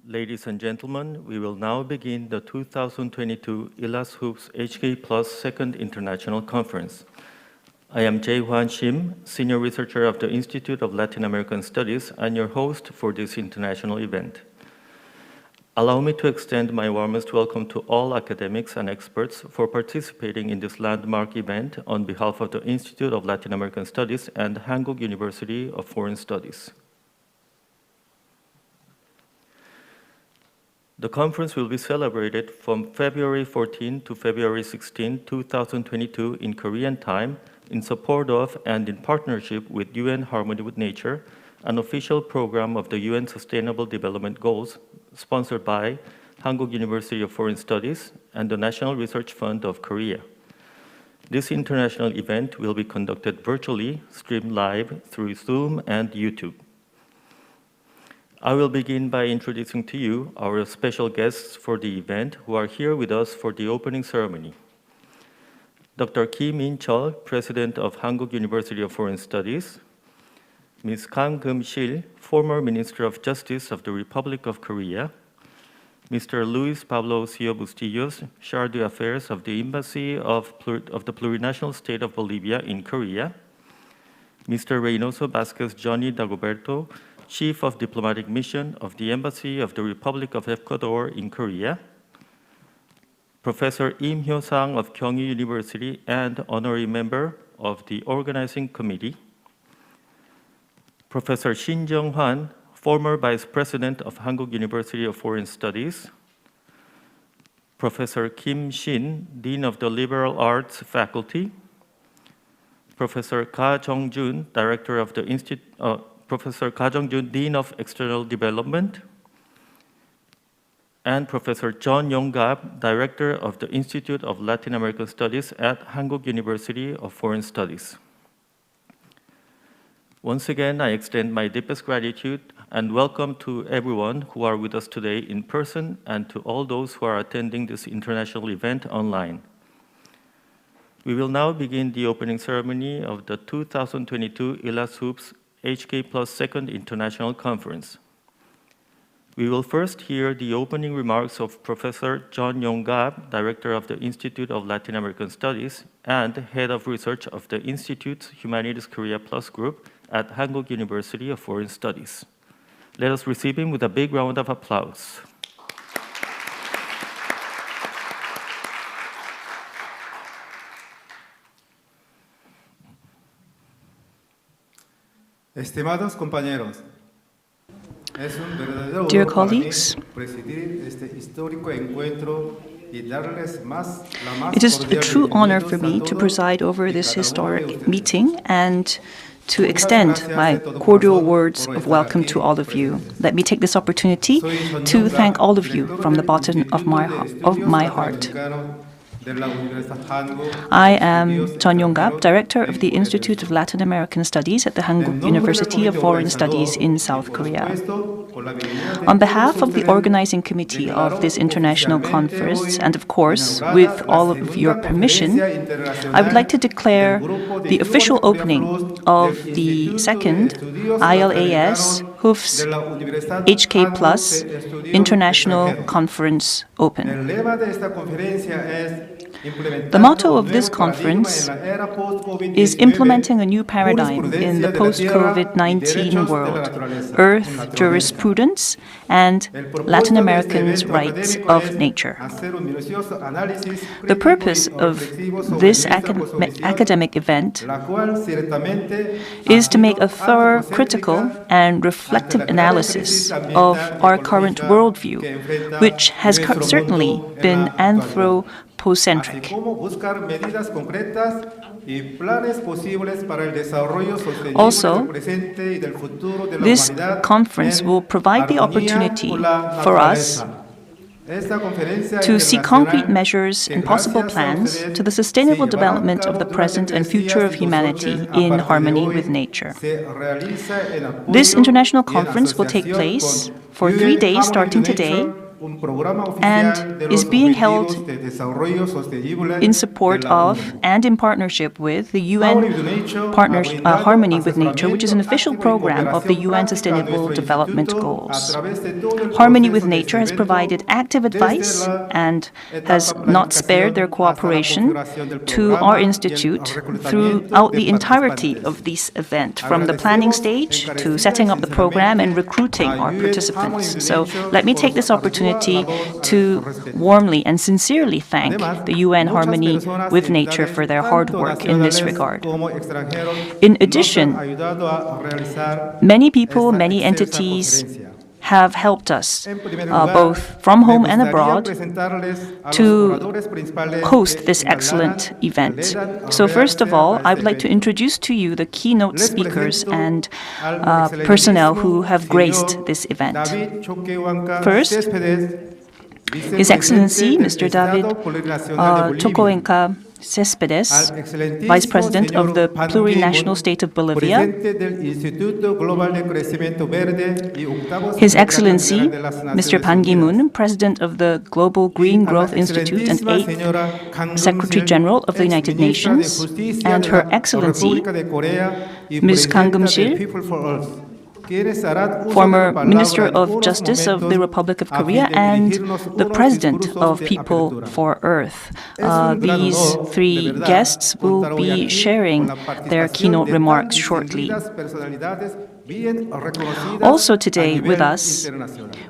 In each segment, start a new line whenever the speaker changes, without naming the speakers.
Ladies and gentlemen, we will now begin the 2022 ILAS-HUFS HK Plus Second International Conference. I am Jae-Hwan Shim, Senior Researcher of the Institute of Latin American Studies and your host for this international event. Allow me to extend my warmest welcome to all academics and experts for participating in this landmark event on behalf of the Institute of Latin American Studies and Hankuk University of Foreign Studies. The conference will be celebrated from February 14 to February 16, 2022 in Korean time in support of and in partnership with UN Harmony with Nature, an official program of the UN Sustainable Development Goals sponsored by Hankuk University of Foreign Studies and the National Research Fund of Korea. This international event will be conducted virtually, streamed live through Zoom and YouTube. I will begin by introducing to you our special guests for the event who are here with us for the opening ceremony. Dr. Kim In-chul, President of Hankuk University of Foreign Studies, Ms. Kang Keum-sil, former Minister of Justice of the Republic of Korea, Mr. Luis Pablo Sio Bustillos, Charge d'Affaires of the Embassy of the Plurinational State of Bolivia in Korea, Mr. Reynoso Vasquez Johnny Dagoberto, Chief of Diplomatic Mission of the Embassy of the Republic of Ecuador in Korea, Professor Im Hyo-sang of Kyunghee University and Honorary Member of the Organizing Committee, Professor Shin Jung-hwan, former Vice President of Hankuk University of Foreign Studies, Professor Kim Shin, Dean of the Liberal Arts Faculty, Professor Ka Jong-jun, Director of the Professor Ka Jong-jun, Dean of External Development, and Professor John Yong-gap, Director of the Institute of Latin American Studies at Hankuk University of Foreign Studies. Once again, I extend my deepest gratitude and welcome to everyone who are with us today in person and to all those who are attending this international event online. We will now begin the opening ceremony of the 2022 ILAS-HUFS HK Plus Second International Conference. We will first hear the opening remarks of Professor John Yong-gap, Director of the Institute of Latin American Studies and Head of Research of the Institute's Humanities Korea Plus Group at Hankuk University of Foreign Studies. Let us receive him with a big round of applause.
Estimados compañeros, es un verdadero
Dear
honor para mí
colleagues,
presidir este histórico encuentro y darles la más
it is a
cordial
true honor
bienvenidos
for me
a
to
todos
preside over
y
this
cada uno de
historic
ustedes.
meeting and to
Muchas
extend
gracias
my
de todo
cordial
corazón
words
por
of
estar
welcome
aquí
to all of you.
presentes.
Let me take this opportunity
Soy John
to
Yong-gap,
thank all of you
director
from the
del
bottom of my
Instituto de Estudios
heart.
Latinoamericanos de la Universidad Hankuk,
I am
Estudios
John Yong-gap,
Extranjeros
Director
en
of the
Corea del
Institute
Sur.
of Latin American Studies at the
En
Hankuk
nombre del
University of
comité
Foreign Studies
organizador
in
y,
South
por
Korea.
supuesto, con la habilidad de
On
todos
behalf of the
ustedes,
organizing committee of this
declaro
international
oficialmente
conference,
hoy
and of course,
inaugurada
with
la
all of your
segunda
permission,
conferencia
I would like to
internacional
declare
del Grupo de
the official
Korea
opening
Plus
of
del
the
Instituto
second
de Estudios Latinoamericanos
ILAS-HUFS
de la Universidad
HK
Hankuk
Plus
de Estudios
International
Extranjeros.
Conference Open.
El lema de esta conferencia es
The motto of
implementando un
this
nuevo paradigma
conference
en la era post-COVID-19,
is implementing a new paradigm in the
jurisprudencia de la tierra y
post-COVID-19
derechos de la
world,
naturaleza, en
Earth
Latinoamérica.
jurisprudence and
El propósito
Latin
de este
Americans'
evento
rights
académico
of
es
nature.
hacer un minucioso análisis
The
crítico
purpose
y
of
reflexivo sobre
this
nuestra cosmovisión,
academic event
la cual ciertamente
is
ha
to make
sido
a thorough, critical,
antropocéntrica
and
ante
reflective
la grave
analysis
crisis
of
ambiental y
our current
ecológica
worldview,
que enfrenta
which has
nuestro
certainly
mundo en
been
la actualidad. Así
anthropocentric.
como buscar medidas concretas y planes posibles para el desarrollo sostenible
Also,
del presente y del futuro de la
this
humanidad
conference
en
will provide the
armonía
opportunity
con la
for us
naturaleza. Esta conferencia
to see
internacional
concrete measures
que
and possible
gracias a
plans
ustedes
to the
se
sustainable
llevará a
development of
cabo
the
durante
present and
3
future
días
of
y 2
humanity
noches a
in
partir de
harmony
hoy
with nature.
se realiza en apoyo
This international
y en
conference will take
asociación
place
con
for
UN
3 days
Harmony
starting
with
today
Nature
and is being held in support of and in partnership with the UN Harmony with Nature, which is an official program of the UN Sustainable Development Goals. Harmony with Nature has provided active advice and has not spared their cooperation to our institute throughout the entirety of this event, from the planning stage to setting up the program and recruiting our participants. So let me take this opportunity to warmly and sincerely thank the UN Harmony with Nature for their hard work in this regard. In addition, many people, many entities have helped us, both from home and abroad, to host this excellent event. So first of all, I would like to introduce to you the keynote speakers and personnel who have graced this event. First, His Excellency Mr. David Chocoenca Cespedes, Vice President of the Plurinational State of Bolivia, His Excellency Mr. Ban Ki-moon, President of the Global Green Growth Institute and 8th Secretary General of the United Nations, and Her Excellency Ms. Kang Keum-sil, former Minister of Justice of the Republic of Korea and the President of People for Earth. These three guests will be sharing their keynote remarks shortly. Also today with us,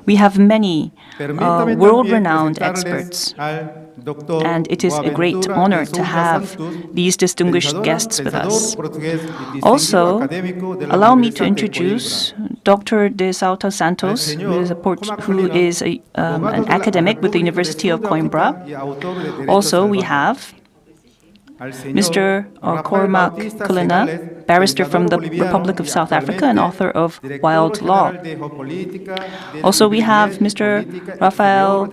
we have many world-renowned experts, and it is a great honor to have these distinguished guests with us. Also, allow me to introduce Dr. De Souto Santos, who is an academic with the University of Coimbra. Also, we have Mr. Cormac Culina, barrister from the Republic of South Africa and author of Wild Law. Also, we have Mr. Rafael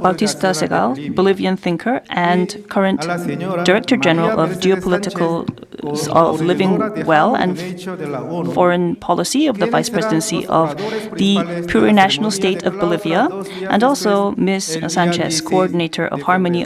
Bautista Segal, Bolivian thinker and current Director General of Geopolitical of Living Well and Foreign Policy of the Vice Presidency of the Plurinational State of Bolivia, and also Ms. Sanchez, Coordinator of Harmony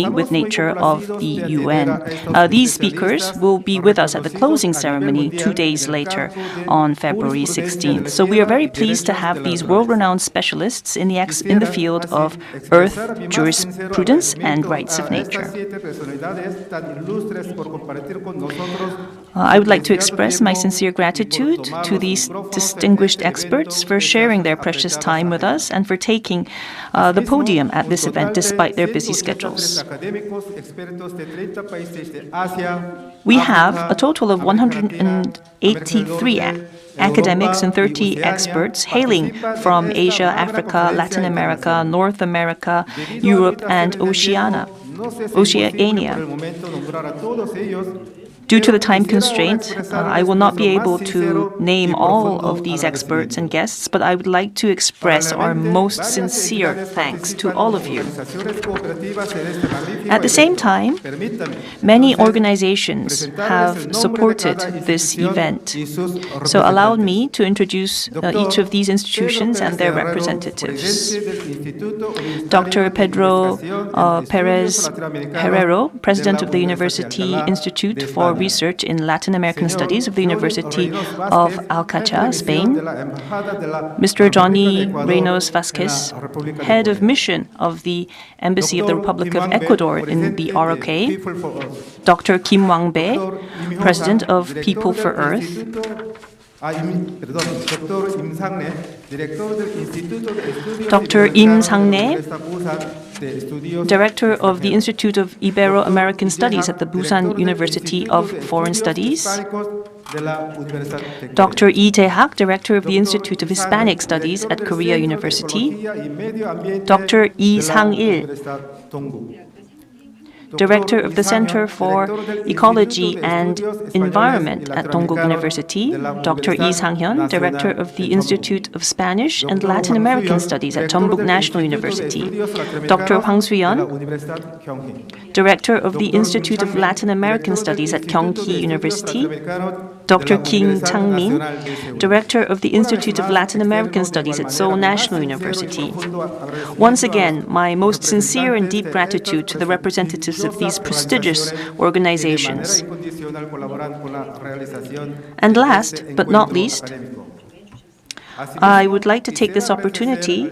with Nature of the UN. These speakers will be with us at the closing ceremony 2 days later on February 16th. So we are very pleased to have these world-renowned specialists in the field of earth, jurisprudence, and rights of nature. I would like to express my sincere gratitude to these distinguished experts for sharing their precious time with us and for taking the podium at this event despite their busy schedules. We have a total of 183 academics and 30 experts hailing from Asia, Africa, Latin America, North America, Europe, and Oceania. Due to the time constraint, I will not be able to name all of these experts and guests, but I would like to express our most sincere thanks to all of you. At the same time, many organizations have supported this event. So allow me to introduce each of these institutions and their representatives. Dr. Pedro Perez Herrero, President of the University Institute for Research in Latin American Studies of the University of Alcachá, Spain. Mr. Johnny Reynos Vasquez, Head of Mission of the Embassy of the Republic of Ecuador in the ROK. Dr. Kim Wang-bae, President of People for Earth. Dr. Im Sang-ne, Director of the Institute of Ibero-American Studies at the Busan University of Foreign Studies. Dr. Lee Tae-hak, Director of the Institute of Hispanic Studies at Korea University. Dr. Lee Sang-il, Director of the Center for Ecology and Environment at Dongguk University, Dr. Lee Sang-hyun, Director of the Institute of Spanish and Latin American Studies at Jeonbuk National University, Dr. Hwang Soo-yeon, Director of the Institute of Latin American Studies at Gyeonggi University, Dr. Kim Chang-min, Director of the Institute of Latin American Studies at Seoul National University. Once again, my most sincere and deep gratitude to the representatives of these prestigious organizations. And last but not least, I would like to take this opportunity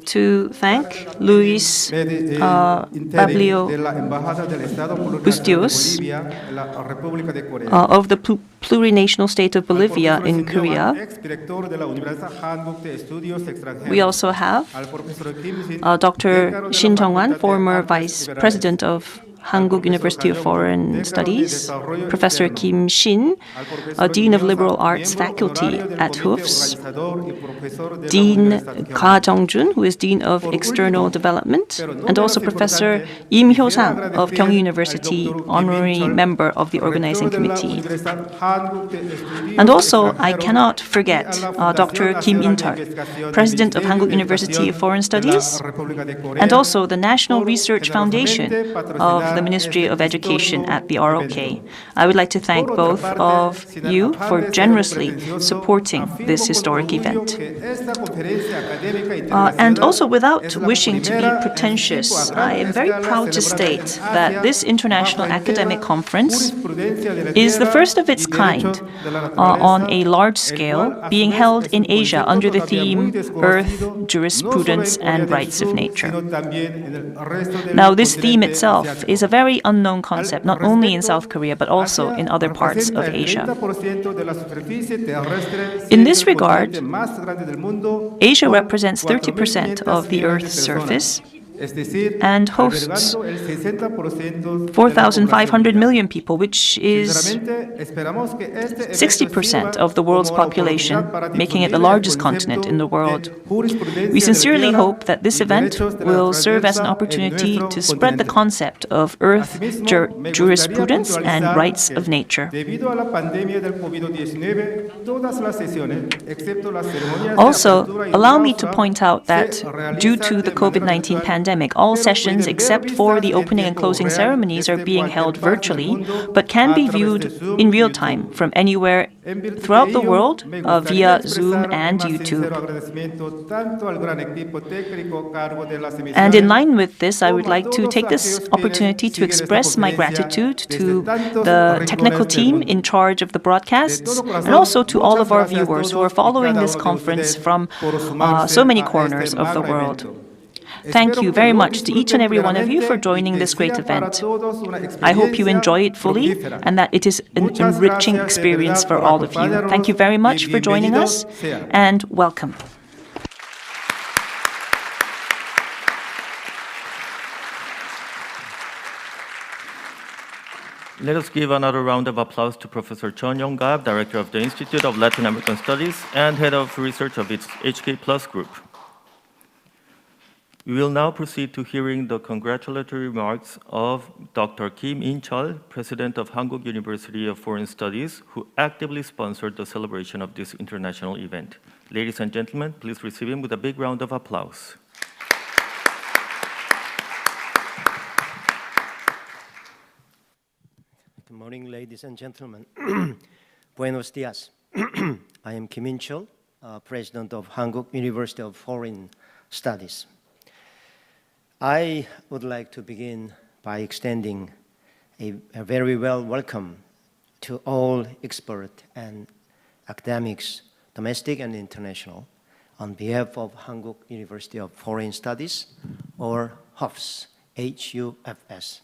to thank Luis Pablo Bustos of the plurinational state of Bolivia in Korea. We also have Dr. Shin Jung-wan, former Vice President of Hankuk University of Foreign Studies, Professor Kim Shin, Dean of Liberal Arts Faculty at HUFS, Dean Ga Jung-jun, who is Dean of External Development, and also Professor Im Hyo-sang of Gyeonggi University, Honorary Member of the Organizing Committee. And also, I cannot forget Dr. Kim In-tar, President of Hankuk University of Foreign Studies, and also the National Research Foundation of the Ministry of Education at the ROK. I would like to thank both of you for generously supporting this historic event. And also, without wishing to be pretentious, I am very proud to state that this international academic conference is the first of its kind on a large scale, being held in Asia under the theme Earth, Jurisprudence, and Rights of Nature. Now, this theme itself is a very unknown concept, not only in South Korea, but also in other parts of Asia. In this regard, Asia represents 30% of the Earth's surface and hosts 4,500 million people, which is 60% of the world's population, making it the largest continent in the world. We sincerely hope that this event will serve as an opportunity to spread the concept of Earth, jurisprudence, and rights of nature. Also, allow me to point out that due to the COVID-19 pandemic, all sessions except for the opening and closing ceremonies are being held virtually, but can be viewed in real time from anywhere throughout the world via Zoom and YouTube. And in line with this, I would like to take this opportunity to express my gratitude to the technical team in charge of the broadcasts, and also to all of our viewers who are following this conference from so many corners of the world. Thank you very much to each and every one of you for joining this great event. I hope you enjoy it fully and that it is an enriching experience for all of you. Thank you very much for joining us, and welcome.
Let us give another round of applause to Professor Chun Yong-gab, Director of the Institute of Latin American Studies and Head of Research of its HK Plus Group. We will now proceed to hearing the congratulatory remarks of Dr. Kim In-chul, President of Hankuk University of Foreign Studies, who actively sponsored the celebration of this international event. Ladies and gentlemen, please receive him with a big round of applause.
Good morning, ladies and gentlemen. Buenos dias. I am Kim In-chul, President of Hankuk University of Foreign Studies. I would like to begin by extending a very well welcome to all experts and academics, domestic and international, on behalf of Hankuk University of Foreign Studies, or HUFS, H-U-F-S.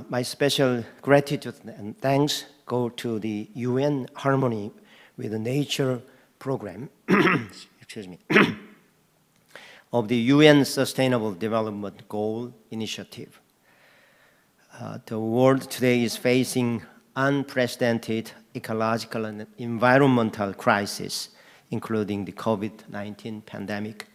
My special gratitude and thanks go to the UN Harmony with Nature program, excuse me, of the UN Sustainable Development Goal Initiative. The world today is facing unprecedented ecological and environmental crisis, including the COVID-19 pandemic.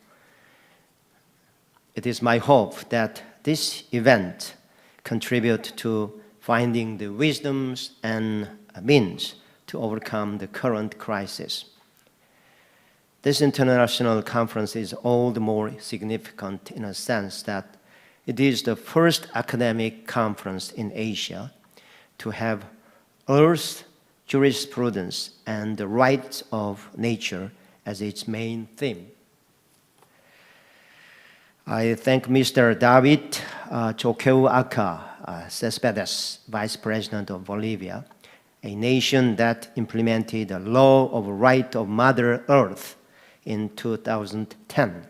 It is my hope that this event contribute to finding the wisdoms and means to overcome the current crisis. This international conference is all the more significant in a sense that it is the first academic conference in Asia to have Earth jurisprudence and the rights of nature as its main theme. I thank Mr. David Choquehuaca Cespedes, Vice President of Bolivia, a nation that implemented the law of right of Mother Earth in 2010,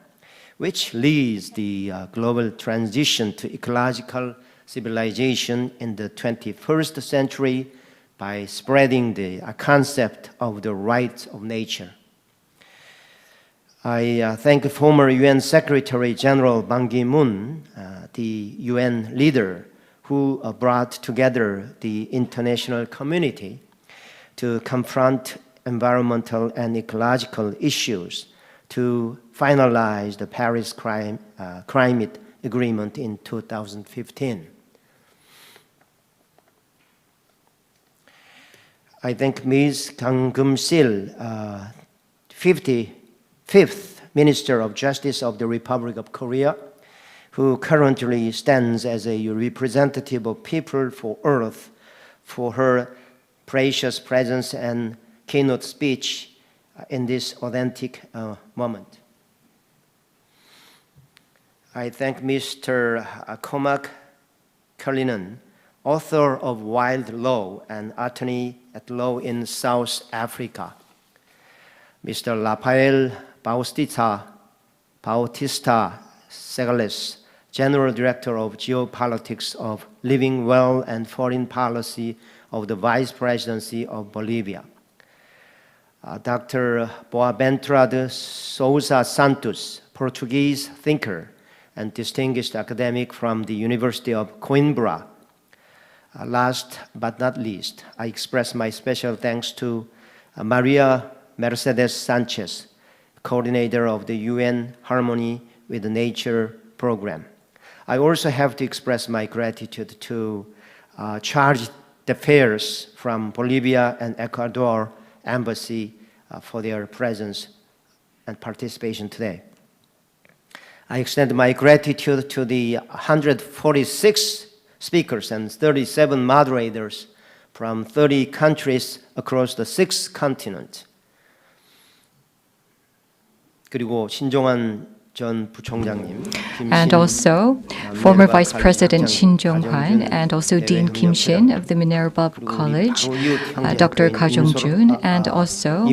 which leads the global transition to ecological civilization in the 21st century by spreading the concept of the rights of nature. I thank former UN Secretary General Ban Ki-moon, the UN leader who brought together the international community to confront environmental and ecological issues to finalize the Paris Climate Agreement in 2015. I thank Ms. Kang Keum-sil, 55th Minister of Justice of the Republic of Korea, who currently stands as a representative of People for Earth, for her precious presence and keynote speech in this authentic moment. I thank Mr. Cormac Cullinan, author of Wild Law and attorney at law in South Africa. Mr. Rafael Bautista Segales, General Director of Geopolitics of Living Well and Foreign Policy of the Vice Presidency of Bolivia. Dr. Boaventura de Sousa Santos, Portuguese thinker and distinguished academic from the University of Coimbra. Last but not least, I express my special thanks to Maria Mercedes Sanchez, coordinator of the UN Harmony with Nature program. I also have to express my gratitude to Chargé d'Affaires from Bolivia and Ecuador Embassy for their presence and participation today. I extend my gratitude to the 146 speakers and 37 moderators from 30 countries across the 6 continents. 그리고 신종환 전 부총장님,
and also former Vice President Shin Jong-hwan and also Dean Kim Shin of the Minerva College, Dr. Ka Jong-jun, and also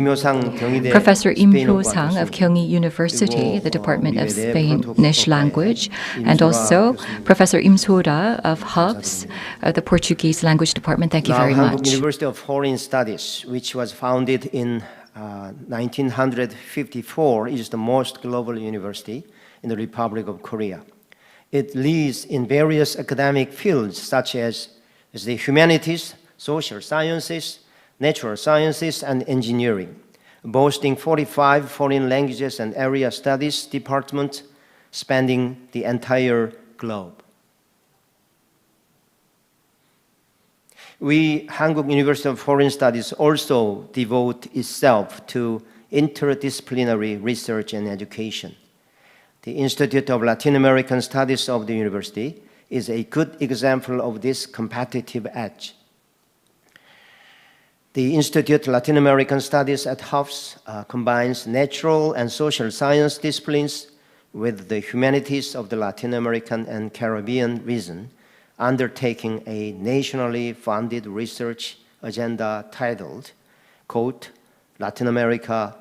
Professor Im Hyo-sang of Gyeonggi University, the Department of Spanish Language, and also Professor Im So-ra of HUFS, the Portuguese Language Department. Thank you very much.
University of Foreign Studies, which was founded in 1954, is the most global university in the Republic of Korea. It leads in various academic fields such as the humanities, social sciences, natural sciences, and engineering, boasting 45 foreign languages and area studies departments spanning the entire globe. We, Hankuk University of Foreign Studies, also devote itself to interdisciplinary research and education. The Institute of Latin American Studies of the university is a good example of this competitive edge. The Institute of Latin American Studies at HUFS combines natural and social science disciplines with the humanities of the Latin American and Caribbean region, undertaking a nationally funded research agenda titled, quote, Latin America,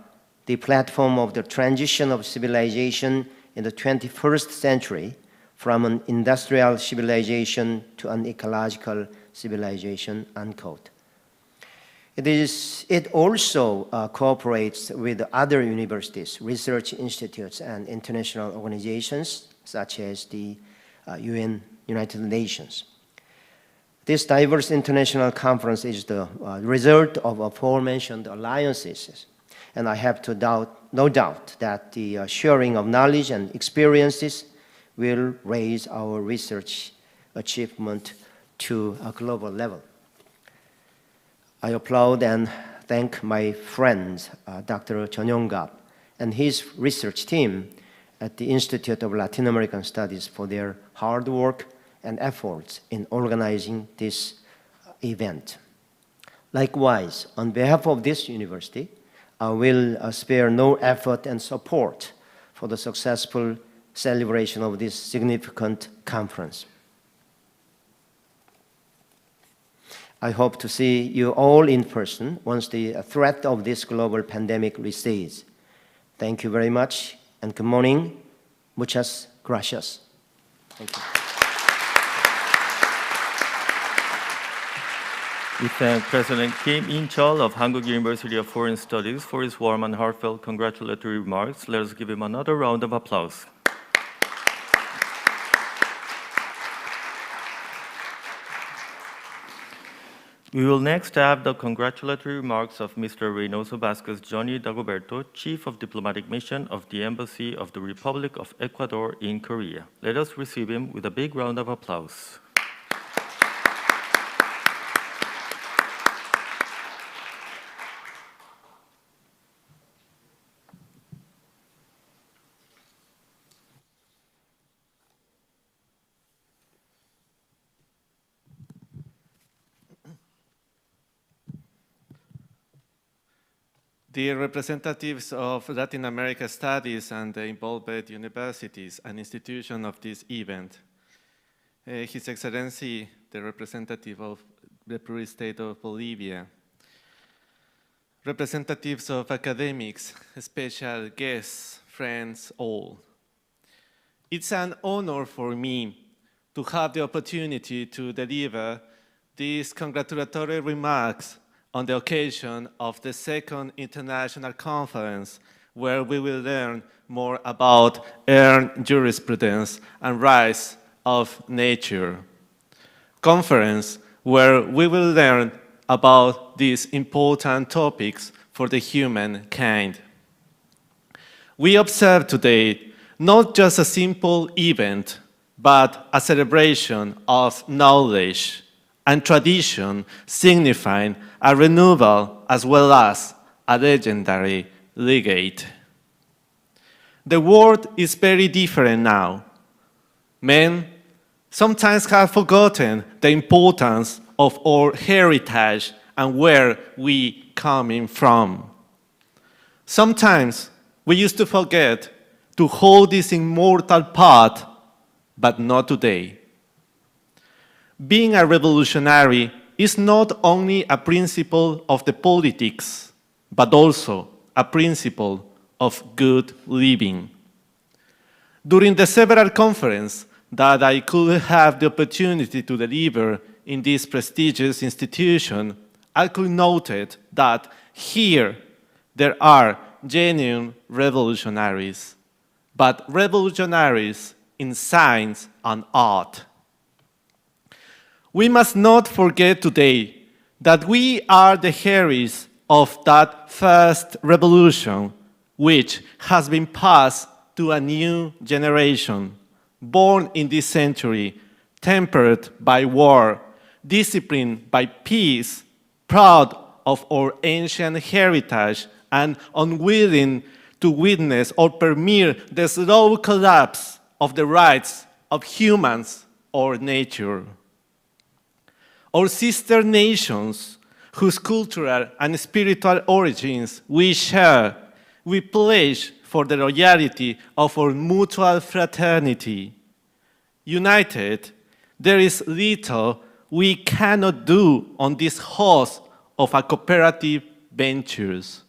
the platform of the transition of civilization in the 21st century from an industrial civilization to an ecological civilization, unquote. It also cooperates with other universities, research institutes, and international organizations such as the United Nations. This diverse international conference is the result of aforementioned alliances, and I have no doubt that the sharing of knowledge and experiences will raise our research achievement to a global level. I applaud and thank my friends, Dr. Jeon Young-gap and his research team at the Institute of Latin American Studies for their hard work and efforts in organizing this event. Likewise, on behalf of this university, I will spare no effort and support for the successful celebration of this significant conference. I hope to see you all in person once the threat of this global pandemic recedes. Thank you very much, and good morning. Muchas gracias. Thank you.
We thank President Kim In-cheol of Hankuk University of Foreign Studies for his warm and heartfelt congratulatory remarks. Let us give him another round of applause. We will next have the congratulatory remarks of Mr. Reynoso Vasquez Johnny Dagoberto, Chief of Diplomatic Mission of the Embassy of the Republic of Ecuador in Korea. Let us receive him with a big round of applause.
Dear representatives of Latin America Studies and the involved universities and institutions of this event, His Excellency, the representative of the Republic State of Bolivia, representatives of academics, special guests, friends, all. It's an honor for me to have the opportunity to deliver these congratulatory remarks on the occasion of the second international conference, where we will learn more about earned jurisprudence and rights of nature. Conference where we will learn about these important topics for the humankind. We observe today not just a simple event, but a celebration of knowledge and tradition, signifying a renewal as well as a legendary legate. The world is very different now. Men sometimes have forgotten the importance of our heritage and where we coming from. Sometimes we used to forget to hold this immortal path, but not today. Being a revolutionary is not only a principle of the politics, but also a principle of good living. During the several conferences that I could have the opportunity to deliver in this prestigious institution, I could note that here there are genuine revolutionaries, but revolutionaries in science and art. We must not forget today that we are the heirs of that first revolution, which has been passed to a new generation, born in this century, tempered by war, disciplined by peace, proud of our ancient heritage, and unwilling to witness or permit the slow collapse of the rights of humans or nature. Our sister nations, whose cultural and spiritual origins we share, we pledge for the loyalty of our mutual fraternity. United, there is little we cannot do on this host of a cooperative ventures.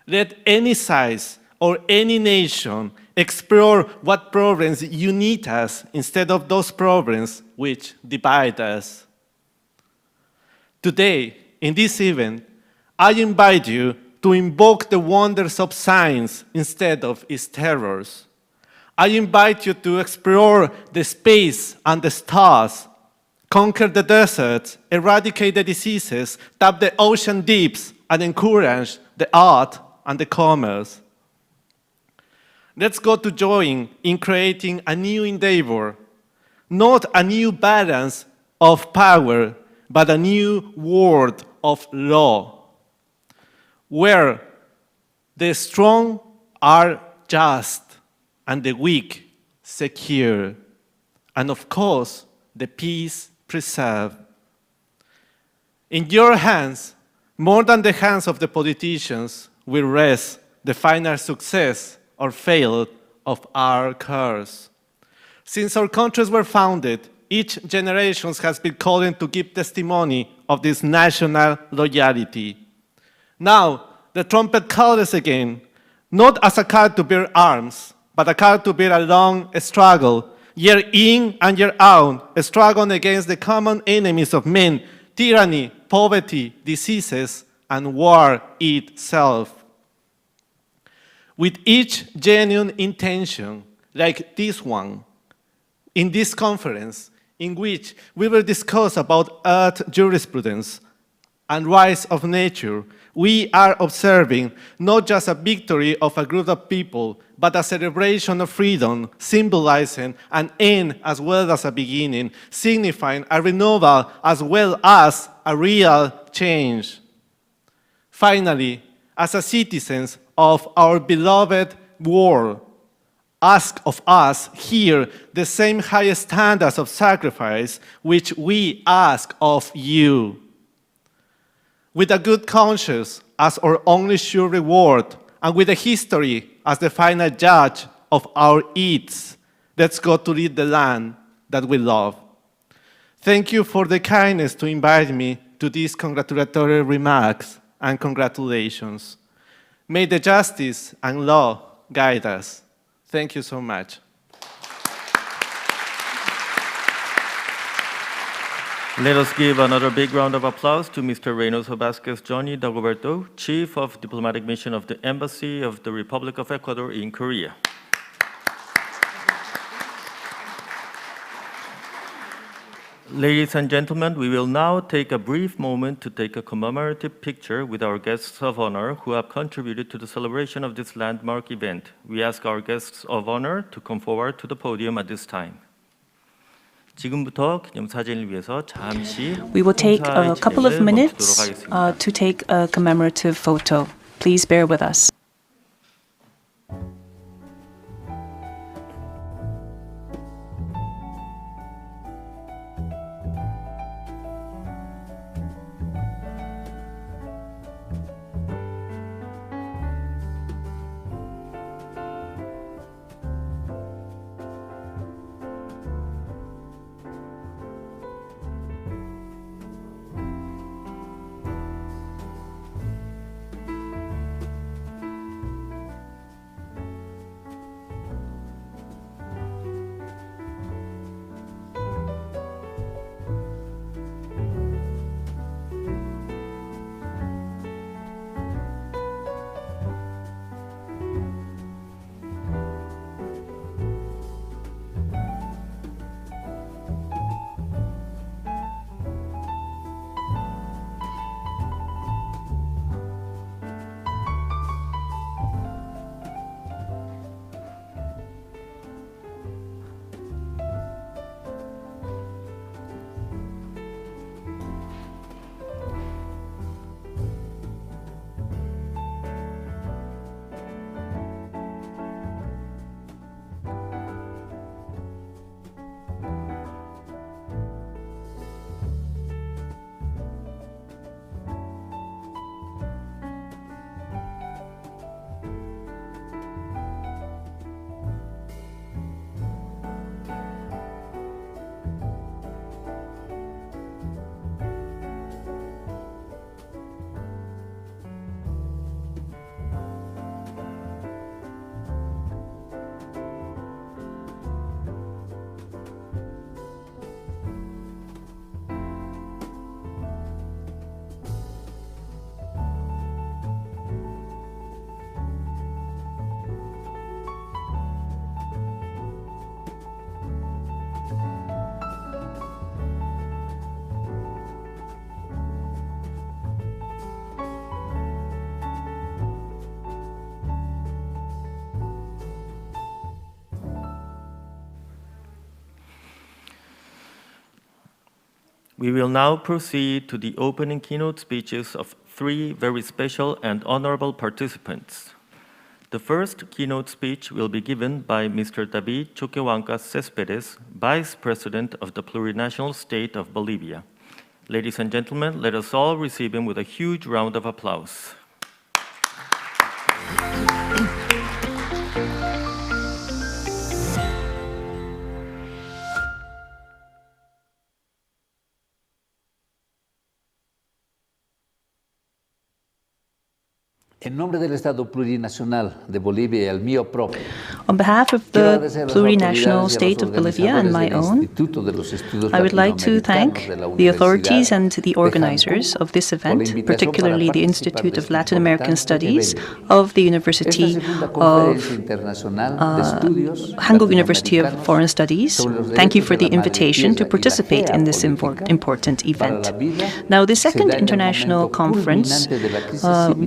Let any size or any nation explore what problems unite us instead of those problems which divide us. Today, in this event, I invite you to invoke the wonders of science instead of its terrors. I invite you to explore the space and the stars, conquer the deserts, eradicate the diseases, tap the ocean deeps, and encourage the art and the commerce. Let's go to join in creating a new endeavor, not a new balance of power, but a new world of law, where the strong are just, and the weak secure, and of course, the peace preserved. In your hands, more than the hands of the politicians, will rest the final success or fail of our cause. Since our countries were founded, each generation has been calling to give testimony of this national loyalty. Now, the trumpet calls again, not as a call to bear arms, but a call to bear a long struggle, year in and year out, a struggle against the common enemies of men, tyranny, poverty, diseases, and war itself. With each genuine intention, like this one, in this conference, in which we will discuss about earth jurisprudence and rights of nature, we are observing not just a victory of a group of people, but a celebration of freedom, symbolizing an end as well as a beginning, signifying a renewal as well as a real change. Finally, as a citizens of our beloved world, ask of us here the same high standards of sacrifice which we ask of you. With a good conscience as our only sure reward, and with a history as the final judge of our deeds, let's go to lead the land that we love. Thank you for the kindness to invite me to these congratulatory remarks, and congratulations. May the justice and law guide us. Thank you so much.
Let us give another big round of applause to Mr. Reynoso Vázquez Johnny Dagoberto, Chief of Diplomatic Mission of the Embassy of the Republic of Ecuador in Korea. Ladies and gentlemen, we will now take a brief moment to take a commemorative picture with our guests of honor who have contributed to the celebration of this landmark event. We ask our guests of honor to come forward to the podium at this time. 지금부터 기념사진을 위해서 잠시
We will take a couple of minutes to take a commemorative photo. Please bear with us.
We will now proceed to the opening keynote speeches of three very special and honorable participants. The first keynote speech will be given by Mr. David Choquehuanca Céspedes, Vice President of the Plurinational State of Bolivia. Ladies and gentlemen, let us all receive him with a huge round of applause.
En nombre del Estado plurinacional de Bolivia y el mío propio,
on behalf of the plurinational state of Bolivia and my own, I would like to thank the authorities and the organizers of this event, particularly the Institute of Latin American Studies of the University of Hankuk University of Foreign Studies. Thank you for the invitation to participate in this important event. Now, the second international conference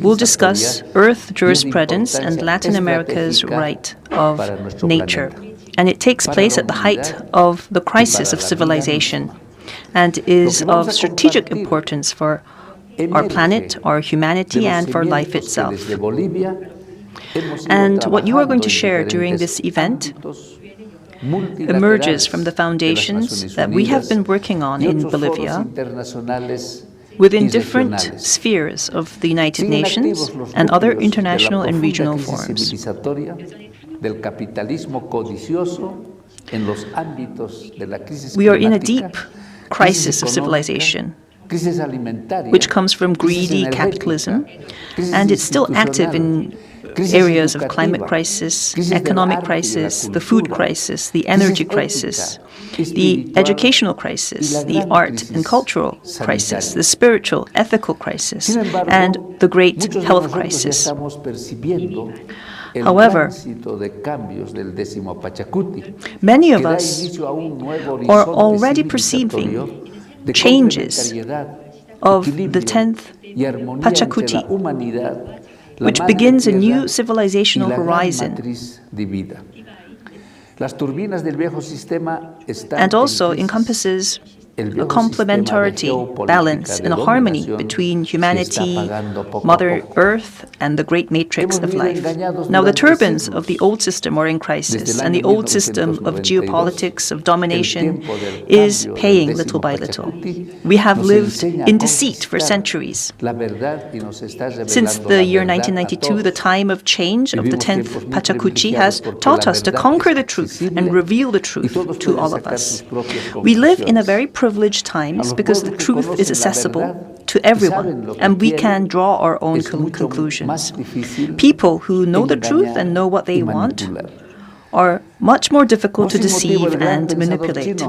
will discuss Earth jurisprudence and Latin America's right of nature. And it takes place at the height of the crisis of civilization and is of strategic importance for our planet, our humanity, and for life itself. And what you are going to share during this event emerges from the foundations that we have been working on in Bolivia within different spheres of the United Nations and other international and regional forums. We are in a deep crisis of civilization, which comes from greedy capitalism, and it's still active in areas of climate crisis, economic crisis, the food crisis, the energy crisis, the educational crisis, the art and cultural crisis, the spiritual, ethical crisis, and the great health crisis. However, many of us are already perceiving changes of the 10th Pachacuti, which begins a new civilizational horizon and also encompasses a complementarity, balance, and a harmony between humanity, Mother Earth, and the great matrix of life. Now, the turbines of the old system are in crisis, and the old system of geopolitics, of domination, is paying little by little. We have lived in deceit for centuries. Since the year 1992, the time of change of the 10th Pachacuti has taught us to conquer the truth and reveal the truth to all of us. We live in a very privileged times because the truth is accessible to everyone, and we can draw our own conclusions. People who know the truth and know what they want are much more difficult to deceive and manipulate,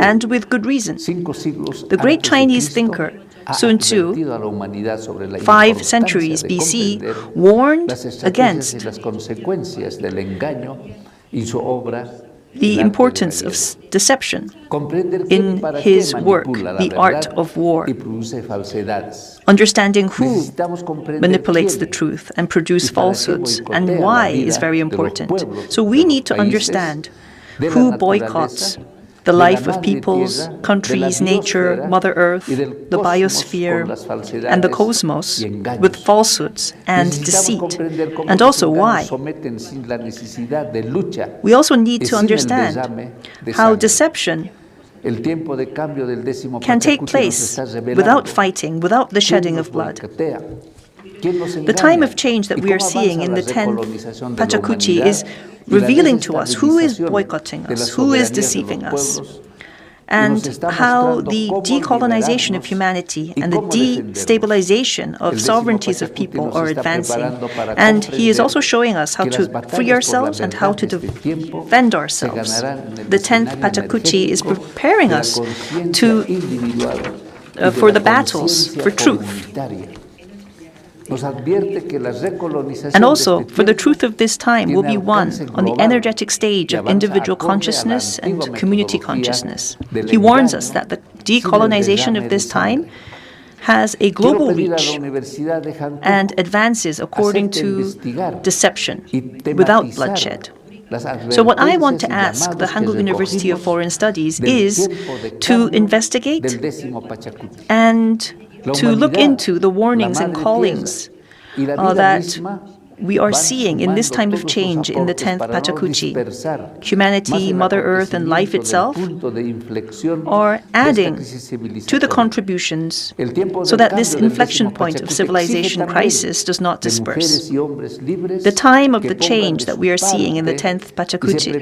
and with good reason. The great Chinese thinker Sun Tzu, 5 centuries BC, warned against the importance of deception in his work, The Art of War. Understanding who manipulates the truth and produces falsehoods and why is very important. So we need to understand who boycotts the life of peoples, countries, nature, Mother Earth, the biosphere, and the cosmos with falsehoods and deceit, and also why. We also need to understand how deception can take place without fighting, without the shedding of blood. The time of change that we are seeing in the 10th Pachacuti is revealing to us who is boycotting us, who is deceiving us, and how the decolonization of humanity and the destabilization of sovereignties of people are advancing. And he is also showing us how to free ourselves and how to defend ourselves. The 10th Pachacuti is preparing us for the battles for truth. And also, for the truth of this time will be won on the energetic stage of individual consciousness and community consciousness. He warns us that the decolonization of this time has a global reach and advances according to deception, without bloodshed. So what I want to ask the Hankuk University of Foreign Studies is to investigate and to look into the warnings and callings that we are seeing in this time of change in the 10th Pachacuti. Humanity, Mother Earth, and life itself are adding to the contributions so that this inflection point of civilization crisis does not disperse. The time of the change that we are seeing in the 10th Pachacuti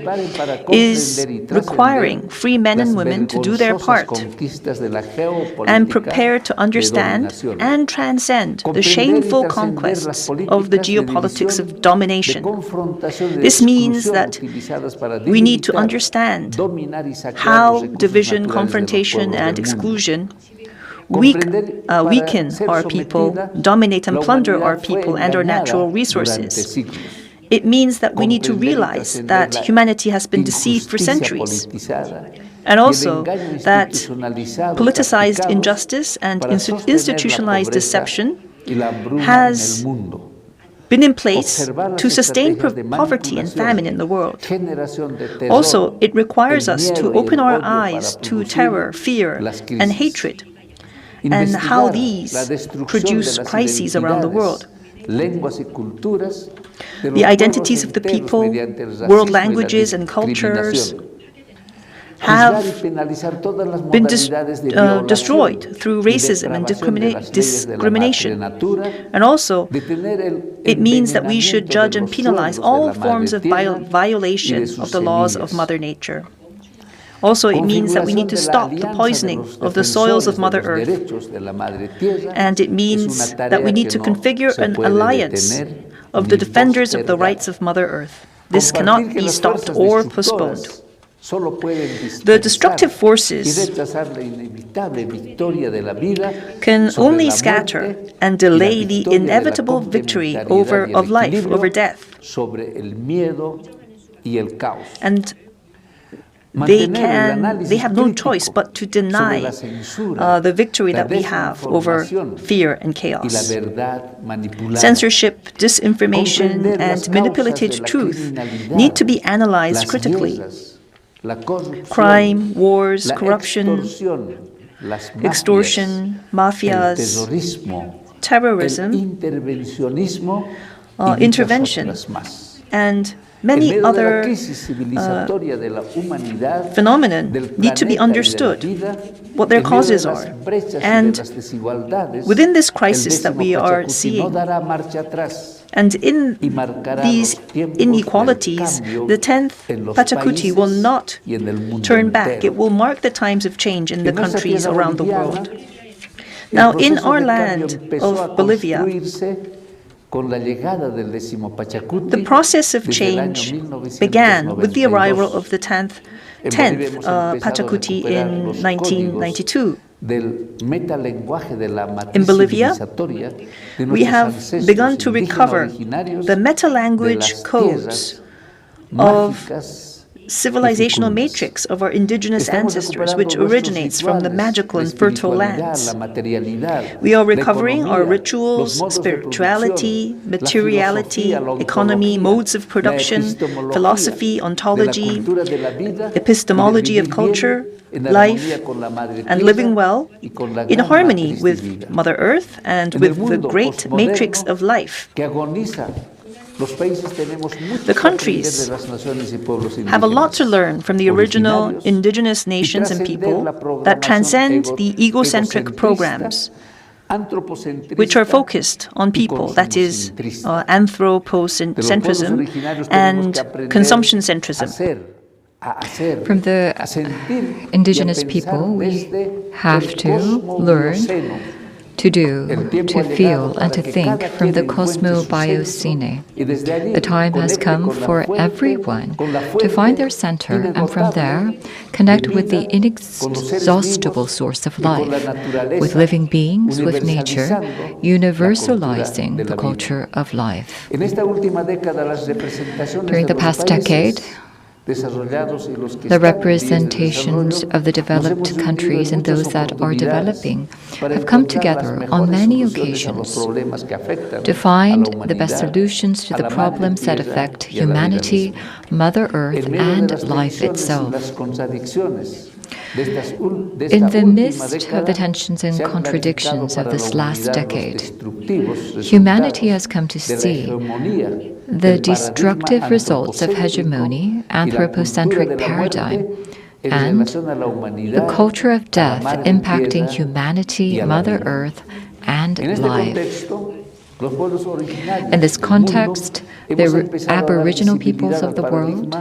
is requiring free men and women to do their part and prepare to understand and transcend the shameful conquests of the geopolitics of domination. This means that we need to understand how division, confrontation, and exclusion weaken our people, dominate and plunder our people and our natural resources. It means that we need to realize that humanity has been deceived for centuries, and also that politicized injustice and institutionalized deception has been in place to sustain poverty and famine in the world. Also, it requires us to open our eyes to terror, fear, and hatred, and how these produce crises around the world. The identities of the people, world languages and cultures have been destroyed through racism and discrimination. And also, it means that we should judge and penalize all forms of violation of the laws of Mother Nature. Also, it means that we need to stop the poisoning of the soils of Mother Earth. And it means that we need to configure an alliance of the defenders of the rights of Mother Earth. This cannot be stopped or postponed. The destructive forces can only scatter and delay the inevitable victory of life over death. And they have no choice but to deny the victory that we have over fear and chaos. Censorship, disinformation, and manipulated truth need to be analyzed critically. Crime, wars, corruption, extortion, mafias, terrorism, intervention, and many other phenomena need to be understood, what their causes are. And within this crisis that we are seeing, and in these inequalities, the 10th Pachacuti will not turn back. It will mark the times of change in the countries around the world. Now, in our land of Bolivia, the process of change began with the arrival of the 10th Pachacuti in 1992. In Bolivia, we have begun to recover the meta-language codes of civilizational matrix of our indigenous ancestors, which originates from the magical and fertile lands. We are recovering our rituals, spirituality, materiality, economy, modes of production, philosophy, ontology, epistemology of culture, life, and living well in harmony with Mother Earth and with the great matrix of life. The countries have a lot to learn from the original indigenous nations and people that transcend the egocentric programs, which are focused on people, that is, anthropocentrism and consumption-centrism.
From the indigenous people, we have to learn to do, to feel, and to think from the cosmobiocene. The time has come for everyone to find their center and from there connect with the inexhaustible source of life, with living beings, with nature, universalizing the culture of life. During the past decade, the representations of the developed countries and those that are developing have come together on many occasions to find the best solutions to the problems that affect humanity, Mother Earth, and life itself. In the midst of the tensions and contradictions of this last decade, humanity has come to see the destructive results of hegemony, anthropocentric paradigm, and the culture of death impacting humanity, Mother Earth, and life. In this context, the Aboriginal peoples of the world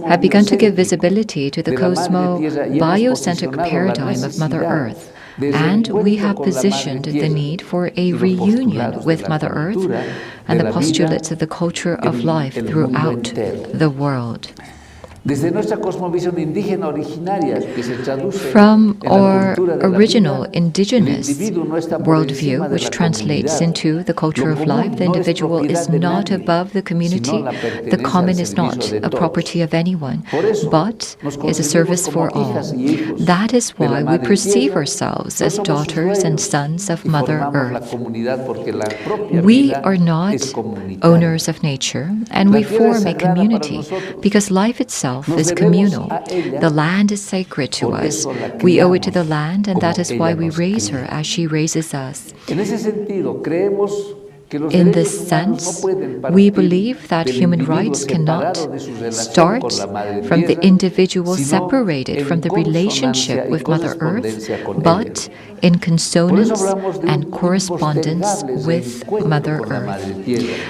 have begun to give visibility to the cosmo-biocentric paradigm of Mother Earth, and we have positioned the need for a reunion with Mother Earth and the postulates of the culture of life throughout the world. From our original indigenous worldview, which translates into the culture of life, the individual is not above the community, the common is not a property of anyone, but is a service for all. That is why we perceive ourselves as daughters and sons of Mother Earth. We are not owners of nature, and we form a community because life itself is communal. The land is sacred to us. We owe it to the land, and that is why we raise her as she raises us. In this sense, we believe that human rights cannot start from the individual separated from the relationship with Mother Earth, but in consonance and correspondence with Mother Earth.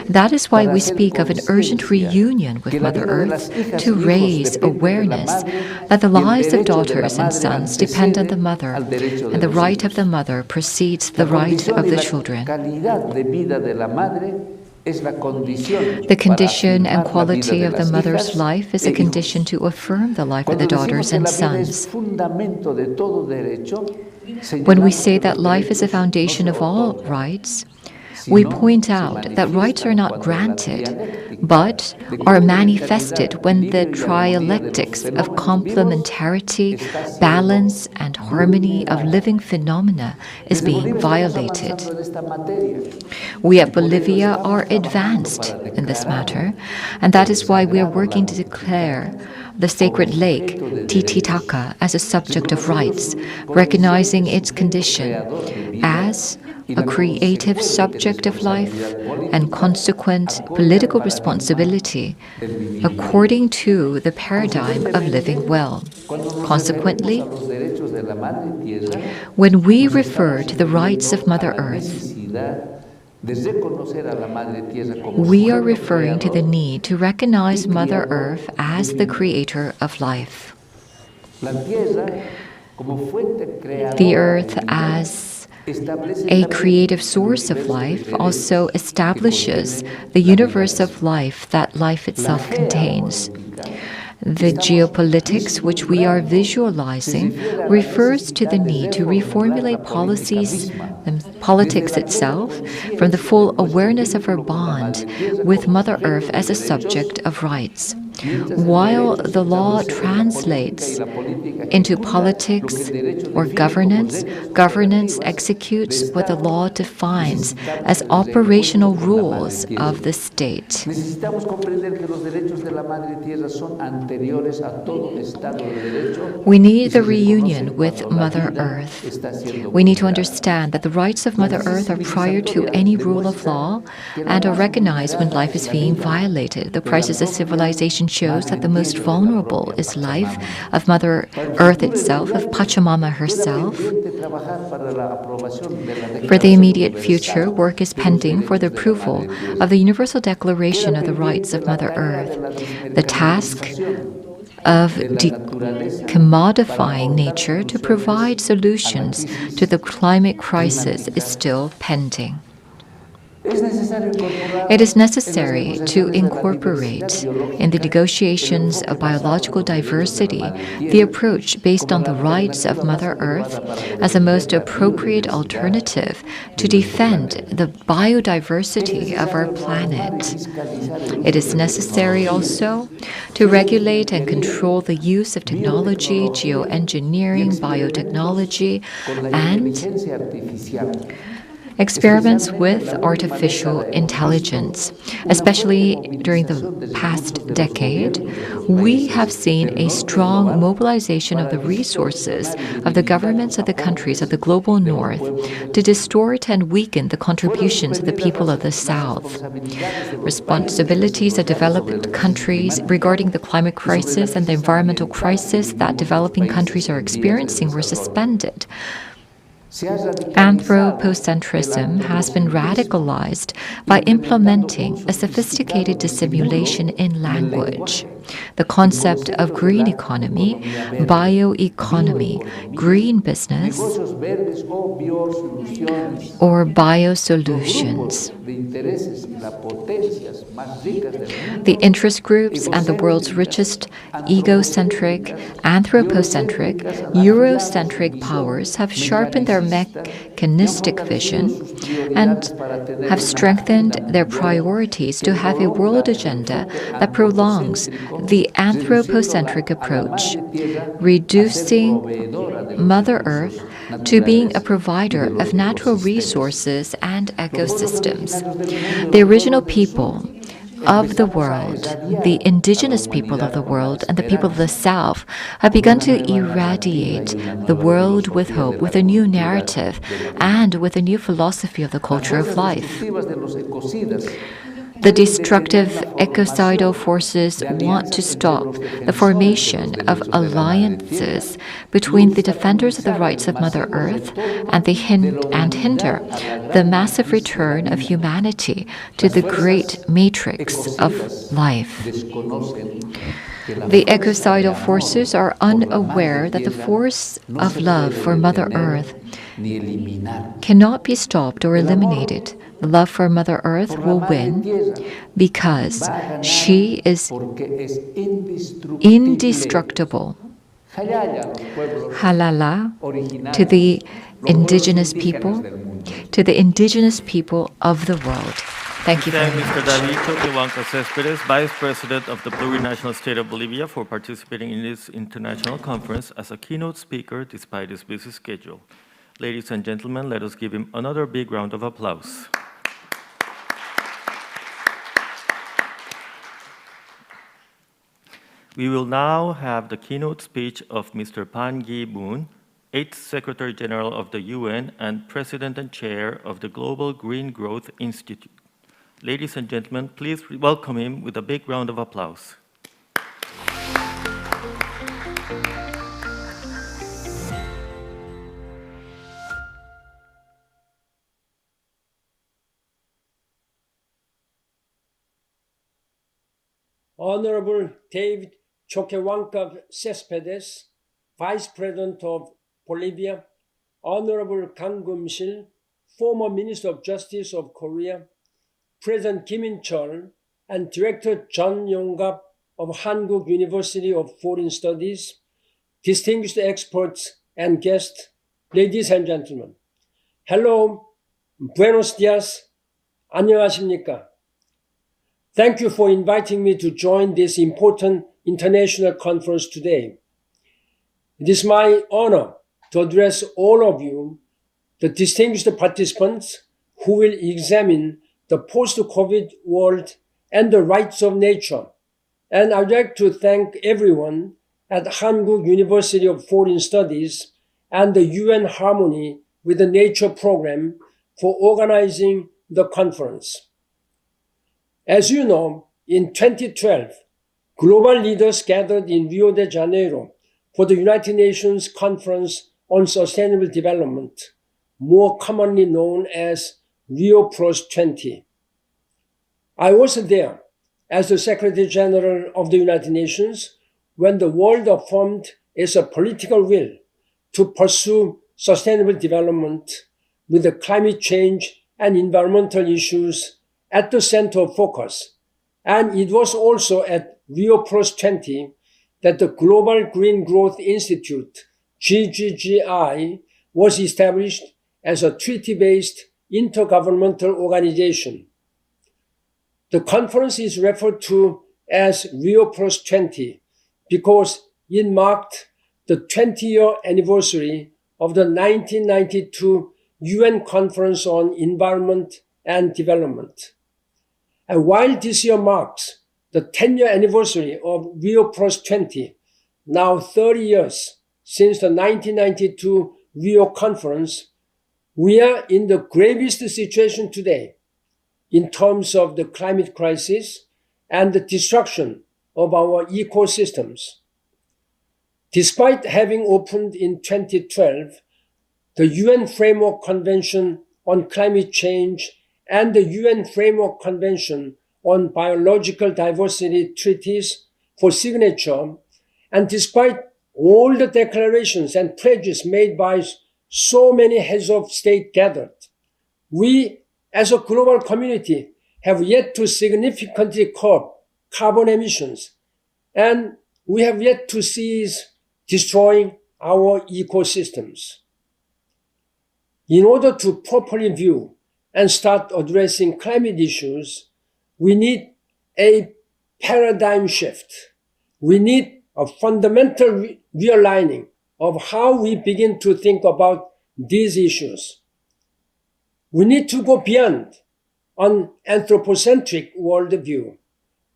That is why we speak of an urgent reunion with Mother Earth to raise awareness that the lives of daughters and sons depend on the mother, and the right of the mother precedes the right of the children. The condition and quality of the mother's life is a condition to affirm the life of the daughters and sons. When we say that life is a foundation of all rights, we point out that rights are not granted, but are manifested when the trialectics of complementarity, balance, and harmony of living phenomena is being violated. We at Bolivia are advanced in this matter, and that is why we are working to declare the sacred lake, Titicaca, as a subject of rights, recognizing its condition as a creative subject of life and consequent political responsibility according to the paradigm of living well. Consequently, when we refer to the rights of Mother Earth, we are referring to the need to recognize Mother Earth as the creator of life. The Earth as a creative source of life also establishes the universe of life that life itself contains. The geopolitics which we are visualizing refers to the need to reformulate policies and politics itself from the full awareness of our bond with Mother Earth as a subject of rights. While the law translates into politics or governance, governance executes what the law defines as operational rules of the state. We need the reunion with Mother Earth. We need to understand that the rights of Mother Earth are prior to any rule of law and are recognized when life is being violated. The crisis of civilization shows that the most vulnerable is life of Mother Earth itself, of Pachamama herself. For the immediate future, work is pending for the approval of the Universal Declaration of the Rights of Mother Earth. The task of commodifying nature to provide solutions to the climate crisis is still pending. It is necessary to incorporate in the negotiations of biological diversity the approach based on the rights of Mother Earth as a most appropriate alternative to defend the biodiversity of our planet. It is necessary also to regulate and control the use of technology, geoengineering, biotechnology, and experiments with artificial intelligence. Especially during the past decade, we have seen a strong mobilization of the resources of the governments of the countries of the global north to distort and weaken the contributions of the people of the south. Responsibilities of developed countries regarding the climate crisis and the environmental crisis that developing countries are experiencing were suspended. Anthropocentrism has been radicalized by implementing a sophisticated dissimulation in language. The concept of green economy, bioeconomy, green business, or biosolutions. The interest groups and the world's richest egocentric, anthropocentric, Eurocentric powers have sharpened their mechanistic vision and have strengthened their priorities to have a world agenda that prolongs the anthropocentric approach, reducing Mother Earth to being a provider of natural resources and ecosystems. The original people of the world, the indigenous people of the world, and the people of the South have begun to irradiate the world with hope, with a new narrative, and with a new philosophy of the culture of life. The destructive ecocidal forces want to stop the formation of alliances between the defenders of the rights of Mother Earth and hinder the massive return of humanity to the great matrix of life. The ecocidal forces are unaware that the force of love for Mother Earth cannot be stopped or eliminated. The love for Mother Earth will win because she is indestructible. Halala to the indigenous people of the world. Thank you very much.
Mr. David Toquehuanca Céspedes, Vice President of the Plurinational State of Bolivia, for participating in this international conference as a keynote speaker despite his busy schedule. Ladies and gentlemen, let us give him another big round of applause. We will now have the keynote speech of Mr. Ban Ki-moon, 8th Secretary General of the UN and President and Chair of the Global Green Growth Institute. Ladies and gentlemen, please welcome him with a big round of applause.
Honorable David Toquehuanca Céspedes, Vice President of Bolivia, Honorable Kang Keum-sil, former Minister of Justice of Korea, President Kim In-chul, and Director John Yong-gap of Hankuk University of Foreign Studies, distinguished experts and guests, ladies and gentlemen. Hello, buenos dias, 안녕하십니까? Thank you for inviting me to join this important international conference today. It is my honor to address all of you, the distinguished participants who will examine the post-COVID world and the rights of nature. And I'd like to thank everyone at Hankuk University of Foreign Studies and the UN Harmony with the Nature program for organizing the conference. As you know, in 2012, global leaders gathered in Rio de Janeiro for the United Nations Conference on Sustainable Development, more commonly known as Rio+20. I was there as the Secretary General of the United Nations when the world affirmed its political will to pursue sustainable development with the climate change and environmental issues at the center of focus. And it was also at Rio+20 that the Global Green Growth Institute, GGGI, was established as a treaty-based intergovernmental organization. The conference is referred to as Rio+20 because it marked the 20-year anniversary of the 1992 UN Conference on Environment and Development. And while this year marks the 10-year anniversary of Rio Plus 20, now 30 years since the 1992 Rio Conference, we are in the gravest situation today in terms of the climate crisis and the destruction of our ecosystems. Despite having opened in 2012, the UN Framework Convention on Climate Change and the UN Framework Convention on Biological Diversity treaties for signature, and despite all the declarations and pledges made by so many heads of state gathered, we as a global community have yet to significantly curb carbon emissions, and we have yet to cease destroying our ecosystems. In order to properly view and start addressing climate issues, we need a paradigm shift. We need a fundamental realigning of how we begin to think about these issues. We need to go beyond an anthropocentric worldview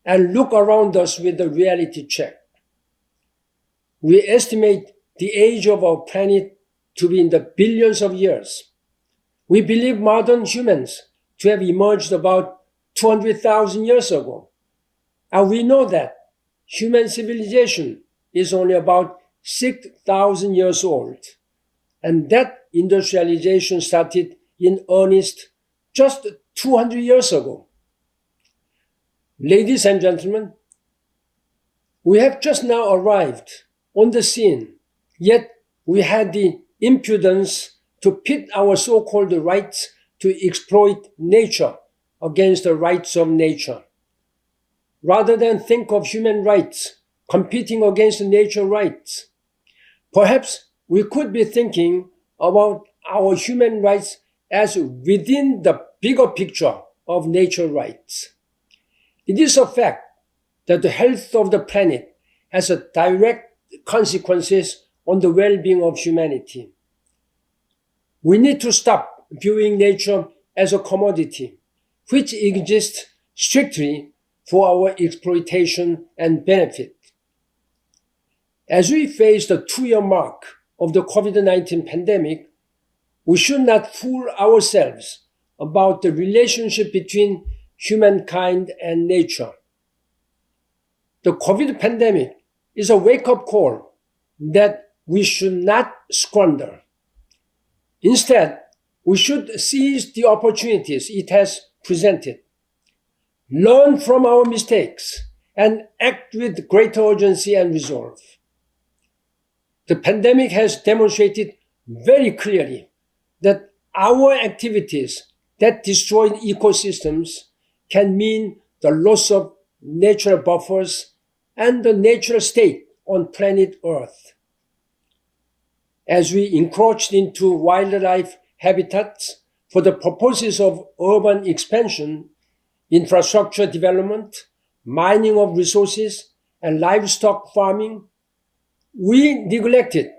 and look around us with a reality check. We estimate the age of our planet to be in the billions of years. We believe modern humans to have emerged about 200,000 years ago. And we know that human civilization is only about 6,000 years old. And that industrialization started in earnest just 200 years ago. Ladies and gentlemen, we have just now arrived on the scene, yet we had the impudence to pit our so-called rights to exploit nature against the rights of nature. Rather than think of human rights competing against nature rights, perhaps we could be thinking about our human rights as within the bigger picture of nature rights. It is a fact that the health of the planet has a direct consequences on the well-being of humanity. We need to stop viewing nature as a commodity, which exists strictly for our exploitation and benefit. As we face the 2-year mark of the COVID-19 pandemic, we should not fool ourselves about the relationship between humankind and nature. The COVID pandemic is a wake-up call that we should not squander. Instead, we should seize the opportunities it has presented, learn from our mistakes, and act with greater urgency and resolve. The pandemic has demonstrated very clearly that our activities that destroy ecosystems can mean the loss of natural buffers and the natural state on planet Earth. As we encroached into wildlife habitats for the purposes of urban expansion, infrastructure development, mining of resources, and livestock farming, we neglected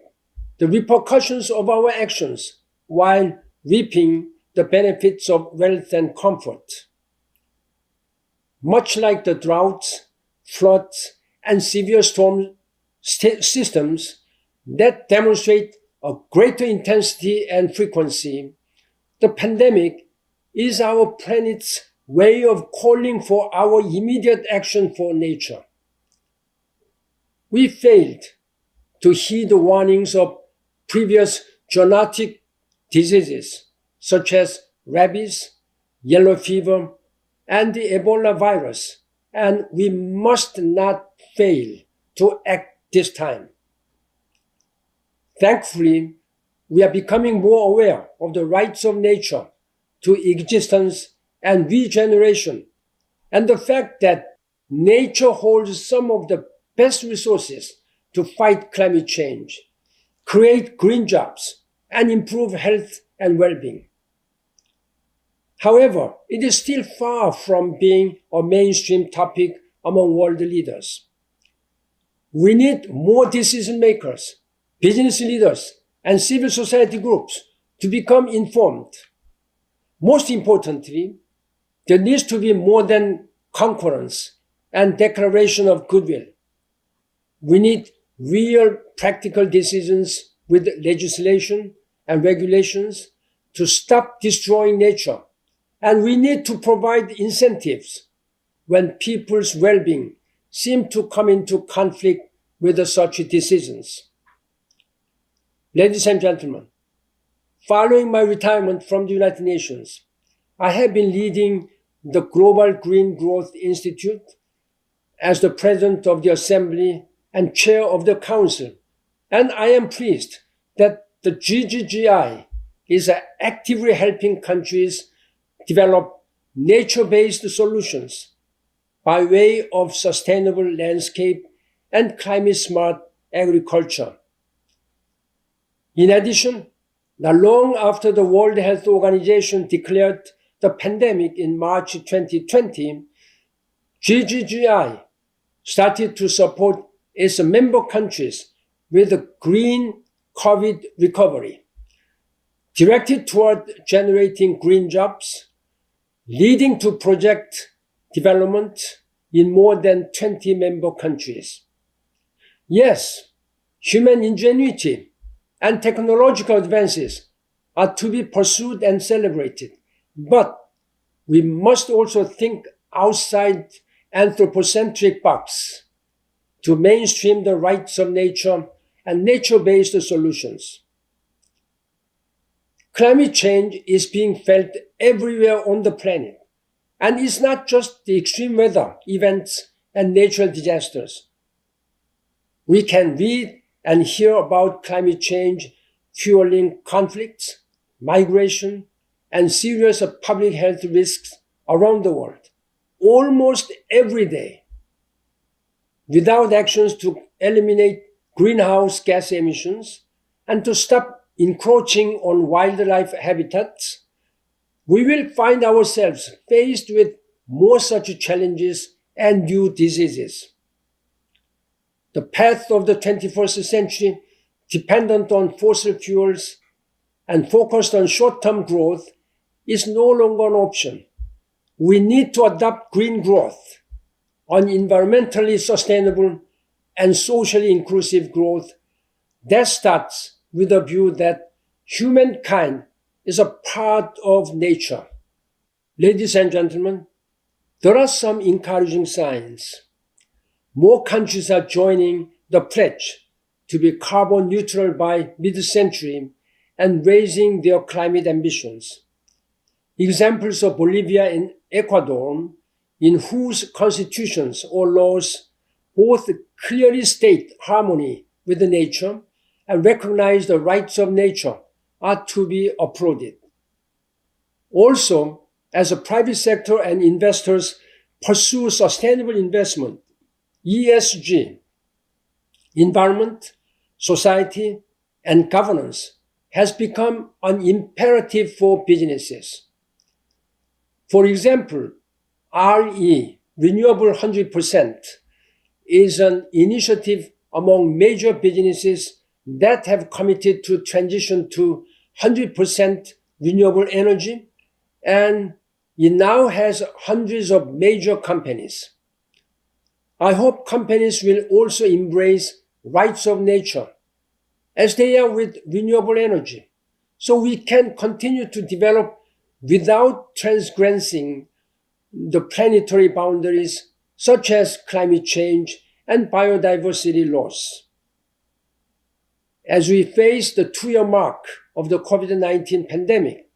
the repercussions of our actions while reaping the benefits of wealth and comfort. Much like the droughts, floods, and severe storm systems that demonstrate a greater intensity and frequency, the pandemic is our planet's way of calling for our immediate action for nature. We failed to heed the warnings of previous zoonotic diseases such as rabies, yellow fever, and the Ebola virus, and we must not fail to act this time. Thankfully, we are becoming more aware of the rights of nature to existence and regeneration, and the fact that nature holds some of the best resources to fight climate change, create green jobs, and improve health and well-being. However, it is still far from being a mainstream topic among world leaders. We need more decision makers, business leaders, and civil society groups to become informed. Most importantly, there needs to be more than concurrence and declaration of goodwill. We need real practical decisions with legislation and regulations to stop destroying nature. And we need to provide incentives when people's well-being seem to come into conflict with such decisions. Ladies and gentlemen, following my retirement from the United Nations, I have been leading the Global Green Growth Institute as the President of the Assembly and Chair of the Council, and I am pleased that the GGGI is actively helping countries develop nature-based solutions by way of sustainable landscape and climate-smart agriculture. In addition, not long after the World Health Organization declared the pandemic in March 2020, GGGI started to support its member countries with a green COVID recovery, directed toward generating green jobs, leading to project development in more than 20 member countries. Yes, human ingenuity and technological advances are to be pursued and celebrated, but we must also think outside anthropocentric box to mainstream the rights of nature and nature-based solutions. Climate change is being felt everywhere on the planet, and it's not just the extreme weather events and natural disasters. We can read and hear about climate change fueling conflicts, migration, and serious public health risks around the world, almost every day. Without actions to eliminate greenhouse gas emissions and to stop encroaching on wildlife habitats, we will find ourselves faced with more such challenges and new diseases. The path of the 21st century, dependent on fossil fuels and focused on short-term growth, is no longer an option. We need to adopt green growth, on environmentally sustainable and socially inclusive growth that starts with a view that humankind is a part of nature. Ladies and gentlemen, there are some encouraging signs. More countries are joining the pledge to be carbon neutral by mid-century and raising their climate ambitions. Examples of Bolivia and Ecuador, in whose constitutions or laws both clearly state harmony with nature and recognize the rights of nature, are to be applauded. Also, as the private sector and investors pursue sustainable investment, ESG, environment, society, and governance, has become an imperative for businesses. For example, RE, Renewable 100%, is an initiative among major businesses that have committed to transition to 100% renewable energy, and it now has hundreds of major companies. I hope companies will also embrace rights of nature as they are with renewable energy, so we can continue to develop without transgressing the planetary boundaries such as climate change and biodiversity loss. As we face the 2-year mark of the COVID-19 pandemic,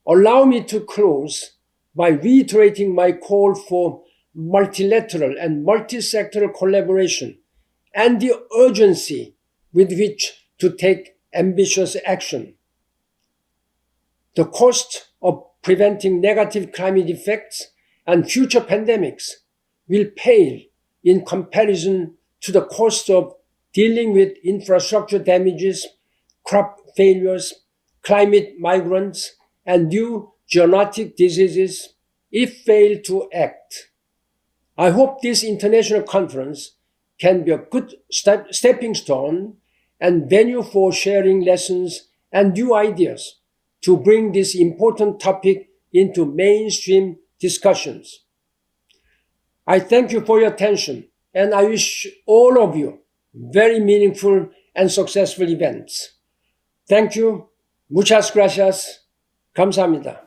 allow me to close by reiterating my call for multilateral and multi-sectoral collaboration and the urgency with which to take ambitious action. The cost of preventing negative climate effects and future pandemics will pale in comparison to the cost of dealing with infrastructure damages, crop failures, climate migrants, and new zoonotic diseases if failed to act. I hope this international conference can be a good stepping stone and venue for sharing lessons and new ideas to bring this important topic into mainstream discussions. I thank you for your attention, and I wish all of you very meaningful and successful events. Thank you. Muchas gracias. 감사합니다.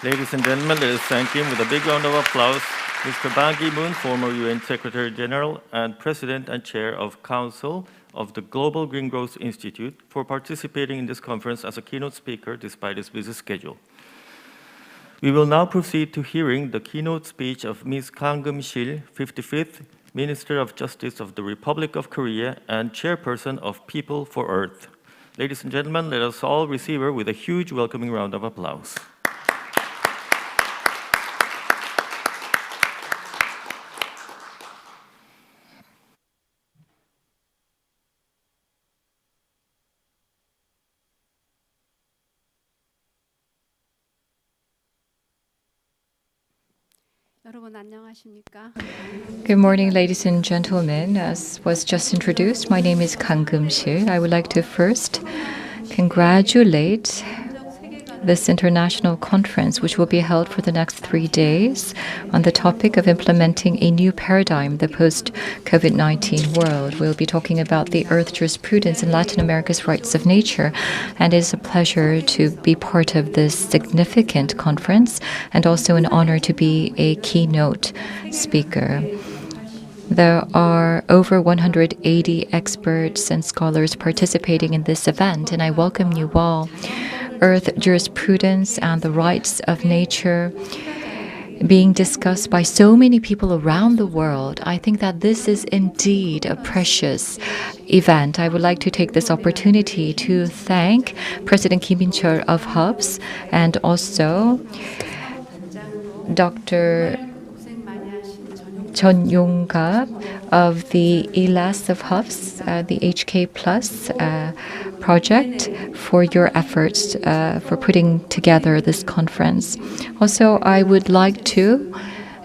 Ladies and gentlemen, let us thank him with a big round of applause. Mr. Ban Ki-moon, former UN Secretary General and President and Chair of Council of the Global Green Growth Institute, for participating in this conference as a keynote speaker despite his busy schedule. We will now proceed to hearing the keynote speech of Ms. Kang Keum-sil, 55th Minister of Justice of the Republic of Korea and Chairperson of People for Earth. Ladies and gentlemen, let us all receive her with a huge welcoming round of applause.
Good morning, ladies and gentlemen. As was just introduced, my name is Kang Keum-sil. I would like to first congratulate this international conference, which will be held for the next 3 days on the topic of implementing a new paradigm, the post-COVID-19 world. We'll be talking about the Earth jurisprudence in Latin America's rights of nature, and it is a pleasure to be part of this significant conference and also an honor to be a keynote speaker. There are over 180 experts and scholars participating in this event, and I welcome you all. Earth jurisprudence and the rights of nature being discussed by so many people around the world. I think that this is indeed a precious event. I would like to take this opportunity to thank President Kim In-cheol of HUFS and also Dr. Chon Yong-gap of the ILAS-HUFS, the HK Plus project, for your efforts for putting together this conference. Also, I would like to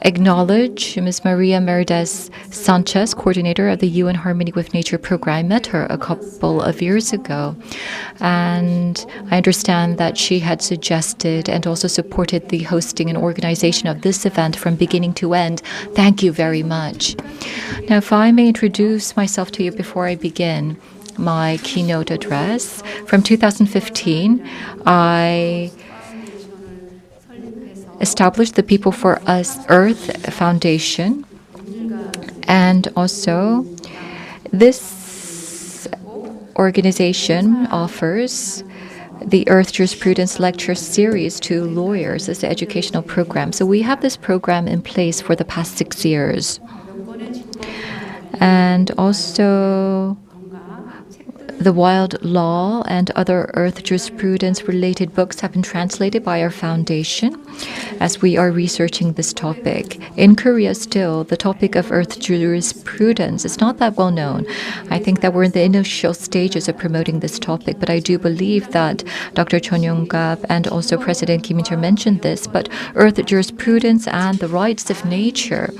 acknowledge Ms. Maria Mercedes Sanchez, coordinator of the UN Harmony with Nature program. I met her a couple of years ago, and I understand that she had suggested and also supported the hosting and organization of this event from beginning to end. Thank you very much. Now, if I may introduce myself to you before I begin my keynote address. From 2015, I established the People for Earth Foundation, and also this organization offers the Earth Jurisprudence Lecture Series to lawyers as an educational program. So we have this program in place for the past 6 years. And also the Wild Law and other Earth jurisprudence related books have been translated by our foundation as we are researching this topic. In Korea still, the topic of Earth jurisprudence is not that well known. I think that we're in the initial stages of promoting this topic, but I do believe that Dr. Chon Yong-gap and also President Kim In-cheol mentioned this, but Earth jurisprudence and the rights of nature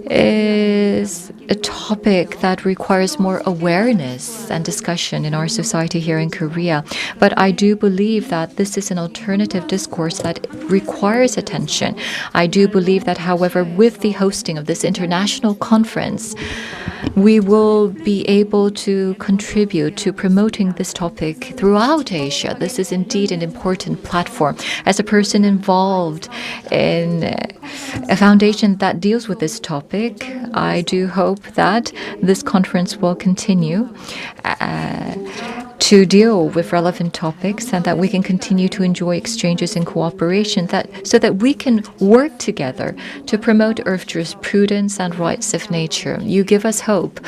is a topic that requires more awareness and discussion in our society here in Korea. But I do believe that this is an alternative discourse that requires attention. I do believe that, however, with the hosting of this international conference, we will be able to contribute to promoting this topic throughout Asia. This is indeed an important platform. As a person involved in a foundation that deals with this topic, I do hope that this conference will continue to deal with relevant topics and that we can continue to enjoy exchanges and cooperation so that we can work together to promote Earth jurisprudence and rights of nature. You give us hope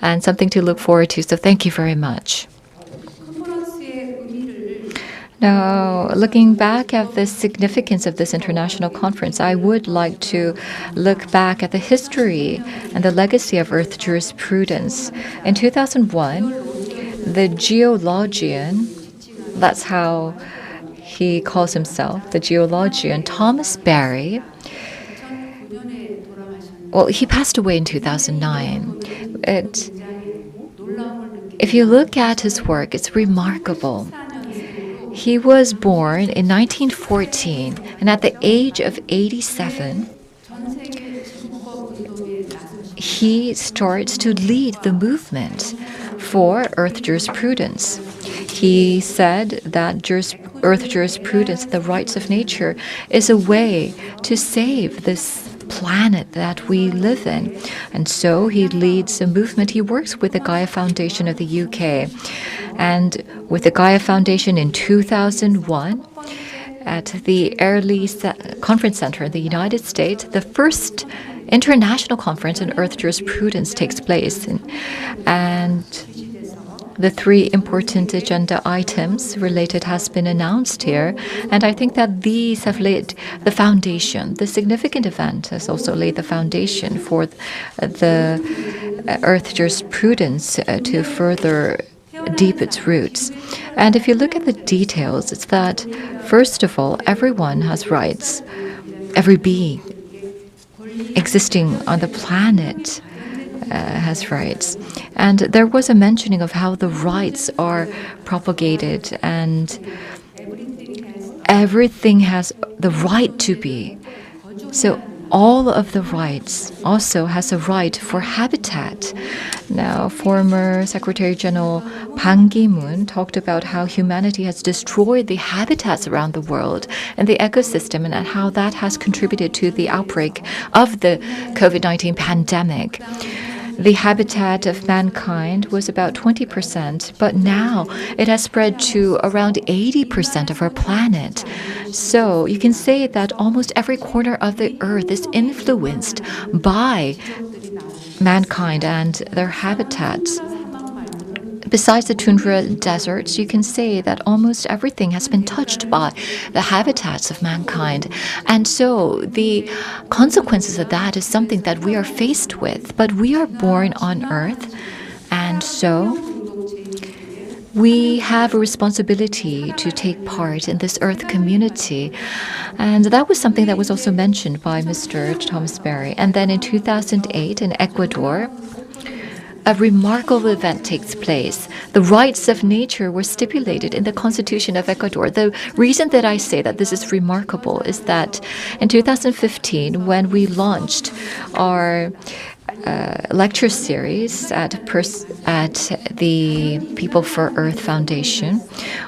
and something to look forward to, so thank you very much. Now, looking back at the significance of this international conference, I would like to look back at the history and the legacy of Earth jurisprudence. In 2001, the geologian, that's how he calls himself, the geologian Thomas Barry, well, he passed away in 2009. If you look at his work, it's remarkable. He was born in 1914, and at the age of 87, he starts to lead the movement for Earth jurisprudence. He said that Earth jurisprudence, the rights of nature, is a way to save this planet that we live in. And so he leads a movement. He works with the Gaia Foundation of the UK. And with the Gaia Foundation in 2001, at the Airlie Conference Center in the United States, the first international conference on Earth jurisprudence takes place. And the 3 important agenda items related has been announced here. And I think that these have laid the foundation. The significant event has also laid the foundation for the Earth jurisprudence to further deep its roots. And if you look at the details, it's that, first of all, everyone has rights. Every being existing on the planet has rights. And there was a mentioning of how the rights are propagated, and everything has the right to be. So all of the rights also has a right for habitat. Now, former Secretary General Ban Ki-moon talked about how humanity has destroyed the habitats around the world and the ecosystem, and how that has contributed to the outbreak of the COVID-19 pandemic. The habitat of mankind was about 20%, but now it has spread to around 80% of our planet. So you can say that almost every corner of the earth is influenced by mankind and their habitats. Besides the tundra deserts, you can say that almost everything has been touched by the habitats of mankind. And so the consequences of that is something that we are faced with. But we are born on Earth, and so we have a responsibility to take part in this Earth community. And that was something that was also mentioned by Mr. Thomas Berry. And then in 2008 in Ecuador, a remarkable event takes place. The rights of nature were stipulated in the Constitution of Ecuador. The reason that I say that this is remarkable is that in 2015, when we launched our lecture series at the People for Earth Foundation,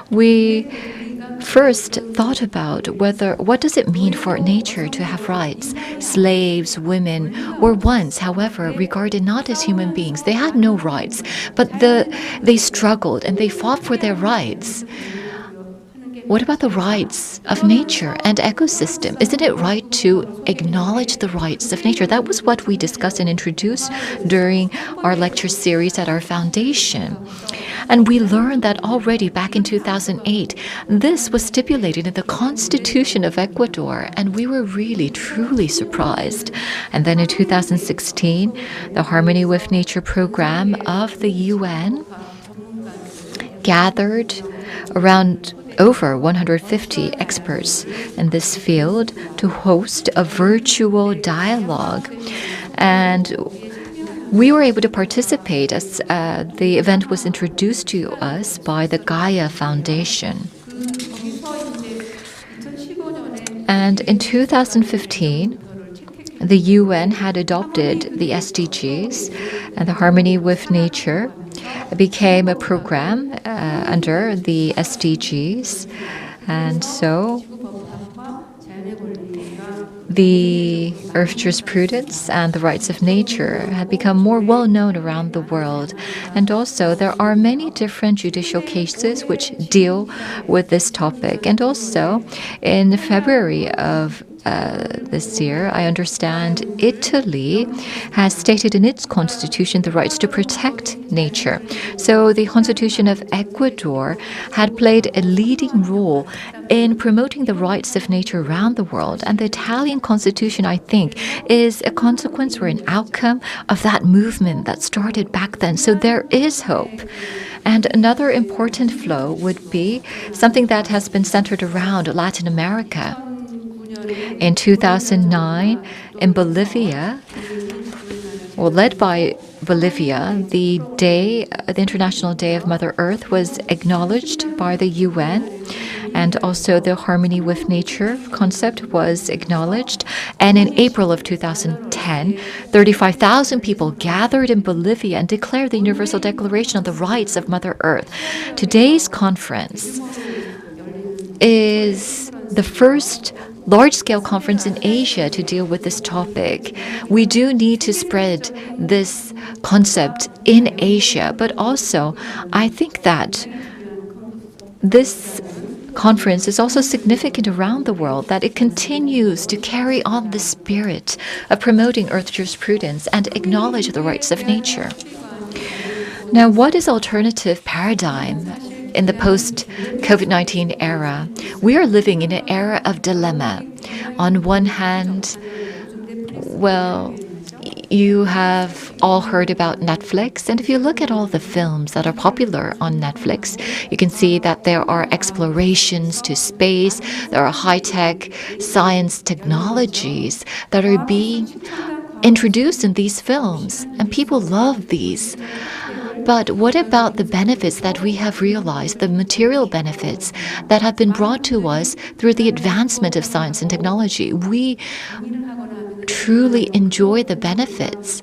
we first thought about what does it mean for nature to have rights. Slaves, women were once, however, regarded not as human beings. They had no rights, but they struggled and they fought for their rights. What about the rights of nature and ecosystem? Isn't it right to acknowledge the rights of nature? That was what we discussed and introduced during our lecture series at our foundation. And we learned that already back in 2008, this was stipulated in the Constitution of Ecuador, and we were really, truly surprised. And then in 2016, the Harmony with Nature program of the UN gathered around over 150 experts in this field to host a virtual dialogue. And we were able to participate as the event was introduced to us by the Gaia Foundation. And in 2015, the UN had adopted the SDGs, and the Harmony with Nature became a program under the SDGs. And so the Earth jurisprudence and the rights of nature have become more well known around the world. And also, there are many different judicial cases which deal with this topic. And also, in February of this year, I understand Italy has stated in its constitution the rights to protect nature. So the Constitution of Ecuador had played a leading role in promoting the rights of nature around the world. And the Italian constitution, I think, is a consequence or an outcome of that movement that started back then. So there is hope. And another important flow would be something that has been centered around Latin America. In 2009, in Bolivia, led by Bolivia, the International Day of Mother Earth was acknowledged by the UN. and also the harmony with nature concept was acknowledged. And in April of 2010, 35,000 people gathered in Bolivia and declared the Universal Declaration on the Rights of Mother Earth. Today's conference is the first large-scale conference in Asia to deal with this topic. We do need to spread this concept in Asia, but also I think that this conference is also significant around the world, that it continues to carry on the spirit of promoting Earth jurisprudence and acknowledge the rights of nature. Now, what is alternative paradigm in the post-COVID-19 era? We are living in an era of dilemma. On one hand, well, you have all heard about Netflix, and if you look at all the films that are popular on Netflix, you can see that there are explorations to space, there are high-tech science technologies that are being introduced in these films, and people love these. But what about the benefits that we have realized, the material benefits that have been brought to us through the advancement of science and technology? We truly enjoy the benefits.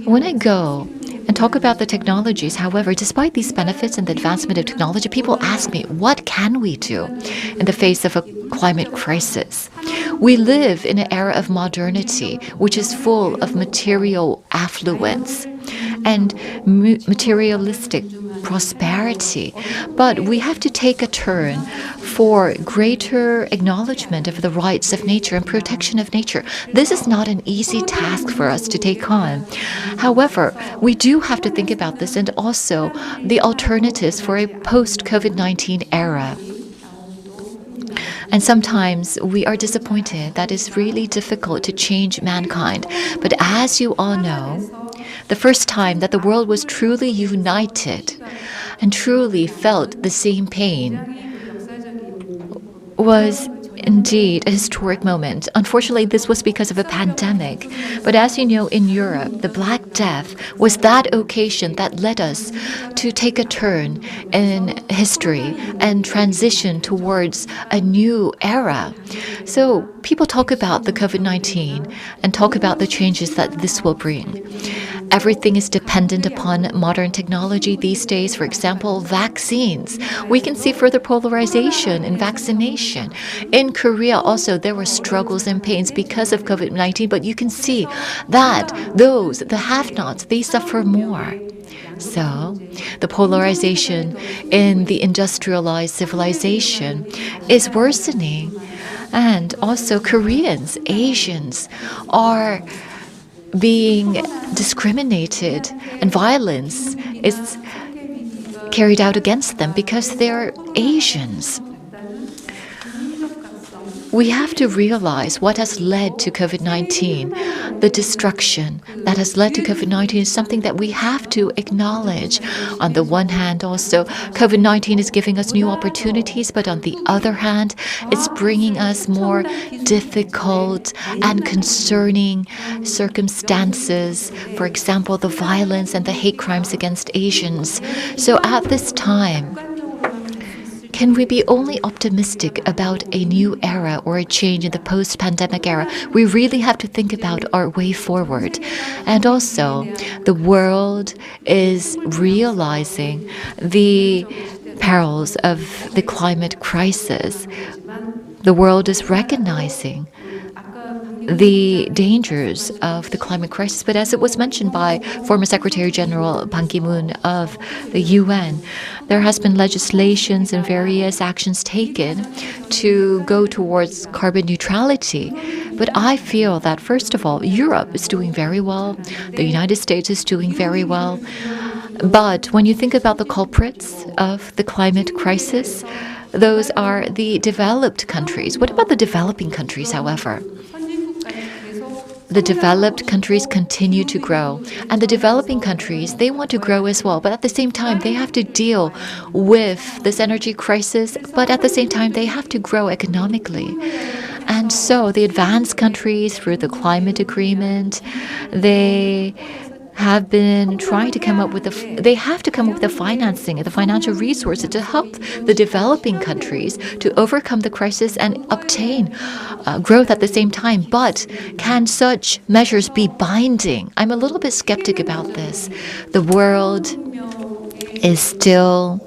When I go and talk about the technologies, however, despite these benefits and the advancement of technology, people ask me, what can we do in the face of a climate crisis? We live in an era of modernity, which is full of material affluence and materialistic prosperity. But we have to take a turn for greater acknowledgement of the rights of nature and protection of nature. This is not an easy task for us to take on. However, we do have to think about this and also the alternatives for a post-COVID-19 era. And sometimes we are disappointed that it's really difficult to change mankind. But as you all know, the first time that the world was truly united and truly felt the same pain was indeed a historic moment. Unfortunately, this was because of a pandemic. But as you know, in Europe, the Black Death was that occasion that led us to take a turn in history and transition towards a new era. So people talk about the COVID-19 and talk about the changes that this will bring. Everything is dependent upon modern technology these days. For example, vaccines. We can see further polarization in vaccination. In Korea also, there were struggles and pains because of COVID-19, but you can see that the have-nots, they suffer more. So, the polarization in the industrialized civilization is worsening. And also Koreans, Asians are being discriminated, and violence is carried out against them because they're Asians. We have to realize what has led to COVID-19. The destruction that has led to COVID-19 is something that we have to acknowledge. On the one hand, also, COVID-19 is giving us new opportunities, but on the other hand, it's bringing us more difficult and concerning circumstances. For example, the violence and the hate crimes against Asians. So at this time, can we be only optimistic about a new era or a change in the post-pandemic era? We really have to think about our way forward. And also, the world is realizing the perils of the climate crisis. The world is recognizing the dangers of the climate crisis. But as it was mentioned by former Secretary General Ban Ki-moon of the UN, there has been legislations and various actions taken to go towards carbon neutrality. But I feel that, first of all, Europe is doing very well. The United States is doing very well. But when you think about the culprits of the climate crisis, those are the developed countries. What about the developing countries, however? The developed countries continue to grow, and the developing countries, they want to grow as well, but at the same time, they have to deal with this energy crisis, but at the same time, they have to grow economically. And so the advanced countries, through the climate agreement, they have been trying to come up with they have to come up with the financing and the financial resources to help the developing countries to overcome the crisis and obtain growth at the same time. But can such measures be binding? I'm a little bit skeptic about this. The world is still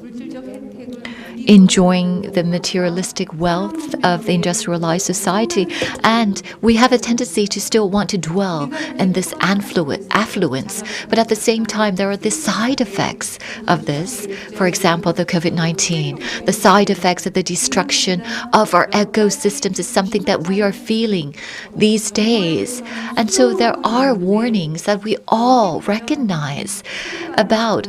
enjoying the materialistic wealth of the industrialized society, and we have a tendency to still want to dwell in this affluence. But at the same time, there are the side effects of this. For example, the COVID-19, the side effects of the destruction of our ecosystems is something that we are feeling these days. And so there are warnings that we all recognize about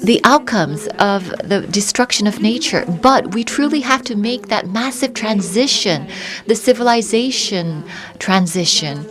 the outcomes of the destruction of nature. But we truly have to make that massive transition, the civilization transition.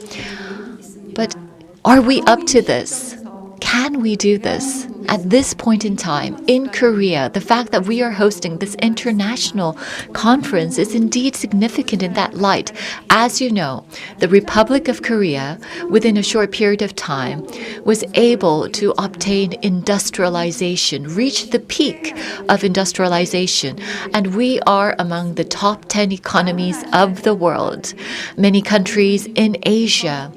But are we up to this? Can we do this? At this point in time, in Korea, the fact that we are hosting this international conference is indeed significant in that light. As you know, the Republic of Korea, within a short period of time, was able to obtain industrialization, reach the peak of industrialization, and we are among the top 10 economies of the world. Many countries in Asia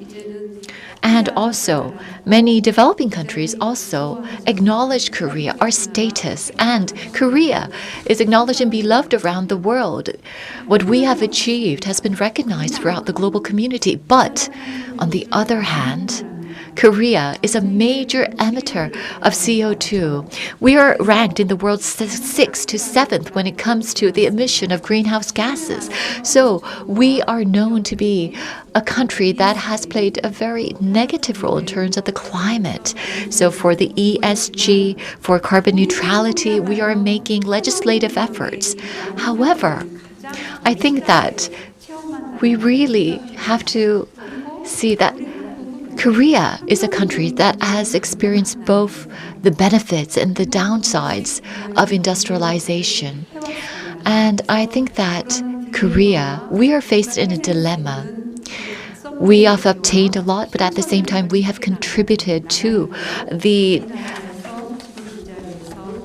and also many developing countries also acknowledge Korea, our status, and Korea is acknowledged and beloved around the world. What we have achieved has been recognized throughout the global community. But on the other hand, Korea is a major emitter of CO2. We are ranked in the world 6th to 7th when it comes to the emission of greenhouse gases. So we are known to be a country that has played a very negative role in terms of the climate. So for the ESG, for carbon neutrality, we are making legislative efforts. However, I think that we really have to see that Korea is a country that has experienced both the benefits and the downsides of industrialization. And I think that Korea, we are faced in a dilemma. We have obtained a lot, but at the same time, we have contributed to the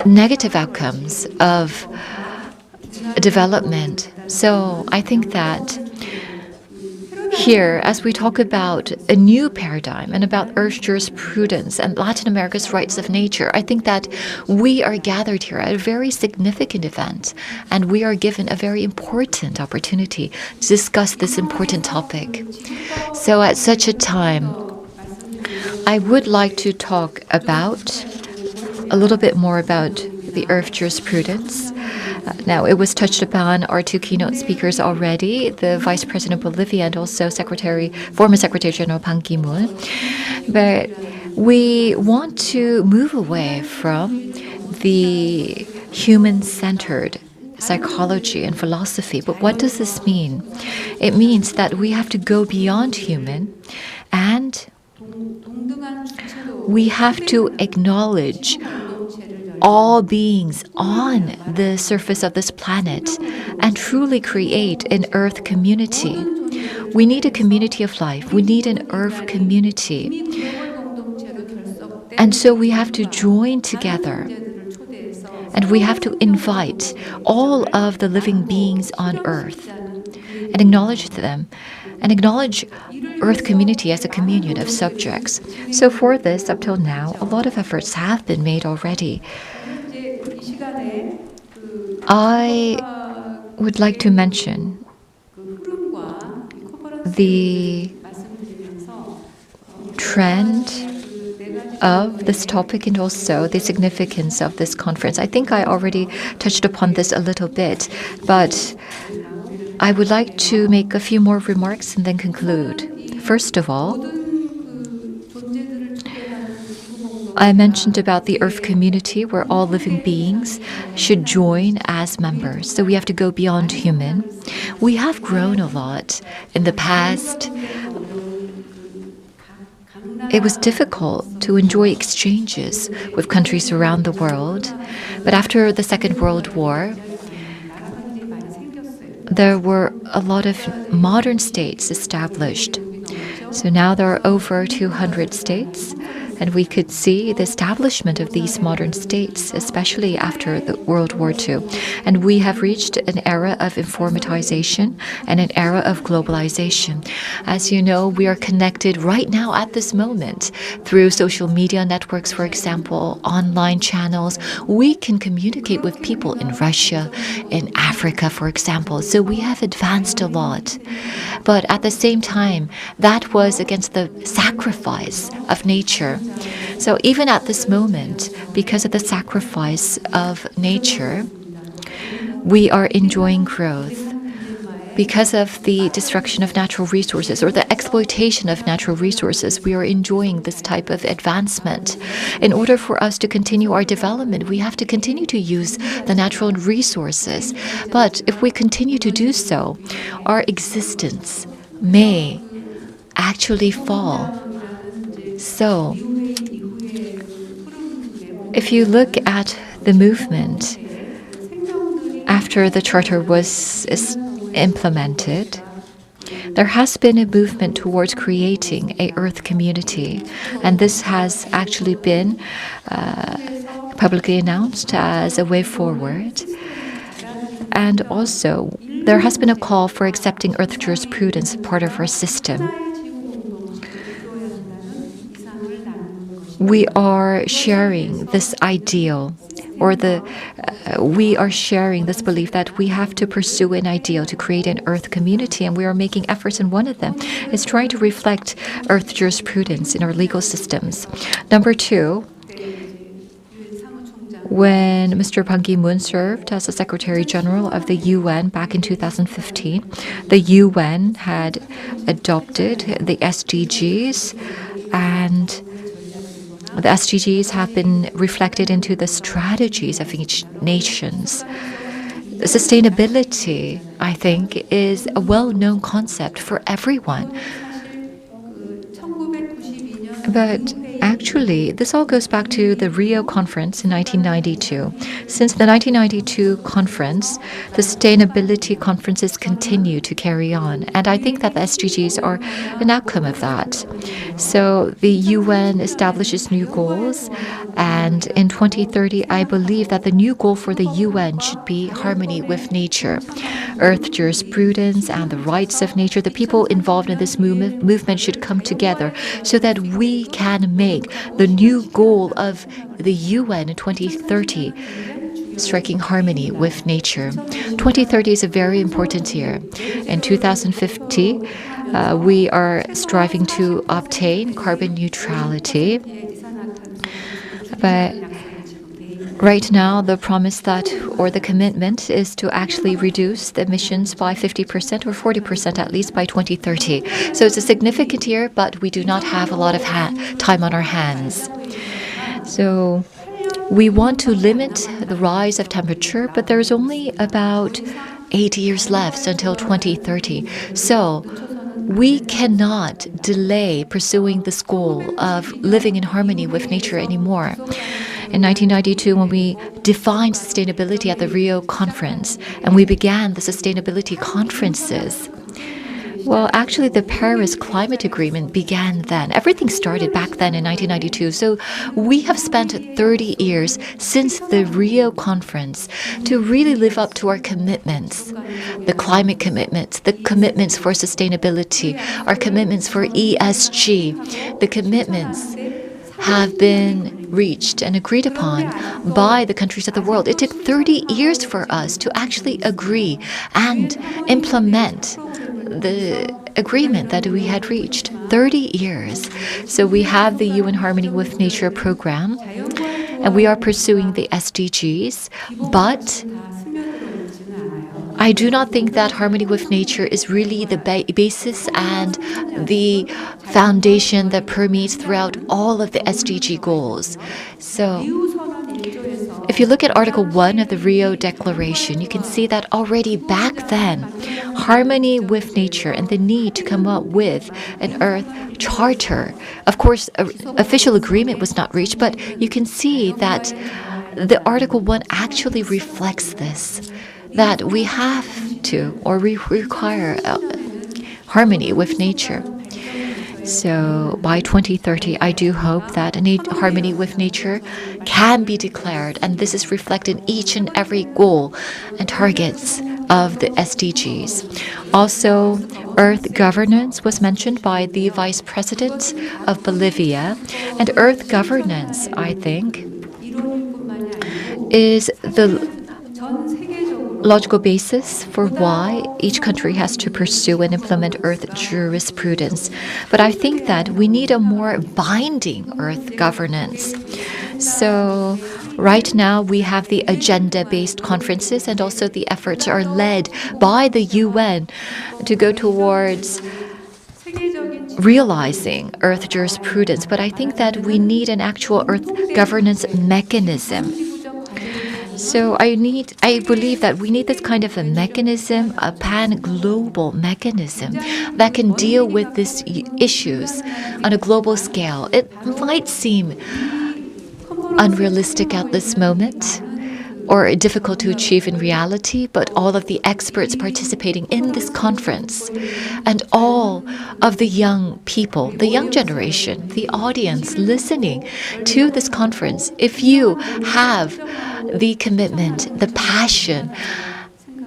negative outcomes of development. So I think that here, as we talk about a new paradigm and about Earth jurisprudence and Latin America's rights of nature, I think that we are gathered here at a very significant event, and we are given a very important opportunity to discuss this important topic. So at such a time, I would like to talk about a little bit more about the Earth jurisprudence. Now, it was touched upon our two keynote speakers already, the Vice President of Bolivia and also former Secretary General Ban Ki-moon. But we want to move away from the human-centered psychology and philosophy. But what does this mean? It means that we have to go beyond human, and we have to acknowledge all beings on the surface of this planet and truly create an Earth community. We need a community of life. We need an Earth community. And so we have to join together, and we have to invite all of the living beings on Earth and acknowledge them, and acknowledge Earth community as a communion of subjects. So for this, up till now, a lot of efforts have been made already. I would like to mention the trend of this topic and also the significance of this conference. I think I already touched upon this a little bit, but I would like to make a few more remarks and then conclude. First of all, I mentioned about the Earth community where all living beings should join as members. So we have to go beyond human. We have grown a lot in the past. It was difficult to enjoy exchanges with countries around the world. But after the Second World War, there were a lot of modern states established. So now there are over 200 states, And we could see the establishment of these modern states, especially after the World War II. And we have reached an era of informatization and an era of globalization. As you know, we are connected right now at this moment through social media networks, for example, online channels. We can communicate with people in Russia, in Africa, for example. So we have advanced a lot. But at the same time, that was against the sacrifice of nature. So even at this moment, because of the sacrifice of nature, we are enjoying growth. Because of the destruction of natural resources or the exploitation of natural resources, we are enjoying this type of advancement. In order for us to continue our development, we have to continue to use the natural resources. But if we continue to do so, our existence may actually fall. So, if you look at the movement after the charter was implemented, there has been a movement towards creating a Earth community, and this has actually been publicly announced as a way forward. And also, there has been a call for accepting Earth jurisprudence as part of our system. We are sharing this ideal, or we are sharing this belief that we have to pursue an ideal to create an Earth community, and we are making efforts, and one of them is trying to reflect Earth jurisprudence in our legal systems. Number two, when Mr. Ban Ki-moon served as the Secretary General of the UN back in 2015, the UN had adopted the SDGs, and the SDGs have been reflected into the strategies of each nations. Sustainability, I think, is a well-known concept for everyone. But actually, this all goes back to the Rio conference in 1992. Since the 1992 conference, the sustainability conferences continue to carry on. And I think that the SDGs are an outcome of that. So the UN establishes new goals. And in 2030, I believe that the new goal for the UN should be harmony with nature. Earth jurisprudence and the rights of nature, the people involved in this movement should come together so that we can make the new goal of the UN in 2030, striking harmony with nature. 2030 is a very important year. In 2050, we are striving to obtain carbon neutrality. But right now, the promise or the commitment is to actually reduce the emissions by 50% or 40% at least by 2030. So it's a significant year, but we do not have a lot of time on our hands. So we want to limit the rise of temperature, but there's only about 8 years left until 2030. So we cannot delay pursuing this goal of living in harmony with nature anymore. In 1992, when we defined sustainability at the Rio conference, and we began the sustainability conferences, well, actually, the Paris Climate Agreement began then. Everything started back then in 1992. So we have spent 30 years since the Rio conference to really live up to our commitments, the climate commitments, the commitments for sustainability, our commitments for ESG, the commitments have been reached and agreed upon by the countries of the world. It took 30 years for us to actually agree and implement the agreement that we had reached. 30 years. So we have the UN Harmony with Nature program, and we are pursuing the SDGs, but I do not think that harmony with nature is really the basis and the foundation that permeates throughout all of the SDG goals. So, if you look at Article 1 of the Rio Declaration, you can see that already back then, harmony with nature and the need to come up with an Earth Charter. Of course, an official agreement was not reached, but you can see that the Article 1 actually reflects this, that we have to, or we require harmony with nature. So by 2030, I do hope that harmony with nature can be declared, and this is reflected in each and every goal and targets of the SDGs. Also, Earth governance was mentioned by the Vice President of Bolivia, and Earth governance, I think, is the logical basis for why each country has to pursue and implement Earth jurisprudence. But I think that we need a more binding Earth governance. So right now we have the agenda-based conferences, and also the efforts are led by the UN to go towards realizing Earth jurisprudence. But I think that we need an actual Earth governance mechanism. So I believe that we need this kind of a mechanism, a pan-global mechanism that can deal with these issues on a global scale. It might seem unrealistic at this moment or difficult to achieve in reality, but all of the experts participating in this conference and all of the young people, the young generation, the audience listening to this conference, if you have the commitment, the passion,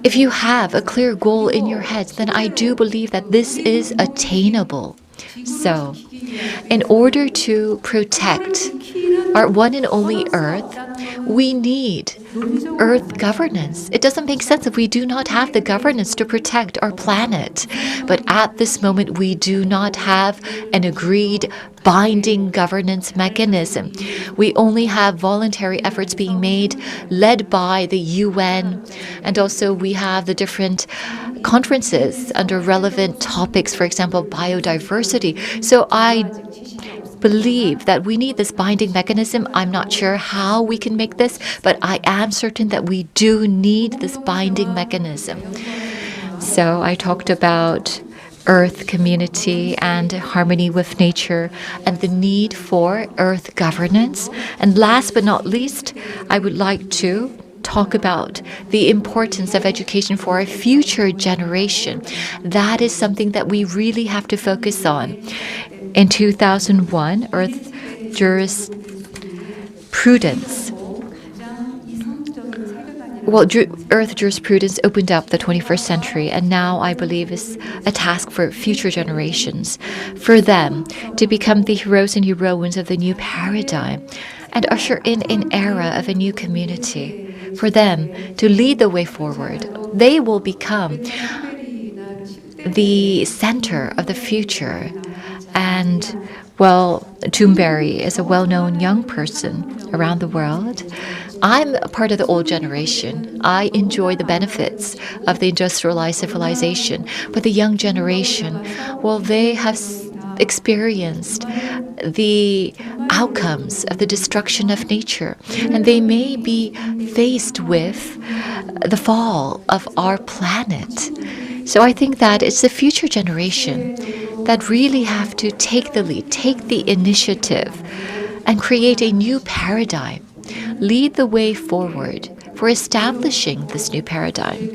if you have a clear goal in your heads, then I do believe that this is attainable. So, in order to protect our one and only Earth, we need Earth governance. It doesn't make sense if we do not have the governance to protect our planet. But at this moment, we do not have an agreed binding governance mechanism. We only have voluntary efforts being made, led by the UN, and also we have the different conferences under relevant topics, for example, biodiversity. So I believe that we need this binding mechanism. I'm not sure how we can make this, but I am certain that we do need this binding mechanism. So I talked about Earth community and harmony with nature and the need for Earth governance. And last but not least, I would like to talk about the importance of education for our future generation. That is something that we really have to focus on. In 2001, Earth jurisprudence Earth jurisprudence opened up the 21st century, and now I believe is a task for future generations, for them to become the heroes and heroines of the new paradigm and usher in an era of a new community, for them to lead the way forward. They will become the center of the future. And, well, Toonberry is a well-known young person around the world. I'm a part of the old generation. I enjoy the benefits of the industrialized civilization. But the young generation, well, they have experienced the outcomes of the destruction of nature. And they may be faced with the fall of our planet. So I think that it's the future generation that really have to take the lead, take the initiative, and create a new paradigm, lead the way forward for establishing this new paradigm.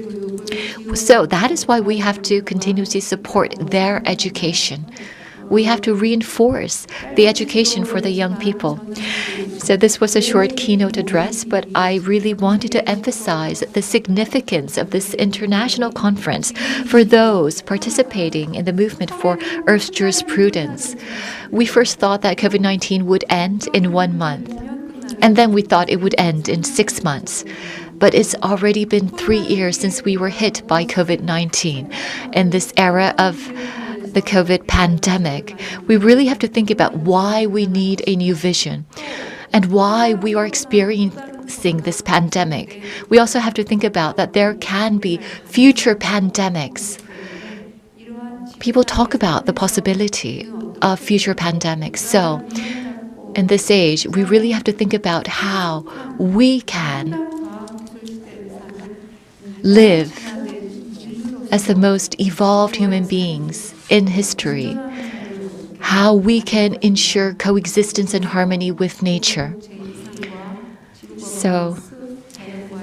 So that is why we have to continuously support their education. We have to reinforce the education for the young people. So this was a short keynote address, but I really wanted to emphasize the significance of this international conference for those participating in the movement for Earth jurisprudence. We first thought that COVID-19 would end in 1 month, and then we thought it would end in 6 months. But it's already been 3 years since we were hit by COVID-19. In this era of the COVID pandemic, we really have to think about why we need a new vision and why we are experiencing this pandemic. We also have to think about that there can be future pandemics. People talk about the possibility of future pandemics. So in this age, we really have to think about how we can live as the most evolved human beings in history, how we can ensure coexistence and harmony with nature. So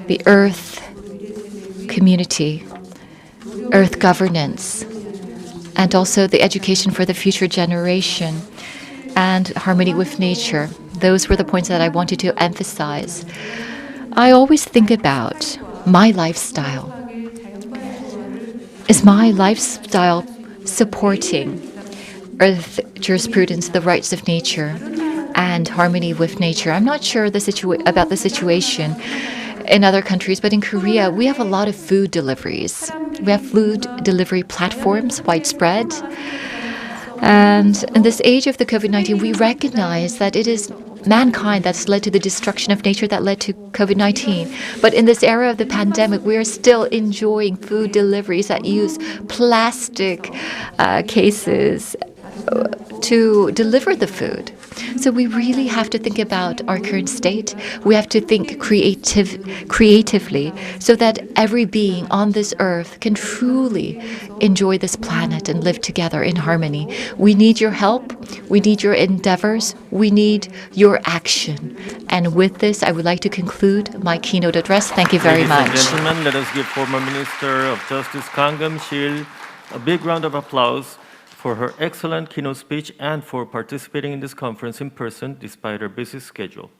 the Earth community, Earth governance, and also the education for the future generation and harmony with nature. Those were the points that I wanted to emphasize. I always think about my lifestyle. Is my lifestyle supporting earth jurisprudence, the rights of nature, and harmony with nature? I'm not sure about the situation in other countries, but in Korea, we have a lot of food deliveries. We have food delivery platforms widespread. And in this age of the COVID-19, we recognize that it is mankind that's led to the destruction of nature that led to COVID-19. But in this era of the pandemic, we are still enjoying food deliveries that use plastic cases to deliver the food. So we really have to think about our current state. We have to think creatively so that every being on this earth can truly enjoy this planet and live together in harmony. We need your help. We need your endeavors. We need your action. And with this, I would like to conclude my keynote address. Thank you very much.
Ladies and gentlemen, let us give former Minister of Justice Kang Geum-sil a big round of applause for her excellent keynote speech and for participating in this conference in person despite her busy schedule.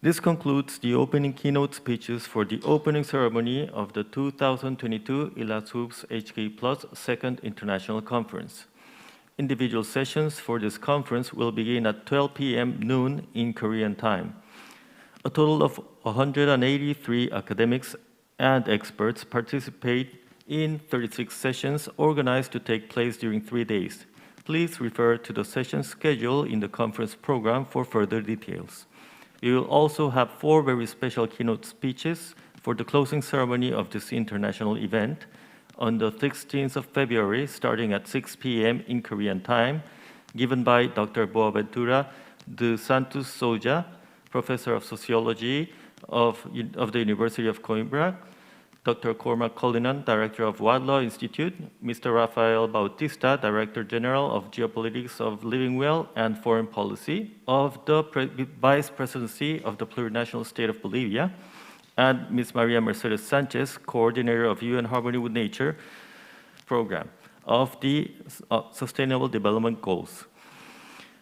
This concludes the opening keynote speeches for the opening ceremony of the 2022 ILAS-HUFS HK Plus Second International Conference. Individual sessions for this conference will begin at 12 p.m. noon in Korean time. A total of 183 academics and experts participate in 36 sessions organized to take place during 3 days. Please refer to the session schedule in the conference program for further details. We will also have 4 very special keynote speeches for the closing ceremony of this international event on the 16th of February, starting at 6 p.m. in Korean time, given by Dr. Boaventura de Santos Souza, Professor of Sociology of the University of Coimbra, Dr. Cormac Cullinan, Director of Wadlaw Institute, Mr. Rafael Bautista, Director General of Geopolitics of Living Well and Foreign Policy of the Vice Presidency of the Plurinational State of Bolivia, and Ms. Maria Mercedes Sanchez, Coordinator of UN Harmony with Nature Program of the Sustainable Development Goals.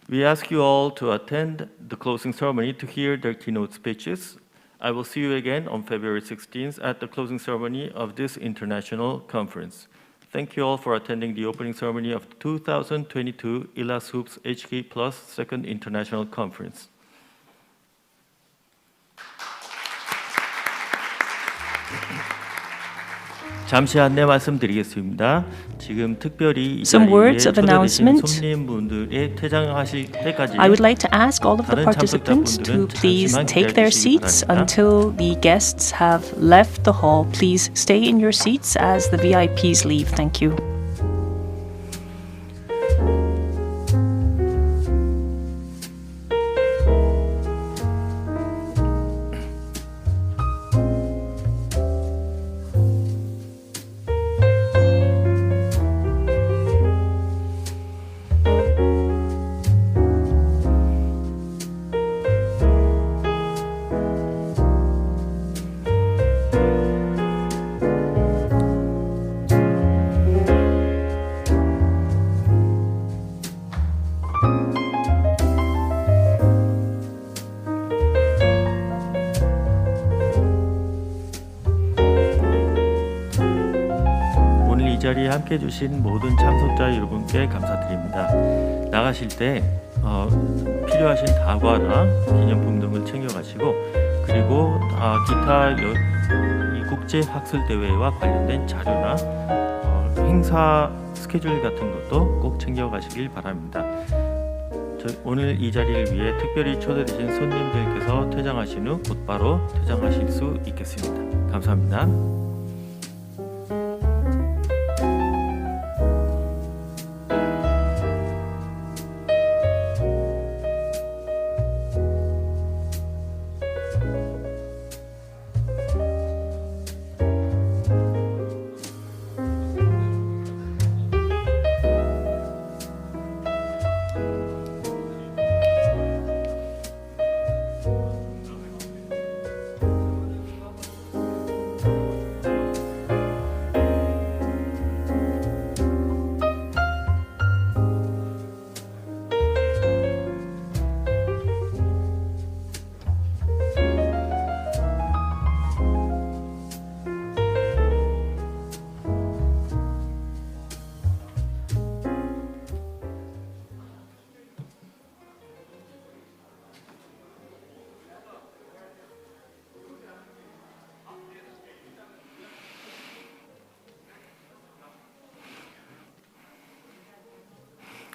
We ask you all to attend the closing ceremony to hear their keynote speeches. I will see you again on February 16th at the closing ceremony of this international conference. Thank you all for attending the opening ceremony of the 2022 ILAS-HUFS HK Plus Second International Conference. 잠시 안내 말씀드리겠습니다. 지금 특별히 이
Some
자리에
words of
초대되신
announcement.
손님분들의 퇴장하실 때까지
I would like to ask all of the
다른
participants to
참석자분들은
please
잠시만
take their
기다려주시기
seats
바랍니다.
until the guests have left the hall. Please stay in your seats as the VIPs leave. Thank you.
이 자리에 함께해 주신 모든 참석자 여러분께 감사드립니다. 나가실 때 필요하신 다과나 기념품 등을 챙겨가시고, 그리고 기타 이 국제학술대회와 관련된 자료나 행사 스케줄 같은 것도 꼭 챙겨가시길 바랍니다. 오늘 이 자리를 위해 특별히 초대되신 손님들께서 퇴장하신 후 곧바로 퇴장하실 수 있겠습니다. 감사합니다.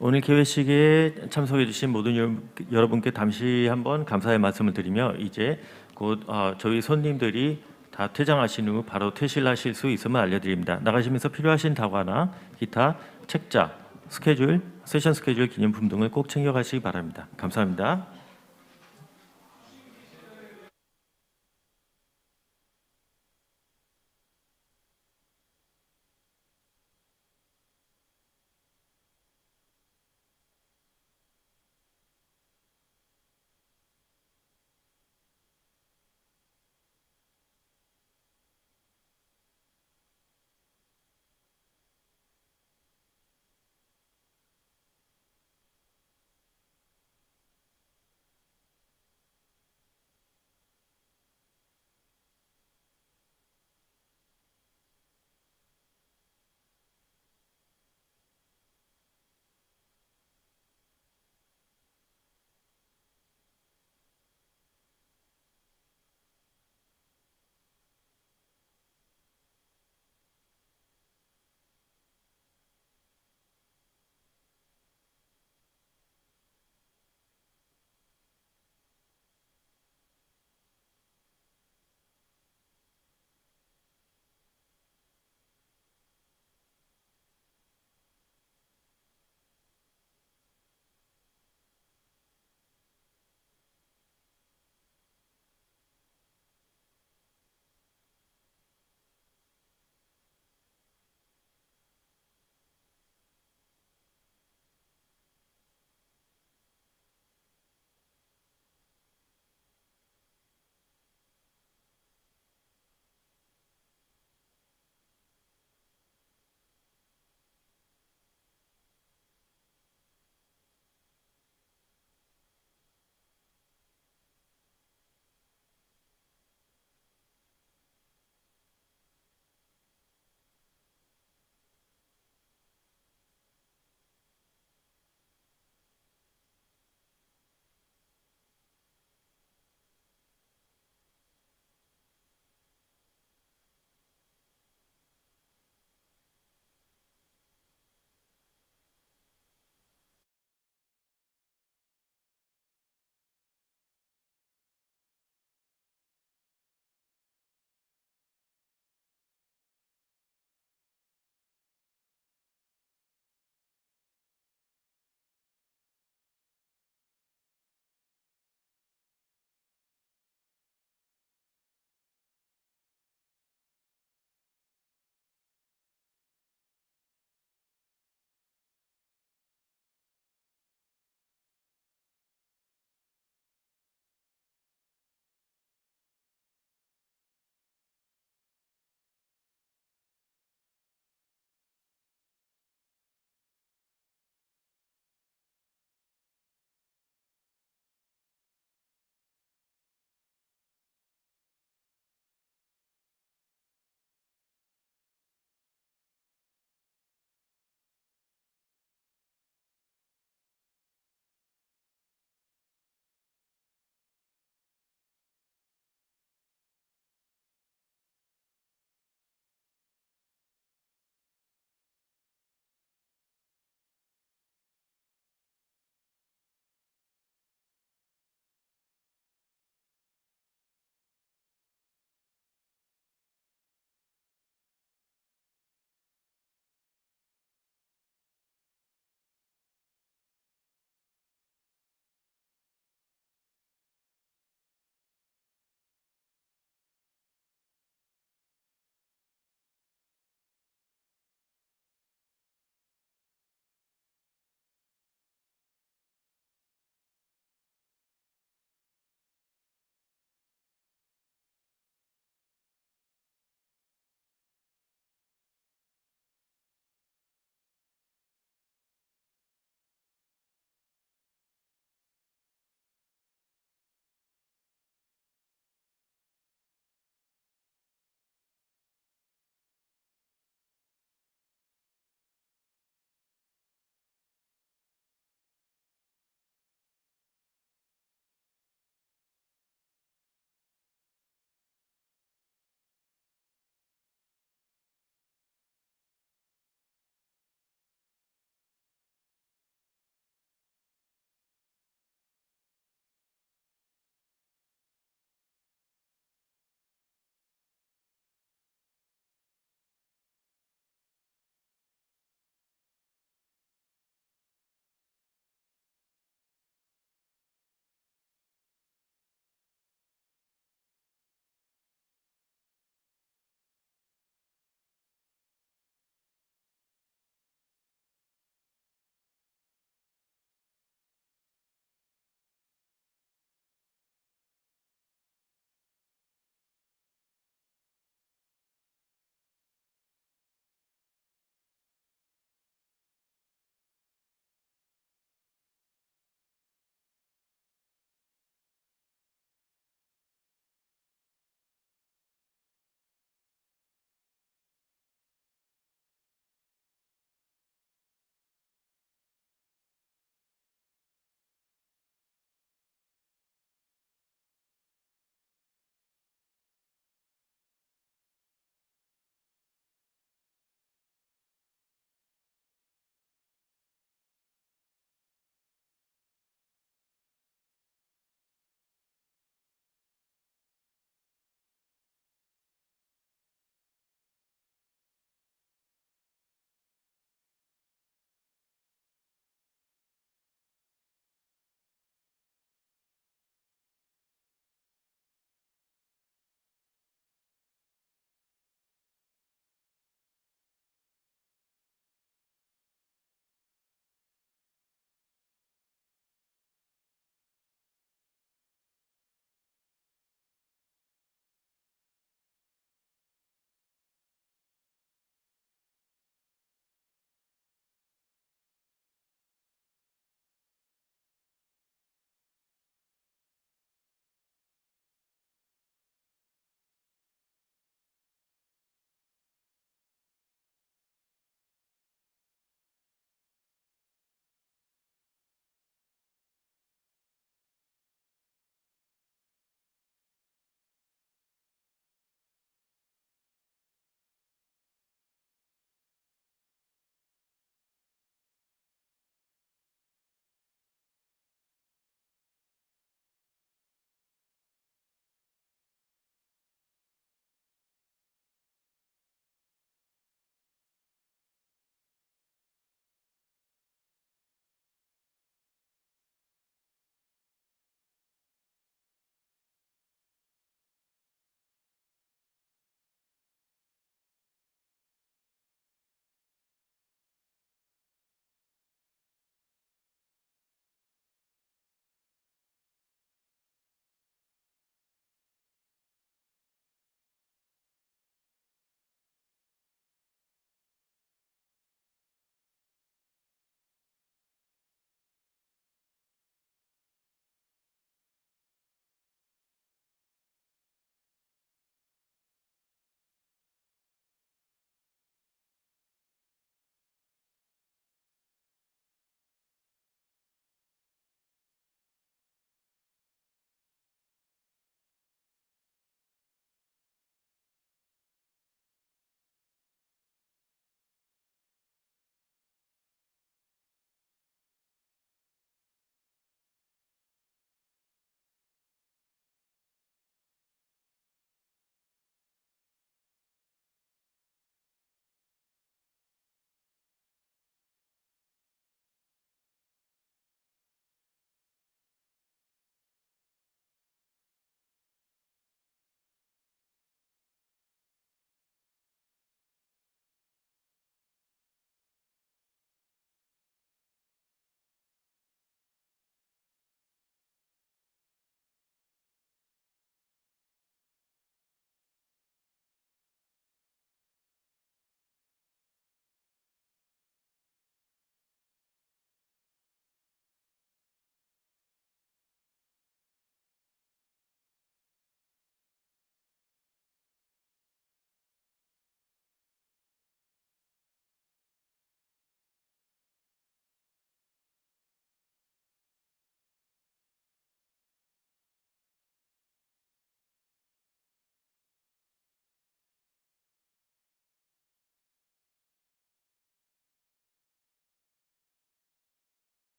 오늘 개회식에 참석해 주신 모든 여러분께 다시 한번 감사의 말씀을 드리며 이제 곧 저희 손님들이 다 퇴장하신 후 바로 퇴실하실 수 있음을 알려드립니다. 나가시면서 필요하신 다과나 기타, 책자, 스케줄, 세션 스케줄, 기념품 등을 꼭 챙겨가시기 바랍니다. 감사합니다.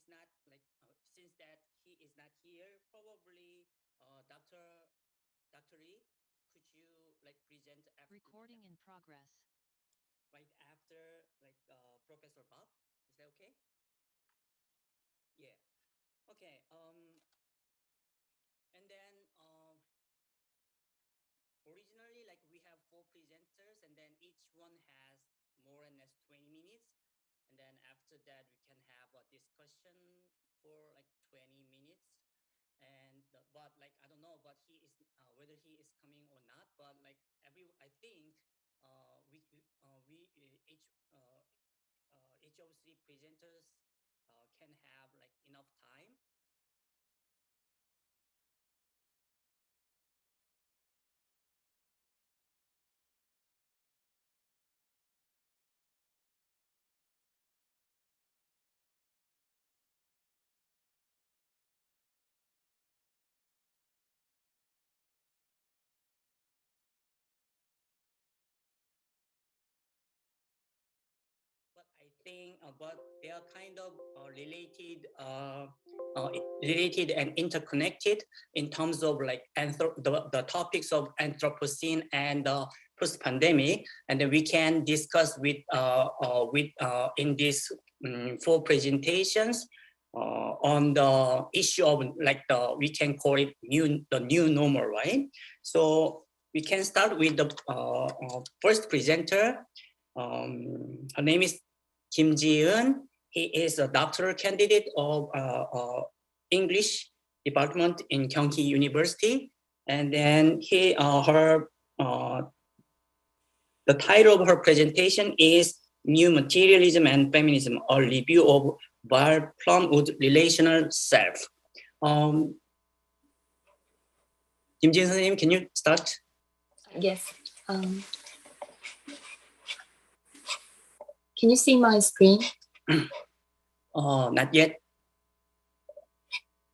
not like since that he is not here, probably Dr. Lee, could you like present after,
Recording in progress.
right after like Professor Bob? Is that okay? Yeah. Okay. And then originally like we have 4 presenters, and then each one has more or less 20 minutes. And then after that, we can have a discussion for like 20 minutes. And but like I don't know, but he is whether he is coming or not. But like I think each of 3 presenters can have like enough time. But I think, but they are kind of related and interconnected in terms of like the topics of Anthropocene and post-pandemic, and then we can discuss with in these 4 presentations on the issue of like we can call it the new normal, right? So we can start with the first presenter. Her name is Kim Ji-eun. He is a doctoral candidate of English department in Gyeonggi University. And then the title of her presentation is New Materialism and Feminism, a review of Val Plumwood's relational self. Kim Ji-eun 선생님, can you start?
Yes. Can you see my screen?
Not yet.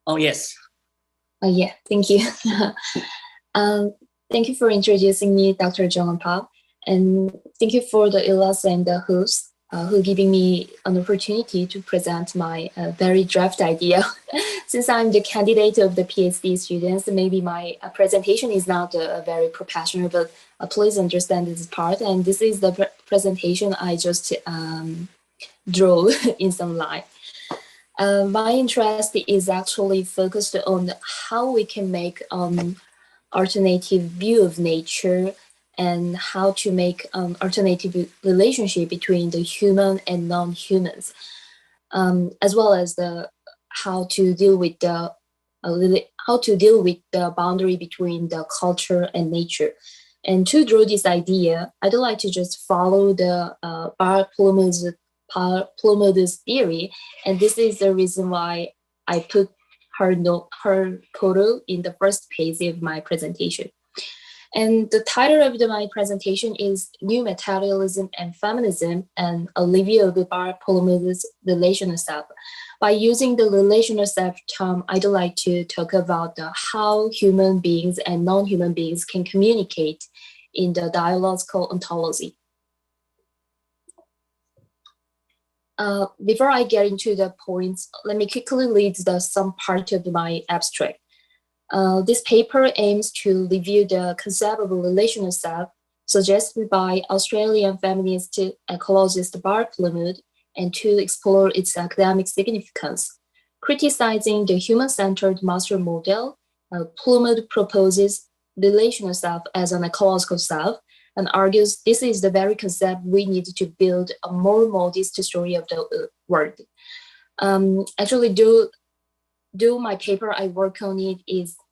Oh, yes.
Yeah, thank you. Thank you for introducing me, Dr. Jong Pao. And thank you for the ILAS and the HUFS who giving me an opportunity to present my very draft idea. Since I'm the candidate of the PhD students, maybe my presentation is not very professional, but please understand this part. And this is the presentation I just drew in some line. My interest is actually focused on how we can make alternative view of nature and how to make alternative relationship between the human and non-humans, as well as how to deal with the boundary between the culture and nature. And to draw this idea, I'd like to just follow the Plumwood's theory, and this is the reason why I put her photo in the first page of my presentation. And the title of my presentation is New Materialism and Feminism, and a review of Plumwood's relational self. By using the relational self term, I'd like to talk about how human beings and non-human beings can communicate in the dialogical ontology. Before I get into the points, let me quickly read some part of my abstract. This paper aims to review the concept of a relational self suggested by Australian feminist ecologist Val Plumwood, and to explore its academic significance. Criticizing the human-centered master model, Plumwood proposes relational self as an ecological self, and argues this is the very concept we need to build a more modest story of the world. Actually, do my paper I work on it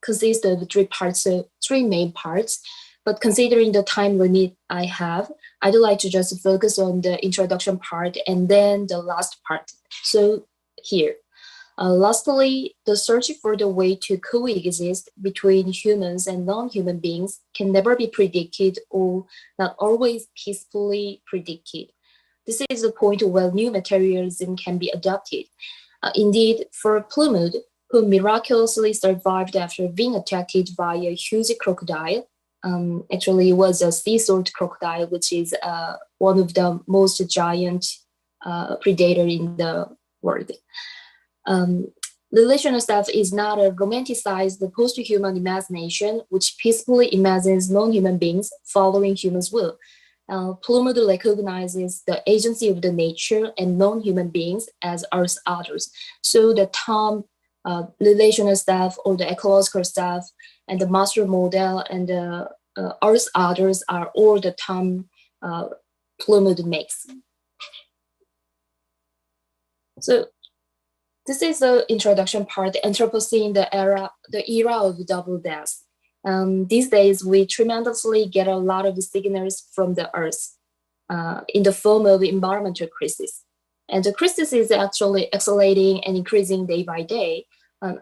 consists of 3 parts, 3 main parts. But considering the time limit I have, I'd like to just focus on the introduction part and then the last part. So here. Lastly, the search for the way to coexist between humans and non-human beings can never be predicted or not always peacefully predicted. This is the point where new materialism can be adopted. Indeed, for Plumwood, who miraculously survived after being attacked by a huge crocodile, actually it was a sea salt crocodile, which is one of the most giant predator in the world. Relational self is not a romanticized post-human imagination which peacefully imagines non-human beings following humans' will. Plumwood recognizes the agency of the nature and non-human beings as Earth others. So the term relational self or the ecological self and the master model and the Earth others are all the term Plumwood makes. So this is the introduction part, the Anthropocene, the era of double death. These days, we tremendously get a lot of signals from the Earth in the form of environmental crisis. And the crisis is actually accelerating and increasing day by day.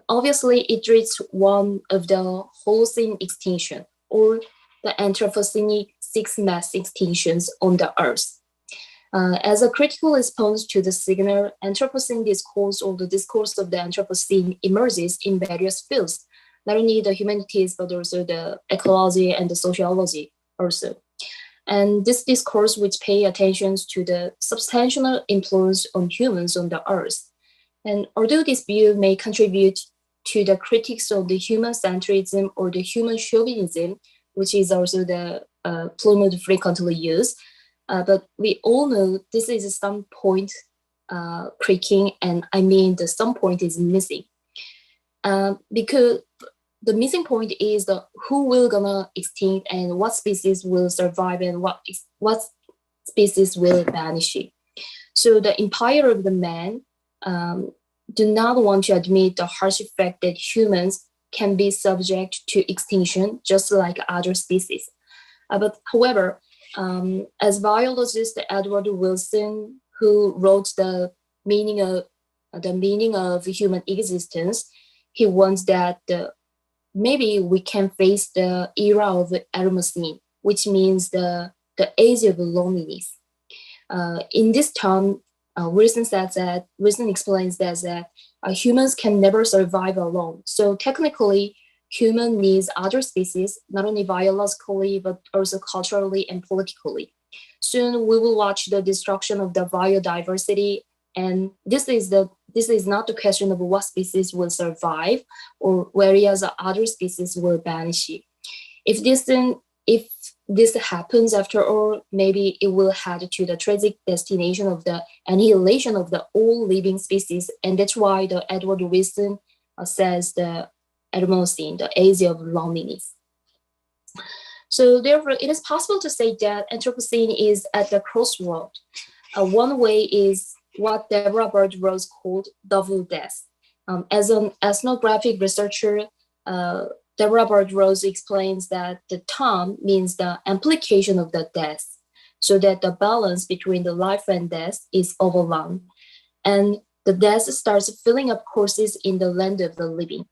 Obviously, it reached one of the Holocene extinction or the Anthropocenic 6 mass extinctions on the Earth. As a critical response to the signal, Anthropocene discourse or the discourse of the Anthropocene emerges in various fields, not only the humanities, but also the ecology and the sociology also. And this discourse which pay attention to the substantial influence on humans on the Earth. And although this view may contribute to the critiques of the human centrism or the human chauvinism, which is also the Plumwood frequently used, but we all know this is some point creaking, and I mean the some point is missing. Because the missing point is the who will gonna extinct and what species will survive and what species will vanish. So the empire of the man do not want to admit the harsh fact that humans can be subject to extinction just like other species. But however, as biologist Edward Wilson, who wrote the meaning of human existence, he wants that maybe we can face the era of Eremocene, which means the age of loneliness. In this term, Wilson explains that humans can never survive alone. So technically, human needs other species, not only biologically, but also culturally and politically. Soon we will watch the destruction of the biodiversity. And this is not the question of what species will survive or whereas other species will vanish. If this happens after all, maybe it will head to the tragic destination of the annihilation of the all living species. And that's why the Edward Wilson says the Eremocene, the age of loneliness. So therefore, it is possible to say that Anthropocene is at the crossroad. One way is what Deborah Bird Rose called double death. As an ethnographic researcher, Deborah Bird Rose explains that the term means the implication of the death, so that the balance between the life and death is overrun. And the death starts filling up courses in the land of the living.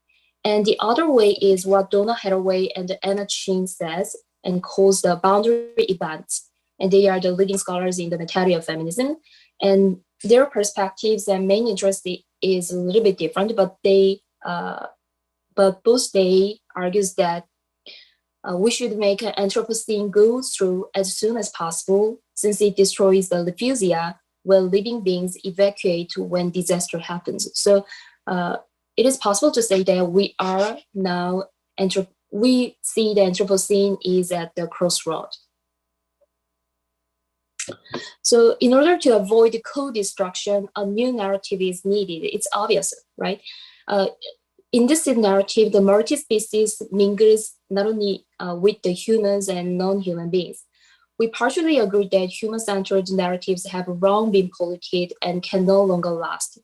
And the other way is what Donna Haraway and Anna Chin says and calls the boundary events. And they are the leading scholars in the material feminism. And their perspectives and main interest is a little bit different, but both they argues that we should make an Anthropocene go through as soon as possible, since it destroys the refugia where living beings evacuate when disaster happens. So it is possible to say that we are now, we see the Anthropocene is at the crossroad. So in order to avoid co-destruction, a new narrative is needed. It's obvious, right? In this narrative, the multi-species mingles not only with the humans and non-human beings. We partially agree that human-centered narratives have long been polluted and can no longer last.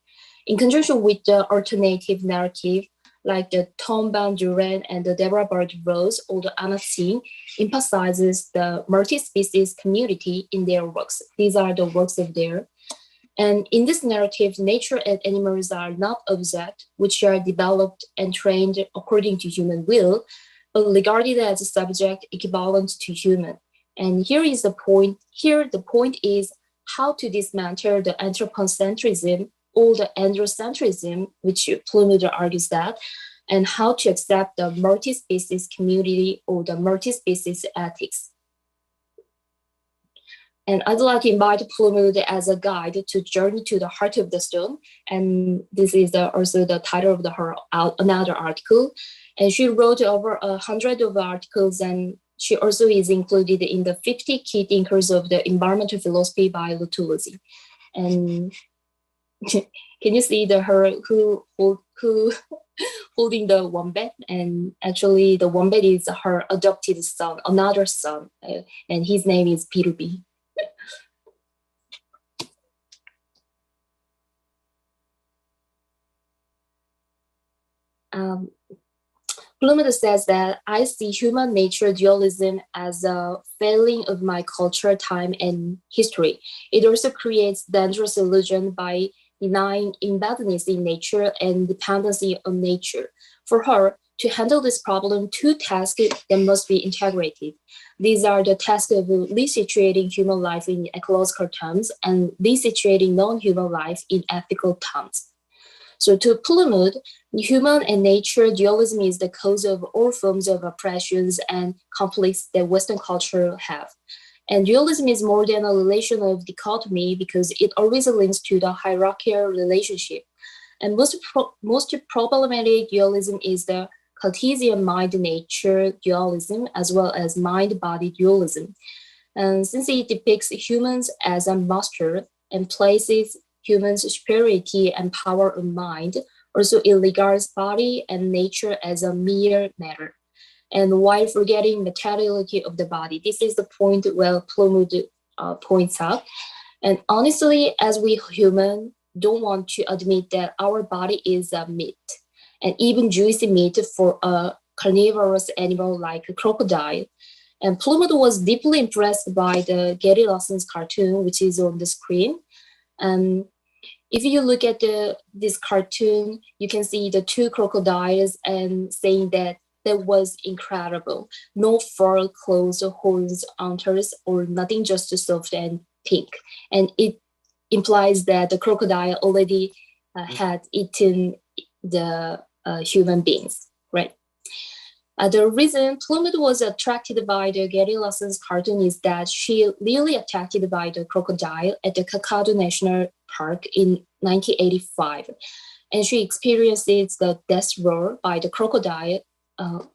In conjunction with the alternative narrative, like the Tom Van Duren and the Deborah Bird Rose or the Anna Chin, emphasizes the multi-species community in their works. These are the works of theirs. And in this narrative, nature and animals are not objects which are developed and trained according to human will, but regarded as a subject equivalent to human. And here is the point. Here, the point is how to dismantle the anthropocentrism or the androcentrism, which Plumwood argues that, and how to accept the multi-species community or the multi-species ethics. And I'd like to invite Plumwood as a guide to journey to the heart of the stone. And this is also the title of her another article. And she wrote over 100 of articles, and she also is included in the 50 key thinkers of the environmental philosophy by Lutulisi. And can you see her who holding the wombat? And actually, the wombat is her adopted son, another son, and his name is Pirubi. Plumwood says that I see human nature dualism as a failing of my culture, time, and history. It also creates dangerous illusion by denying embeddedness in nature and dependency on nature. For her, to handle this problem, two tasks that must be integrated. These are the tasks of resituating human life in ecological terms and resituating non-human life in ethical terms. So to Plumwood, human and nature dualism is the cause of all forms of oppressions and conflicts that Western culture have. And dualism is more than a relation of dichotomy because it always links to the hierarchical relationship. And most problematic dualism is the Cartesian mind-nature dualism as well as mind-body dualism. And since it depicts humans as a master and places humans' superiority and power of mind, also it regards body and nature as a mere matter. And while forgetting materiality of the body, this is the point where Plumwood points out. And honestly, as we human don't want to admit that our body is a meat, and even juicy meat for a carnivorous animal like a crocodile. And Plumwood was deeply impressed by the Gary Lawson's cartoon, which is on the screen. And if you look at this cartoon, you can see the two crocodiles and saying that was incredible. No fur, clothes, horns, antlers, or nothing, just soft and pink. And it implies that the crocodile already had eaten the human beings, right? The reason Plumwood was attracted by the Gary Lawson's cartoon is that she really attracted by the crocodile at the Kakadu National Park in 1985. And she experiences the death roar by the crocodile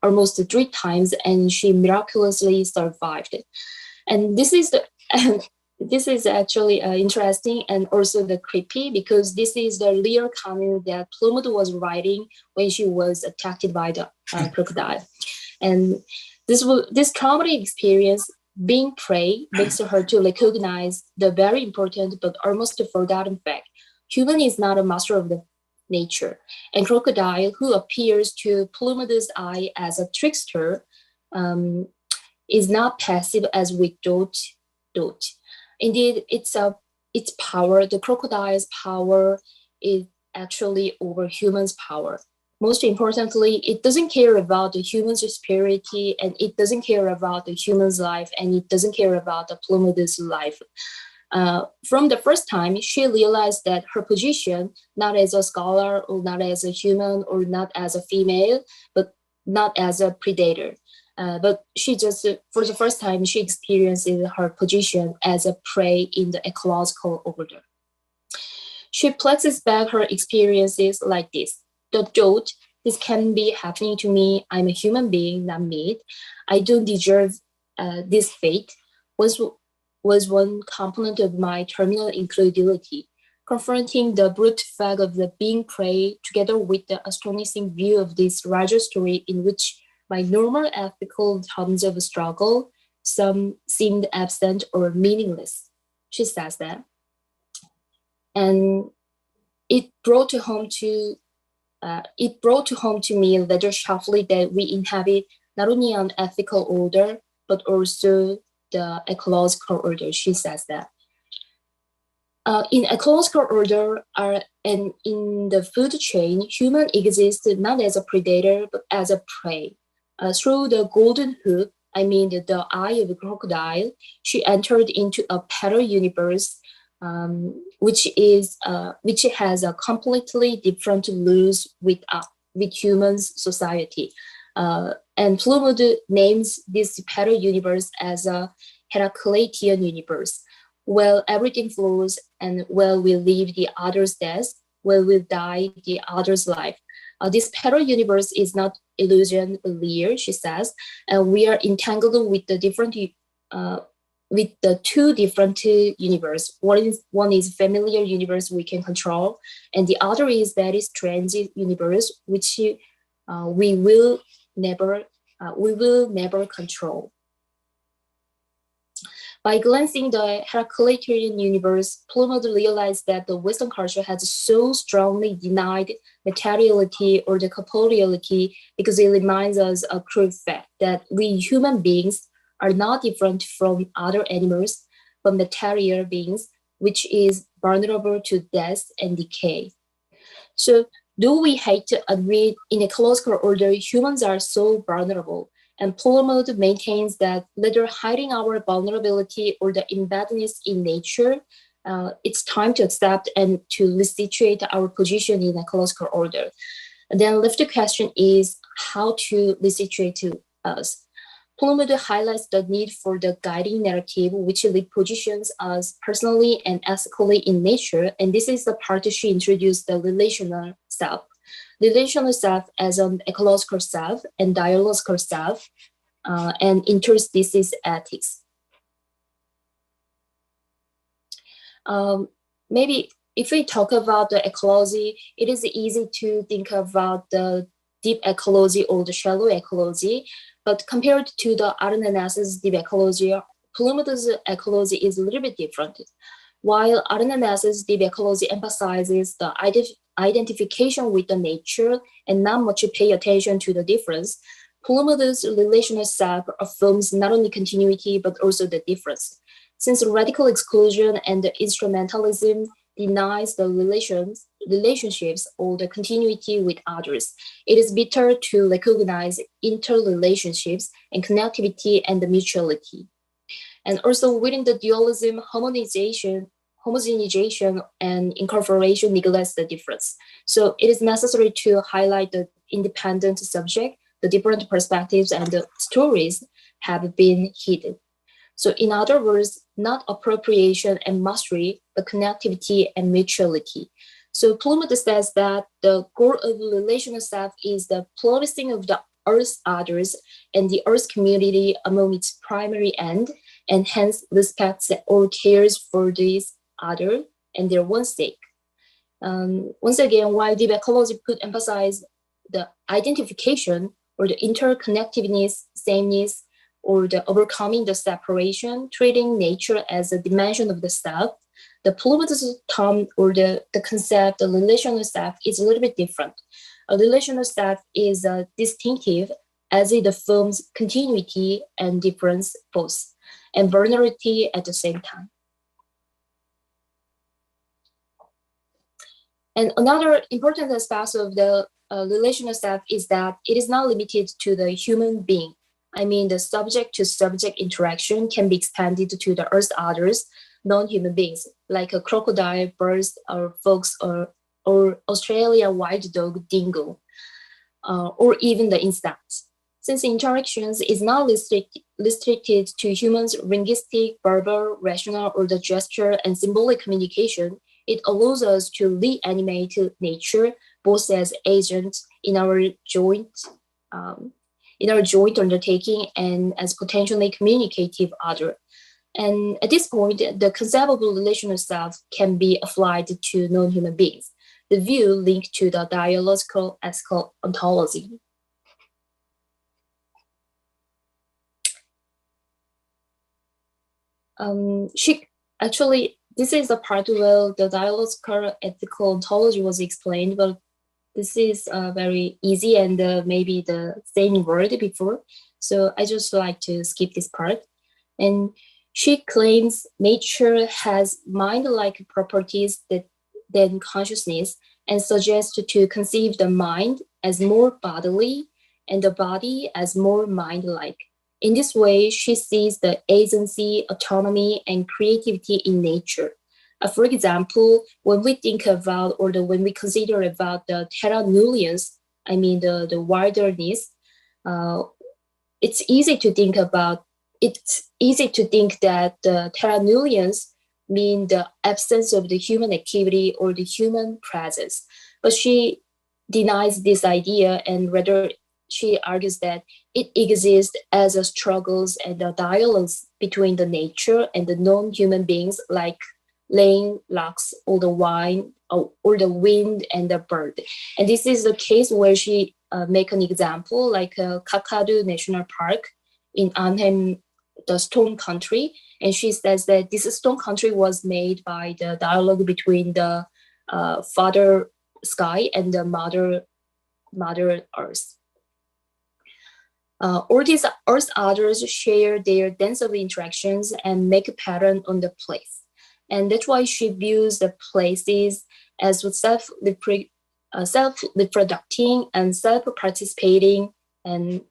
almost 3 times, and she miraculously survived. And this is this is actually interesting and also the creepy because this is the real comment that Plumwood was writing when she was attacked by the crocodile. And this traumatic experience, being prey, makes her to recognize the very important but almost forgotten fact. Human is not a master of the nature. And crocodile, who appears to Plumwood's eye as a trickster, is not passive as we thought. Indeed, its power, the crocodile's power, is actually over humans' power. Most importantly, it doesn't care about the human's superiority, and it doesn't care about the human's life, and it doesn't care about the Plumwood's life. From the first time, she realized that her position, not as a scholar or not as a human or not as a female, but not as a predator. But she just, for the first time, she experiences her position as a prey in the ecological order. She plexes back her experiences like this. The thought, this can be happening to me, I'm a human being, not meat, I don't deserve this fate, was one component of my terminal incredulity. Confronting the brute fact of the being prey together with the astonishing view of this larger story in which my normal ethical terms of struggle, some seemed absent or meaningless. She says that. And it brought home to me rather sharply that we inhabit not only an ethical order, but also the ecological order. She says that. In ecological order and in the food chain, human exists not as a predator, but as a prey. Through the golden hoop, I mean the eye of a crocodile, she entered into a parallel universe, which has a completely different rules with humans' society. And Plumwood names this parallel universe as a Heraclitean universe, While everything flows and while we live the other's death, while we die the other's life. This parallel universe is not illusion, but real, she says, and we are entangled with the different with the two different universe. One is familiar universe we can control, and the other is very strange universe which we will never control. By glancing the Heraclitean universe, Plumwood realized that the Western culture has so strongly denied materiality or the corporeality because it reminds us a crude fact that we human beings are not different from other animals, but material beings, which is vulnerable to death and decay. So, do we hate to admit in a ecological order humans are so vulnerable? And Plumwood maintains that whether hiding our vulnerability or the embeddedness in nature, it's time to accept and to resituate our position in ecological order. And then left the question is how to resituate to us. Plumwood highlights the need for the guiding narrative, which repositions us personally and ethically in nature. And this is the part she introduced the relational self. Relational self as an ecological self and dialogical self, and interspecies ethics. Maybe if we talk about the ecology, it is easy to think about the deep ecology or the shallow ecology, but compared to the Arnanas's deep ecology, Plumwood's ecology is a little bit different. While Arnanas's deep ecology emphasizes the identification with the nature and not much pay attention to the difference, Plumwood's relational self affirms not only continuity but also the difference. Since radical exclusion and the instrumentalism denies the relationships or the continuity with others, it is better to recognize interrelationships and connectivity and the mutuality. And also within the dualism, homogenization and incorporation neglects the difference. So it is necessary to highlight the independent subject, the different perspectives and the stories have been hidden. So in other words, not appropriation and mastery, but connectivity and mutuality. So Plumwood says that the goal of relational self is the flourishing of the Earth's others and the Earth community among its primary end, and hence respects or cares for these other and their one sake. Once again, while deep ecology could emphasize the identification or the interconnectiveness, sameness, or the overcoming the separation, treating nature as a dimension of the self, the Plumwood's term or the concept, the relational self, is a little bit different. A relational self is distinctive as it affirms continuity and difference both, and vulnerability at the same time. And another important aspect of the relational self is that it is not limited to the human being. I mean, the subject-to-subject interaction can be extended to the Earth others, non-human beings, like a crocodile, birds, or fox, or Australian wild dog, dingo, or even the insects. Since interactions is not restricted to humans' linguistic, verbal, rational, or the gesture and symbolic communication, it allows us to reanimate nature both as agents in our joint undertaking and as potentially communicative other. And at this point, the conceivable relational self can be applied to non-human beings, the view linked to the dialogical ethical ontology. This is the part where the dialogical ethical ontology was explained, but this is very easy and maybe the same word before. So I just like to skip this part. And she claims nature has mind-like properties than consciousness, and suggests to conceive the mind as more bodily and the body as more mind-like. In this way, she sees the agency, autonomy, and creativity in nature. For example, when we think about when we consider about the terra nullius, I mean the wilderness, it's easy to think that the terra nullius mean the absence of the human activity or the human presence. But she denies this idea, and rather she argues that it exists as a struggles and a dialogues between the nature and the non-human beings like rain, rocks, or the wine, or the wind and the bird. And this is the case where she make an example like Kakadu National Park in Arnhem, the Stone Country. And she says that this Stone Country was made by the dialogue between the Father Sky and the Mother Earth. All these Earth others share their dance of interactions and make a pattern on the place. And that's why she views the places as self-reproducing and self-participating and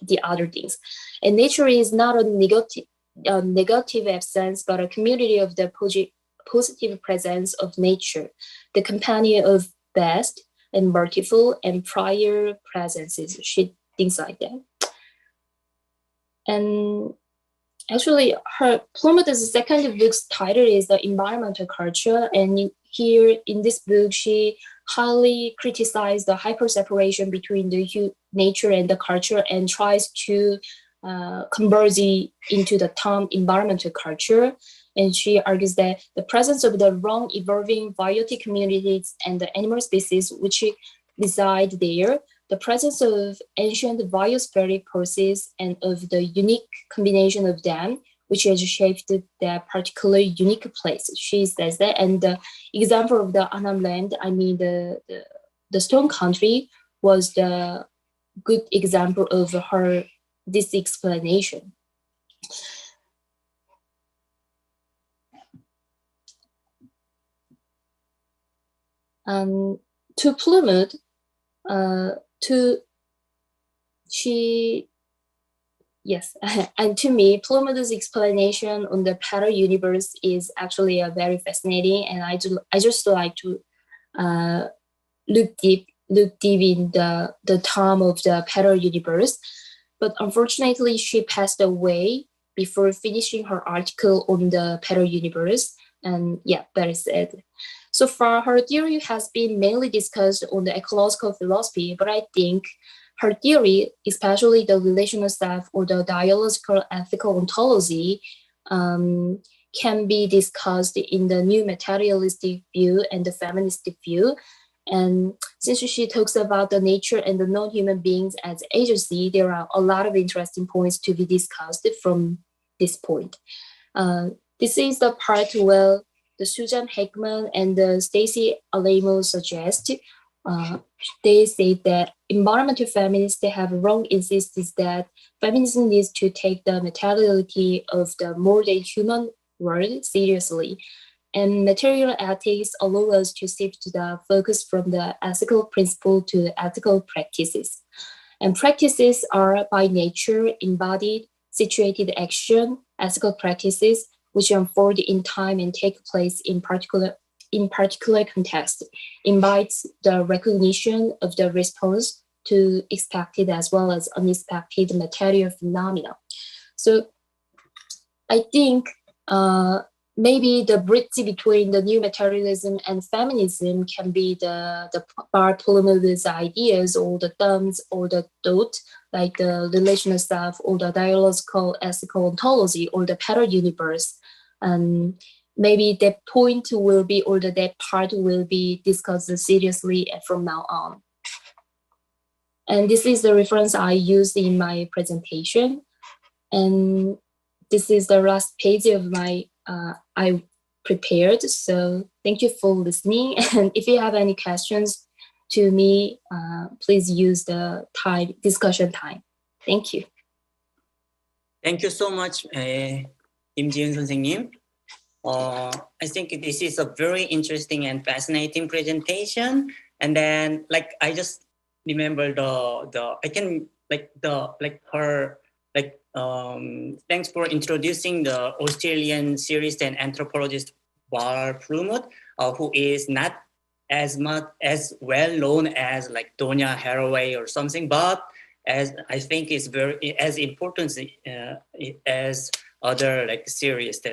the other things. And nature is not a negative absence, but a community of the positive presence of nature, the companion of best and multiple and prior presences. She thinks like that. And actually, her Plummett's second book's title is The Environmental Culture. And here in this book, she highly criticized the hyper-separation between the nature and the culture and tries to converge into the term environmental culture. And she argues that the presence of the wrong evolving biotic communities and the animal species which reside there, the presence of ancient biospheric processes and of the unique combination of them, which has shaped that particular unique place. She says that, and the example of the Annam land, I mean the Stone Country, was the good example of this explanation. To Plummet, and to me, Plummett's explanation on the parallel universe is actually very fascinating, and I just like to look deep in the term of the parallel universe. But unfortunately, she passed away before finishing her article on the parallel universe, and very sad. So far, her theory has been mainly discussed on the ecological philosophy, but I think her theory, especially the relational self or the dialogical ethical ontology, can be discussed in the new materialistic view and the feministic view. And since she talks about the nature and the non-human beings as agency, there are a lot of interesting points to be discussed from this point. This is the part where the Susan Heckman and the Stacy Alamo suggest. They say that environmental feminists have wrong insistence that feminism needs to take the materiality of the more than human world seriously. And material ethics allow us to shift the focus from the ethical principle to the ethical practices. And practices are by nature embodied, situated action, ethical practices, which unfold in time and take place in particular context, invites the recognition of the response to expected as well as unexpected material phenomena. So I think maybe the bridge between the new materialism and feminism can be the part Plummett's ideas or the terms or the thought, like the relational self or the dialogical ethical ontology or the parallel universe. And maybe that point will be, or that part will be discussed seriously from now on. And this is the reference I used in my presentation. And this is the last page of my, I prepared. So thank you for listening. And if you have any questions to me, please use the discussion time. Thank you.
Thank you so much, Im Ji-eun 선생님. I think this is a very interesting and fascinating presentation. And then, I just remember thanks for introducing the Australian theorist and anthropologist Val Plummet, who is not as well known as Donia Haraway or something, but as I think is very as important as other theorists.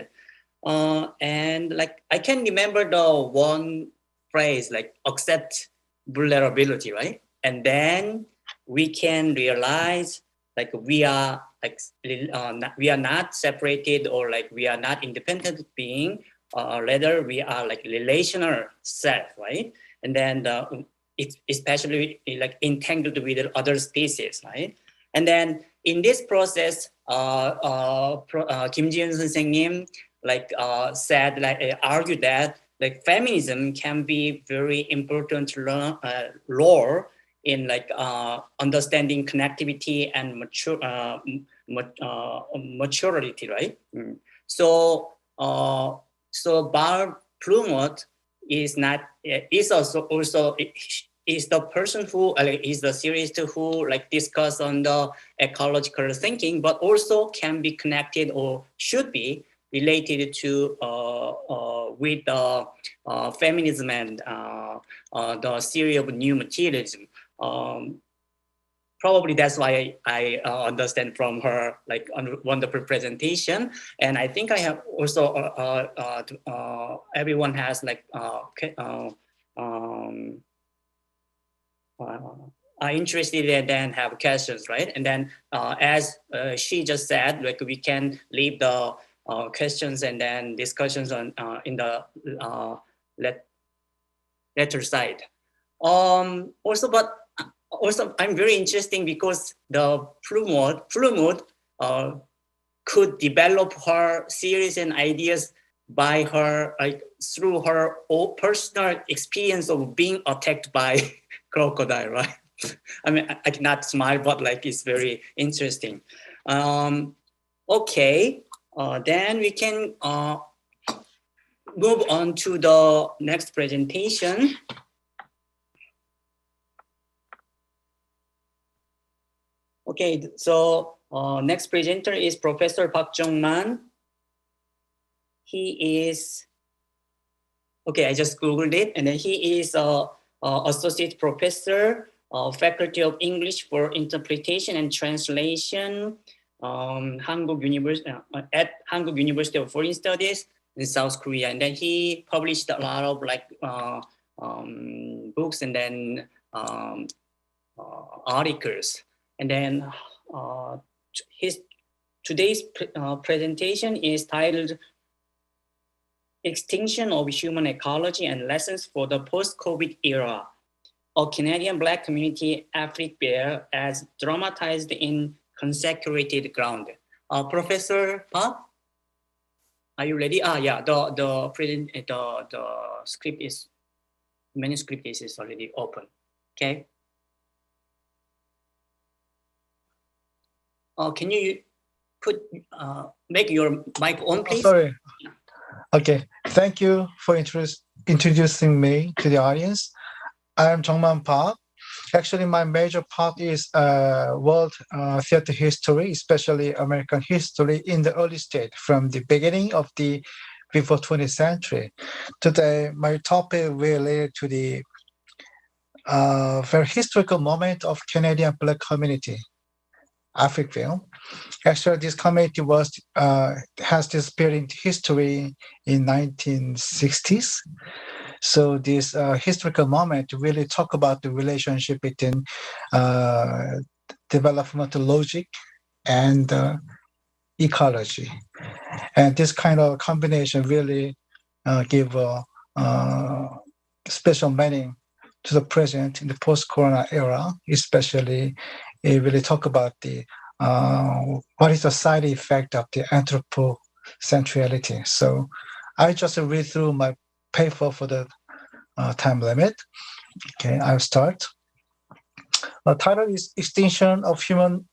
And like I can remember the one phrase like accept vulnerability, right? And then we can realize like we are like we are not separated, or like we are not independent being, rather we are like relational self, right? And then it's especially like entangled with other species, right? And then in this process, Kim Ji-yeon 선생님 said, argued that like feminism can be very important role in like understanding connectivity and maturity, right? So Barb Plumwood is not is also is the person who is the theorist who like discuss on the ecological thinking, but also can be connected or should be related to with feminism and the theory of new materialism. Probably that's why I understand from her like wonderful presentation, and I think I have also everyone has like are interested and then have questions, right? And then as she just said, like we can leave the questions and then discussions on in the letter side. Also, I'm very interesting because the Plumwood could develop her theories and ideas by her through her own personal experience of being attacked by crocodile, right? I mean, I cannot smile, but like it's very interesting. Okay, then we can move on to the next presentation. Okay, so next presenter is Professor Park Jong-man. He is, okay, I just Googled it, and then he is Associate Professor, Faculty of English for Interpretation and Translation, at Hankuk University of Foreign Studies in South Korea. And then he published a lot of like books and then articles. And then today's presentation is titled Extinction of Human Ecology and Lessons for the Post-COVID Era, a Canadian Black Community Afrique Bear as Dramatized in Consecrated Ground. Professor Park, are you ready? Yeah, the script is, manuscript is already open, okay? Can you make your mic on, please?
Sorry. Okay. Thank you for introducing me to the audience. I am Jong-man Park. Actually, my major part is world theater history, especially American history in the early state, from the beginning of the before 20th century. Today, my topic related to the very historical moment of Canadian Black community, Africville. Actually, this community has disappeared into history in 1960s. So this historical moment really talk about the relationship between developmental logic and ecology. And this kind of combination really give a special meaning to the present in the post-corona era, especially it really talk about the what is the side effect of the anthropocentrality. So I just read through my paper for the time limit. Okay, I'll start. The title is Extinction of Human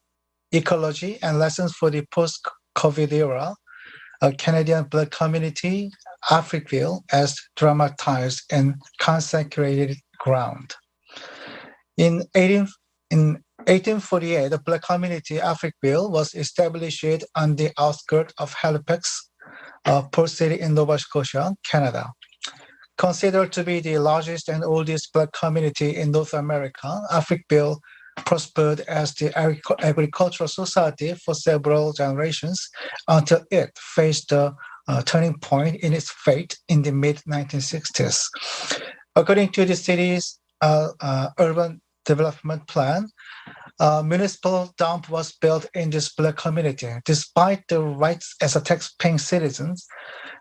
Ecology and Lessons for the Post-COVID Era, a Canadian Black Community, Africville, as Dramatized in Consecrated Ground. In 1848, the Black community Africville was established on the outskirts of Halifax, port city in Nova Scotia, Canada. Considered to be the largest and oldest Black community in North America, Africville prospered as the agricultural society for several generations until it faced the turning point in its fate in the mid-1960s. According to the city's urban development plan, a municipal dump was built in this black community. Despite the rights as a tax-paying citizens,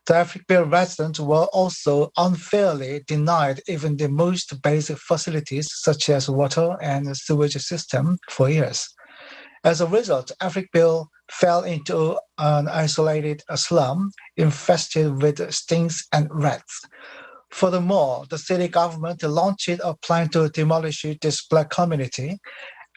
the African residents were also unfairly denied even the most basic facilities such as water and sewage system for years. As a result, Africville fell into an isolated slum infested with stings and rats. Furthermore, the city government launched a plan to demolish this black community.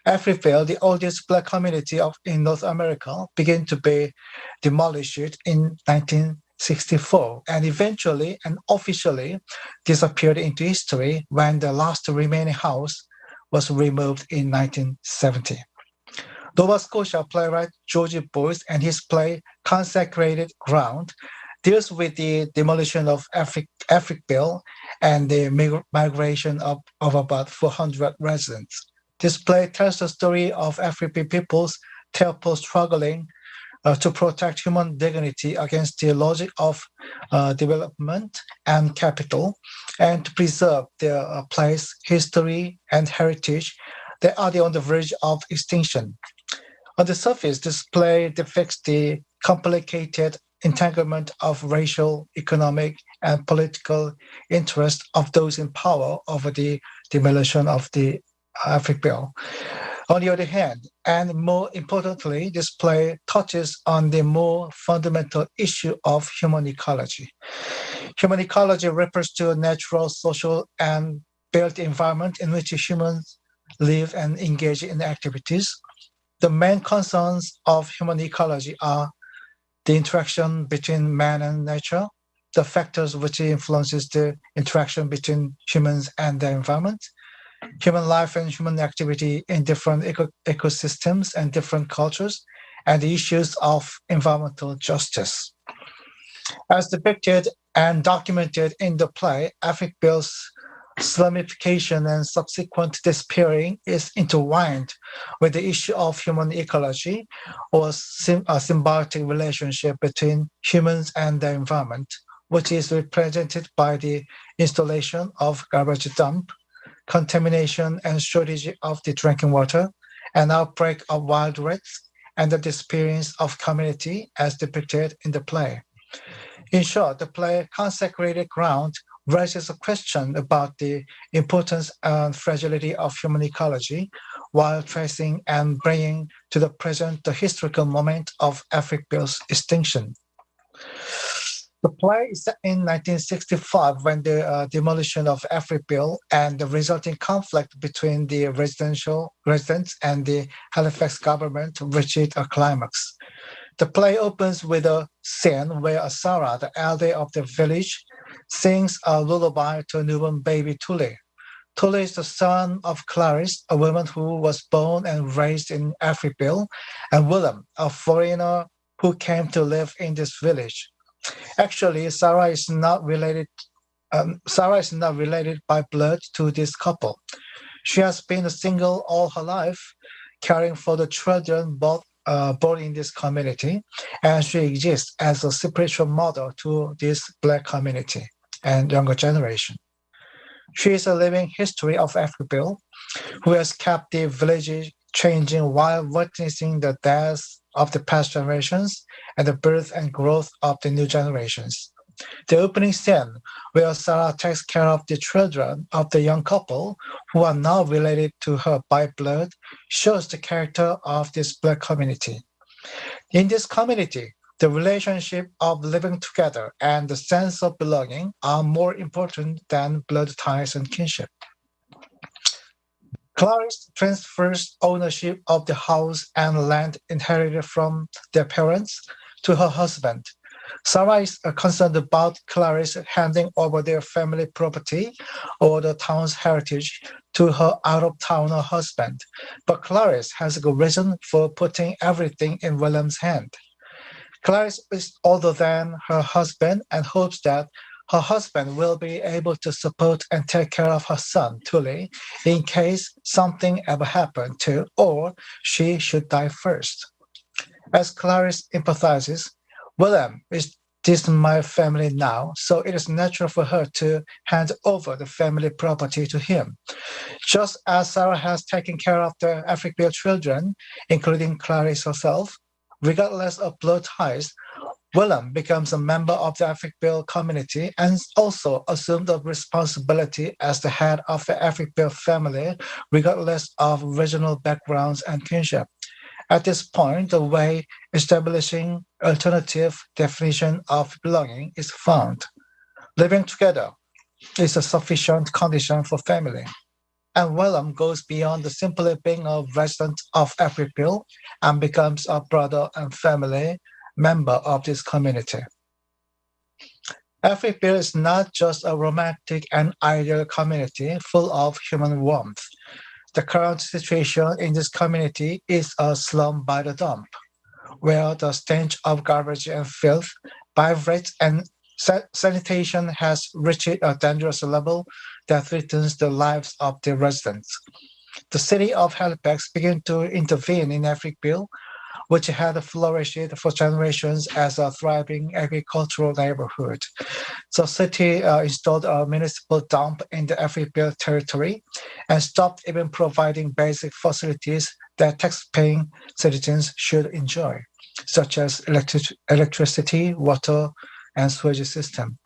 Africville, the oldest black community in North America, began to be demolished in 1964 and eventually and officially disappeared into history when the last remaining house was removed in 1970. Nova Scotia playwright George Boyce and his play Consecrated Ground deals with the demolition of Africville and the migration of about 400 residents. This play tells the story of African people's tearful struggling to protect human dignity against the logic of development and capital, and to preserve their place, history, and heritage that are on the verge of extinction. On the surface, this play depicts the complicated entanglement of racial, economic, and political interests of those in power over the demolition of the Africville. On the other hand, and more importantly, this play touches on the more fundamental issue of human ecology. Human ecology refers to a natural, social, and built environment in which humans live and engage in activities. The main concerns of human ecology are the interaction between man and nature, the factors which influences the interaction between humans and the environment, human life and human activity in different ecosystems and different cultures, and the issues of environmental justice. As depicted and documented in the play, Africville's slumification and subsequent disappearing is intertwined with the issue of human ecology, or a symbiotic relationship between humans and the environment, which is represented by the installation of garbage dump, contamination and shortage of the drinking water, an outbreak of wild rats, and the disappearance of community as depicted in the play. In short, the play Consecrated Ground raises a question about the importance and fragility of human ecology while tracing and bringing to the present the historical moment of Africville's extinction. The play is set in 1965 when the demolition of Africville and the resulting conflict between the residents and the Halifax government reached a climax. The play opens with a scene where Sarah, the elder of the village, sings a lullaby to a newborn baby Tule. Tule is the son of Clarice, a woman who was born and raised in Africville, and Willem, a foreigner who came to live in this village. Actually, Sarah is not related by blood to this couple. She has been single all her life, caring for the children born in this community, and she exists as a spiritual mother to this Black community and younger generation. She is a living history of Africville, who has kept the village changing while witnessing the deaths of the past generations and the birth and growth of the new generations. The opening scene, where Sarah takes care of the children of the young couple who are now related to her by blood, shows the character of this Black community. In this community, the relationship of living together and the sense of belonging are more important than blood ties and kinship. Clarice transfers ownership of the house and land inherited from their parents to her husband. Sarah is concerned about Clarice handing over their family property or the town's heritage to her out-of-towner husband, but Clarice has a good reason for putting everything in William's hand. Clarice is older than her husband and hopes that her husband will be able to support and take care of her son, Tule, in case something ever happened to, or she should die first. As Clarice empathizes, William is this is my family now, so it is natural for her to hand over the family property to him. Just as Sarah has taken care of the African children, including Clarice herself, regardless of blood ties, Willem becomes a member of the African community and also assumed the responsibility as the head of the African family, regardless of regional backgrounds and kinship. At this point, the way establishing alternative definition of belonging is found. Living together is a sufficient condition for family. And Willem goes beyond the simply being a resident of Afripil and becomes a brother and family member of this community. Afripil is not just a romantic and ideal community full of human warmth. The current situation in this community is a slum by the dump, where the stench of garbage and filth, vibrates, and sanitation has reached a dangerous level that threatens the lives of the residents. The city of Halifax began to intervene in Africville, which had flourished for generations as a thriving agricultural neighborhood. The city installed a municipal dump in the Africville territory and stopped even providing basic facilities that tax-paying citizens should enjoy, such as electricity, water, and sewage system.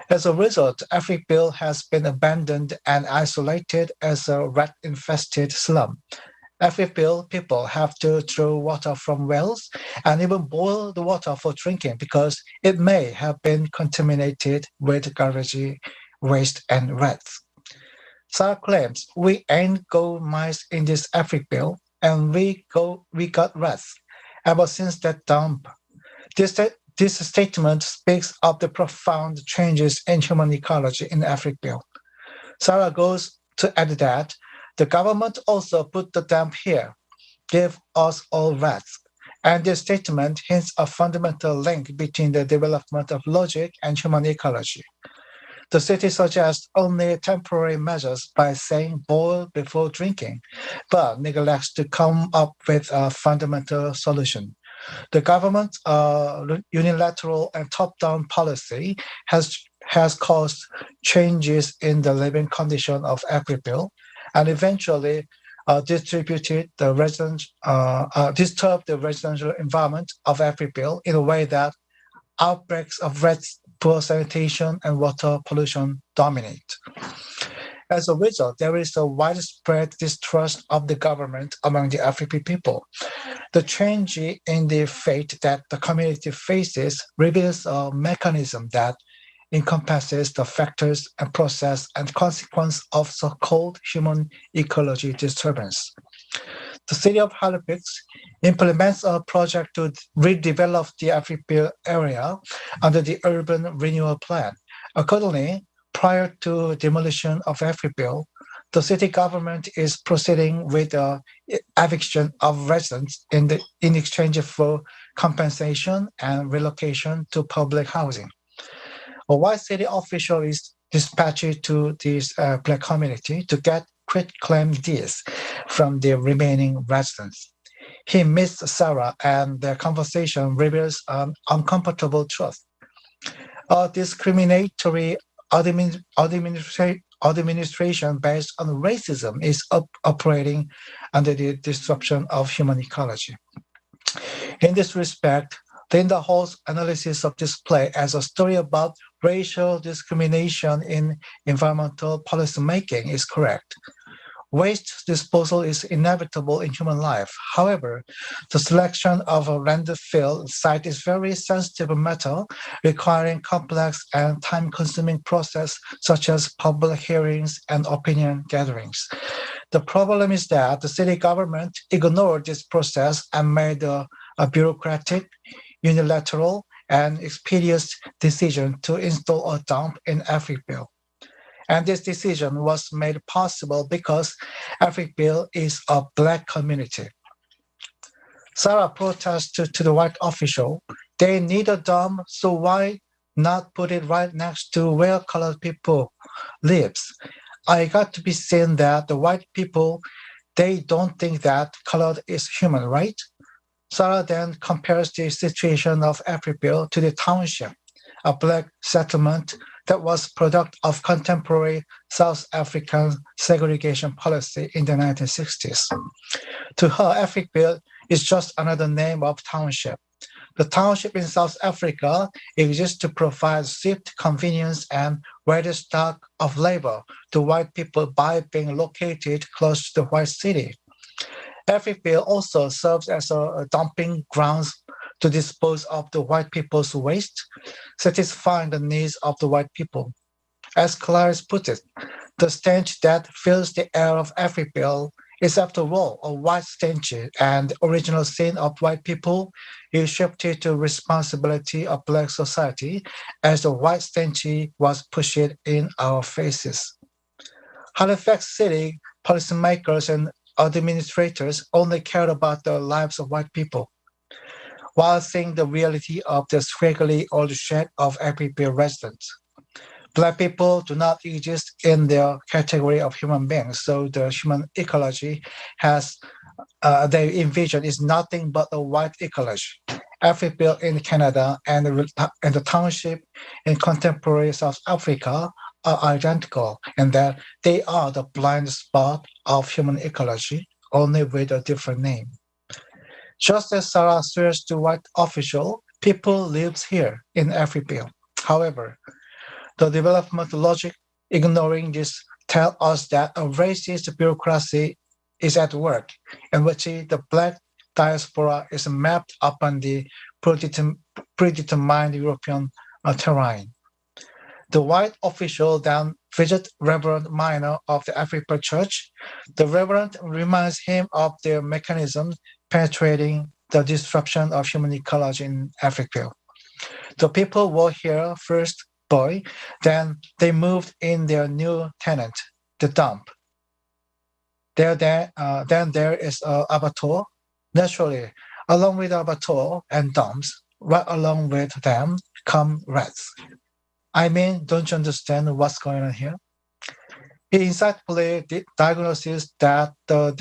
As a result, Africville has been abandoned and isolated as a rat-infested slum. Africville people have to draw water from wells and even boil the water for drinking because it may have been contaminated with garbage, waste, and rats. Sarah claims, "We ain't got mice in this Africville, and we got rats ever since that dump." This statement speaks of the profound changes in human ecology in Africville. Sarah goes to add that the government also put the dump here, gave us all rats, and this statement hints a fundamental link between the development of logic and human ecology. The city suggests only temporary measures by saying boil before drinking, but neglects to come up with a fundamental solution. The government's unilateral and top-down policy has caused changes in the living condition of Africville and eventually disturbed the residential environment of Africville in a way that outbreaks of rats, poor sanitation, and water pollution dominate. As a result, there is a widespread distrust of the government among the African people. The change in the fate that the community faces reveals a mechanism that encompasses the factors and process and consequence of so-called human ecology disturbance. The city of Halifax implements a project to redevelop the Africville area under the Urban Renewal Plan. Accordingly, prior to demolition of Africville, the city government is proceeding with the eviction of residents in exchange for compensation and relocation to public housing. A white city official is dispatched to this black community to get quitclaim deeds from the remaining residents. He meets Sarah and their conversation reveals an uncomfortable truth. A discriminatory administration based on racism is operating under the disruption of human ecology. In this respect, Linda Hall's analysis of this play as a story about racial discrimination in environmental policymaking is correct. Waste disposal is inevitable in human life. However, the selection of a landfill site is very sensitive matter, requiring complex and time-consuming process such as public hearings and opinion gatherings. The problem is that the city government ignored this process and made a bureaucratic, unilateral, and expeditious decision to install a dump in Africville. And this decision was made possible because Africville is a Black community. Sarah protests to the white official. They need a dump, so why not put it right next to where colored people live? I got to be saying that the white people, they don't think that colored is human, right? Sarah then compares the situation of Africville to the township a black settlement that was product of contemporary South African segregation policy in the 1960s. To her, Africville is just another name of township. The township in South Africa exists to provide swift, convenience, and ready stock of labor to white people by being located close to the white city. Africville also serves as a dumping grounds to dispose of the white people's waste, satisfying the needs of the white people. As Clarice put it, the stench that fills the air of Africville is, after all, a white stench, and the original sin of white people is shifted to responsibility of Black society as the white stench was pushed in our faces. Halifax City policymakers and administrators only cared about the lives of white people, while seeing the reality of the scraggly old shed of Africville residents. Black people do not exist in their category of human beings, so the human ecology they envision is nothing but a white ecology. Africville in Canada and the township in contemporary South Africa are identical in that they are the blind spot of human ecology, only with a different name. Just as Sarah swears to white official, people lives here in Africville. However, the development logic ignoring this tell us that a racist bureaucracy is at work, in which the Black diaspora is mapped upon the predetermined European terrain. The white official then visits Reverend Minor of the African Church. The Reverend reminds him of the mechanism penetrating the disruption of human ecology in Africville. The people were here first boy, then they moved in their new tenant, the dump. Then there is a abattoir. Naturally, along with abattoir and dumps, right along with them come rats. I mean, don't you understand what's going on here? He insightfully diagnoses that the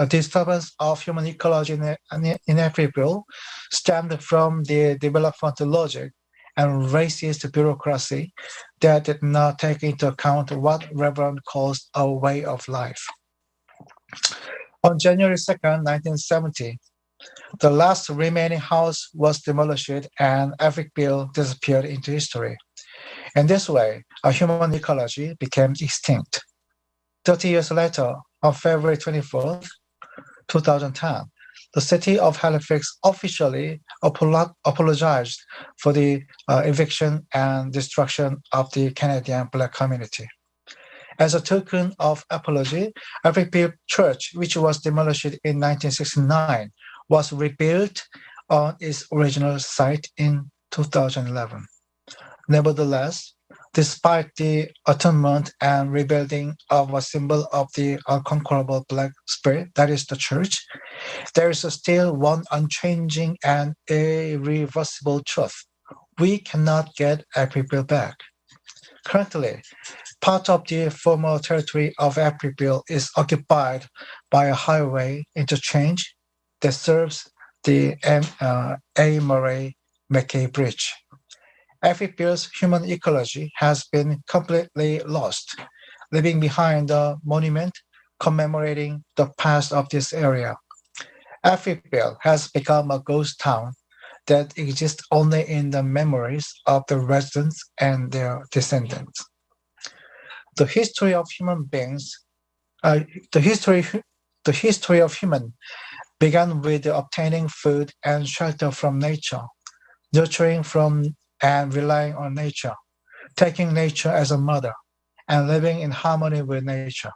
disturbance of human ecology in Africville stemmed from the development logic and racist bureaucracy that did not take into account what Reverend calls a way of life. On January 2nd, 1970, the last remaining house was demolished and Africville disappeared into history. In this way, a human ecology became extinct. 30 years later, on February 24th, 2010, the city of Halifax officially apologized for the eviction and destruction of the Canadian Black community. As a token of apology, Africville Church, which was demolished in 1969, was rebuilt on its original site in 2011. Nevertheless, despite the atonement and rebuilding of a symbol of the unconquerable Black spirit, that is the church, there is still one unchanging and irreversible truth. We cannot get Africville back. Currently, part of the former territory of Africville is occupied by a highway interchange that serves the A. Murray McKay Bridge. Africville's human ecology has been completely lost, leaving behind a monument commemorating the past of this area. Africville has become a ghost town that exists only in the memories of the residents and their descendants. The history of human beings, the history of human began with obtaining food and shelter from nature, nurturing from and relying on nature, taking nature as a mother, and living in harmony with nature.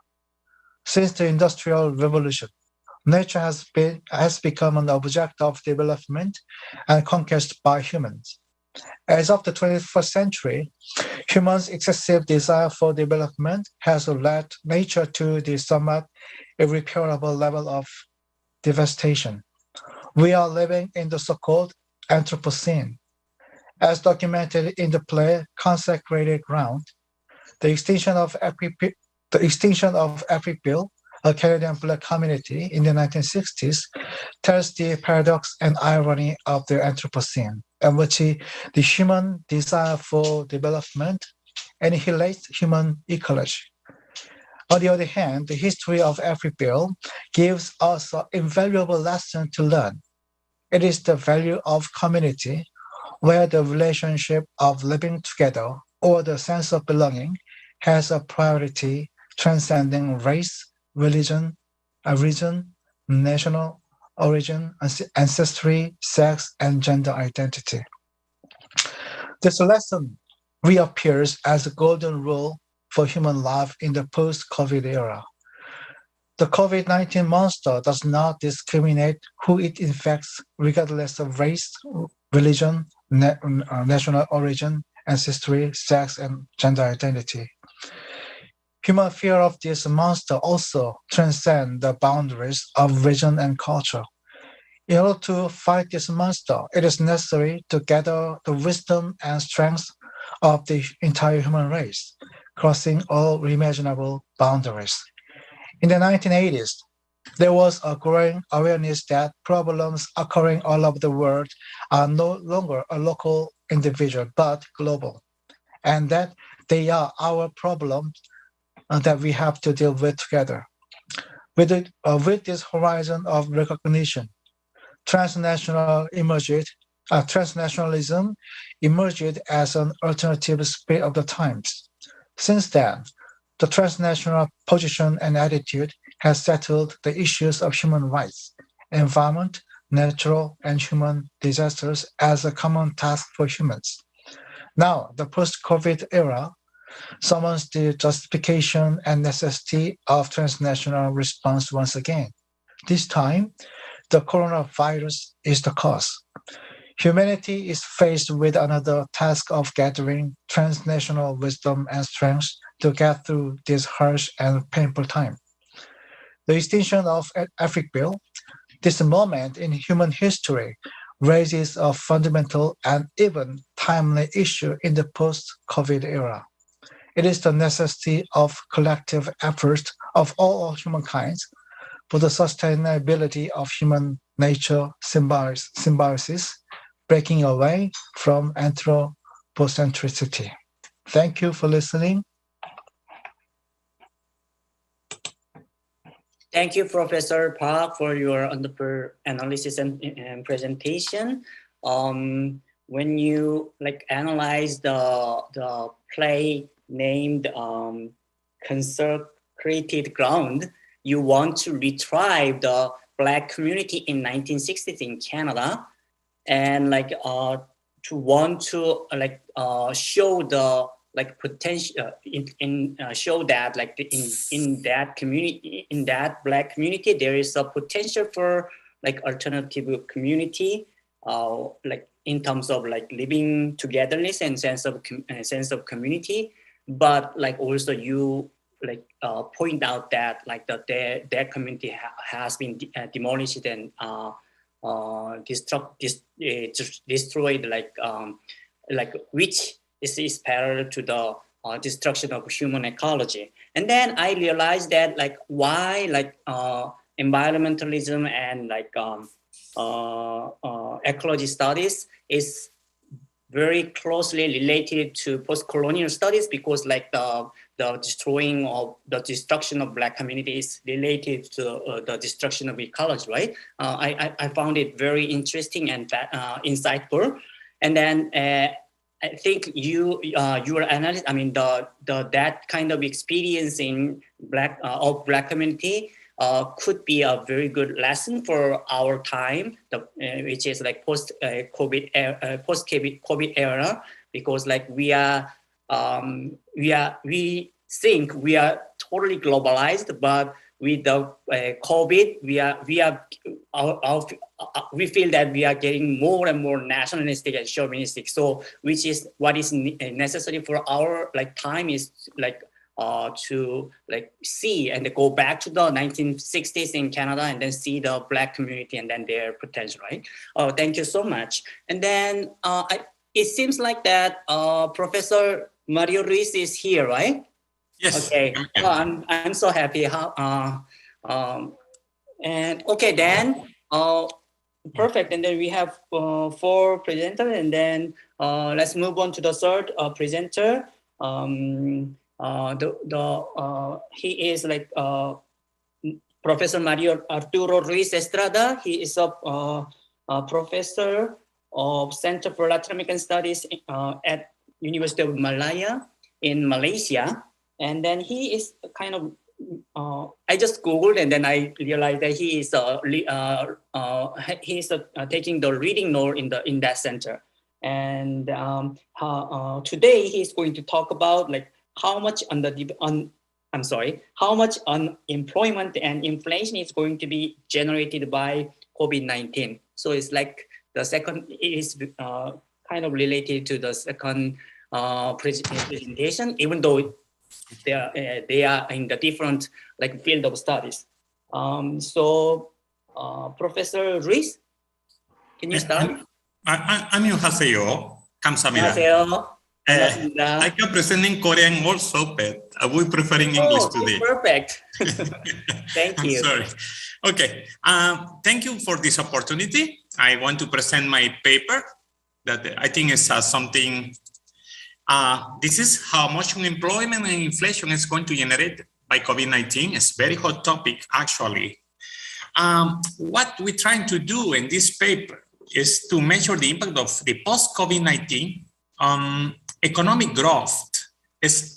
Since the Industrial Revolution, nature has become an object of development and conquest by humans. As of the 21st century, humans' excessive desire for development has led nature to the somewhat irreparable level of devastation. We are living in the so-called Anthropocene. As documented in the play Consecrated Ground, the extinction of Africville, a Canadian Black community in the 1960s, tells the paradox and irony of the Anthropocene. the human desire for development, annihilates human ecology. On the other hand, the history of every bill gives us an invaluable lesson to learn. It is the value of community, where the relationship of living together or the sense of belonging has a priority transcending race, religion, region, national origin, ancestry, sex, and gender identity. This lesson reappears as a golden rule for human life in the post-COVID era. The COVID-19 monster does not discriminate who it infects, regardless of race, religion, national origin, ancestry, sex, and gender identity. Human fear of this monster also transcends the boundaries of region and culture. In order to fight this monster, it is necessary to gather the wisdom and strength of the entire human race, crossing all imaginable boundaries. In the 1980s, there was a growing awareness that problems occurring all over the world are no longer a local individual, but global, and that they are our problems that we have to deal with together. With this horizon of recognition, transnationalism emerged as an alternative spirit of the times. Since then, the transnational position and attitude has settled the issues of human rights, environment, natural and human disasters as a common task for humans. Now, the post-COVID era summons the justification and necessity of transnational response once again. This time, the coronavirus is the cause. Humanity is faced with another task of gathering transnational wisdom and strength to get through this harsh and painful time. The extinction of Africa, this moment in human history, raises a fundamental and even timely issue in the post-COVID era. It is the necessity of collective effort of all humankind for the sustainability of human nature symbiosis, breaking away from anthropocentricity. Thank you for listening.
Thank you, Professor Park, for your wonderful analysis and presentation. When you analyze the play named Consecrated Ground, you want to retrieve the Black community in 1960s in Canada, and to want to show the potential show that in that community, in that Black community, there is a potential for alternative community, in terms of living togetherness and sense of community. But also you point out that their community has been demolished and destroyed, which is parallel to the destruction of human ecology. And then I realized that why environmentalism and ecology studies is very closely related to post-colonial studies, because the destruction of Black communities related to the destruction of ecology, right? I found it very interesting and insightful. And then I think your analysis, that kind of experience in Black community could be a very good lesson for our time, which is post-COVID era, because we think we are totally globalized, but with the COVID, we feel that we are getting more and more nationalistic and chauvinistic. So, which is what is necessary for our time is to see and go back to the 1960s in Canada and then see the Black community and then their potential, right? Oh, thank you so much. And then it seems like that Professor Mario Ruiz is here, right?
Yes.
Okay. Well, I'm so happy. And okay, then Perfect. And then we have 4 presenters, and then let's move on to the third presenter. He is like Professor Mario Arturo Ruiz Estrada. He is a professor of Center for Latin American Studies at University of Malaya in Malaysia. And then he is kind of I just Googled, and then I realized that he is taking the reading note in that center. And today he's going to talk about like how much how much unemployment and inflation is going to be generated by COVID-19. So it's like the second, it is kind of related to the second presentation, even though they are in the different like field of studies. Professor Ruiz, can you start?
안녕하세요. 감사합니다.
안녕하세요.
I can present in Korean also, but I would prefer in English today.
Perfect. Thank you.
I'm sorry. Okay. Thank you for this opportunity. I want to present my paper that I think is something. This is how much unemployment and inflation is going to generate by COVID-19. It's a very hot topic, actually. What we're trying to do in this paper is to measure the impact of the post-COVID-19 economic growth. Is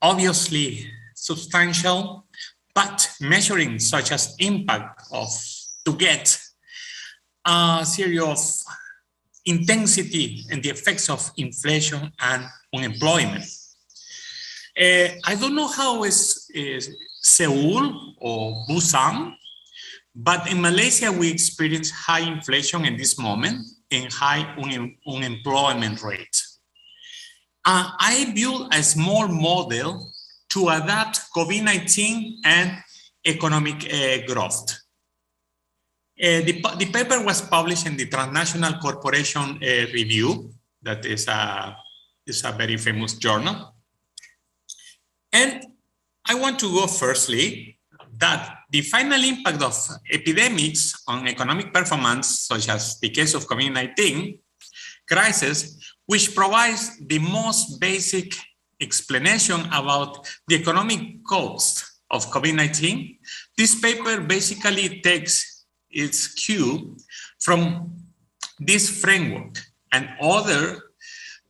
obviously substantial, but measuring such as impact of to get a series of intensity and the effects of inflation and unemployment. I don't know how is Seoul or Busan, but in Malaysia we experience high inflation in this moment and high unemployment rate. I built a small model to adapt COVID-19 and economic growth. The paper was published in the Transnational Corporation Review, that is a very famous journal. And I want to go firstly that the final impact of epidemics on economic performance, such as the case of COVID-19 crisis, which provides the most basic explanation about the economic cost of COVID-19. This paper basically takes its cue from this framework and other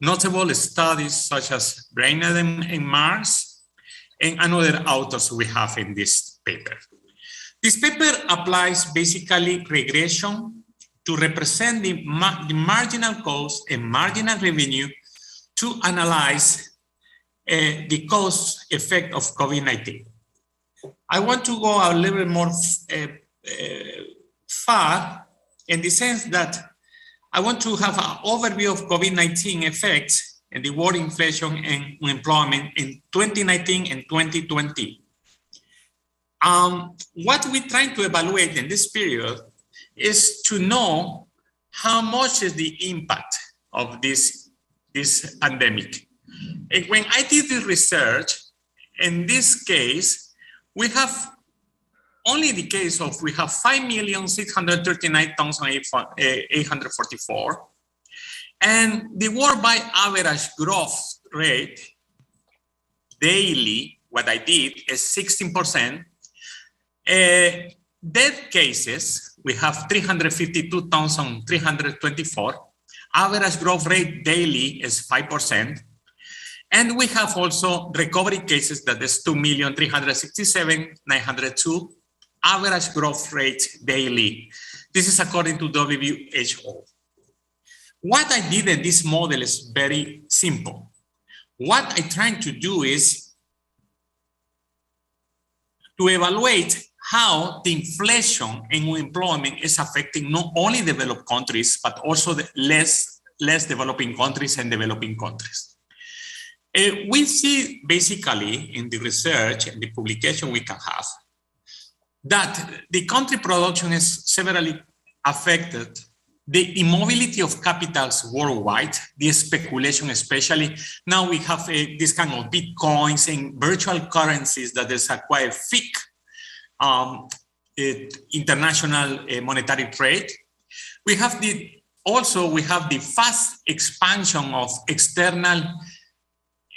notable studies such as Brainerd and Mars and other authors we have in this paper. This paper applies basically regression to represent the marginal cost and marginal revenue to analyze the cost effect of COVID-19. I want to go a little more far in the sense that I want to have an overview of COVID-19 effects and the world inflation and unemployment in 2019 and 2020. What we're trying to evaluate in this period is to know how much is the impact of this pandemic. And when I did the research, in this case, we have only the case of we have 5,639,844, and the worldwide average growth rate daily, what I did is 16%. Death cases, we have 352,324. Average growth rate daily is 5%. And we have also recovery cases that is 2,367,902. Average growth rate daily. This is according to WHO. What I did in this model is very simple. What I'm trying to do is to evaluate how the inflation and unemployment is affecting not only developed countries, but also the less developing countries and developing countries. We see basically in the research and the publication we can have that the country production is severely affected, the immobility of capitals worldwide, the speculation especially. Now we have this kind of bitcoins and virtual currencies that is acquired FIC, international monetary trade. We have the fast expansion of external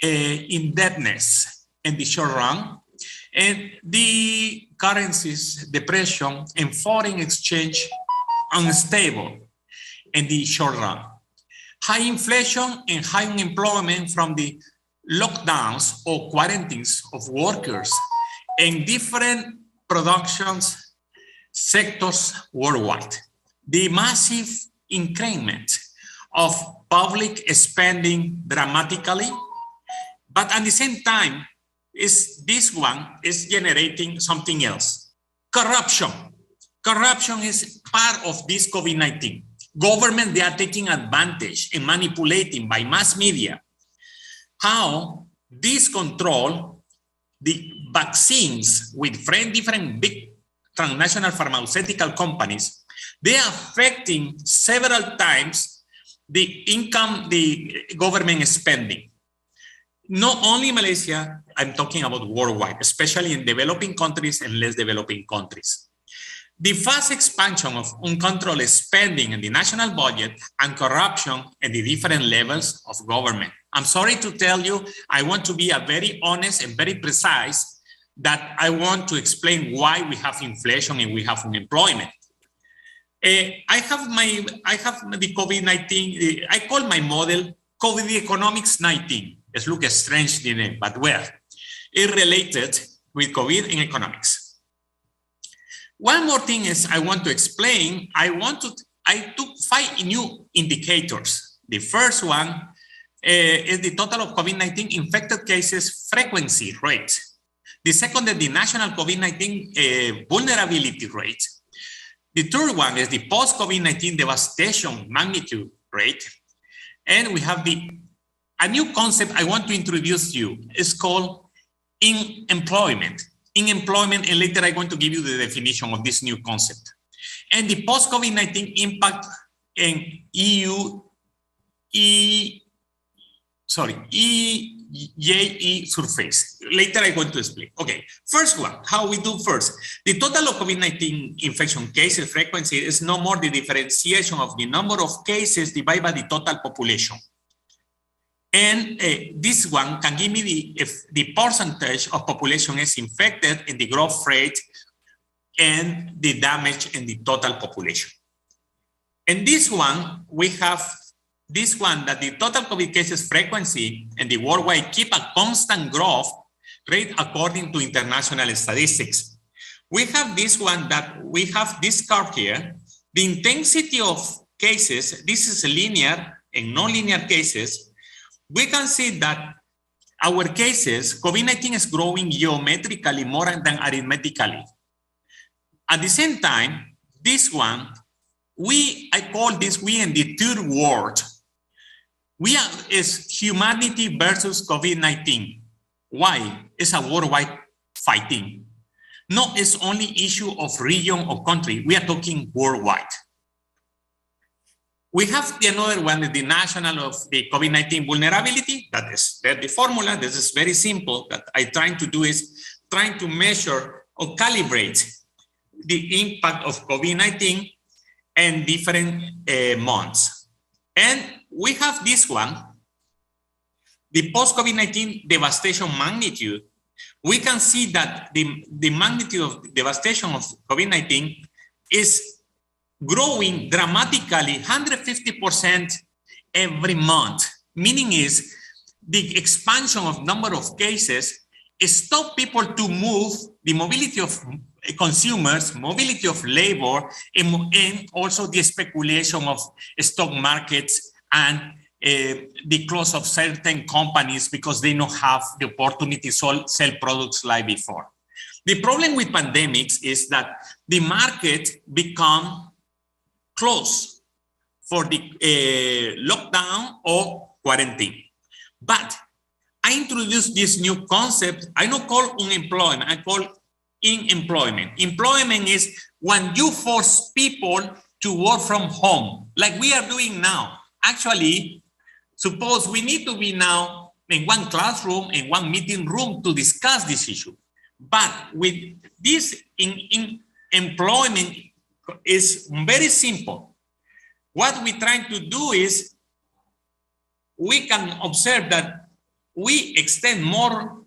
indebtedness in the short run, and the currencies depression and foreign exchange unstable in the short run. High inflation and high unemployment from the lockdowns or quarantines of workers in different productions sectors worldwide. The massive increment of public spending dramatically, but at the same time, this one is generating something else. Corruption. Corruption is part of this COVID-19. Government, they are taking advantage and manipulating by mass media how this control the vaccines with different big transnational pharmaceutical companies. They are affecting several times the income, the government spending. Not only Malaysia, I'm talking about worldwide, especially in developing countries and less developing countries. The fast expansion of uncontrolled spending in the national budget and corruption at the different levels of government. I'm sorry to tell you, I want to be very honest and very precise that I want to explain why we have inflation and we have unemployment. I have the COVID-19, I call my model COVID economics 19. It looks strange, but where? It's related with COVID and economics. One more thing is I want to explain, I took 5 new indicators. The first one is the total of COVID-19 infected cases frequency rate. The second is the national COVID-19 vulnerability rate. The third one is the post-COVID-19 devastation magnitude rate. And we have a new concept I want to introduce to you. It's called employment. In employment, and later I'm going to give you the definition of this new concept. And the post-COVID-19 impact in EJE surface. Later I'm going to explain. Okay, first one, how we do first. The total of COVID-19 infection cases frequency is no more the differentiation of the number of cases divided by the total population. And this one can give me if the percentage of population is infected and the growth rate and the damage in the total population. And this one, we have this one that the total COVID cases frequency and the worldwide keep a constant growth rate according to international statistics. We have this one that we have this curve here. The intensity of cases, this is linear and non-linear cases. We can see that our cases, COVID-19 is growing geometrically more than arithmetically. At the same time, this one, I call this we in the third world. Is humanity versus COVID-19. Why? It's a worldwide fighting. No, it's only issue of region or country. We are talking worldwide. We have another one, the national of the COVID-19 vulnerability. That is the formula. This is very simple. That I'm trying to do is trying to measure or calibrate the impact of COVID-19 in different months. And we have this one, the post-COVID-19 devastation magnitude. We can see that the magnitude of devastation of COVID-19 is growing dramatically, 150% every month. Meaning is the expansion of number of cases stop people to move, the mobility of consumers, mobility of labor, and also the speculation of stock markets and the close of certain companies because they don't have the opportunity to sell products like before. The problem with pandemics is that the market become close for the lockdown or quarantine. But I introduced this new concept. I don't call unemployment, I call in-employment. Employment is when you force people to work from home, like we are doing now. Actually, suppose we need to be now in one classroom, in one meeting room to discuss this issue. But with this in employment is very simple. what we're trying to do is we can observe that we extend more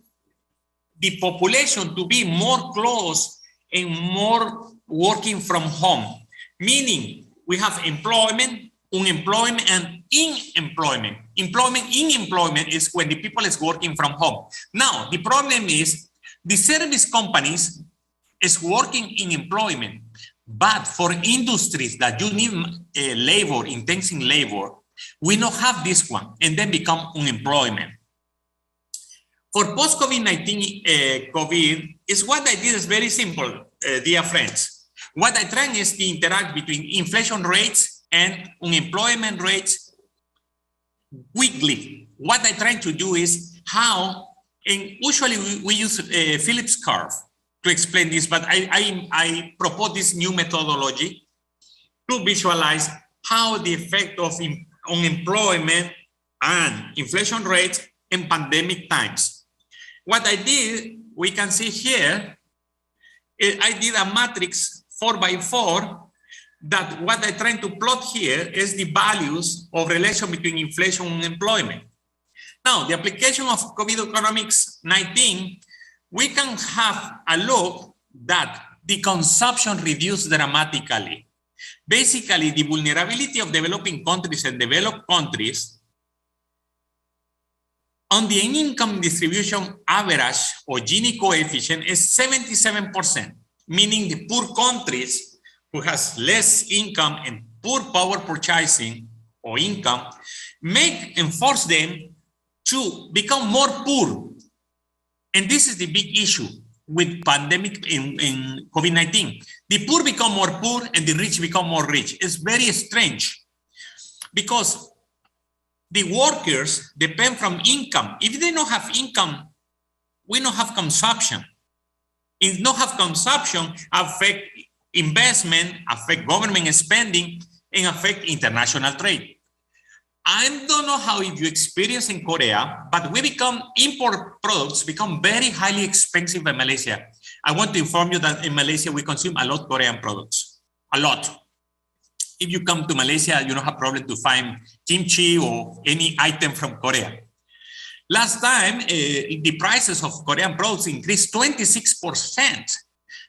the population to be more close and more working from home, meaning we have employment, unemployment, and in-employment. In-employment is when the people is working from home. Now, the problem is the service companies is working in employment, but for industries that you need labor, intensive labor, we don't have this one, and then become unemployment. For post-COVID-19 COVID, is what I did is very simple, dear friends. What I try is to interact between inflation rates and unemployment rates weekly. What I try to do is how, and usually we use Phillips curve to explain this, but I propose this new methodology to visualize how the effect of unemployment and inflation rates in pandemic times. What I did, we can see here, I did a matrix 4x4 that what I'm trying to plot here is the values of relation between inflation and employment. Now, the application of COVID economics-19, we can have a look that the consumption reduced dramatically. Basically, the vulnerability of developing countries and developed countries on the income distribution average or Gini coefficient is 77%, meaning the poor countries who has less income and poor power purchasing or income and force them to become more poor. And this is the big issue with pandemic in COVID-19. The poor become more poor and the rich become more rich. It's very strange because the workers depend from income. If they don't have income, we don't have consumption. If not have consumption, affect investment, affect government spending, and affect international trade. I don't know how you experience in Korea, but we become import products become very highly expensive in Malaysia. I want to inform you that in Malaysia, we consume a lot of Korean products, a lot. If you come to Malaysia, you don't have problem to find kimchi or any item from Korea. Last time, the prices of Korean products increased 26%,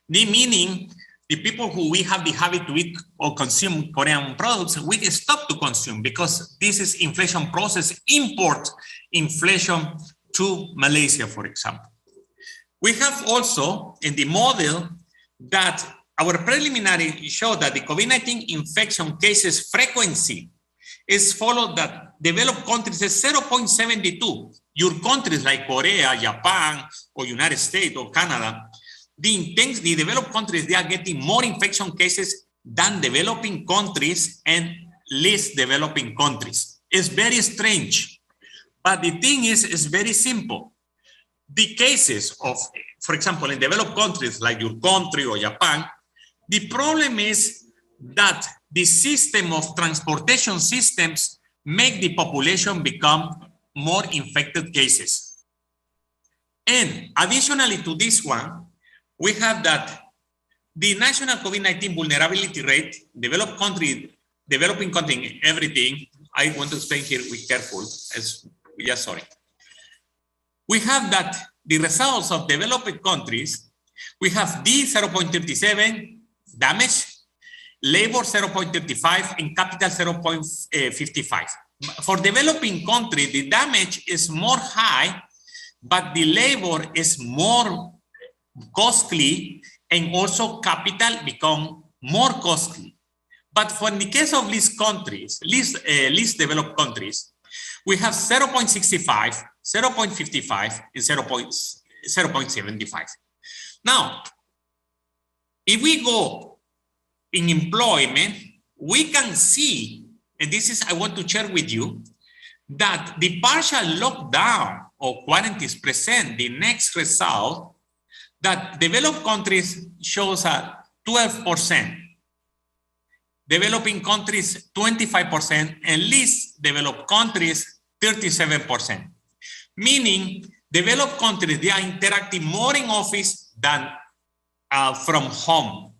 meaning the people who we have the habit to eat or consume Korean products, we stop to consume because this is inflation process, import inflation to Malaysia, for example. We have also in the model that our preliminary show that the COVID-19 infection cases frequency is followed that developed countries is 0.72. Your countries like Korea, Japan, or United States or Canada, the developed countries, they are getting more infection cases than developing countries and least developing countries. It's very strange, but the thing is, it's very simple. The cases of, for example, in developed countries like your country or Japan, the problem is that the system of transportation systems make the population become more infected cases. And additionally to this one, we have that the national COVID-19 vulnerability rate, developing country, everything. I want to explain here, be careful, sorry. We have that the results of developing countries, we have D 0.37, damage, labor 0.35, and capital 0.55. For developing country, the damage is more high, but the labor is more costly, and also capital become more costly. But for in the case of least countries, least developed countries, we have 0.65, 0.55, and 0.75. Now, if we go in employment, we can see, and this is I want to share with you, that the partial lockdown or quarantines present the next result that developed countries shows a 12%, developing countries 25%, and least developed countries 37%. Meaning, developed countries, they are interacting more in office than from home.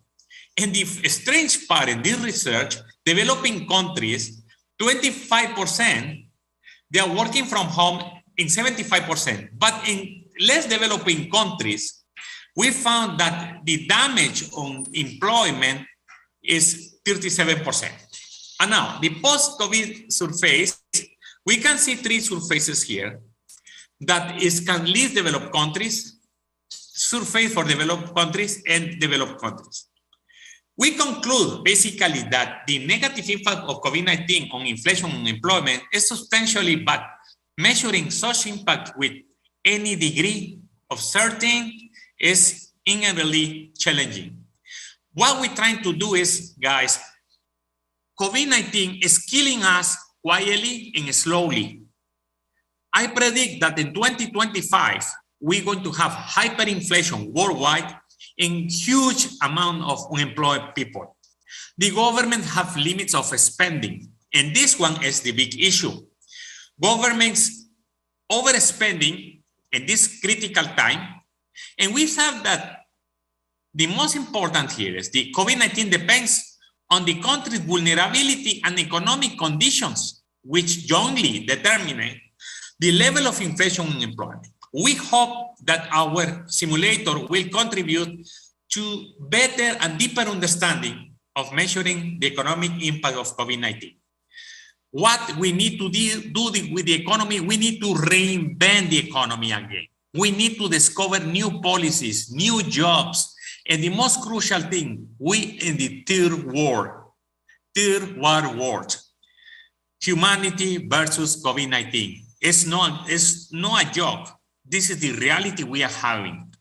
And the strange part in this research developing countries, 25%, they are working from home in 75%. But in less developing countries, we found that the damage on employment is 37%. And now, the post-COVID surface, we can see three surfaces here. That is least developed countries, surface for developed countries, and developed countries. We conclude basically that the negative impact of COVID-19 on inflation and employment is substantially bad. Measuring such impact with any degree of certainty is inherently challenging. What we're trying to do is, guys, COVID-19 is killing us quietly and slowly. I predict that in 2025, we're going to have hyperinflation worldwide and huge amount of unemployed people. The government have limits of spending, and this one is the big issue. Governments overspending in this critical time, and we have that the most important here is the COVID-19 depends on the country's vulnerability and economic conditions, which jointly determine the level of inflation and employment. We hope that our simulator will contribute to better and deeper understanding of measuring the economic impact of COVID-19. What we need to do with the economy, we need to reinvent the economy again. We need to discover new policies, new jobs, and the most crucial thing, we in the third world war, humanity versus COVID-19. It's not a joke. This is the reality we are having.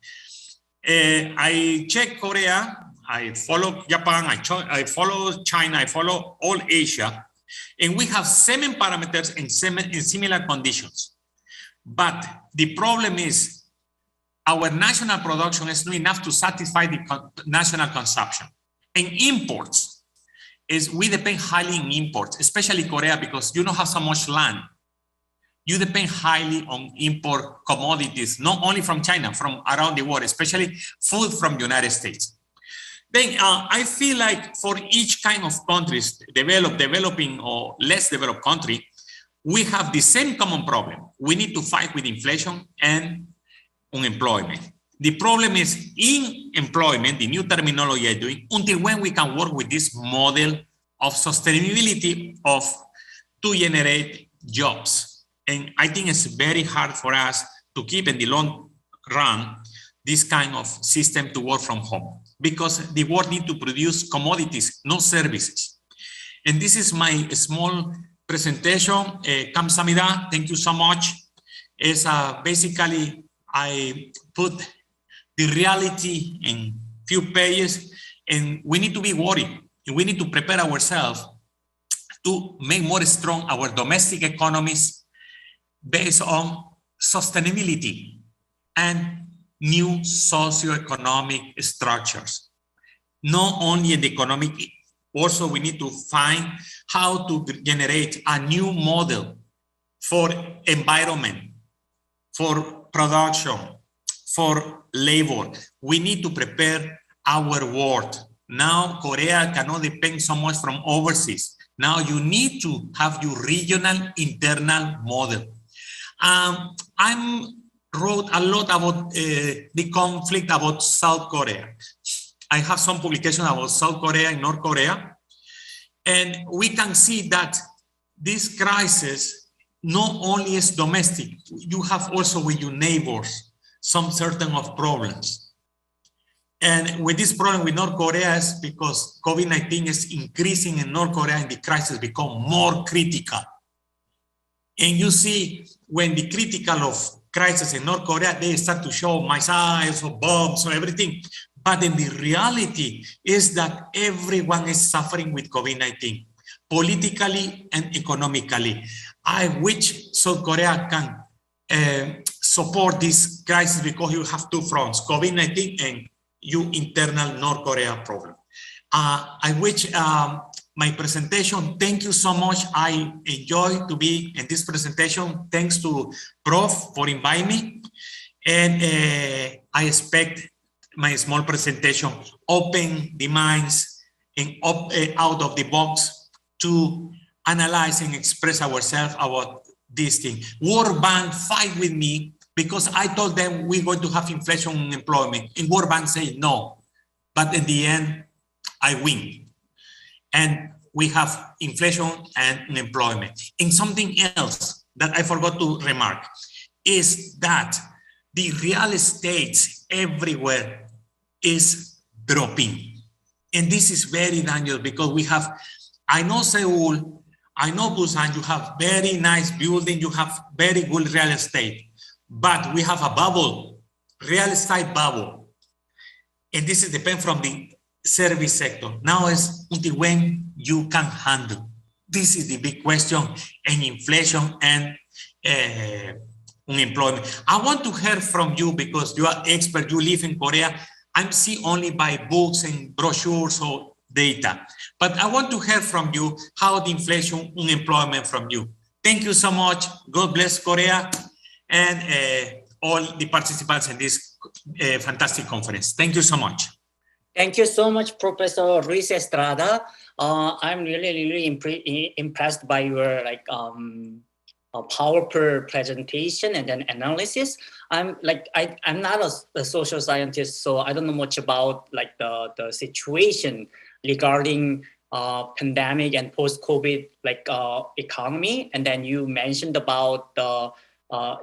I check Korea, I follow Japan, I follow China, I follow all Asia, and we have 7 parameters in similar conditions. But the problem is our national production is not enough to satisfy the national consumption. And imports, we depend highly on imports, especially Korea, because you don't have so much land. You depend highly on import commodities, not only from China, from around the world, especially food from the United States. Then I feel like for each kind of countries, developing or less developed country, we have the same common problem. We need to fight with inflation and unemployment. The problem is in employment, the new terminology I'm doing, until when we can work with this model of sustainability to generate jobs. And I think it's very hard for us to keep in the long run this kind of system to work from home, because the world needs to produce commodities, not services. And this is my small presentation. Kamsamida, thank you so much. It's basically, I put the reality in few pages, and we need to be worried. We need to prepare ourselves to make more strong our domestic economies based on sustainability and new socioeconomic structures. Not only in the economic, also we need to find how to generate a new model for environment, for production, for labor. We need to prepare our world. Now Korea cannot depend so much from overseas. Now you need to have your regional internal model. I wrote a lot about the conflict about South Korea. I have some publications about South Korea and North Korea. And we can see that this crisis not only is domestic, you have also with your neighbors some certain of problems. And with this problem with North Korea is because COVID-19 is increasing in North Korea and the crisis become more critical. And you see when the critical of crisis in North Korea, they start to show missiles or bombs or everything. But in the reality is that everyone is suffering with COVID-19, politically and economically. I wish South Korea can support this crisis because you have two fronts, COVID-19 and your internal North Korea problem. I wish my presentation, thank you so much. I enjoy to be in this presentation. Thanks to Prof for inviting me. And I expect my small presentation open the minds and out of the box to analyze and express ourselves about this thing. World Bank fight with me because I told them we're going to have inflation and unemployment. And World Bank say no. But in the end, I win. And we have inflation and unemployment. And something else that I forgot to remark is that the real estate everywhere is dropping. And this is very dangerous because we have, I know Seoul, I know Busan, you have very nice building, you have very good real estate, but we have a bubble, real estate bubble. And this is depend from the service sector. Now is until when you can handle. This is the big question, and inflation and unemployment. I want to hear from you because you are expert, you live in Korea. I'm see only by books and brochures or data, but I want to hear from you how the inflation, unemployment from you. Thank you so much. God bless Korea and all the participants in this fantastic conference. Thank you so much.
Thank you so much, Professor Ruiz Estrada. I'm really impressed by your powerful presentation and then analysis. I'm not a social scientist, so I don't know much about the situation regarding pandemic and post-COVID economy. And then you mentioned about the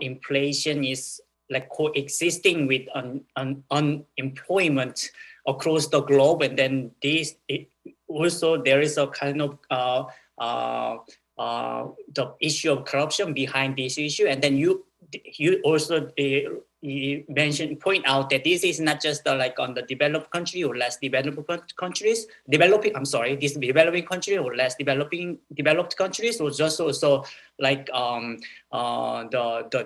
inflation is coexisting with unemployment across the globe, and then also there is a kind of the issue of corruption behind this issue, and then you also point out that this is not just on the developed country or less developed countries, developing country or less developed countries, or just also the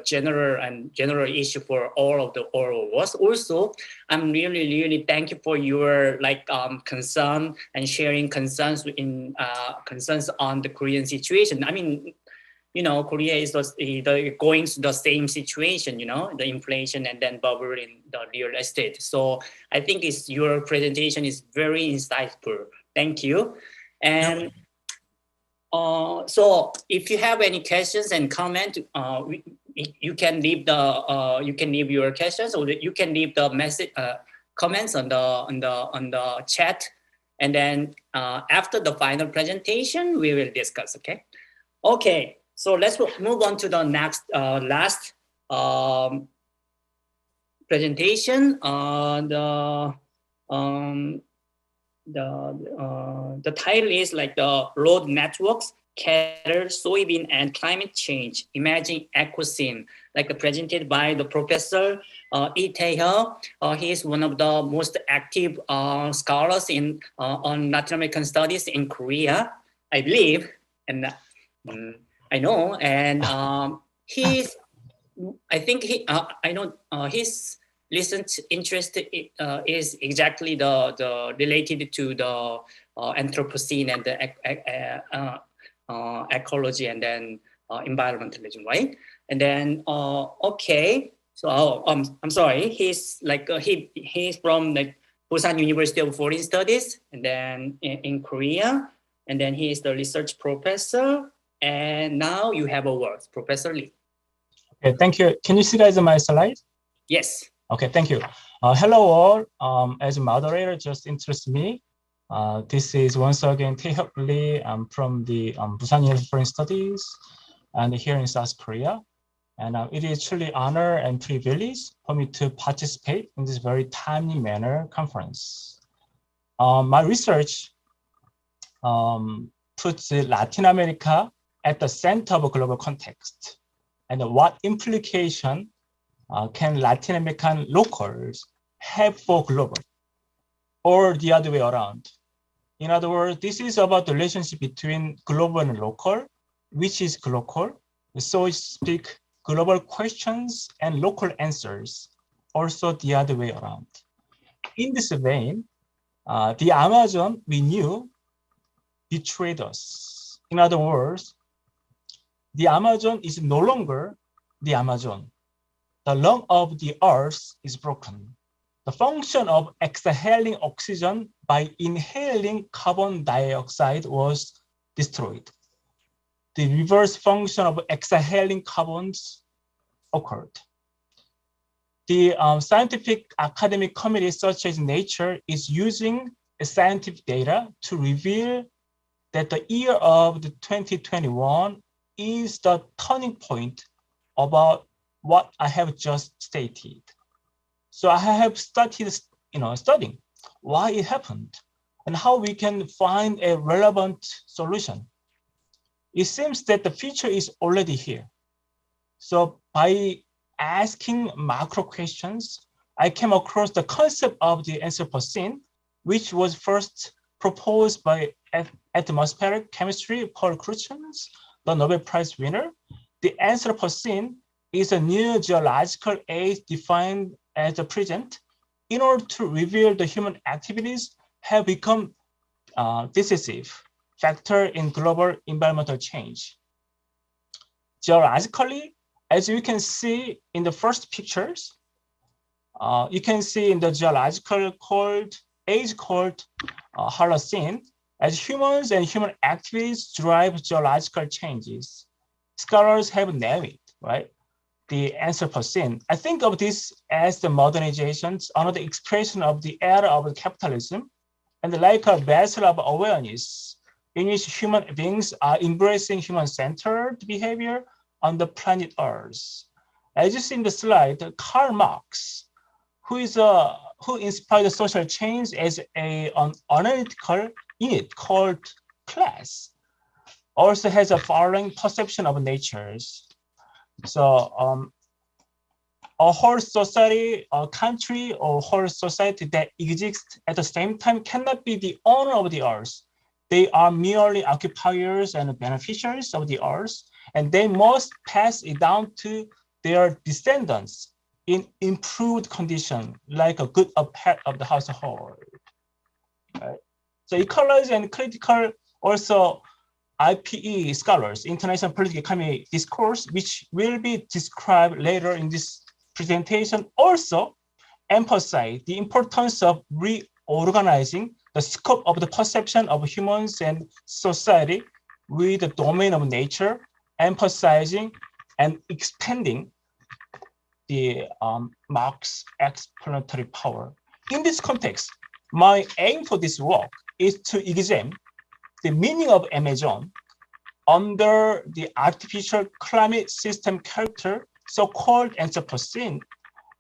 general issue for all of us. Also, I'm really thank you for your concern and sharing concerns on the Korean situation. I mean, Korea is going through the same situation, the inflation and then bubble in the real estate. So I think your presentation is very insightful. Thank you. And so if you have any questions and comment, you can leave your questions, or you can leave the message comments on the chat, and then after the final presentation we will discuss. Okay. So let's move on to the next last presentation. The title is the road networks, cattle, soybean, and climate change, emerging ecosystem, presented by the Professor Lee Tae-hyo. He is one of the most active scholars on Latin American studies in Korea, I believe, and I know, and his recent interest is exactly the related to the Anthropocene and the ecology and then environmentalism, right? And then okay, so I'm sorry, he's he's from Busan University of Foreign Studies, and then in Korea, and then he is the research professor. And now you have a word, Professor Lee.
Okay, thank you. Can you see guys my slide?
Yes.
Okay, thank you. Hello all. As moderator, just introduce me. This is once again Tae-hyo Lee. I'm from the Busan University of Foreign Studies and here in South Korea. And it is truly honor and privilege for me to participate in this very timely manner conference. My research puts Latin America at the center of a global context, and what implication can Latin American locals have for global, or the other way around. In other words, this is about the relationship between global and local, which is global, so to speak, global questions and local answers, also the other way around. In this vein, the Amazon we knew betrayed us. In other words, the Amazon is no longer the Amazon. The lung of the earth is broken. The function of exhaling oxygen by inhaling carbon dioxide was destroyed. The reverse function of exhaling carbons occurred. The scientific academic committee such as Nature is using scientific data to reveal that the year of the 2021 is the turning point about what I have just stated. So I have started studying why it happened and how we can find a relevant solution. It seems that the future is already here. So by asking macro questions, I came across the concept of the Anthropocene, which was first proposed by atmospheric chemistry Paul Crucians, the Nobel Prize winner. The Anthropocene is a new geological age defined as the present in order to reveal the human activities have become decisive factor in global environmental change. Geologically, as you can see in the first pictures, you can see in the geological age called Holocene, as humans and human activities drive geological changes. Scholars have named it, right? The Anthropocene. I think of this as the modernizations, another expression of the era of capitalism, and like a vessel of awareness in which human beings are embracing human-centered behavior on the planet Earth. As you see in the slide, Karl Marx, who inspired the social change as an analytical unit called class, also has a following perception of natures. So a whole society, a country, or whole society that exists at the same time cannot be the owner of the earth. They are merely occupiers and beneficiaries of the earth, and they must pass it down to their descendants in improved condition, like a good pet of the household. Right? So ecology and critical also IPE scholars, International Political Economy Discourse, which will be described later in this presentation, also emphasize the importance of reorganizing the scope of the perception of humans and society with the domain of nature, emphasizing and expanding the Marx's explanatory power. In this context, my aim for this work is to examine the meaning of Amazon under the artificial climate system character, so-called Anthropocene.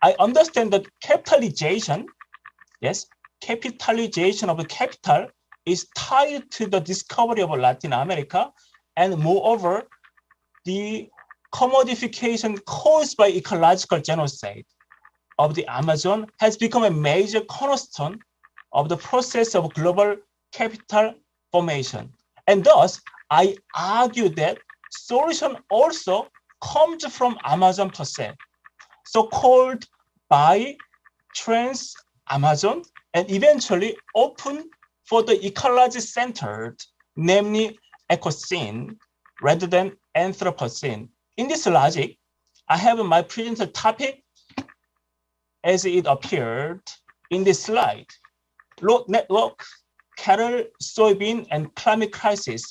I understand that capitalization of the capital is tied to the discovery of Latin America, and moreover, the commodification caused by ecological genocide of the Amazon has become a major cornerstone of the process of global capital formation. And thus, I argue that solution also comes from Amazon per se, so-called by trans Amazon, and eventually open for the ecology-centered, namely ecocene, rather than Anthropocene. In this logic, I have my presented topic as it appeared in this slide: road network, cattle, soybean, and climate crisis,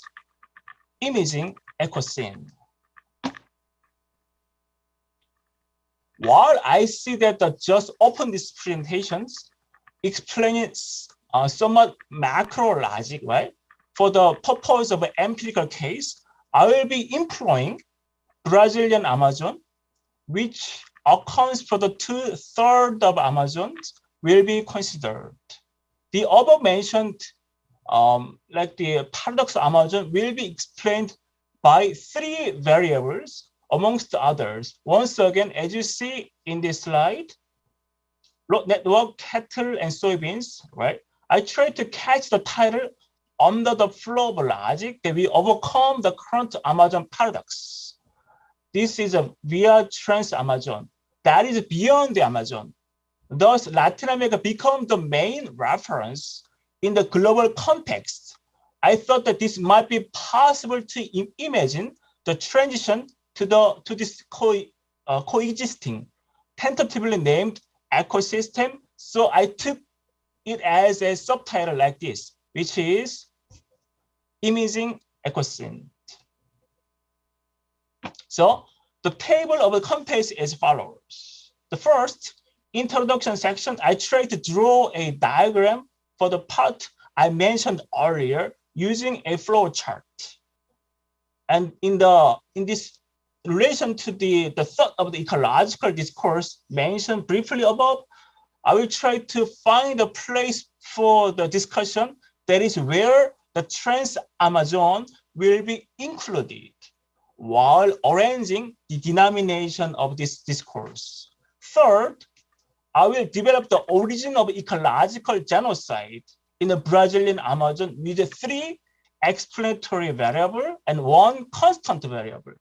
imaging ecocene. While I see that I just opened these presentations, explaining somewhat macro logic, right? For the purpose of an empirical case, I will be employing Brazilian Amazon, which accounts for the 2/3 of Amazons will be considered. The above mentioned, like the paradox of Amazon, will be explained by 3 variables amongst others. Once again, as you see in this slide, road network, cattle, and soybeans, right? I try to catch the title under the flow of logic that we overcome the current Amazon paradox. This is a via trans Amazon that is beyond the Amazon. Thus, Latin America become the main reference in the global context. I thought that this might be possible to imagine the transition to this coexisting, tentatively named ecosystem. So I took it as a subtitle like this, which is imaging ecosynth. So the table of the contents is follows. The first introduction section, I tried to draw a diagram for the part I mentioned earlier using a flow chart. And in this relation to the thought of the ecological discourse mentioned briefly above, I will try to find a place for the discussion that is where the Trans-Amazon will be included while arranging the denomination of this discourse. Third, I will develop the origin of ecological genocide in the Brazilian Amazon with 3 explanatory variables and 1 constant variable.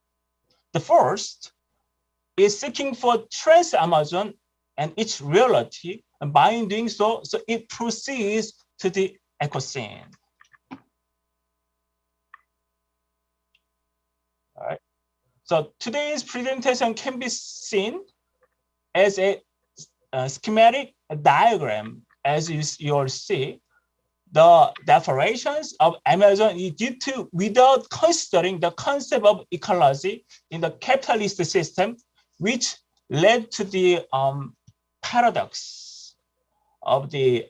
The first is seeking for Trans-Amazon and its reality, and by doing so, it proceeds to the ecocene. All right. So today's presentation can be seen as a schematic diagram. As you all see, the deforations of Amazon is due to without considering the concept of ecology in the capitalist system, which led to the paradox of the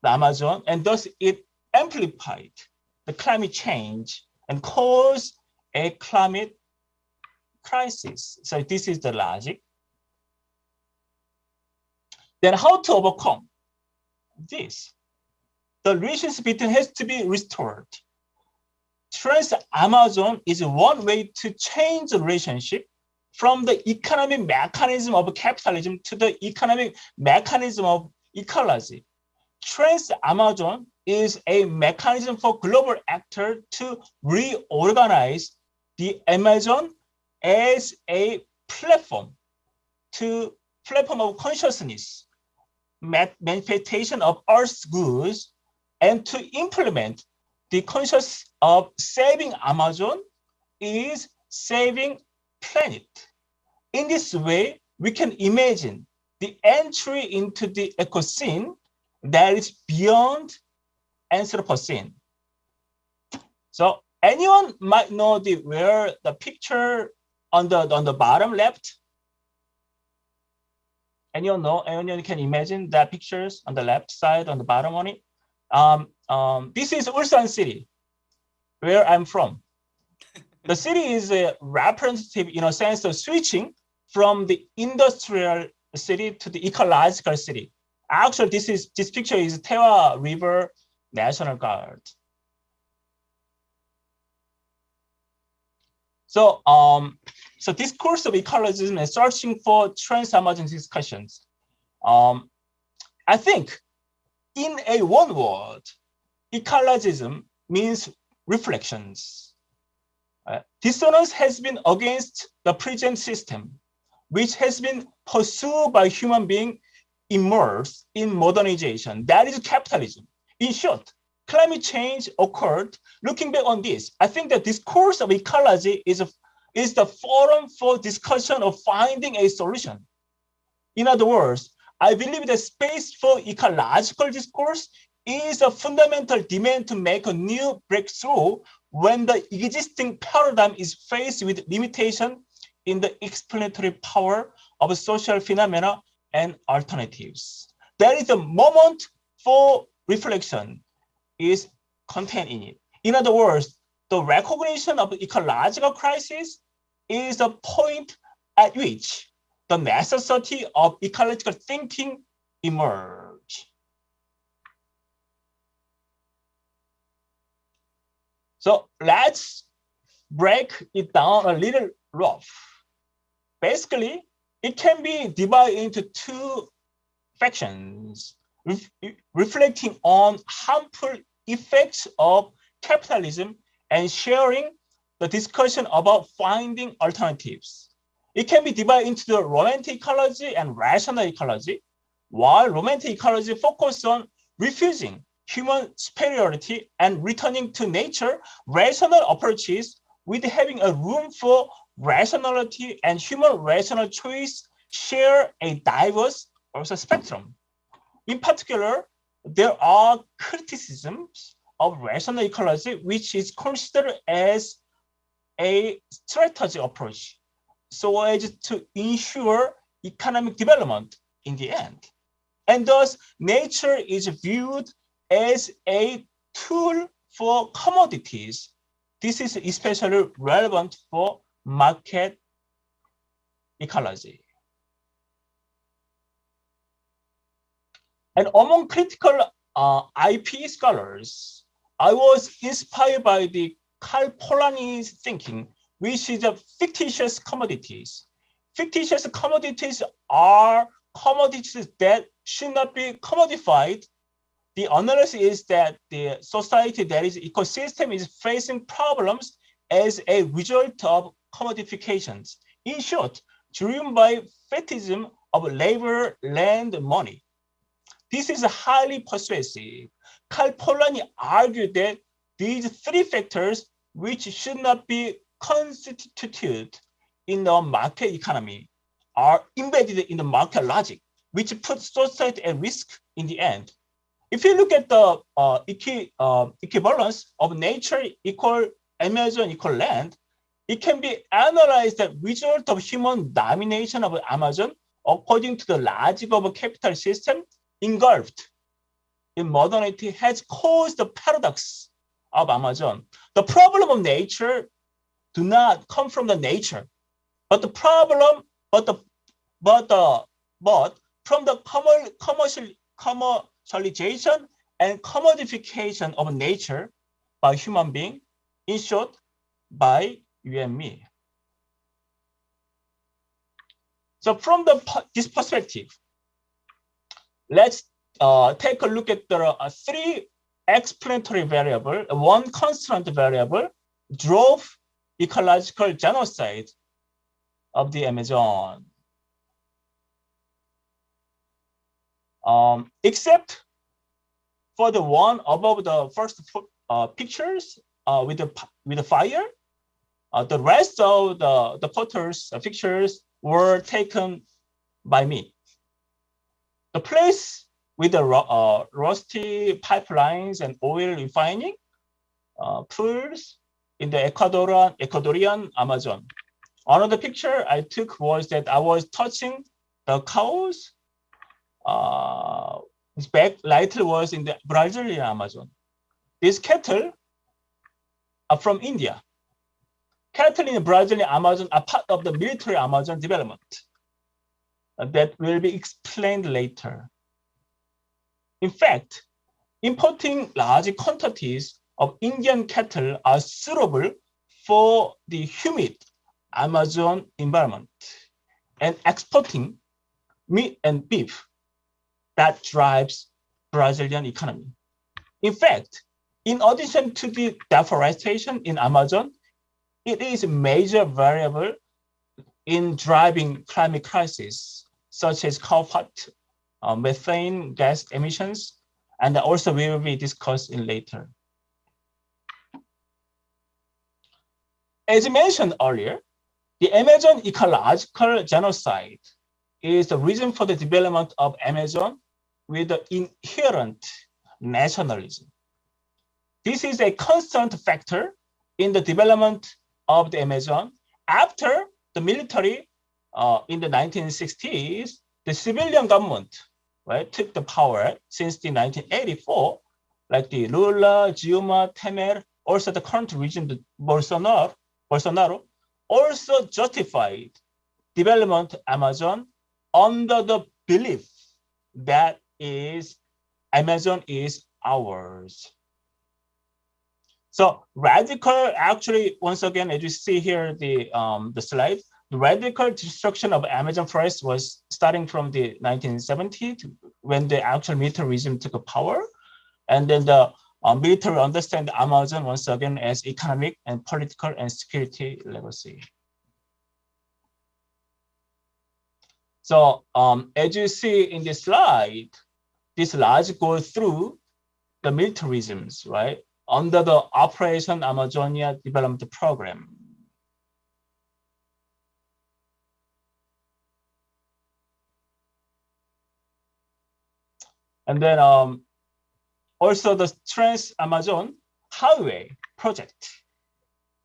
Amazon, and thus it amplified the climate change and caused a climate crisis. So this is the logic. Then how to overcome this? The relationship between has to be restored. Trans-Amazon is one way to change the relationship from the economic mechanism of capitalism to the economic mechanism of ecology. Trans-Amazon is a mechanism for global actors to reorganize the Amazon as a platform of consciousness, manifestation of Earth's goods, and to implement the conscious of saving Amazon is saving planet. In this way, we can imagine the entry into the ecocene that is beyond Anthropocene. So anyone might know where the picture on the bottom left? Anyone know? Anyone can imagine that pictures on the left side on the bottom on it? This is Ulsan City, where I'm from. The city is representative in a sense of switching from the industrial city to the ecological city. Actually, this picture is Tewa River National Guard. So, so this course of ecologism is searching for Trans-Amazon discussions. I think in one word, ecologism means reflections. Dissonance has been against the present system, which has been pursued by human beings immersed in modernization. That is capitalism. In short, climate change occurred. Looking back on this, I think that discourse of ecology is the forum for discussion of finding a solution. In other words, I believe the space for ecological discourse is a fundamental demand to make a new breakthrough when the existing paradigm is faced with limitation in the explanatory power of social phenomena and alternatives. There is a moment for reflection is contained in it. In other words, the recognition of ecological crisis is the point at which the necessity of ecological thinking emerge. So let's break it down a little rough. Basically, it can be divided into 2 factions, reflecting on harmful effects of capitalism and sharing the discussion about finding alternatives. It can be divided into the romantic ecology and rational ecology, while romantic ecology focuses on refusing human superiority and returning to nature. Rational approaches with having a room for rationality and human rational choice share a diverse also spectrum. In particular, there are criticisms of rational ecology, which is considered as a strategy approach so as to ensure economic development in the end. And thus, nature is viewed as a tool for commodities. This is especially relevant for market ecology. And among critical IP scholars, I was inspired by the Karl Polanyi's thinking, which is of fictitious commodities. Fictitious commodities are commodities that should not be commodified. The analysis is that the society, that is ecosystem, is facing problems as a result of commodifications. In short, driven by fetishism of labor, land, money. This is highly persuasive. Karl Polanyi argued that these three factors, which should not be constituted in the market economy, are embedded in the market logic, which puts society at risk in the end. If you look at the equivalence of nature equal Amazon equal land, it can be analyzed as a result of human domination of Amazon according to the logic of a capital system engulfed in modernity has caused the paradox of Amazon. The problem of nature do not come from the nature, but the problem, but from the commercialization and commodification of nature by human being, in short, by you and me. So from this perspective, let's take a look at the three explanatory variables. One constant variable drove ecological genocide of the Amazon. Except for the one above the first pictures with the fire, the rest of the photos pictures were taken by me. The place with the rusty pipelines and oil refining pools in the Ecuadorian Amazon. Another picture I took was that I was touching the cows. This backlight was in the Brazilian Amazon. These cattle are from India. Cattle in the Brazilian Amazon are part of the military Amazon development that will be explained later. In fact, importing large quantities of Indian cattle are suitable for the humid Amazon environment, and exporting meat and beef that drives Brazilian economy. In fact, in addition to the deforestation in Amazon, it is a major variable in driving climate crisis, such as cowpot, methane gas emissions, and also will be discussed in later. As mentioned earlier, the Amazon ecological genocide is the reason for the development of Amazon with the inherent nationalism. This is a constant factor in the development of the Amazon. After the military in the 1960s, the civilian government took the power since the 1984, like the Lula, Dilma, Temer, also the current regime, the Bolsonaro, also justified development Amazon under the belief that Amazon is ours. So radical, actually, once again, as you see here, the slide, the radical destruction of Amazon forest was starting from the 1970s when the actual military regime took power. And then the military understand Amazon once again as economic and political and security legacy. So as you see in this slide, this logic goes through the militarisms, right? Under the Operation Amazonia Development Program. And then Also, the Trans-Amazon Highway project,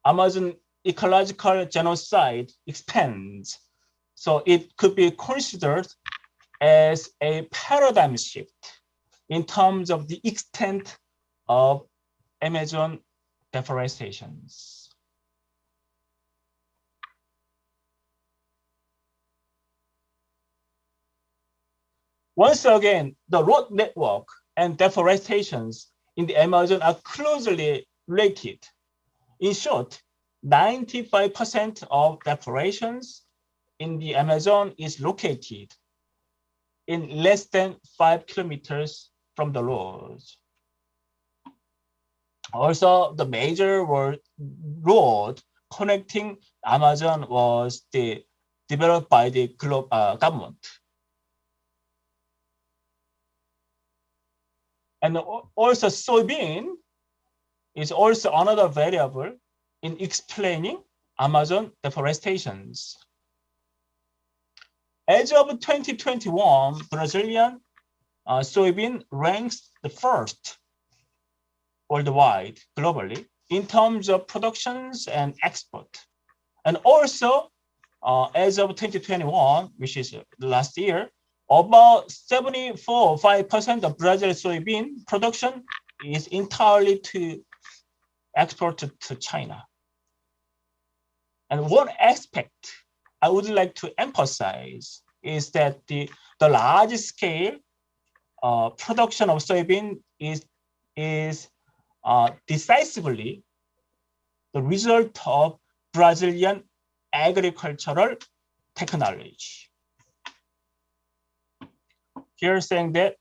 Amazon ecological genocide expands. So it could be considered as a paradigm shift in terms of the extent of Amazon deforestations. Once again, the road network and deforestations in the Amazon are closely related. In short, 95% of deforestations in the Amazon is located in less than 5 kilometers from the roads. Also, the major road connecting Amazon was developed by the government. And also soybean is also another variable in explaining Amazon deforestations. As of 2021, Brazilian soybean ranks the first worldwide, globally, in terms of productions and export. And also, as of 2021, which is last year, about 74.5% of Brazil's soybean production is entirely exported to China. And one aspect I would like to emphasize is that the large scale production of soybean is decisively the result of Brazilian agricultural technology. Here saying that,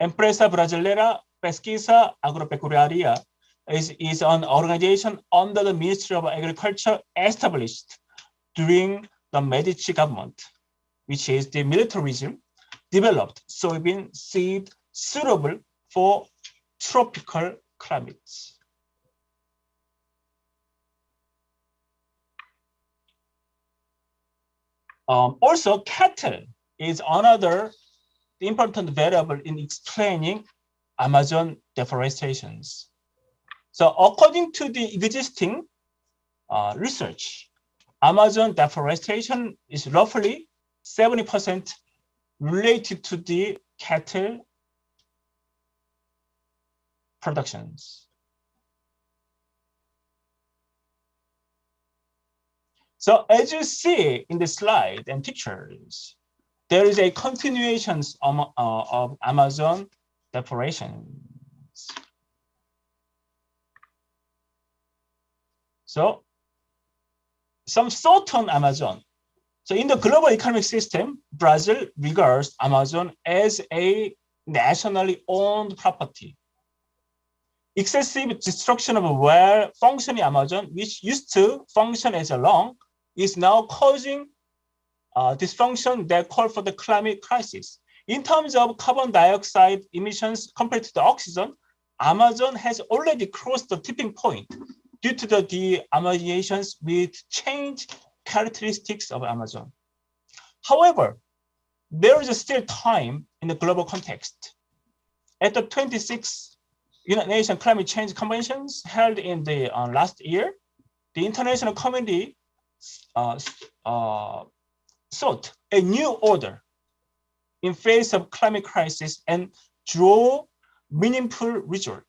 Empresa Brasileira Pesquisa Agropecuária is an organization under the Ministry of Agriculture established during the Medici government, which is the militarism, developed soybean seed suitable for tropical climates. Also, cattle is another important variable in explaining Amazon deforestations. So according to the existing research, Amazon deforestation is roughly 70% related to the cattle productions. So as you see in the slide and pictures, there is a continuation of Amazon deforestation. So some thought on Amazon. So in the global economic system, Brazil regards Amazon as a nationally owned property. Excessive destruction of a well-functioning Amazon, which used to function as a lung, is now causing dysfunction that call for the climate crisis. In terms of carbon dioxide emissions compared to the oxygen, Amazon has already crossed the tipping point due to the de-Amazonizations with changed characteristics of Amazon. However, there is still time in the global context. At the 26th United Nations Climate Change Conventions held in the last year, the international community sought a new order in face of climate crisis and draw meaningful result.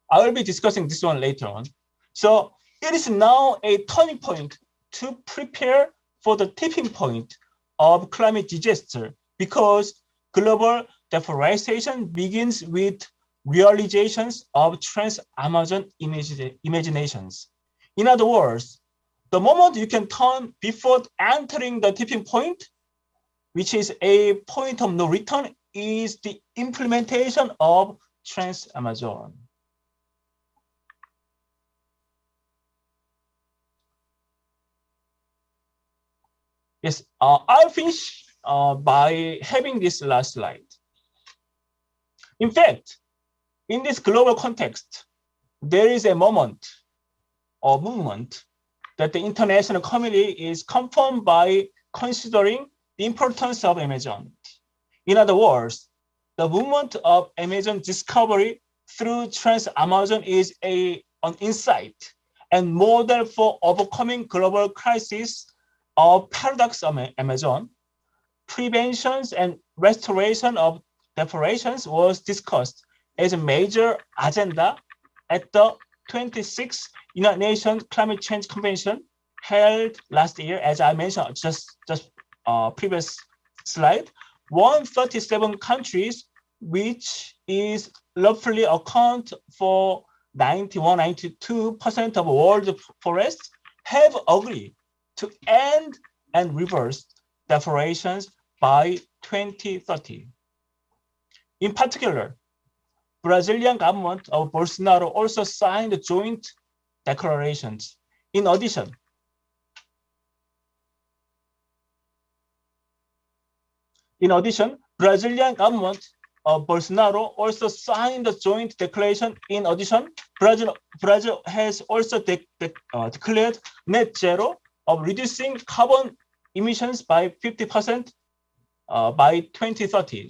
I will be discussing this one later on. So it is now a turning point to prepare for the tipping point of climate disaster because global deforestation begins with realizations of trans-Amazon imaginations. In other words, the moment you can turn before entering the tipping point, which is a point of no return, is the implementation of trans-Amazon. Yes, I'll finish by having this last slide. In fact, in this global context, there is a moment or movement that the international community is confirmed by considering the importance of Amazon. In other words, the movement of Amazon discovery through Trans-Amazon is an insight and model for overcoming global crisis of paradox of Amazon. Preventions and restoration of deforestation was discussed as a major agenda at the 26th United Nations Climate Change Convention held last year, as I mentioned just previous slide. 137 countries, which is roughly account for 92% of world forests, have agreed to end and reverse deforestation by 2030. In particular, Brazilian government of Bolsonaro also signed joint declarations. In addition, Brazilian government of Bolsonaro also signed a joint declaration. In addition, Brazil has also declared net zero of reducing carbon emissions by 50% by 2030,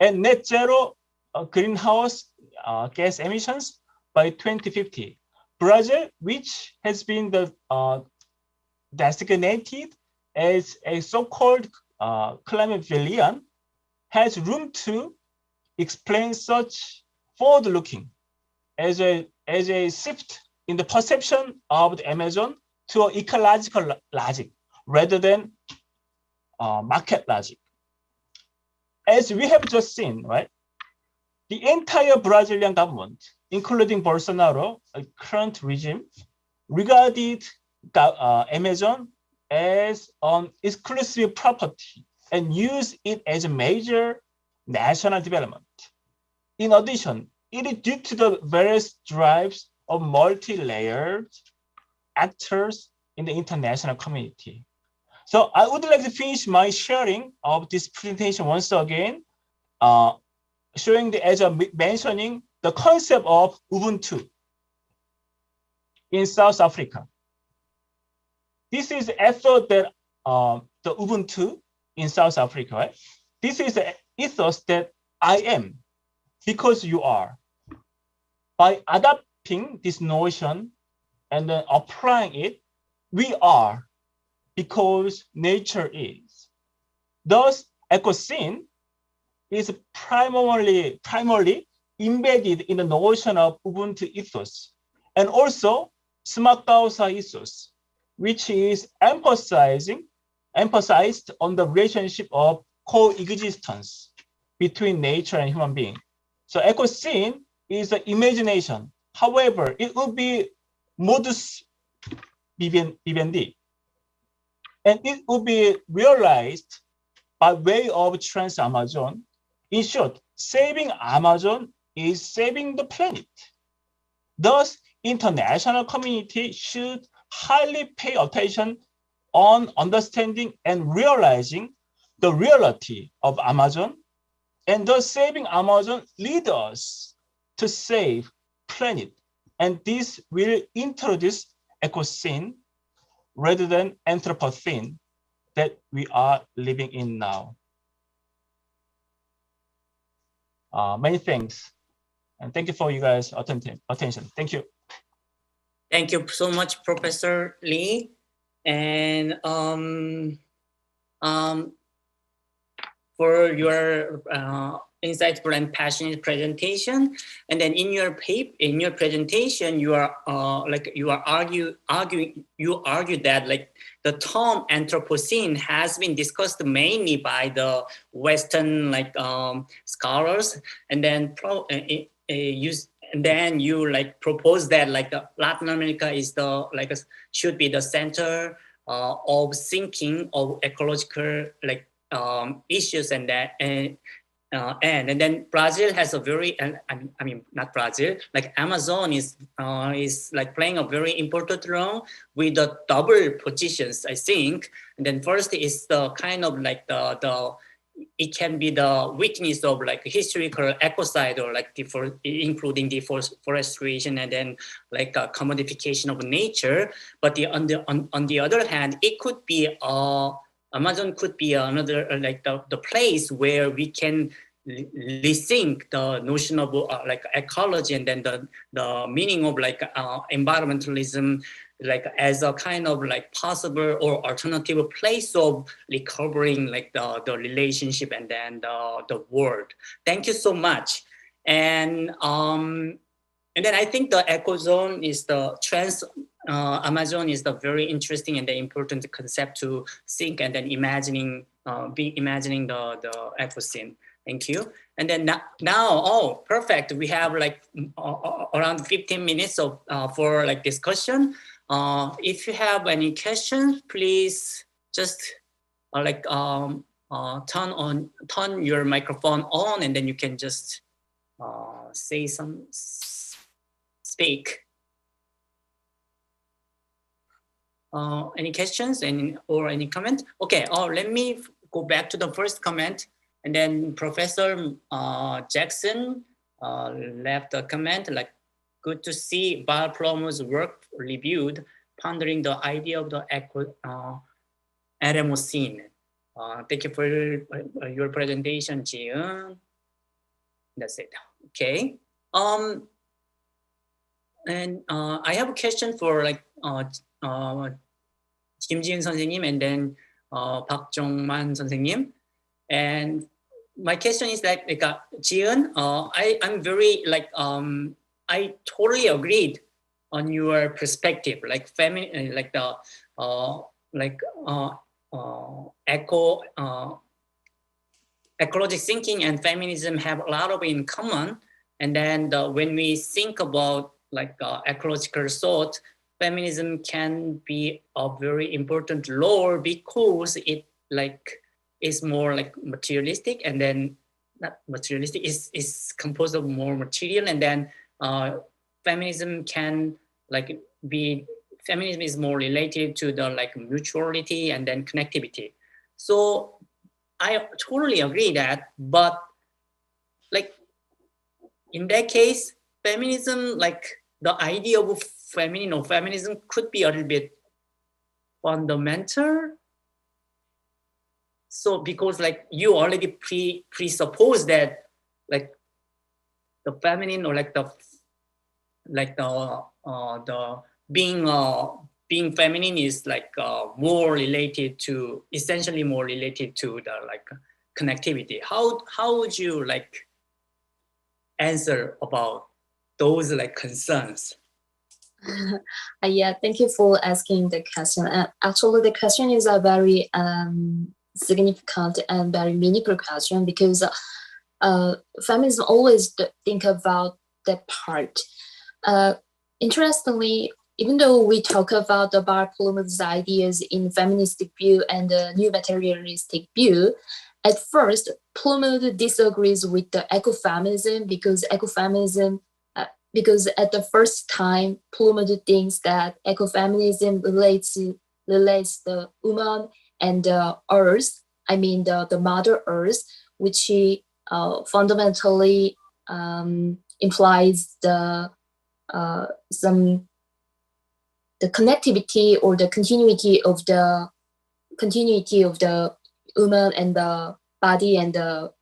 and net zero greenhouse gas emissions by 2050. Brazil, which has been designated as a so-called climate villain, has room to explain such forward-looking as a shift in the perception of the Amazon to an ecological logic rather than market logic. As we have just seen, right, the entire Brazilian government, including Bolsonaro, a current regime, regarded Amazon as an exclusive property and use it as a major national development. In addition, it is due to the various drives of multi-layered actors in the international community. So I would like to finish my sharing of this presentation once again, showing mentioning the concept of Ubuntu in South Africa. This is the effort that the Ubuntu in South Africa, right? This is the ethos that I am because you are. By adopting this notion and then applying it, we are because nature is. Thus, ecocene is primarily embedded in the notion of Ubuntu ethos, and also smart causa ethos, which is emphasized on the relationship of coexistence between nature and human being. So ecocene is the imagination. However, it would be modus vivendi, and it would be realized by way of Trans-Amazon. In short, saving Amazon is saving the planet. Thus, international community should highly pay attention on understanding and realizing the reality of Amazon, and thus saving Amazon leads us to save planet. And this will introduce ecocene rather than anthropocene that we are living in now. Many thanks, and thank you for you guys' attention. Thank you.
Thank you so much, Professor Lee, and for your insightful and passionate presentation. And then in your presentation, you argue that like the term Anthropocene has been discussed mainly by the Western scholars, and then you propose that the Latin America is should be the center of thinking of ecological issues, and that and then Brazil has a very not Brazil, Amazon is playing a very important role with the double positions, I think. And then first is the kind of it can be the weakness of historical ecocide, or including deforestation, and then commodification of nature. But on the other hand, it could be Amazon could be another like the place where we can rethink the notion of like ecology, and then the meaning of like environmentalism, like as a kind of like possible or alternative place of recovering like the relationship and then the world. Thank you so much. And then I think the ecozone is the Amazon is the very interesting and the important concept to think and then imagining the ecosystem. Thank you. And then now, oh, perfect. We have like around 15 minutes of for like discussion. If you have any questions, please just turn your microphone on, and then you can just say speak. Any questions or any comment? Okay, let me go back to the first comment, and then Professor Jackson left a comment like, good to see Val Plomo's work reviewed, pondering the idea of the Anthropocene. Thank you for your presentation, Jiun. That's it. Okay. And I have a question for like 김지은 선생님 and then 박정만 선생님. And my question is that like Jiun, I'm very like I totally agreed on your perspective, like like the ecological thinking and feminism have a lot of in common. And then when we think about like ecological thought, feminism can be a very important role because it like is more like materialistic, and then not materialistic, is composed of more material, and then feminism can like feminism is more related to the like mutuality and then connectivity. So I totally agree that, but like in that case, feminism, like the idea of feminine or feminism could be a little bit fundamental. So because like you already presuppose that like the feminine or like the being feminine is like more related to, essentially more related to the like connectivity. How would you like answer about those like concerns?
Yeah, thank you for asking the question. Actually, the question is a very significant and very meaningful question, because feminism always think about that part. Interestingly, even though we talk about the Val Plomo's ideas in feministic view and the new materialistic view, at first, Plomo disagrees with the ecofeminism because at the first time, Plomo thinks that ecofeminism relates the woman and the earth, I mean the Mother Earth, which fundamentally implies the connectivity or the continuity of the woman and the body and the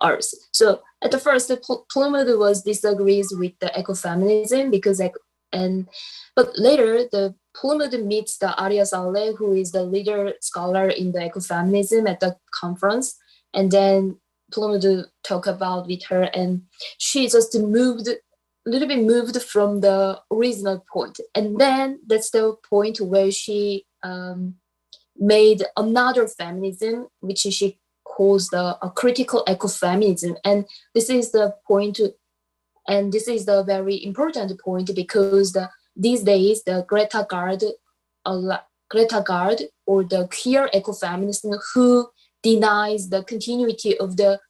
earth. So at the first, Plomo disagrees with the ecofeminism but later the Plomo meets the Arya Saleh, who is the leader scholar in the ecofeminism at the conference, and then Plomo talk about with her, and she just moved from the original point, and then that's the point where she made another feminism, which she calls a critical ecofeminism. And this is the point, and this is the very important point, because these days the Greta Guard or the queer ecofeminism who denies the continuity of the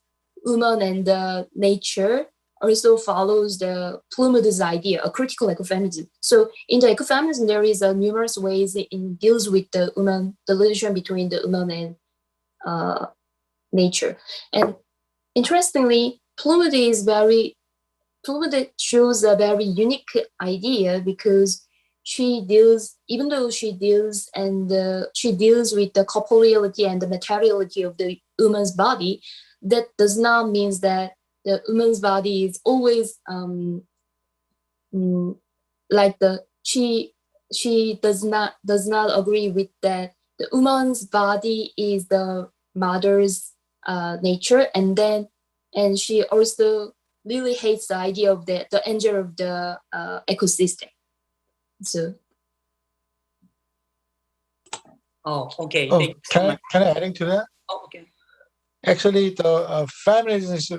woman and the nature also follows the Plomo's idea, a critical ecofeminism. So in the ecofeminism, there is numerous ways it deals with the woman, the relation between the woman and nature. And interestingly, Plomo shows a very unique idea, because even though she deals with the corporeality and the materiality of the woman's body, that does not mean that the woman's body is always she does not agree with that the woman's body is the mother's nature, and she also really hates the idea of the danger of the ecosystem. So.
Oh, okay.
Oh, can I add into that?
Oh, okay.
Actually, the feminism is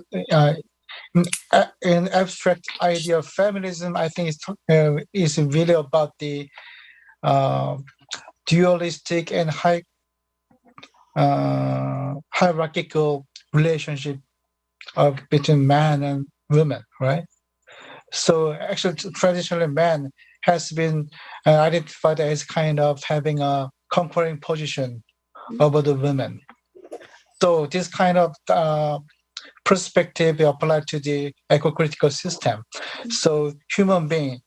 an abstract idea of feminism. I think is really about the dualistic and hierarchical relationship between man and women, right? So actually, traditionally, man has been identified as kind of having a conquering position over the women. So this kind of perspective applied to the eco-critical system. So human being,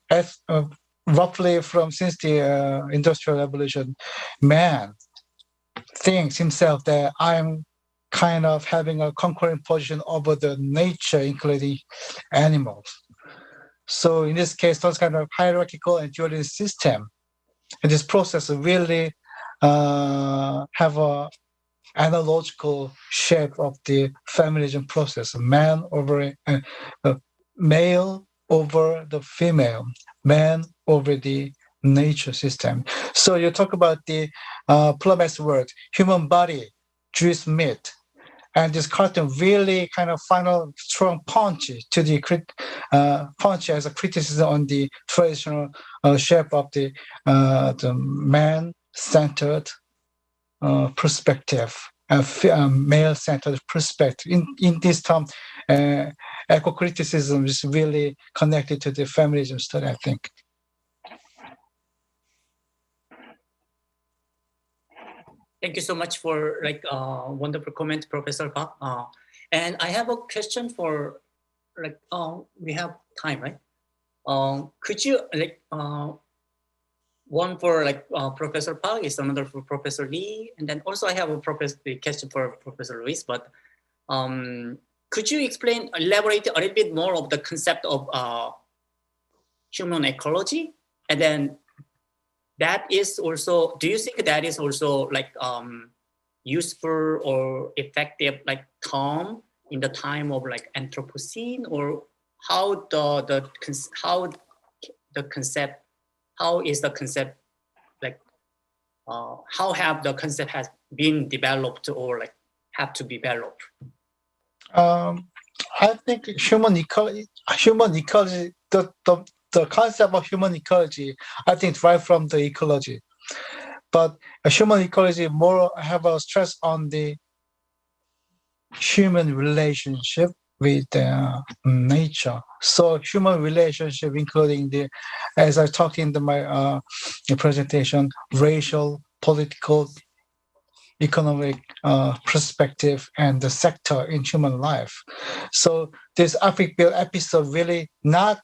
roughly since the Industrial Revolution, man thinks himself that I'm kind of having a conquering position over the nature, including animals. So in this case, those kind of hierarchical and dualist system, and this process really have a analogical shape of the feminism process: man over male over the female, man over the nature system. So you talk about the Plummet's word, human body, Jewish myth. And this cartoon really kind of final strong punch to the punch as a criticism on the traditional shape of the man-centered perspective, male-centered perspective. In this term, eco-criticism is really connected to the feminism study, I think.
Thank you so much for wonderful comment, Professor Park. And I have a question for we have time, right? Could you one for Professor Park is another for Professor Lee, and then also I have a question for Professor Luis. But could you elaborate a little bit more of the concept of human ecology, and then that is also, do you think that is also useful or effective term in the time of Anthropocene, or how the concept how have the concept has been developed or have to be developed?
I think human ecology, the concept of human ecology, I think right from the ecology. But human ecology more have a stress on the human relationship with nature. So human relationship, including as I talked in my presentation, racial, political, economic perspective and the sector in human life. So this Afric Bill episode really not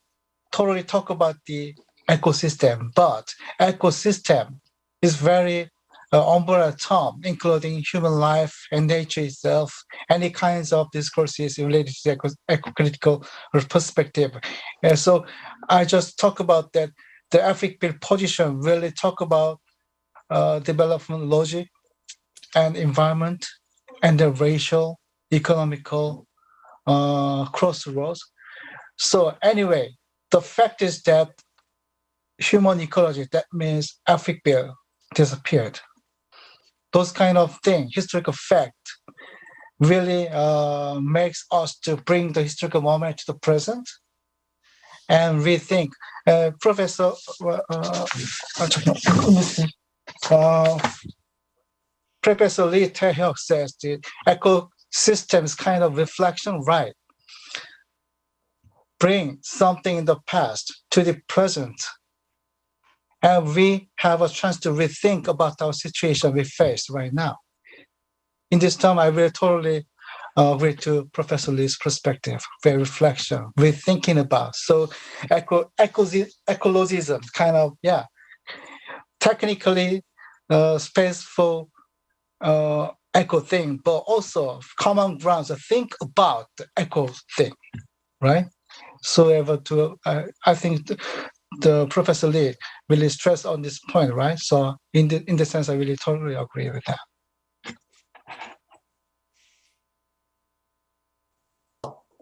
totally talk about the ecosystem, but ecosystem is very umbrella term, including human life and nature itself, any kinds of discourses related to eco-critical perspective. And so I just talk about that the Afric Bill position really talk about development logic and environment and the racial, economical crossroads. So anyway, the fact is that human ecology, that means Afric Bill disappeared. Those kind of things, historical fact, really makes us to bring the historical moment to the present and rethink. Professor, Professor Lee Tae-hyuk says the ecosystem is kind of reflection, right? Bring something in the past to the present. And we have a chance to rethink about our situation we face right now. In this time, I will totally agree to Professor Lee's perspective, very reflection, rethinking about. So ecologism kind of, technically space for eco thing, but also common grounds to think about the eco thing, right? So I think the Professor Lee really stressed on this point, right? So in the sense, I really totally agree with that.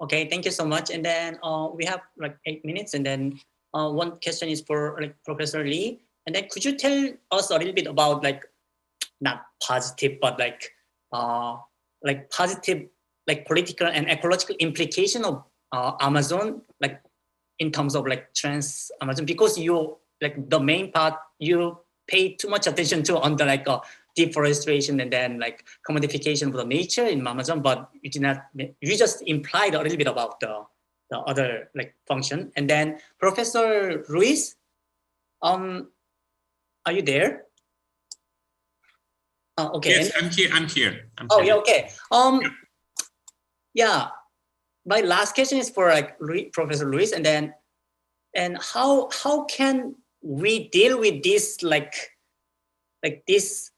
Okay, thank you so much. And then we have like 8 minutes, and then one question is for like Professor Lee. And then could you tell us a little bit about like not positive, but like positive, like political and ecological implication of Amazon, like in terms of like trans Amazon, because you like the main part you pay too much attention to on the like deforestation and then like commodification of the nature in Amazon, but you did not. You just implied a little bit about the other like function. And then Professor Ruiz, are you there? Okay.
Yes, I'm here.
Yeah, okay. Yeah. My last question is for like Professor Ruiz, and then how can we deal with this like this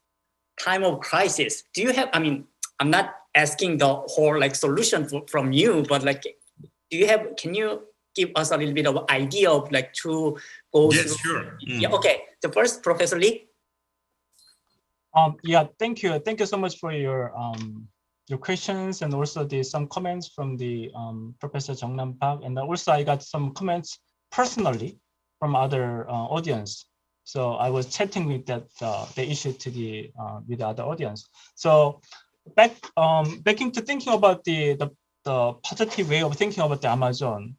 time of crisis? Do you have? I mean, I'm not asking the whole like solution from you, but like, do you have? Can you give us a little bit of idea of like to go?
Yes,
through?
sure.
Yeah. Okay. The first, Professor Lee.
Yeah, thank you. Thank you so much for your questions, and also some comments from the Professor Jeong-Nam Park, and also I got some comments personally from other audience. So I was chatting with the issue to with the other audience. So back into thinking about the positive way of thinking about the Amazon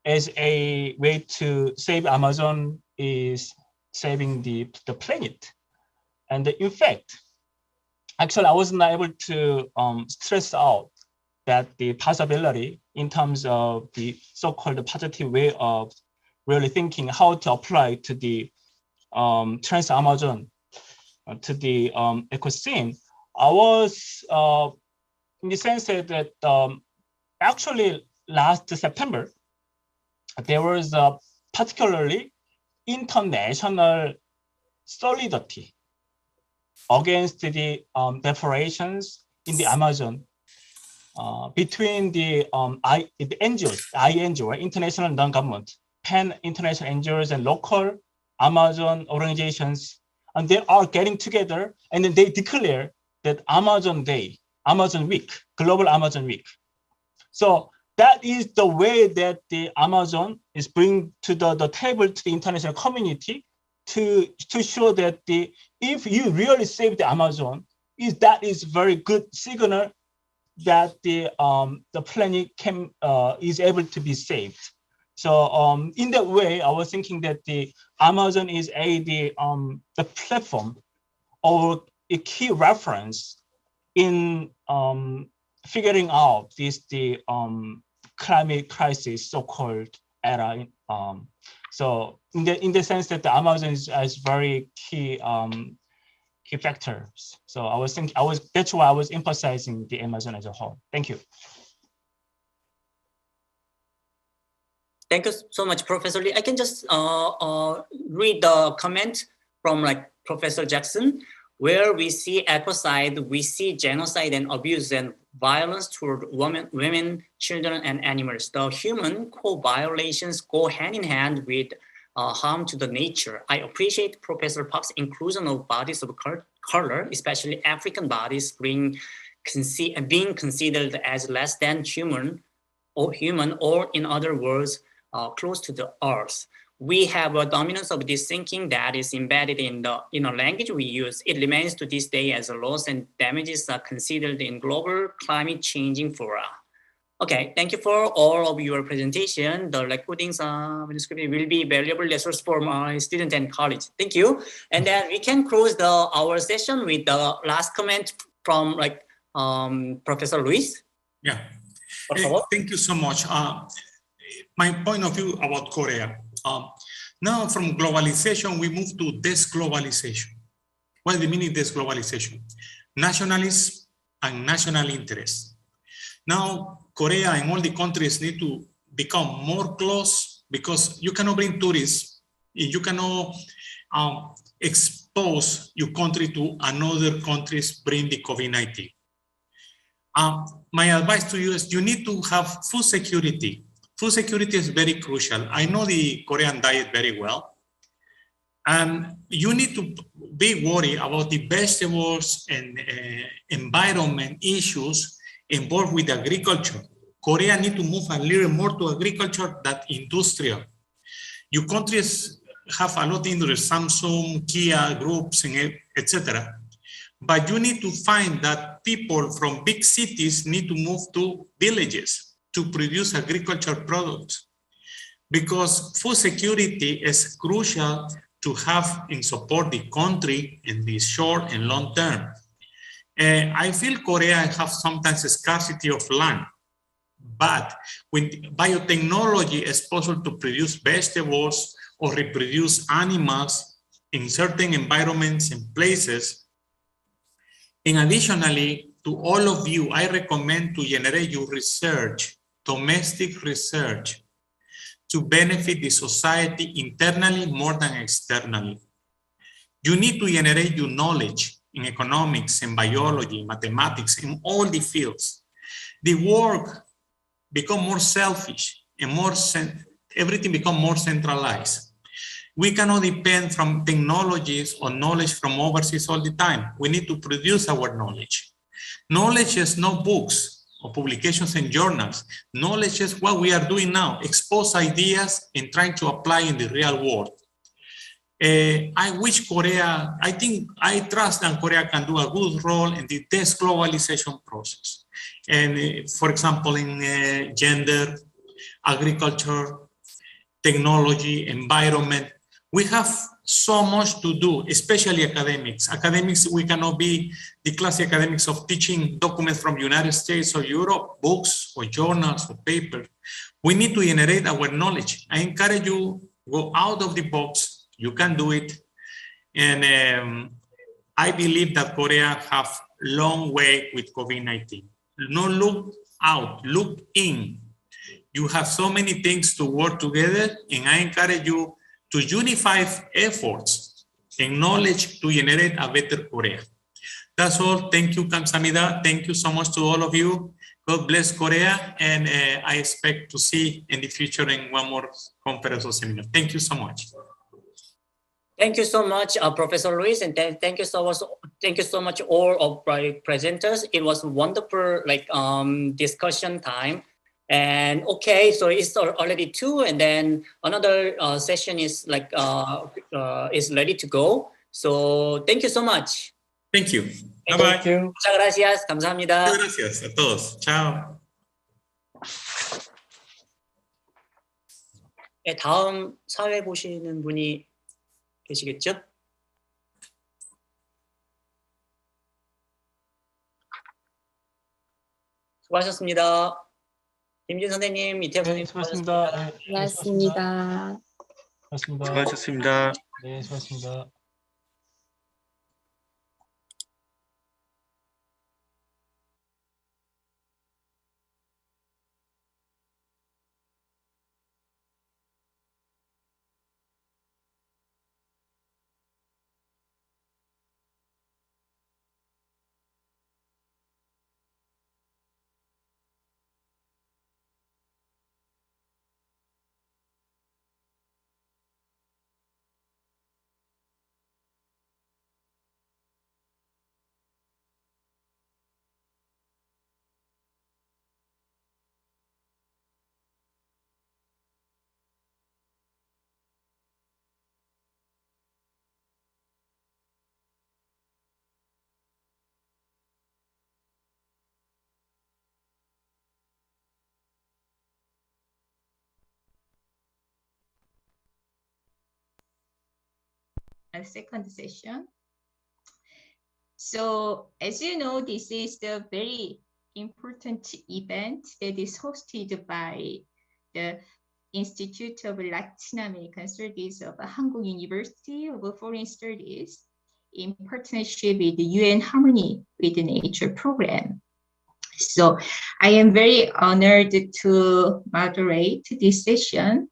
as a way to save Amazon is saving the planet. And in fact, actually, I wasn't able to stress out that the possibility in terms of the so-called positive way of really thinking how to apply to the trans-Amazon, to the ecosystem. I was in the sense that actually last September, there was a particularly international solidarity against the deforations in the Amazon between the NGOs, ING, right? International non-government, pan-international NGOs and local Amazon organizations, and they are getting together and then they declare that Amazon Day, Amazon Week, Global Amazon Week. So that is the way that the Amazon is bringing to the table to the international community to show that if you really save the Amazon, that is very good signal that the planet is able to be saved. So in that way, I was thinking that the Amazon is the platform or a key reference in figuring out the climate crisis so-called era. So in the sense that the Amazon is very key factors. So that's why I was emphasizing the Amazon as a whole. Thank you.
Thank you so much, Professor Lee. I can just read the comment from like Professor Jackson, where we see ecocide, we see genocide and abuse and violence toward women, children, and animals. The human co-violations go hand in hand with harm to the nature. I appreciate Professor Park's inclusion of bodies of color, especially African bodies, being considered as less than human, or in other words, close to the earth. We have a dominance of this thinking that is embedded in the language we use. It remains to this day as a loss and damages are considered in global climate changing fora. Okay, thank you for all of your presentation. The recordings manuscript will be valuable resource for my students and college. Thank you. And then we can close our session with the last comment from Professor Ruiz.
Yeah. Thank you so much. My point of view about Korea. Now from globalization, we move to desglobalization. What is the meaning of desglobalization? Nationalism and national interest. Now, Korea and all the countries need to become more close because you cannot bring tourists. You cannot expose your country to another countries bring the COVID-19. My advice to you is you need to have food security. Food security is very crucial. I know the Korean diet very well. And you need to be worried about the vegetables and environment issues involved with agriculture. Korea need to move a little more to agriculture than industrial. Your countries have a lot of industry, Samsung, Kia groups, and etc. But you need to find that people from big cities need to move to villages to produce agriculture products, because food security is crucial to have and support the country in the short and long term. I feel Korea have sometimes a scarcity of land, but with biotechnology it's possible to produce vegetables or reproduce animals in certain environments and places. And additionally, to all of you, I recommend to generate your research, domestic research, to benefit the society internally more than externally. You need to generate your knowledge in economics, in biology, mathematics, in all the fields. The work become more selfish and everything become more centralized. We cannot depend from technologies or knowledge from overseas all the time. We need to produce our knowledge. Knowledge is not books or publications in journals. Knowledge is what we are doing now, expose ideas and trying to apply in the real world. I wish Korea, I trust that Korea can do a good role in the deglobalization process. And for example, in gender, agriculture, technology, environment, we have so much to do, especially academics. Academics, we cannot be the classic academics of teaching documents from United States or Europe, books or journals or papers. We need to generate our knowledge. I encourage you, go out of the box. You can do it. And I believe that Korea have long way with COVID-19. Not look out, look in. You have so many things to work together, and I encourage you to unify efforts and knowledge to generate a better Korea. That's all. Thank you, Kamsahamnida. Thank you so much to all of you. God bless Korea, and I expect to see in the future in one more conference or seminar. Thank you so much.
Thank you so much, Professor Luis, and thank you so much all of my presenters. It was wonderful, discussion time. And okay, so it's already 2, and then another session is is ready to go. So thank you so much.
Thank you. Bye bye.
Muchas gracias. 감사합니다.
Muchas gracias a todos. Chao.
네, 다음 사회 보시는 분이 계시겠죠? 수고하셨습니다. 김진 선생님, 이태영 선생님
수고하셨습니다.
고맙습니다.
수고하셨습니다.
네, 수고하셨습니다.
A second session. So as you know, this is the very important event that is hosted by the Institute of Latin American Studies of Hankuk University of Foreign Studies in partnership with the UN Harmony with Nature program. So I am very honored to moderate this session.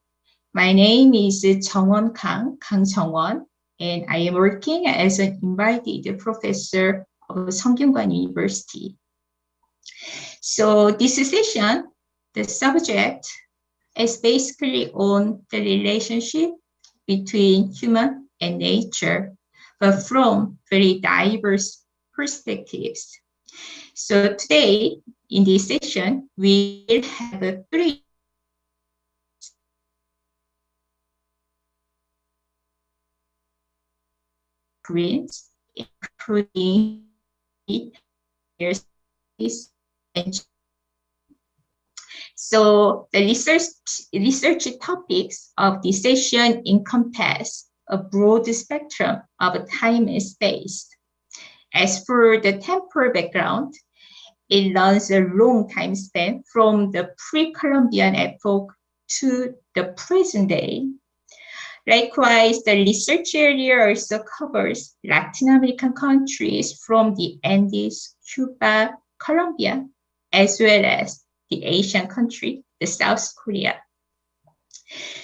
My name is Kang Jeongwon, and I am working as an invited professor of Seongkyungwan University. So this session, the subject is basically on the relationship between human and nature, but from very diverse perspectives. So today, in this session, we will have three screens, including and so the research topics of this session encompass a broad spectrum of time and space. As for the temporal background, it runs a long time span from the pre-Columbian epoch to the present day. Likewise, the research area also covers Latin American countries from the Andes, Cuba, Colombia, as well as the Asian country, the South Korea.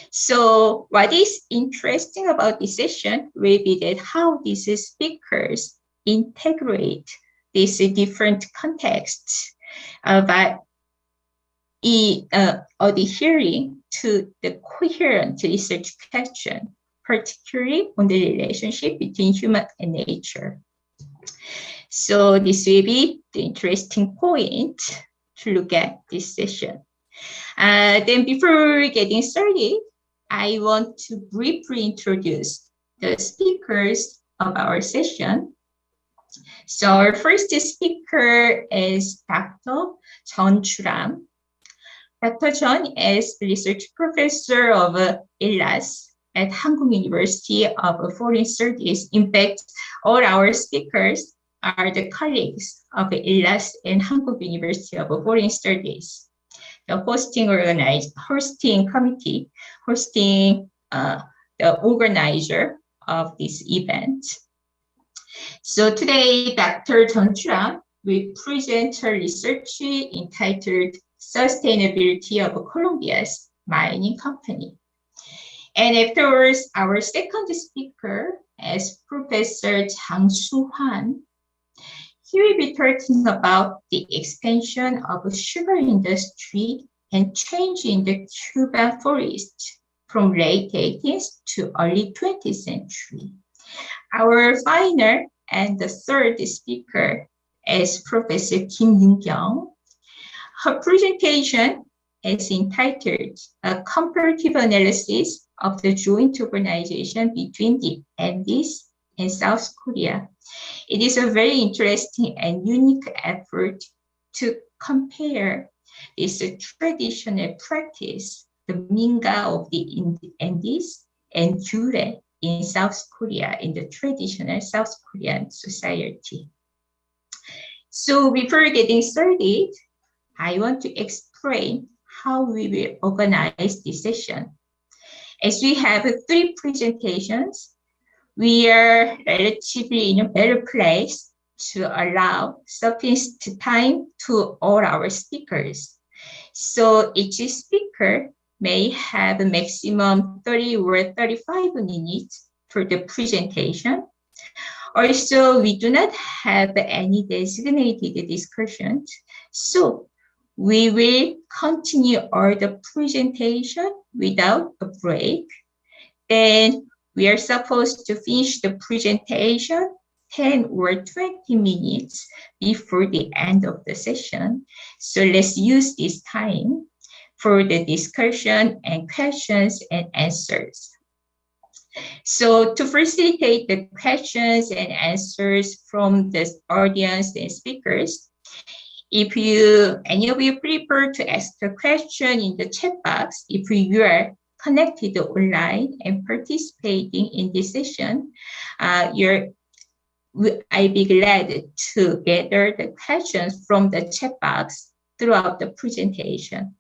So what is interesting about this session will be that how these speakers integrate these different contexts by adhering to the coherent research question, particularly on the relationship between human and nature. So this will be the interesting point to look at this session. Then before getting started, I want to briefly introduce the speakers of our session. So our first speaker is Dr. Jeon Chu-ram. Dr. Jeon is research professor of ILAS at Hankuk University of Foreign Studies. In fact, all our speakers are the colleagues of ILAS and Hankuk University of Foreign Studies. The hosting committee, the organizer of this event. So today, Dr. Jeon Chu-ram will present her research entitled Sustainability of Colombia's Mining Company. And afterwards, our second speaker is Professor Jang Soo-hwan. He will be talking about the expansion of the sugar industry and change in the Cuban forest from late 18th to early 20th century. Our final and the third speaker is Professor Kim Yoon-kyung. Her presentation is entitled A Comparative Analysis of the Joint Organization between the Andes and South Korea. It is a very interesting and unique effort to compare this traditional practice, the Minga of the Andes and Gyure in South Korea, in the traditional South Korean society. So before getting started, I want to explain how we will organize this session. As we have three presentations, we are relatively in a better place to allow sufficient time to all our speakers. So each speaker may have a maximum 30 or 35 minutes for the presentation. Also, we do not have any designated discussions. So we will continue all the presentation without a break. Then we are supposed to finish the presentation 10 or 20 minutes before the end of the session. So let's use this time for the discussion and questions and answers. So to facilitate the questions and answers from the audience and speakers, if any of you prefer to ask a question in the chat box, if you are connected online and participating in this session, I'd be glad to gather the questions from the chat box throughout the presentation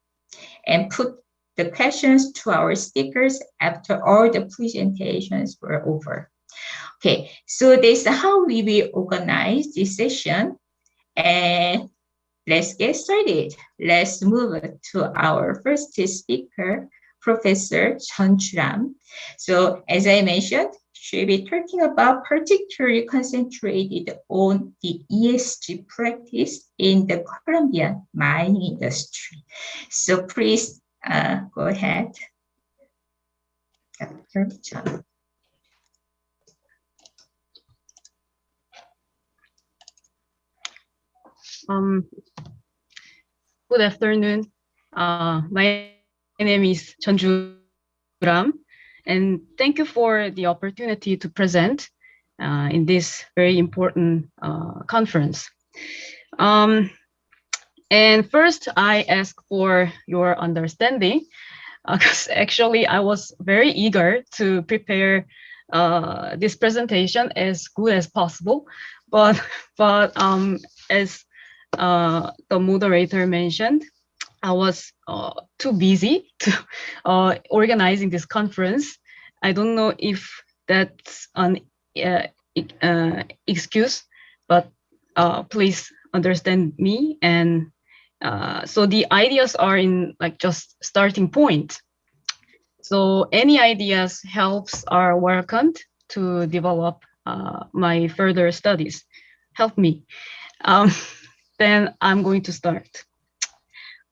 and put the questions to our speakers after all the presentations were over. Okay, so this is how we will organize this session. And let's get started. Let's move to our first speaker, Professor Jeon Chu-ram. So as I mentioned, should be talking about particularly concentrated on the ESG practice in the Colombian mining industry. So please go ahead.
Good afternoon. My name is Jeonju Ram, and thank you for the opportunity to present in this very important conference. And first, I ask for your understanding, because actually I was very eager to prepare this presentation as good as possible, but as the moderator mentioned, I was too busy to organizing this conference. I don't know if that's an excuse, but please understand me. And so the ideas are in like just starting point. So any ideas helps are welcomed to develop my further studies. Help me. Then I'm going to start.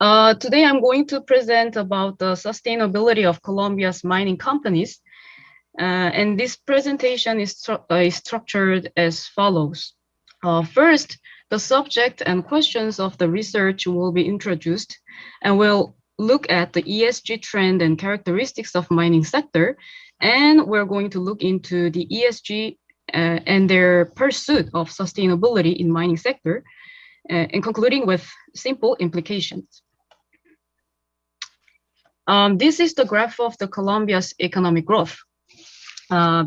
Today I'm going to present about the sustainability of Colombia's mining companies. And this presentation is structured as follows. First, the subject and questions of the research will be introduced, and we'll look at the ESG trend and characteristics of mining sector. And we're going to look into the ESG and their pursuit of sustainability in mining sector, and concluding with simple implications. This is the graph of the Colombia's economic growth.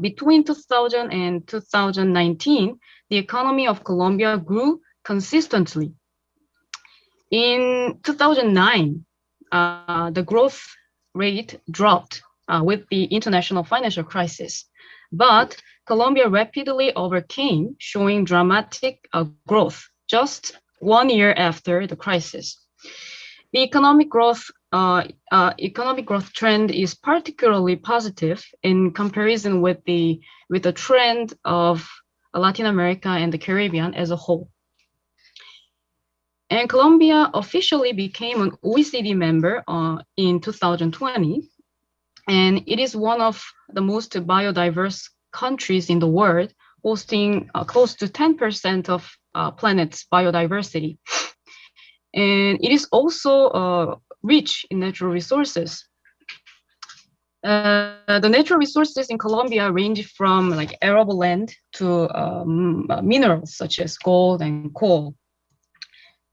Between 2000 and 2019, the economy of Colombia grew consistently. In 2009, the growth rate dropped with the international financial crisis, but Colombia rapidly overcame, showing dramatic growth just 1 year after the crisis. The economic growth trend is particularly positive in comparison with the trend of Latin America and the Caribbean as a whole. And Colombia officially became an OECD member in 2020, and it is one of the most biodiverse countries in the world, hosting close to 10% of planet's biodiversity. And it is also rich in natural resources. The natural resources in Colombia range from like arable land to minerals such as gold and coal.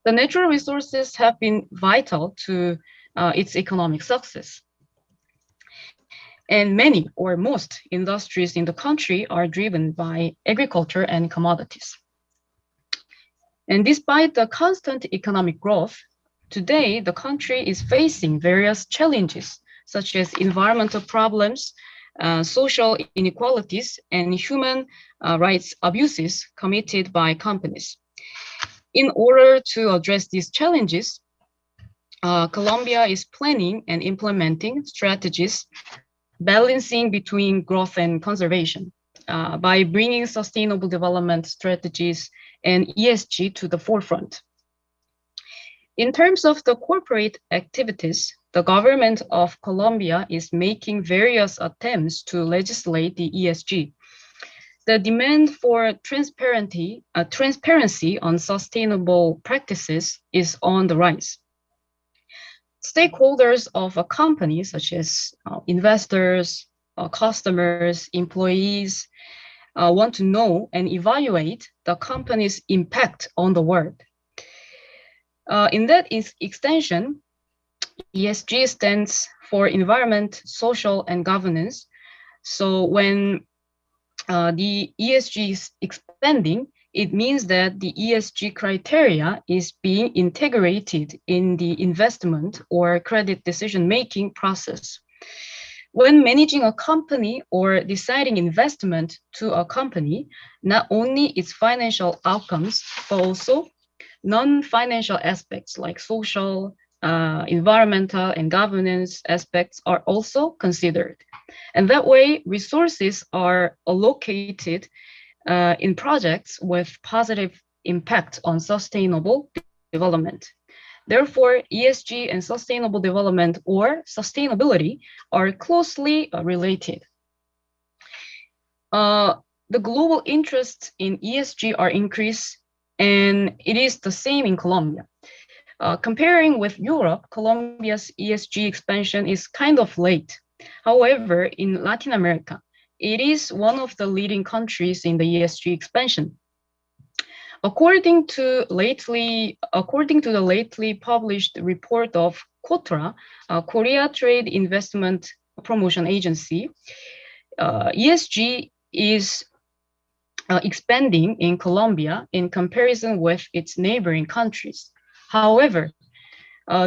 The natural resources have been vital to its economic success. And many or most industries in the country are driven by agriculture and commodities. And despite the constant economic growth, today the country is facing various challenges such as environmental problems, social inequalities, and human rights abuses committed by companies. In order to address these challenges, Colombia is planning and implementing strategies balancing between growth and conservation by bringing sustainable development strategies and ESG to the forefront. In terms of the corporate activities, the government of Colombia is making various attempts to legislate the ESG. The demand for transparency on sustainable practices is on the rise. Stakeholders of a company, such as investors, customers, employees, want to know and evaluate the company's impact on the world. In that extension, ESG stands for environment, social, and governance. So when the ESG is expanding, it means that the ESG criteria is being integrated in the investment or credit decision-making process. When managing a company or deciding investment to a company, not only its financial outcomes, but also non-financial aspects like social, environmental and governance aspects are also considered. And that way, resources are allocated in projects with positive impact on sustainable development. Therefore, ESG and sustainable development or sustainability are closely related. The global interests in ESG are increased, and it is the same in Colombia. Comparing with Europe, Colombia's ESG expansion is kind of late. However, in Latin America, it is one of the leading countries in the ESG expansion. According to the lately published report of KOTRA, Korea Trade Investment Promotion Agency, ESG is expanding in Colombia in comparison with its neighboring countries. However,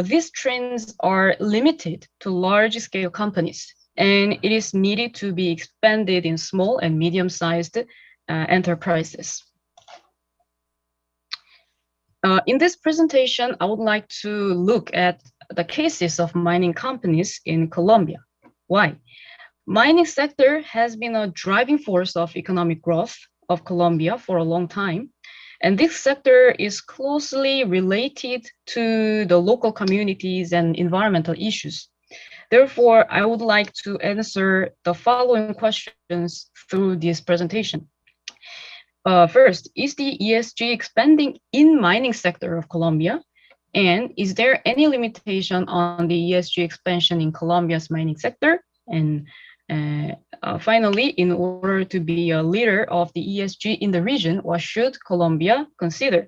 these trends are limited to large-scale companies, and it is needed to be expanded in small and medium-sized enterprises. In this presentation, I would like to look at the cases of mining companies in Colombia. Why? Mining sector has been a driving force of economic growth of Colombia for a long time. And this sector is closely related to the local communities and environmental issues. Therefore, I would like to answer the following questions through this presentation. First, is the ESG expanding in mining sector of Colombia? And is there any limitation on the ESG expansion in Colombia's mining sector? And finally, in order to be a leader of the ESG in the region, what should Colombia consider?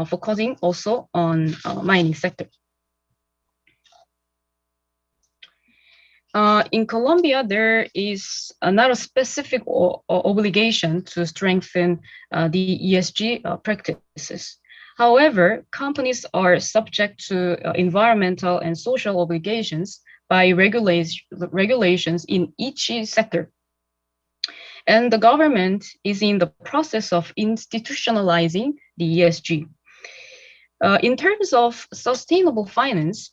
Focusing also on mining sector. In Colombia, there is not a specific obligation to strengthen the ESG practices. However, companies are subject to environmental and social obligations by regulations in each sector. And the government is in the process of institutionalizing the ESG. In terms of sustainable finance,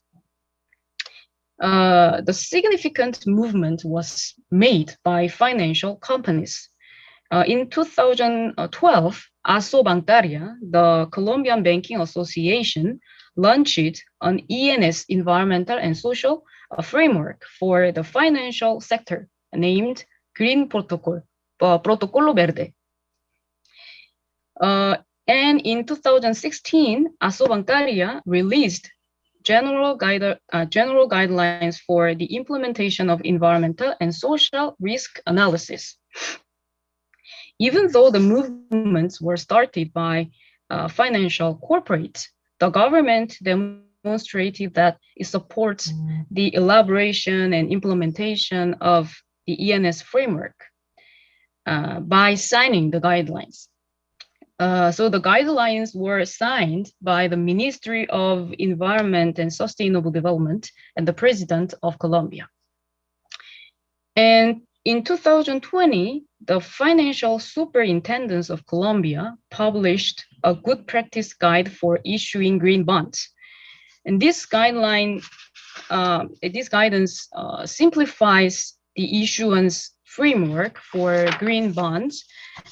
the significant movement was made by financial companies. In 2012, Asobancaria, the Colombian Banking Association, launched an ENS environmental and social framework for the financial sector named Green Protocol, Protocolo Verde. And in 2016, Asobancaria released general guidelines for the implementation of environmental and social risk analysis. Even though the movements were started by financial corporates, the government demonstrated that it supports the elaboration and implementation of the ENS framework by signing the guidelines. So the guidelines were signed by the Ministry of Environment and Sustainable Development and the President of Colombia. And in 2020, the Financial Superintendence of Colombia published a good practice guide for issuing green bonds. And this guidance simplifies the issuance framework for green bonds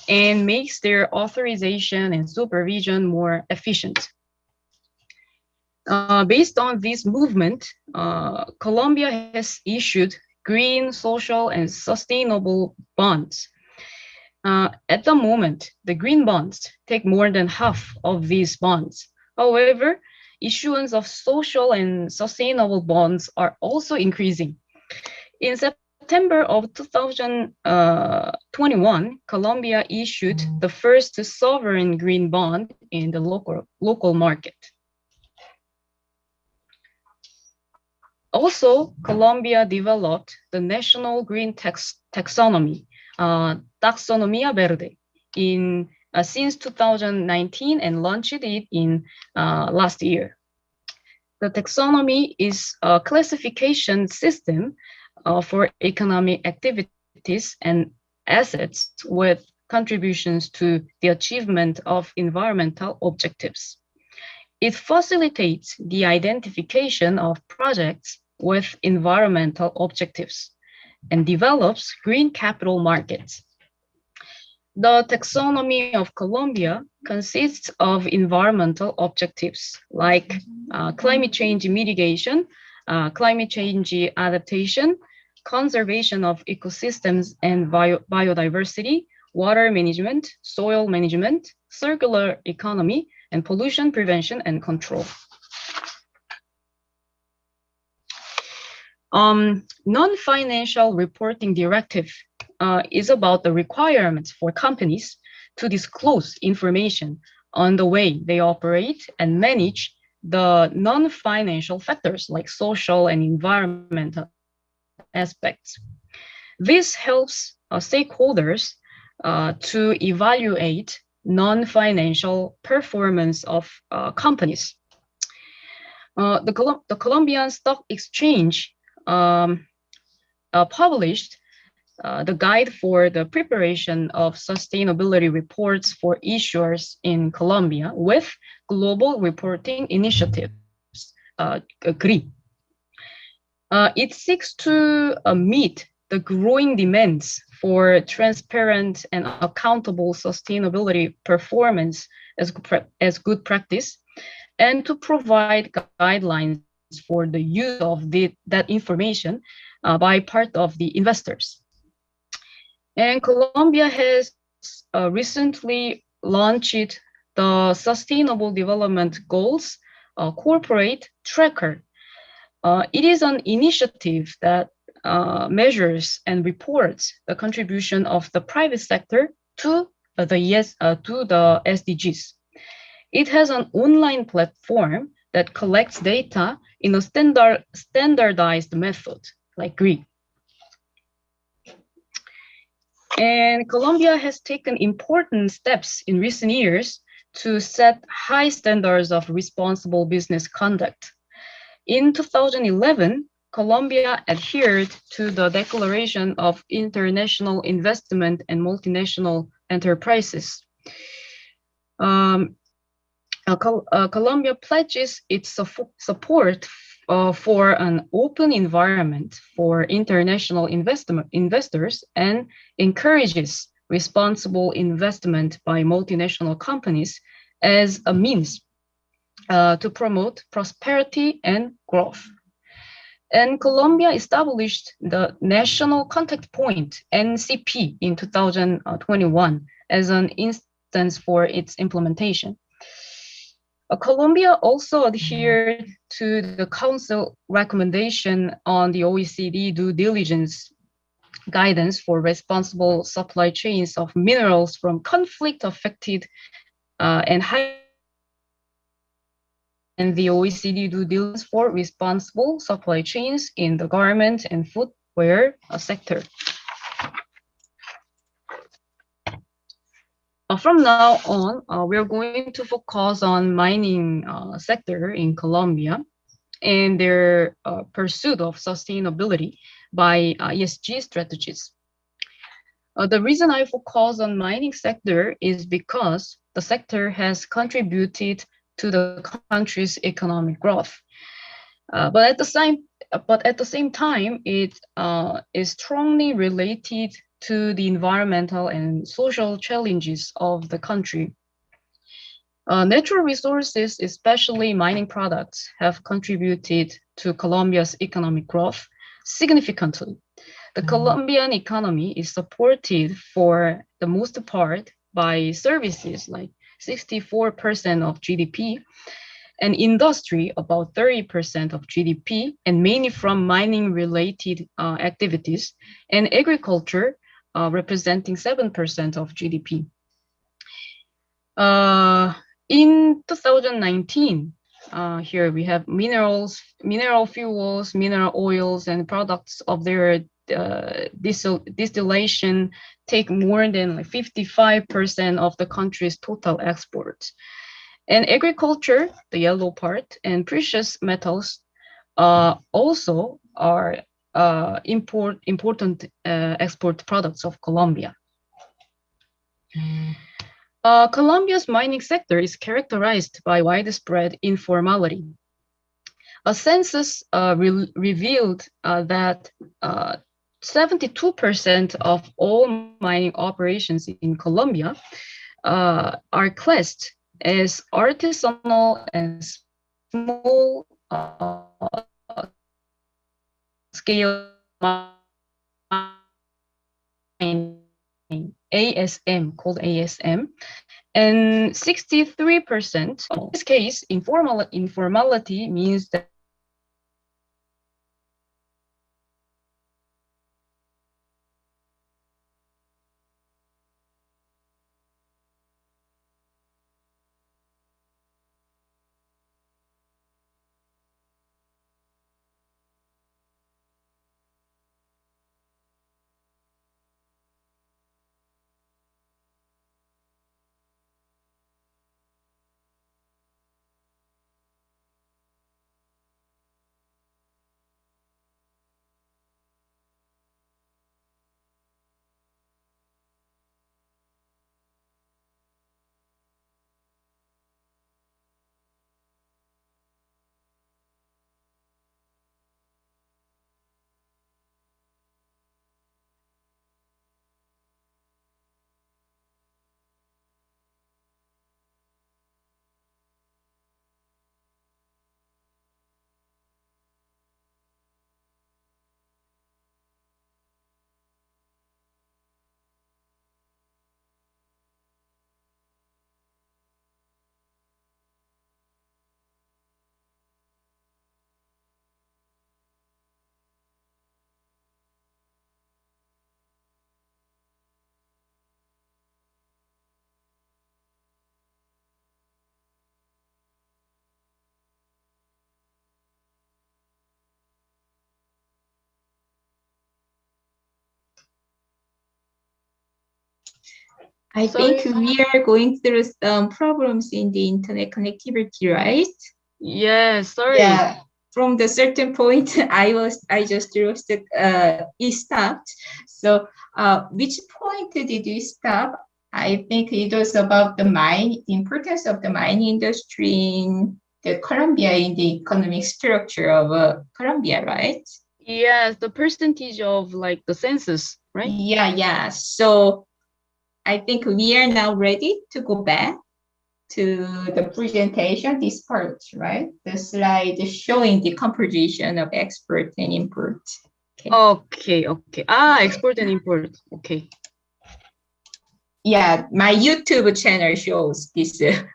and makes their authorization and supervision more efficient. Based on this movement, Colombia has issued green, social, and sustainable bonds. At the moment, the green bonds take more than half of these bonds. However, issuance of social and sustainable bonds are also increasing. In September of 2021, Colombia issued the first sovereign green bond in the local market. Also, Colombia developed the national green taxonomy, Taxonomía Verde, since 2019 and launched it in last year. The taxonomy is a classification system for economic activities and assets with contributions to the achievement of environmental objectives. It facilitates the identification of projects with environmental objectives and develops green capital markets. The taxonomy of Colombia consists of environmental objectives like climate change mitigation, climate change adaptation, conservation of ecosystems and biodiversity, water management, soil management, circular economy, and pollution prevention and control. Non-financial reporting directive is about the requirements for companies to disclose information on the way they operate and manage the non-financial factors like social and environmental aspects. This helps stakeholders to evaluate non-financial performance of companies. The Colombian Stock Exchange published the guide for the preparation of sustainability reports for issuers in Colombia with Global Reporting Initiatives, GRI. It seeks to meet the growing demands for transparent and accountable sustainability performance as good practice, and to provide guidelines for the use of that information by part of the investors. And Colombia has recently launched the Sustainable Development Goals Corporate Tracker. It is an initiative that measures and reports the contribution of the private sector to the SDGs. It has an online platform that collects data in a standardized method, like GRI. And Colombia has taken important steps in recent years to set high standards of responsible business conduct. In 2011, Colombia adhered to the Declaration of International Investment and Multinational Enterprises. Colombia pledges its support for an open environment for international investors and encourages responsible investment by multinational companies as a means to promote prosperity and growth. And Colombia established the National Contact Point, NCP, in 2021 as an instance for its implementation. Colombia also adhered to the Council recommendation on the OECD due diligence guidance for responsible supply chains of minerals from conflict-affected and the OECD due diligence for responsible supply chains in the garment and footwear sector. From now on, we're going to focus on mining sector in Colombia and their pursuit of sustainability by ESG strategies. The reason I focus on mining sector is because the sector has contributed to the country's economic growth. But at the same time, it is strongly related to the environmental and social challenges of the country. Natural resources, especially mining products, have contributed to Colombia's economic growth significantly. The Colombian economy is supported for the most part by services, like 64% of GDP, and industry, about 30% of GDP, and mainly from mining-related activities, and agriculture, representing 7% of GDP. In 2019, here we have minerals, mineral fuels, mineral oils, and products of their distillation take more than 55% of the country's total exports. And agriculture, the yellow part, and precious metals also are important export products of Colombia. Colombia's mining sector is characterized by widespread informality. A census revealed that 72% of all mining operations in Colombia are classed as artisanal and small scale mining, ASM, called ASM, and 63%. In this case, informality means that
I think we are going through some problems in the internet connectivity, right?
Yeah, sorry.
Yeah. From the certain point, I just lost it. It stopped. So, which point did you stop? I think it was about the importance of the mining industry in the Colombia, in the economic structure of Colombia, right?
Yes, the percentage of like the census, right?
Yeah. So I think we are now ready to go back to the presentation, this part, right? The slide showing the composition of export and import.
Okay. Export and import. Okay.
Yeah, my YouTube channel shows this slide.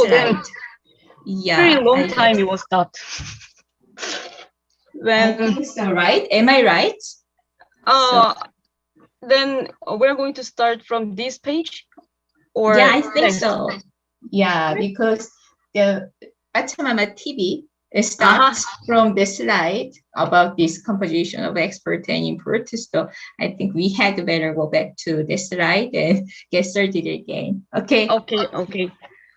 Then very long time it was stopped.
I think so, right? Am I right?
Then we're going to start from this page? Or
yeah, I think so. Yeah, because the Pachamama TV starts from the slide about this composition of export and import. So I think we had better go back to the slide and get started again. Okay.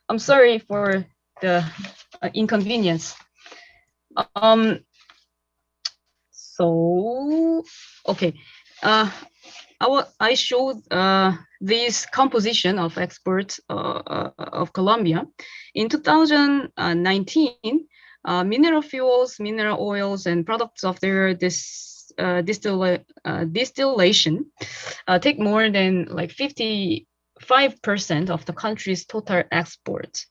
I'm sorry for the inconvenience. I showed this composition of exports of Colombia. In 2019, mineral fuels, mineral oils, and products of their distillation take more than like 55% of the country's total exports.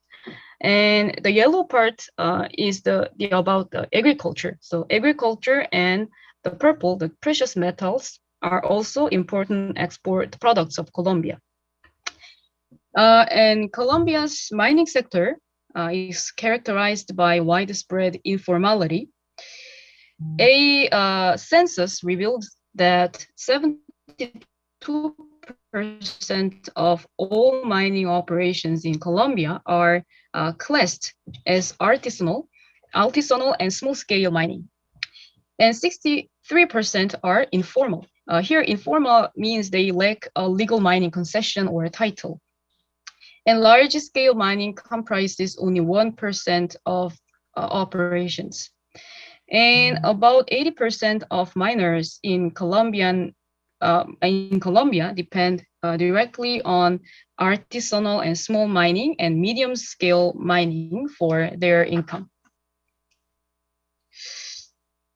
And the yellow part is the about the agriculture. So agriculture, and the purple, the precious metals, are also important export products of Colombia. And Colombia's mining sector is characterized by widespread informality. A census revealed that 72% of all mining operations in Colombia are classed as artisanal and small-scale mining. And 63% are informal. Here, informal means they lack a legal mining concession or a title. And large-scale mining comprises only 1% of operations. And about 80% of miners in Colombian in Colombia depend directly on artisanal and small mining and medium-scale mining for their income.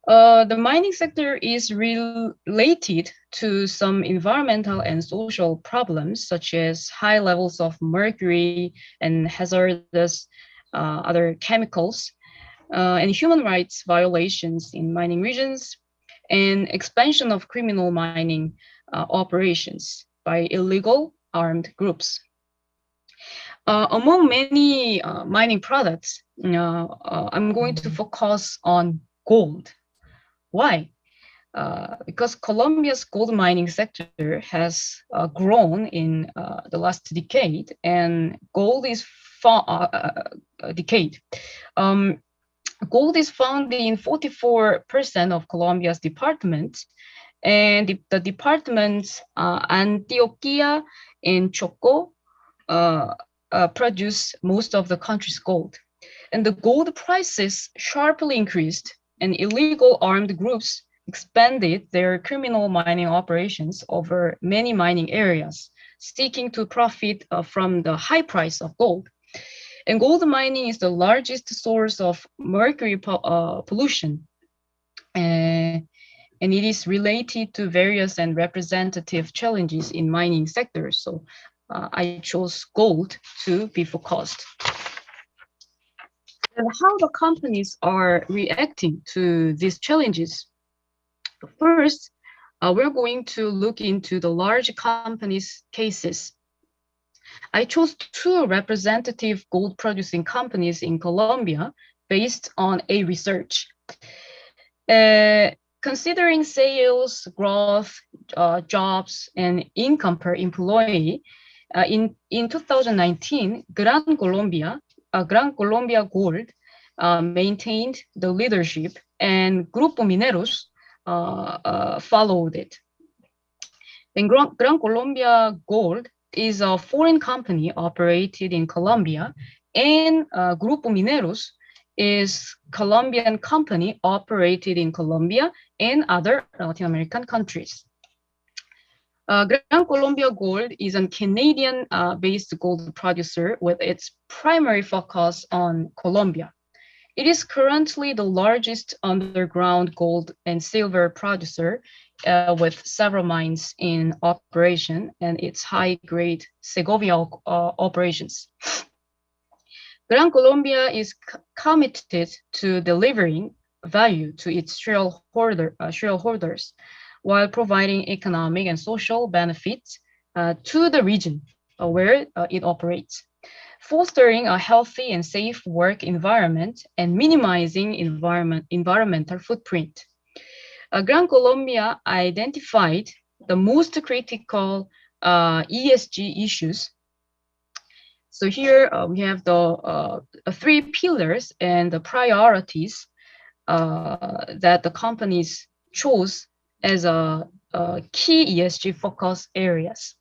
The mining sector is related to some environmental and social problems, such as high levels of mercury and hazardous other chemicals, and human rights violations in mining regions, and expansion of criminal mining operations by illegal armed groups. Among many mining products, I'm going to focus on gold. Why? Because Colombia's gold mining sector has grown in the last decade, and gold is gold is found in 44% of Colombia's departments, and the departments Antioquia and Choco produce most of the country's gold. And the gold prices sharply increased, and illegal armed groups expanded their criminal mining operations over many mining areas, seeking to profit from the high price of gold. And gold mining is the largest source of mercury pollution, and it is related to various and representative challenges in mining sectors. So I chose gold to be focused. And how the companies are reacting to these challenges. First, we're going to look into the large companies' cases. I chose 2 representative gold producing companies in Colombia based on a research. Considering sales, growth, jobs, and income per employee, in 2019, Gran Colombia Gold maintained the leadership, and Grupo Mineros followed it. And Gran Colombia Gold is a foreign company operated in Colombia, and Grupo Mineros is Colombian company operated in Colombia and other Latin American countries. Gran Colombia Gold is a Canadian-based gold producer with its primary focus on Colombia. It is currently the largest underground gold and silver producer with several mines in operation and its high-grade Segovia operations. Gran Colombia is committed to delivering value to its shareholders while providing economic and social benefits to the region where it operates, fostering a healthy and safe work environment and minimizing environmental footprint. Gran Colombia identified the most critical ESG issues. So here we have the 3 pillars and the priorities that the companies chose as key ESG focus areas.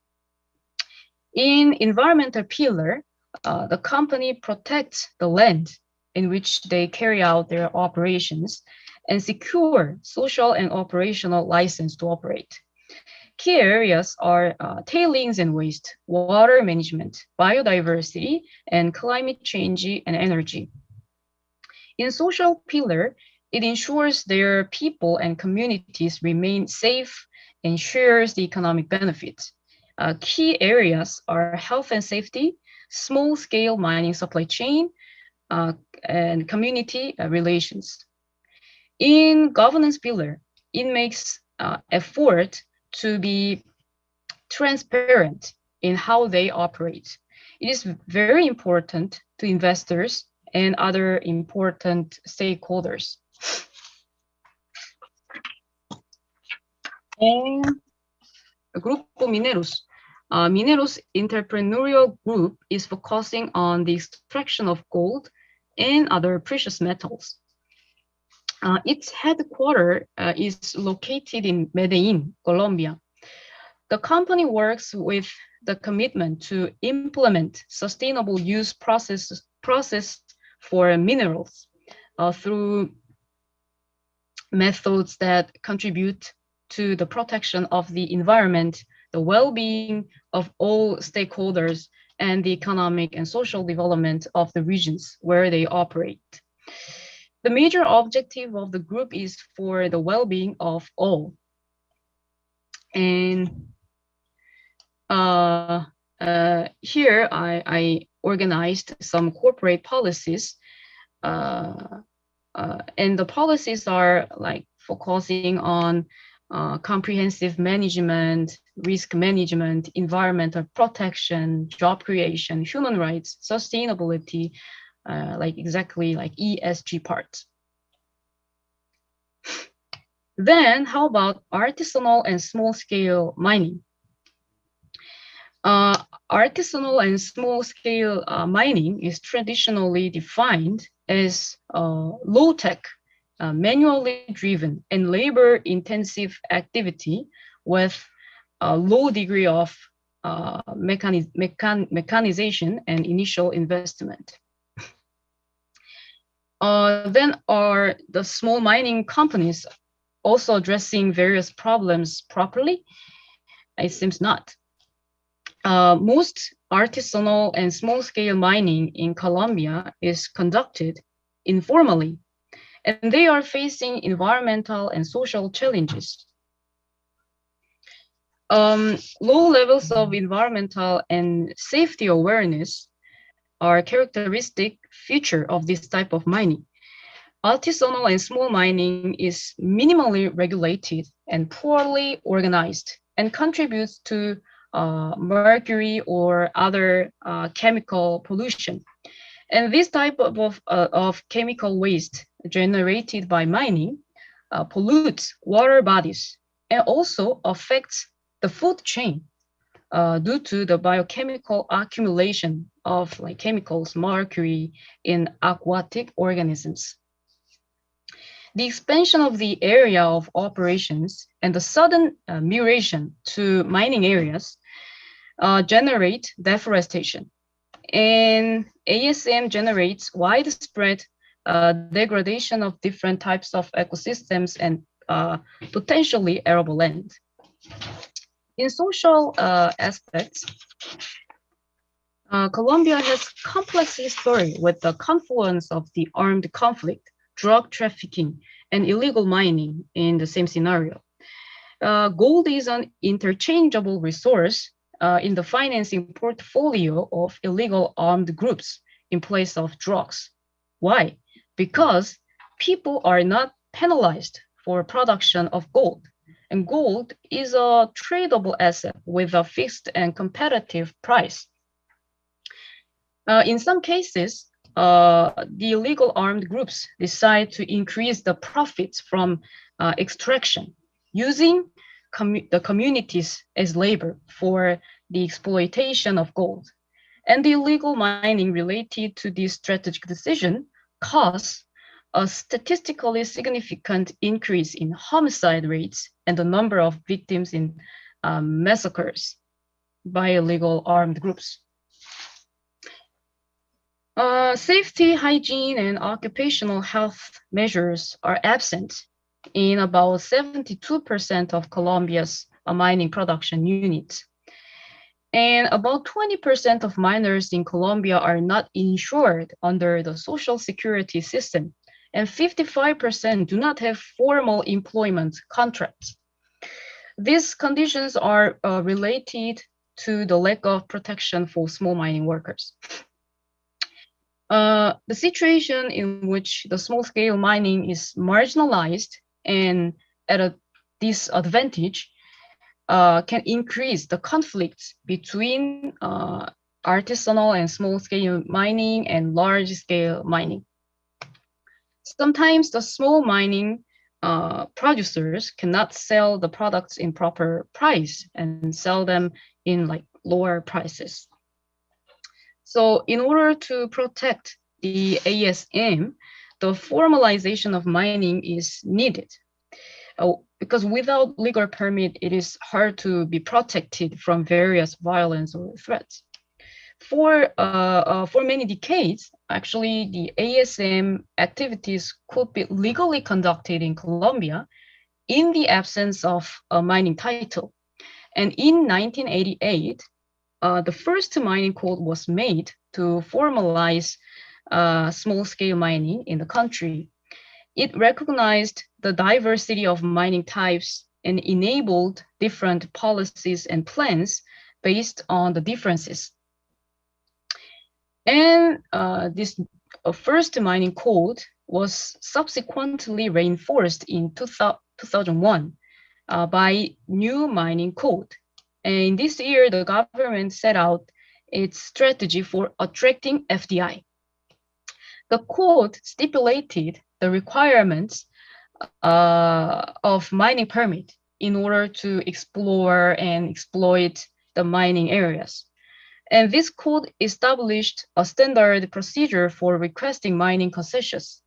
In environmental pillar, the company protects the land in which they carry out their operations and secure social and operational license to operate. Key areas are tailings and waste, water management, biodiversity, and climate change and energy. In social pillar, it ensures their people and communities remain safe and shares the economic benefits. Key areas are health and safety, small-scale mining supply chain, and community relations. In governance pillar, it makes effort to be transparent in how they operate. It is very important to investors and other important stakeholders. And Grupo Mineros. Mineros entrepreneurial group is focusing on the extraction of gold and other precious metals. Its headquarters is located in Medellin, Colombia. The company works with the commitment to implement sustainable use process for minerals through methods that contribute to the protection of the environment, the well-being of all stakeholders, and the economic and social development of the regions where they operate. The major objective of the group is for the well-being of all. And here I organized some corporate policies, and the policies are like focusing on comprehensive management, risk management, environmental protection, job creation, human rights, sustainability, like exactly like ESG parts. Then how about artisanal and small-scale mining? Artisanal and small-scale mining is traditionally defined as low-tech, manually driven, and labor-intensive activity with a low degree of mechanization and initial investment. Then are the small mining companies also addressing various problems properly? It seems not. Most artisanal and small-scale mining in Colombia is conducted informally, and they are facing environmental and social challenges. Low levels of environmental and safety awareness are a characteristic feature of this type of mining. Artisanal and small mining is minimally regulated and poorly organized and contributes to mercury or other chemical pollution. And this type of chemical waste generated by mining pollutes water bodies and also affects the food chain due to the biochemical accumulation of like chemicals, mercury in aquatic organisms. The expansion of the area of operations and the sudden migration to mining areas generate deforestation. And ASM generates widespread degradation of different types of ecosystems and potentially arable land. In social aspects, Colombia has complex history with the confluence of the armed conflict, drug trafficking, and illegal mining in the same scenario. Gold is an interchangeable resource in the financing portfolio of illegal armed groups in place of drugs. Why? Because people are not penalized for production of gold, and gold is a tradable asset with a fixed and competitive price. In some cases, the illegal armed groups decide to increase the profits from extraction using the communities as labor for the exploitation of gold. And the illegal mining related to this strategic decision cause a statistically significant increase in homicide rates and the number of victims in massacres by illegal armed groups. Safety, hygiene, and occupational health measures are absent in about 72% of Colombia's mining production units. And about 20% of miners in Colombia are not insured under the social security system, and 55% do not have formal employment contracts. These conditions are related to the lack of protection for small mining workers. The situation in which the small-scale mining is marginalized and at a disadvantage can increase the conflicts between artisanal and small-scale mining and large-scale mining. Sometimes the small mining producers cannot sell the products in proper price and sell them in like lower prices. So in order to protect the ASM, the formalization of mining is needed. Because without legal permit, it is hard to be protected from various violence or threats. For many decades, actually, the ASM activities could be legally conducted in Colombia in the absence of a mining title. And in 1988, the first mining code was made to formalize small-scale mining in the country. It recognized the diversity of mining types and enabled different policies and plans based on the differences. And this first mining code was subsequently reinforced in 2001 by new mining code. And in this year, the government set out its strategy for attracting FDI. The code stipulated the requirements of mining permit in order to explore and exploit the mining areas. And this code established a standard procedure for requesting mining concessions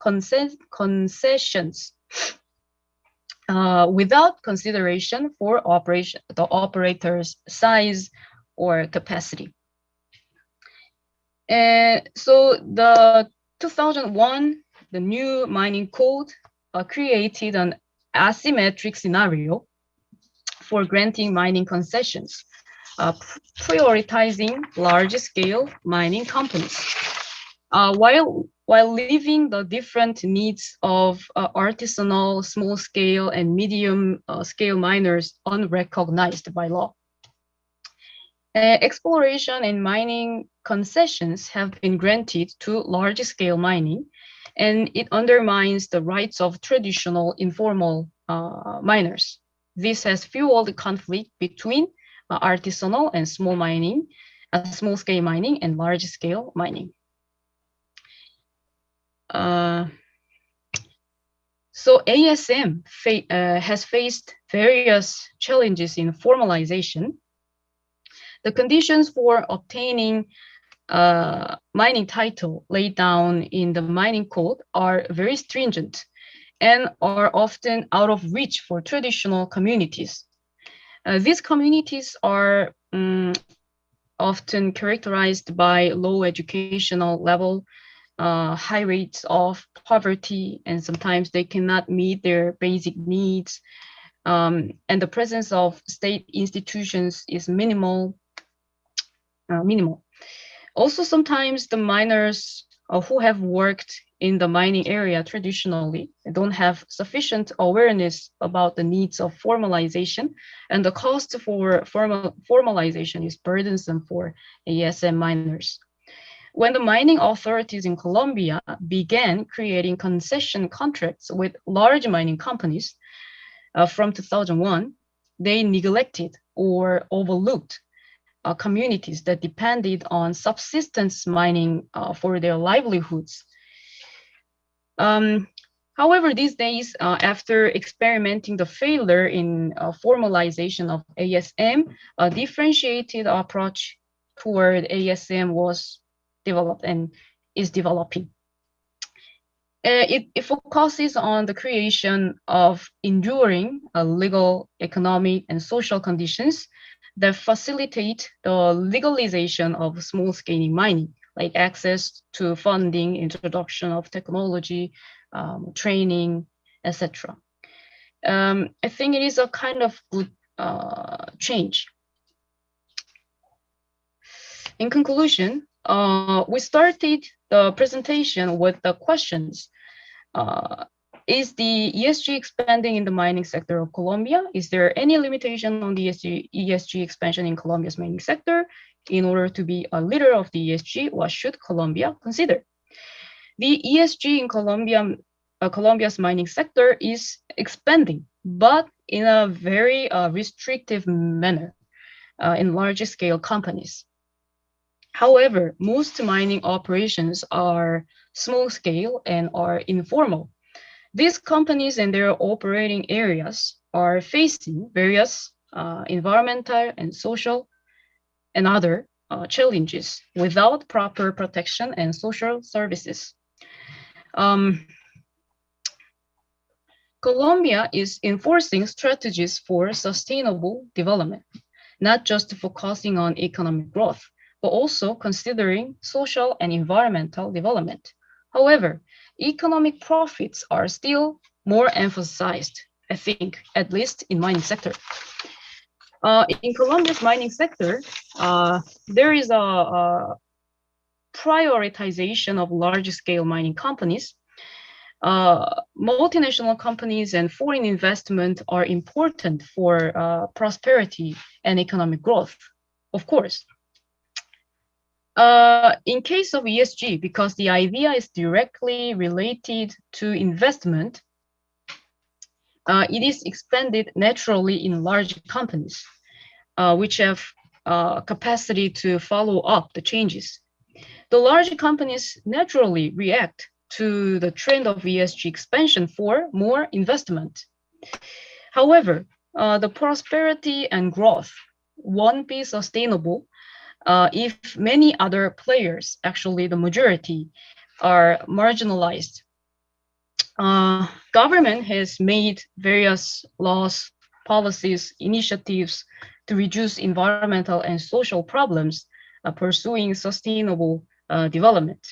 without consideration for the operator's size or capacity. And so the 2001, the new mining code created an asymmetric scenario for granting mining concessions, prioritizing large-scale mining companies, while leaving the different needs of artisanal, small-scale, and medium-scale miners unrecognized by law. Exploration and mining concessions have been granted to large-scale mining, and it undermines the rights of traditional informal miners. This has fueled conflict between artisanal and small-scale mining and large-scale mining. So ASM has faced various challenges in formalization. The conditions for obtaining mining title laid down in the mining code are very stringent and are often out of reach for traditional communities. These communities are often characterized by low educational level, high rates of poverty, and sometimes they cannot meet their basic needs. And the presence of state institutions is minimal. Also, sometimes the miners who have worked in the mining area traditionally don't have sufficient awareness about the needs of formalization, and the cost for formalization is burdensome for ASM miners. When the mining authorities in Colombia began creating concession contracts with large mining companies from 2001, they neglected or overlooked communities that depended on subsistence mining for their livelihoods. However, these days, after experimenting the failure in formalization of ASM, a differentiated approach toward ASM was developed and is developing. It focuses on the creation of enduring legal, economic, and social conditions that facilitate the legalization of small-scale mining, like access to funding, introduction of technology, training, etc. I think it is a kind of good change. In conclusion, we started the presentation with the questions. Is the ESG expanding in the mining sector of Colombia? Is there any limitation on the ESG expansion in Colombia's mining sector? In order to be a leader of the ESG, what should Colombia consider? The ESG in Colombia's mining sector is expanding, but in a very restrictive manner in larger scale companies. However, most mining operations are small scale and are informal. These companies and their operating areas are facing various environmental and social and other challenges without proper protection and social services. Colombia is enforcing strategies for sustainable development, not just focusing on economic growth, but also considering social and environmental development. However, economic profits are still more emphasized I think, at least in mining sector. In Colombia's mining sector, there is a prioritization of large-scale mining companies. Multinational companies and foreign investment are important for prosperity and economic growth, of course. In case of ESG, because the idea is directly related to investment, it is expanded naturally in large companies, which have capacity to follow up the changes. The large companies naturally react to the trend of ESG expansion for more investment. However, the prosperity and growth won't be sustainable if many other players, actually the majority, are marginalized. Government has made various laws, policies, initiatives to reduce environmental and social problems, pursuing sustainable development.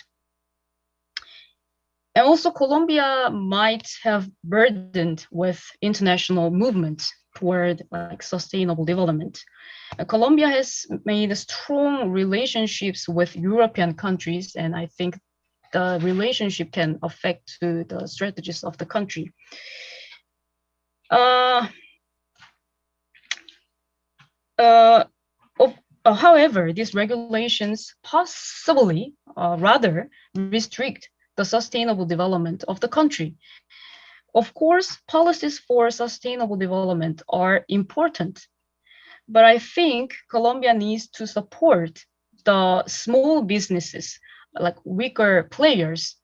And also Colombia might have burdened with international movements toward sustainable development. Colombia has made strong relationships with European countries, and I think the relationship can affect the strategies of the country. However, these regulations possibly rather restrict the sustainable development of the country. Of course, policies for sustainable development are important, but I think Colombia needs to support the small businesses, like weaker players,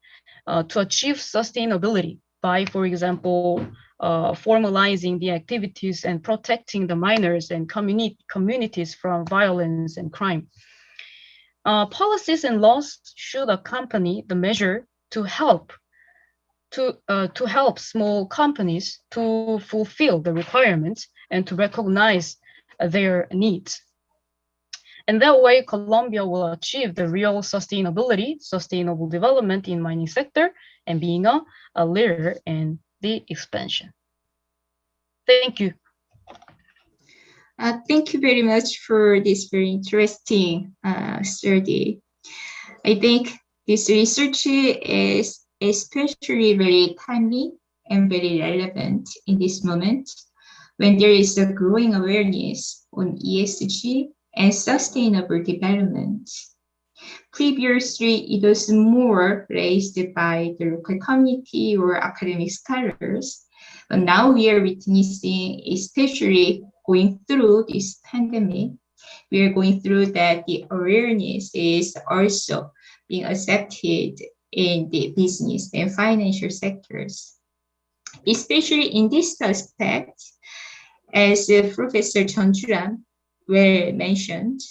to achieve sustainability by, for example, formalizing the activities and protecting the miners and communities from violence and crime. Policies and laws should accompany the measure to help small companies to fulfill the requirements and to recognize their needs. And that way, Colombia will achieve the real sustainable development in mining sector and being a leader in the expansion. Thank you.
Thank you very much for this very interesting study. I think this research is especially very timely and very relevant in this moment when there is a growing awareness on ESG and sustainable development. Previously, it was more raised by the local community or academic scholars, but now we are witnessing, especially going through this pandemic, we are going through that the awareness is also being accepted in the business and financial sectors. Especially in this aspect, as Professor Jeonjuram well mentioned,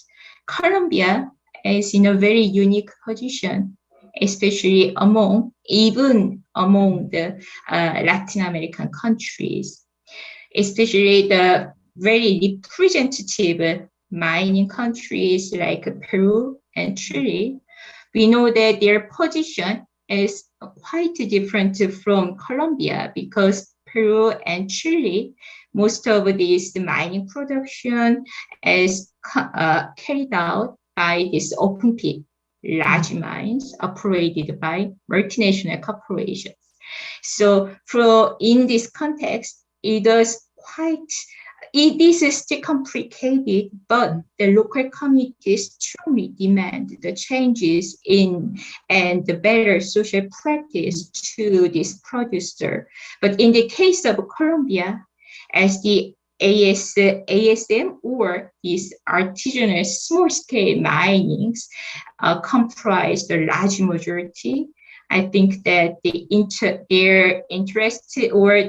Colombia is in a very unique position, especially even among the Latin American countries, especially the very representative mining countries like Peru and Chile. We know that their position is quite different from Colombia because Peru and Chile, most of the mining production is carried out by this open pit large mines operated by multinational corporations. So in this context, it is still complicated, but the local communities strongly demand the changes in and the better social practice to this producer. But in the case of Colombia, as the ASM or these artisanal small-scale minings comprise the large majority, I think that their interest or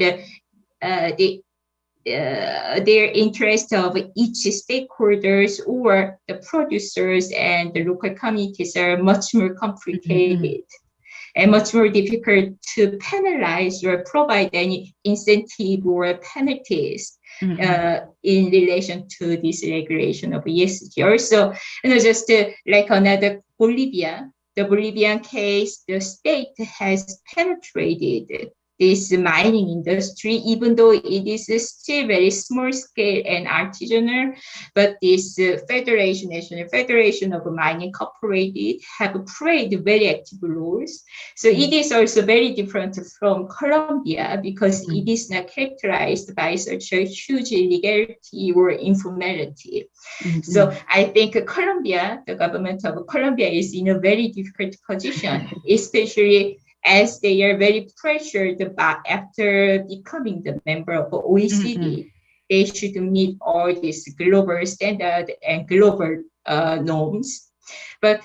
their interest of each stakeholders or the producers and the local communities are much more complicated and much more difficult to penalize or provide any incentive or penalties in relation to this regulation of ESG. Also, just like another Bolivia, the Bolivian case, the state has penetrated this mining industry, even though it is still very small scale and artisanal, but this federation, National Federation of Mining Corporated, have played very active roles. So it is also very different from Colombia because it is not characterized by such a huge illegality or informality. So I think Colombia, the government of Colombia is in a very difficult position, especially as they are very pressured after becoming the member of OECD. They should meet all these global standards and global norms. But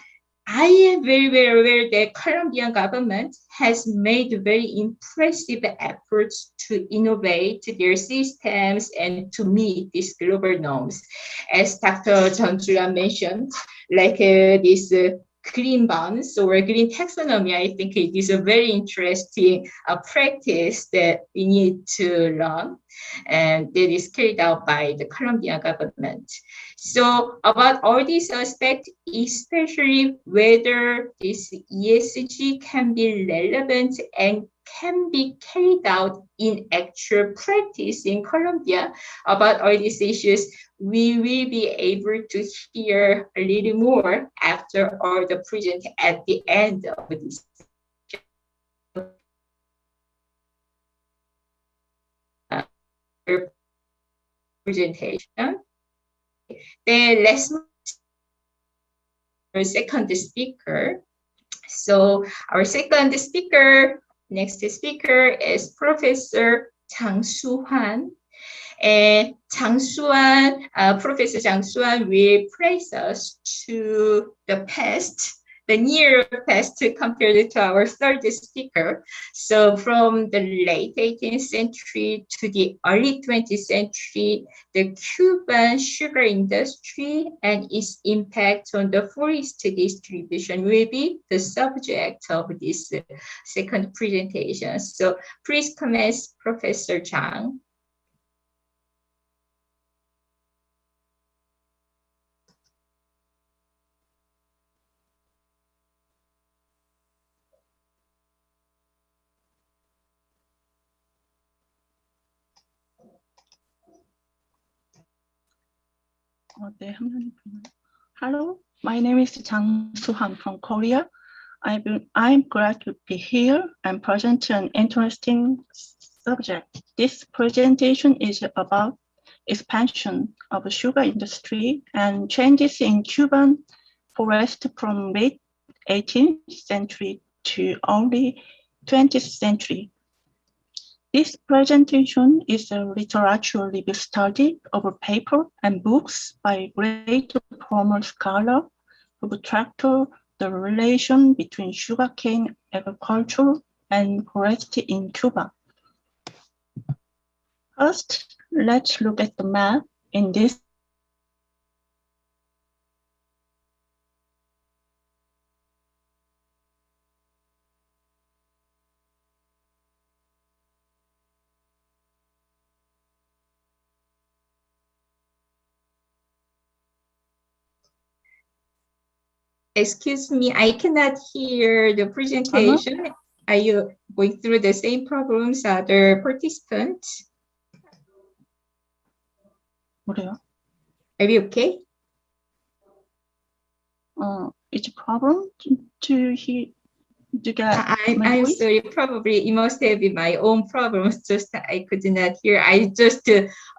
I am very, very aware that Colombian government has made very impressive efforts to innovate their systems and to meet these global norms. As Dr. Jeonjula mentioned, like this green bonds or green taxonomy, I think it is a very interesting practice that we need to learn, and that is carried out by the Colombian government. So about all these aspects, especially whether this ESG can be relevant and can be carried out in actual practice in Colombia, about all these issues, we will be able to hear a little more after all the present at the end of this presentation. Then let's move to our second speaker. So our second speaker, next speaker is Professor Jang Soo-hwan. And Professor Jang Soo-hwan will place us to the past, the near past compared to our third speaker. So from the late 18th century to the early 20th century, the Cuban sugar industry and its impact on the forest distribution will be the subject of this second presentation. So please commence, Professor Jang.
Hello, my name is Jang Soo-hwan from Korea. I'm glad to be here and present an interesting subject. This presentation is about expansion of the sugar industry and changes in Cuban forest from late 18th century to early 20th century. This presentation is a literature review study of a paper and books by great former scholar who tracked the relation between sugarcane agriculture and forest in Cuba. First, let's look at the map in this.
Excuse me, I cannot hear the presentation. Are you going through the same problems as other participants?
Are
you okay?
It's a problem to hear.
I'm sorry, probably it must have been my own problems, just I could not hear. I just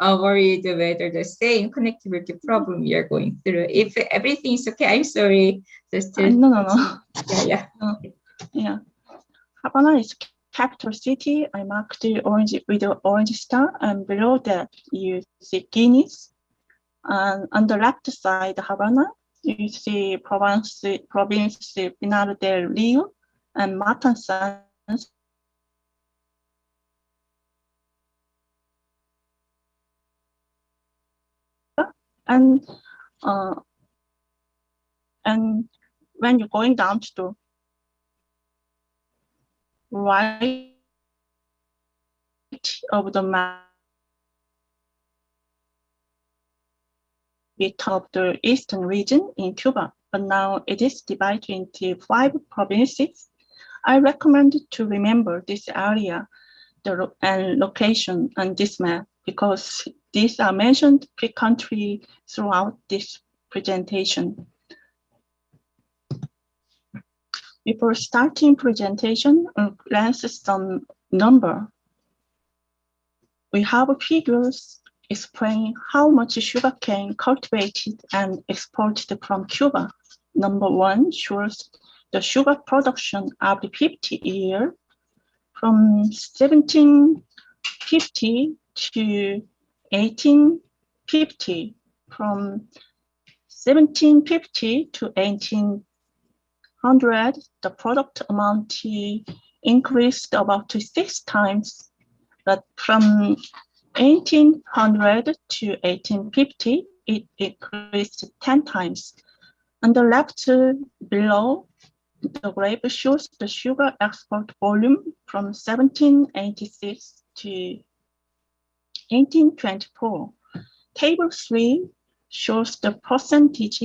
worried whether the same connectivity problem you're going through. If everything's okay, I'm sorry. Just
No.
Yeah.
Havana is capital city. I marked the orange with the orange star, and below that you see Guinness. And on the left side, Havana, you see province Pinar del Rio and Matanzas. And when you're going down to the right of the map, bit of the eastern region in Cuba, but now it is divided into 5 provinces. I recommend to remember this area and location on this map because these are mentioned per-country throughout this presentation. Before starting presentation, I'll glance some number. We have figures explaining how much sugarcane cultivated and exported from Cuba. Number 1 shows the sugar production of the 50 year from 1750 to 1850, from 1750 to 1800, the product amount increased about 6 times, but from 1800 to 1850, it increased 10 times. On the left below, the graph shows the sugar export volume from 1786 to 1824. Table 3 shows the percentage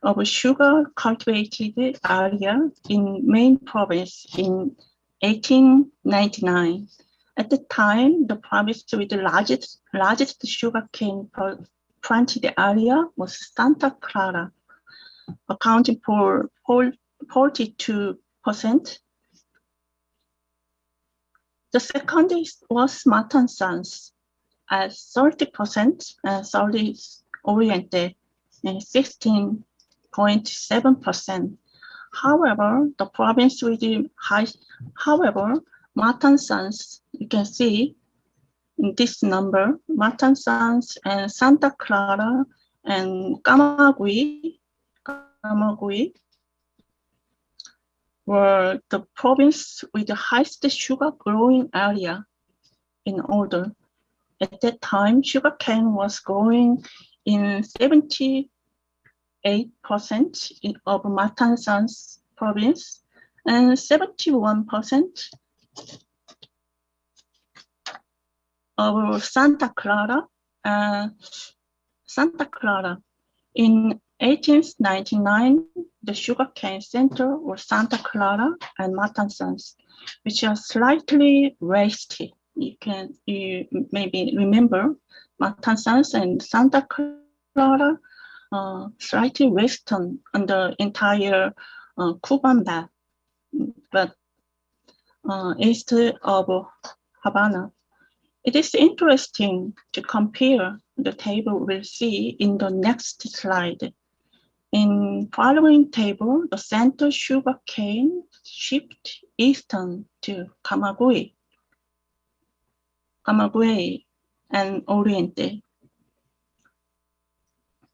of sugar cultivated area in main province in 1899. At the time, the province with the largest sugarcane planted area was Santa Clara, accounting for 42%. The second was Matanzas at 30%, and third is Oriente at 16.7%. However, the province with the Matanzas, you can see in this number, Matanzas and Santa Clara and Camagüey were the province with the highest sugar growing area in order. At that time, sugarcane was growing in 78% of Matanzas province and 71% of Santa Clara. In 1899, the sugarcane center was Santa Clara and Matanzas, which are slightly raised. You maybe remember Matanzas and Santa Clara, slightly western on the entire Cuban map, but east of Havana. It is interesting to compare the table we'll see in the next slide. In following table, the center sugarcane shipped eastern to Camagüey and Oriente.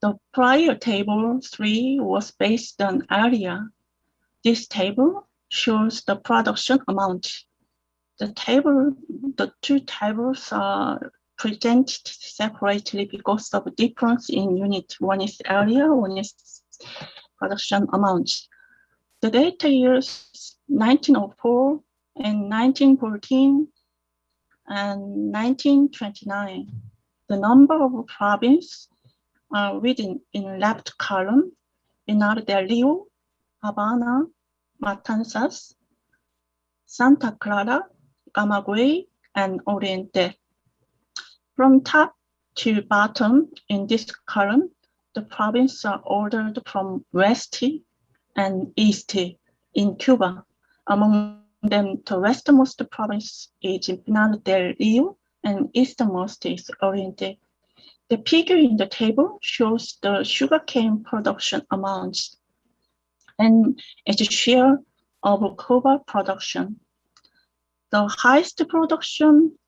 The prior table 3 was based on area. This table shows the production amount. The two tables are presented separately because of difference in unit. One is area, one is production amount. The data years 1904 and 1914 and 1929. The number of provinces are written in left column: Pinar del Rio, Havana, Matanzas, Santa Clara, Camagüey, and Oriente. From top to bottom in this column, the provinces are ordered from west and east in Cuba. Among them, the westernmost province is Pinar del Rio and easternmost is Oriente. The figure in the table shows the sugarcane production amounts and its share of Cuba production. The highest production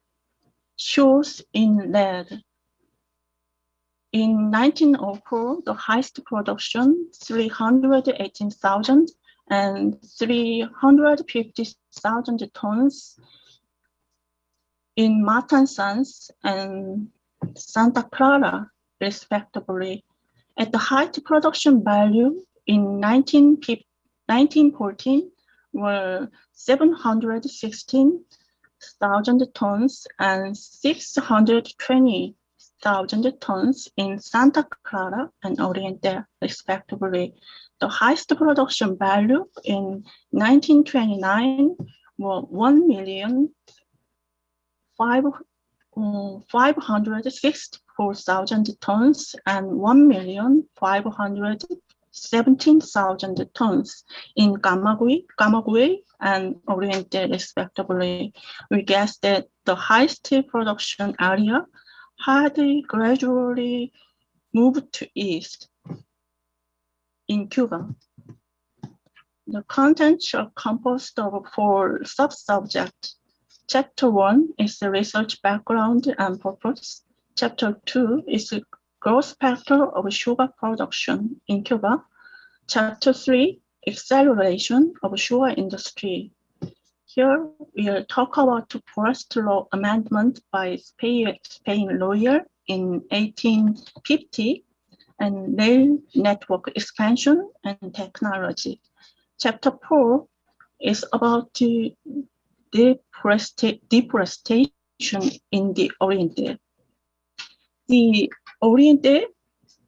shows in red. In 1904, the highest production, 318,000 and 350,000 tons in Matanzas and Santa Clara, respectively. At the highest production value in 1914 were 716,000 tons and 620,000 tons in Santa Clara and Oriente, respectively. The highest production value in 1929 were 564,000 tons and 1,517,000 tons in Camagüey and Oriente, respectively. We guess that the highest production area had gradually moved to east in Cuba. The contents are composed of 4 sub-subjects. Chapter 1 is the research background and purpose. Chapter 2 is the growth factor of sugar production in Cuba. Chapter 3, acceleration of sugar industry. Here we'll talk about the forest law amendment by Spain lawyer in 1850 and rail network expansion and technology. Chapter 4 is about the deforestation in the Oriente. The Oriente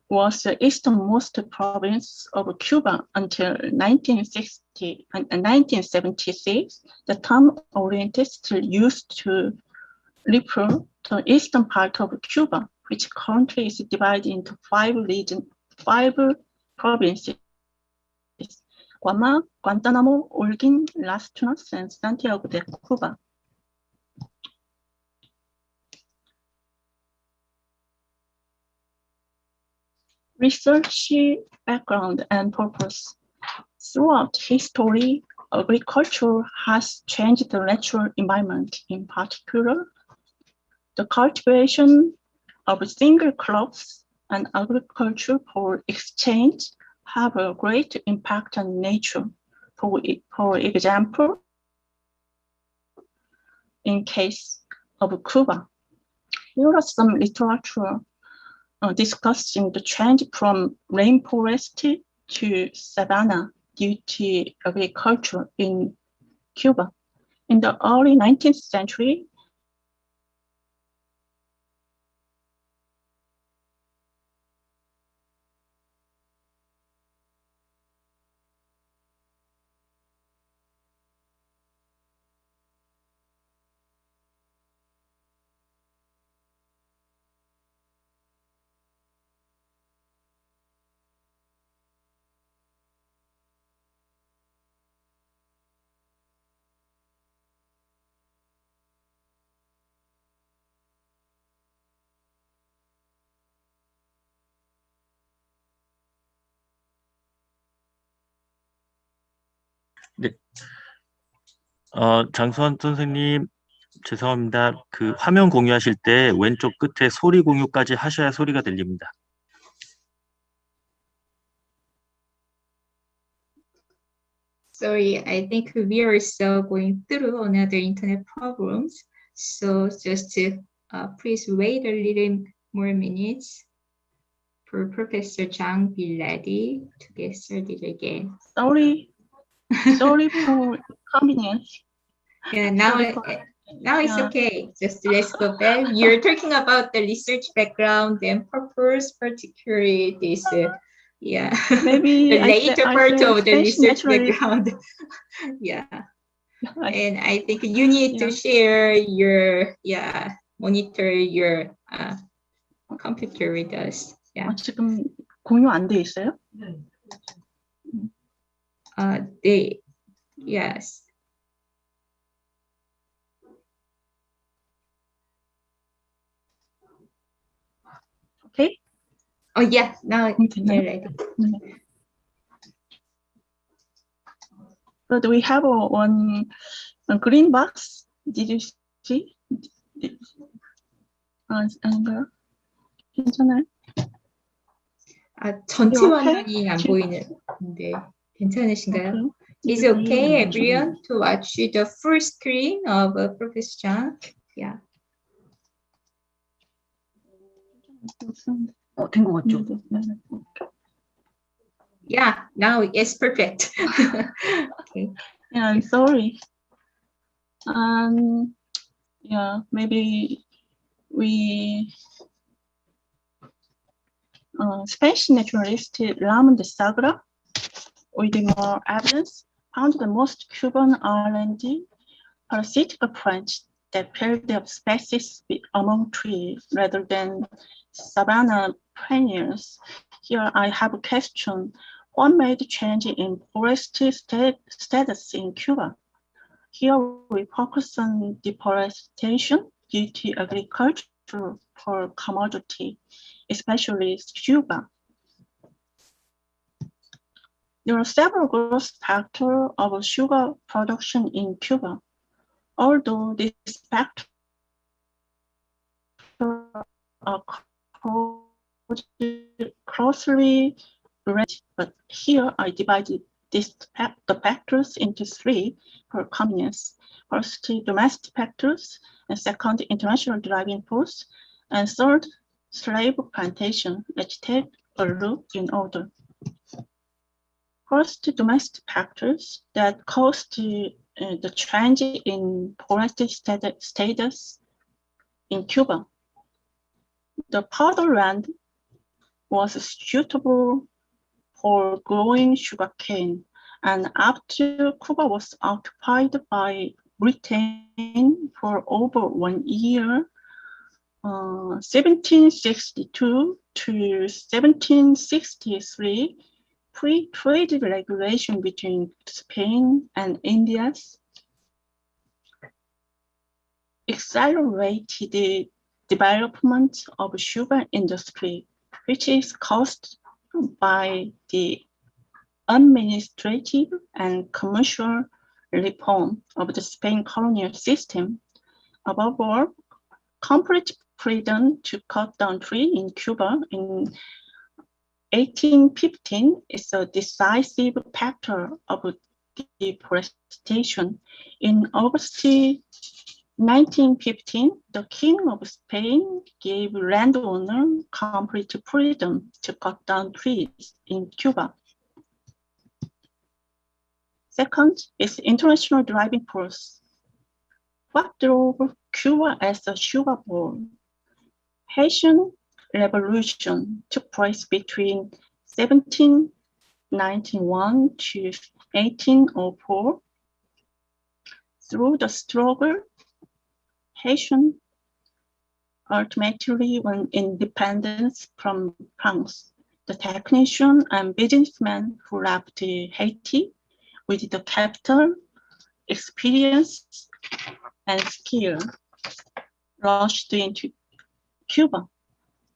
was the easternmost province of Cuba until 1976. The term Oriente still used to refer to the eastern part of Cuba, which currently is divided into 5 provinces: Guama, Guantanamo, Holguín, Las Tunas, and Santiago de Cuba. Research background and purpose. Throughout history, agriculture has changed the natural environment. In particular, the cultivation of single crops and agriculture for exchange have a great impact on nature. For example, in case of Cuba, here are some literature discussing the change from rainforest to savanna due to agriculture in Cuba. In the early 19th century,
네. 장수환 선생님, 죄송합니다. 그 화면 공유하실 때 왼쪽 끝에 소리 공유까지 하셔야 소리가 들립니다.
Sorry, I think we are still going through another internet problems. So just please wait a little more minutes for Professor Zhang be ready to get started again.
Sorry for inconvenience.
Yeah, now it's okay. Just let's go back. You're talking about the research background and purpose, particularly this,
maybe
the later part of the research
naturally.
background. Yeah, and I think you need to share your, monitor your computer with us. Yeah.
지금 공유 안 돼 있어요?
Yes.
Okay.
Oh yeah, now they're ready.
But we have one green box. Did you see? 괜찮아요?
전체 화면이 안 보이는데 괜찮으신가요? Is it okay, everyone, to watch the full screen of Professor Zhang? Yeah.
된 것 같죠?
Yeah, now it's perfect. Okay.
Yeah, I'm sorry. Yeah, maybe we Spanish naturalist Ramon de Sagra, with more evidence, found the most Cuban island parasitic plants that paired up species among trees rather than savanna perennials. Here I have a question. What made change in forest status in Cuba? Here we focus on deforestation due to agriculture for commodity, especially sugar. There are several growth factors of sugar production in Cuba. Although these factors are closely related, but here I divided the factors into three for convenience. First, domestic factors, and second, international driving force, and third, slave plantation. Let's take a look in order. First, domestic factors that caused the change in forest status in Cuba. The fatherland was suitable for growing sugarcane, and after Cuba was occupied by Britain for over 1 year, 1762 to 1763, free trade regulation between Spain and India accelerated the development of sugar industry, which is caused by the administrative and commercial reform of the Spain colonial system. Above all, complete freedom to cut down trees in Cuba in 1815 is a decisive factor of deforestation. In August 1915, the King of Spain gave landowners complete freedom to cut down trees in Cuba. Second is international driving force. What drove Cuba as a sugar bowl? Haitian Revolution took place between 1791 to 1804. Through the struggle, Haitian ultimately won independence from France. The technician and businessmen who left Haiti with the capital, experience, and skill rushed into Cuba.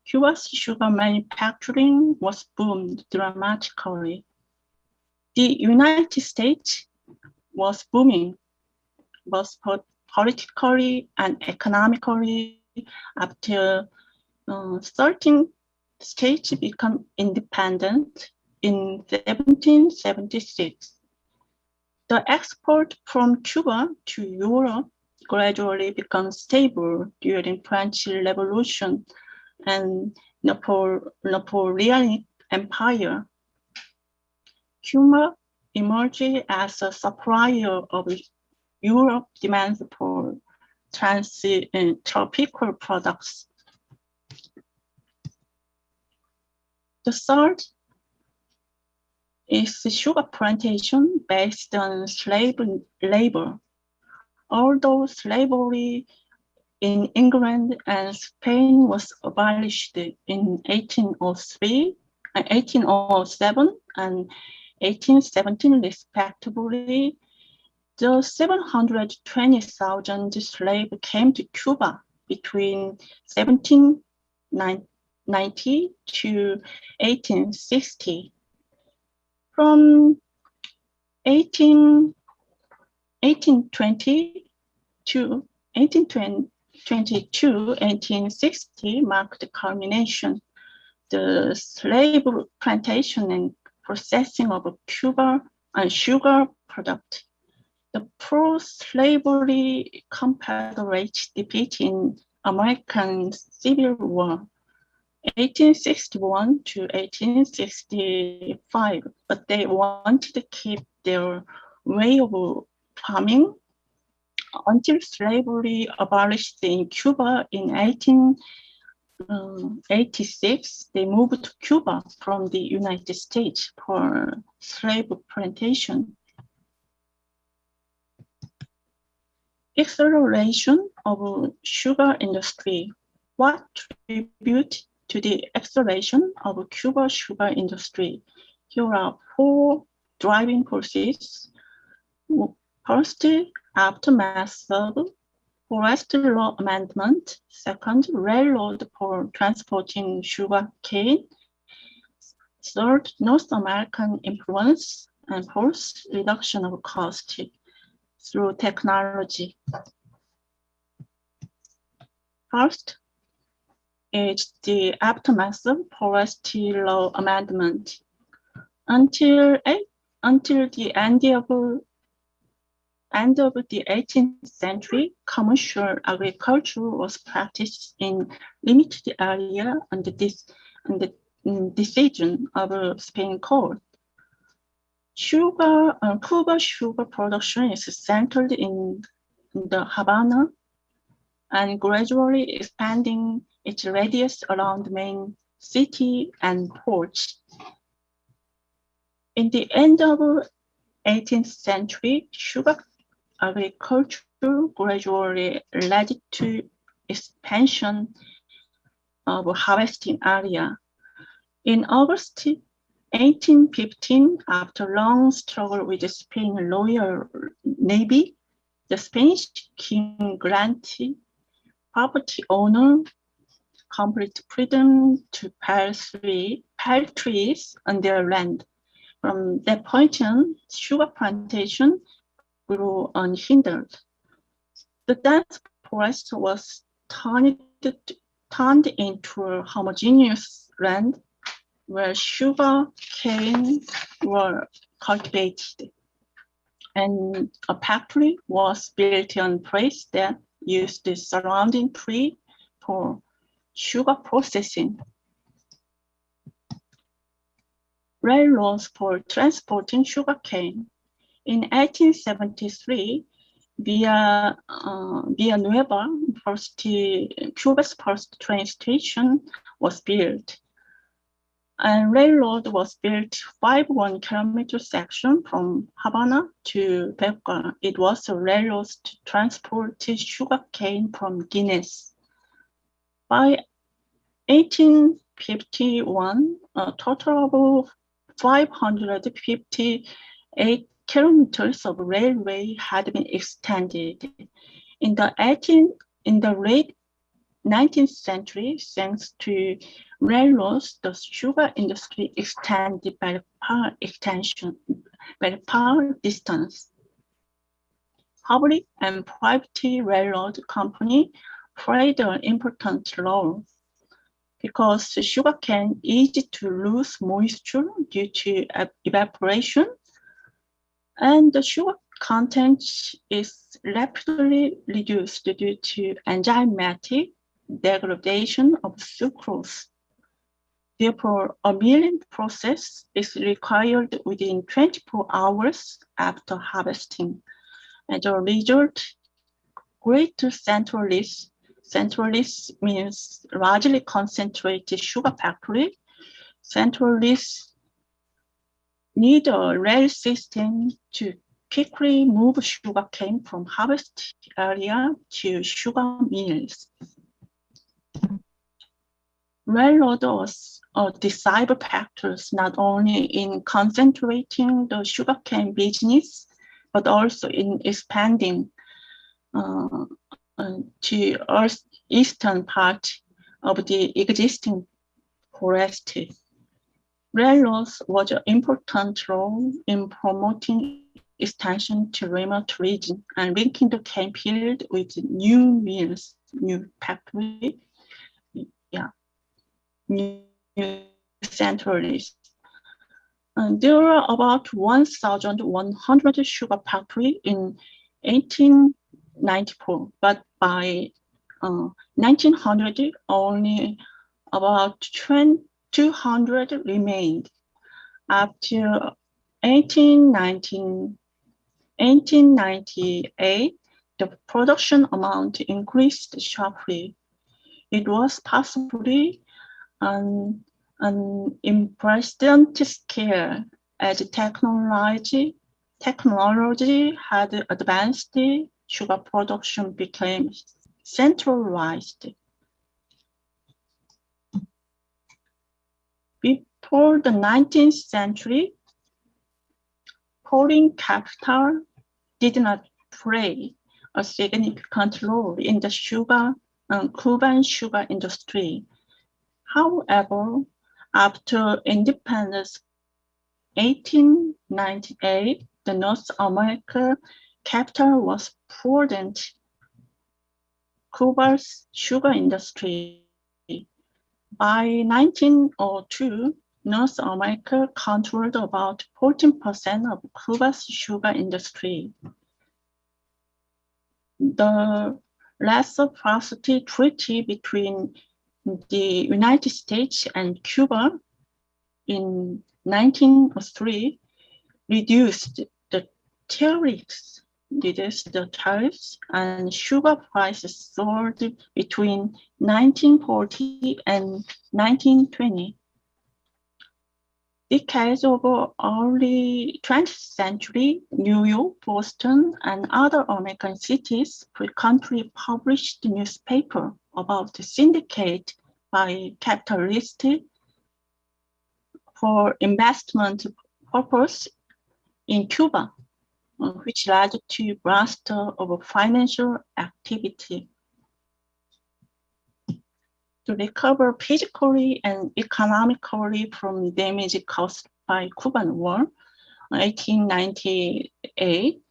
Cuba's sugar manufacturing was boomed dramatically. The United States was booming, both politically and economically, after 13 states became independent in 1776. The export from Cuba to Europe gradually became stable during French Revolution and Napoleonic Empire. Cuba emerged as a supplier of Europe demands for tropical products. The third is sugar plantation based on slave labor. Although slavery in England and Spain was abolished in 1803, 1807, and 1817 respectively, the 720,000 slaves came to Cuba between 1790 to 1860. From 1820 to 1860 marked the culmination. The slave plantation and processing of Cuba and sugar product. The pro-slavery Confederates defeat in American Civil War, 1861 to 1865, but they wanted to keep their way of farming until slavery abolished in Cuba in 1886. They moved to Cuba from the United States for slave plantation. Acceleration of sugar industry. What contribute to the acceleration of Cuba's sugar industry? Here are 4 driving forces. First, aftermath of forest law amendment. Second, railroad for transporting sugar cane. Third, North American influence. And fourth, reduction of cost through technology. First is the aftermath of forest law amendment. Until the end of the 18th century, commercial agriculture was practiced in limited area under the decision of a Supreme Court. Cuba's sugar production is centered in the Havana and gradually expanding its radius around the main city and ports. In the end of 18th century, sugar agriculture gradually led to expansion of harvesting area. In August 1815, after long struggle with the Spain Royal Navy, the Spanish king granted property owner complete freedom to pile trees on their land. From that point on, sugar plantation grew unhindered. The dense forest was turned into a homogeneous land where sugar cane were cultivated. And a factory was built on place that used the surrounding tree for sugar processing. Railroads for transporting sugar cane. In 1873, Villanueva, Cuba's first train station, was built. And railroad was built 1 kilometer section from Havana to Beca. It was a railroad to transport sugar cane from Guinea. By 1851, a total of 558 kilometers of railway had been extended. In the late 19th century, thanks to railroads, the sugar industry extended by far distance. Public and private railroad company played an important role because sugarcane is easy to lose moisture due to evaporation, and the sugar content is rapidly reduced due to enzymatic degradation of sucrose. Therefore, a milling process is required within 24 hours after harvesting. As a result, greater centralist means largely concentrated sugar factory. Centralists need a rail system to quickly move sugarcane from harvest area to sugar mills. Railroad was a decisive factor not only in concentrating the sugarcane business, but also in expanding to eastern part of the existing forest. Railroads was an important role in promoting extension to remote region and linking the cane field with new mills, new factory, new centralists. And there are about 1,100 sugar factories in 1894, but by 1900, only about 200 remained. After 1898, the production amount increased sharply. It was possibly an unprecedented scale as technology had advanced. Sugar production became centralized. Before the 19th century, foreign capital did not play a significant role in the Cuban sugar industry. However, after independence 1898, the North American capital was important Cuba's sugar industry. By 1902, North America controlled about 14% of Cuba's sugar industry. The Reciprocity Treaty between the United States and Cuba in 1903 reduced the tariffs, and sugar prices soared between 1940 and 1920. Decades of early 20th century, New York, Boston, and other American cities frequently published newspapers about the syndicate by capitalists for investment purpose in Cuba, which led to burst of financial activity. To recover physically and economically from damage caused by Cuban War, 1898,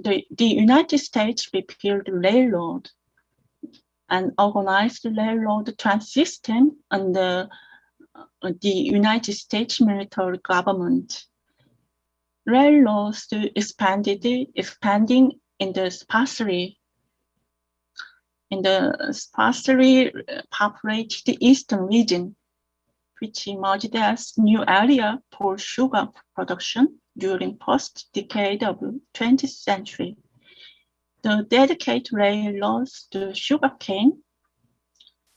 the United States repealed railroad and organized railroad transit system under the United States military government. Railroads expanding in the sparsely populated eastern region, which emerged as new area for sugar production during post-decade of 20th century. The dedicated railroads to sugarcane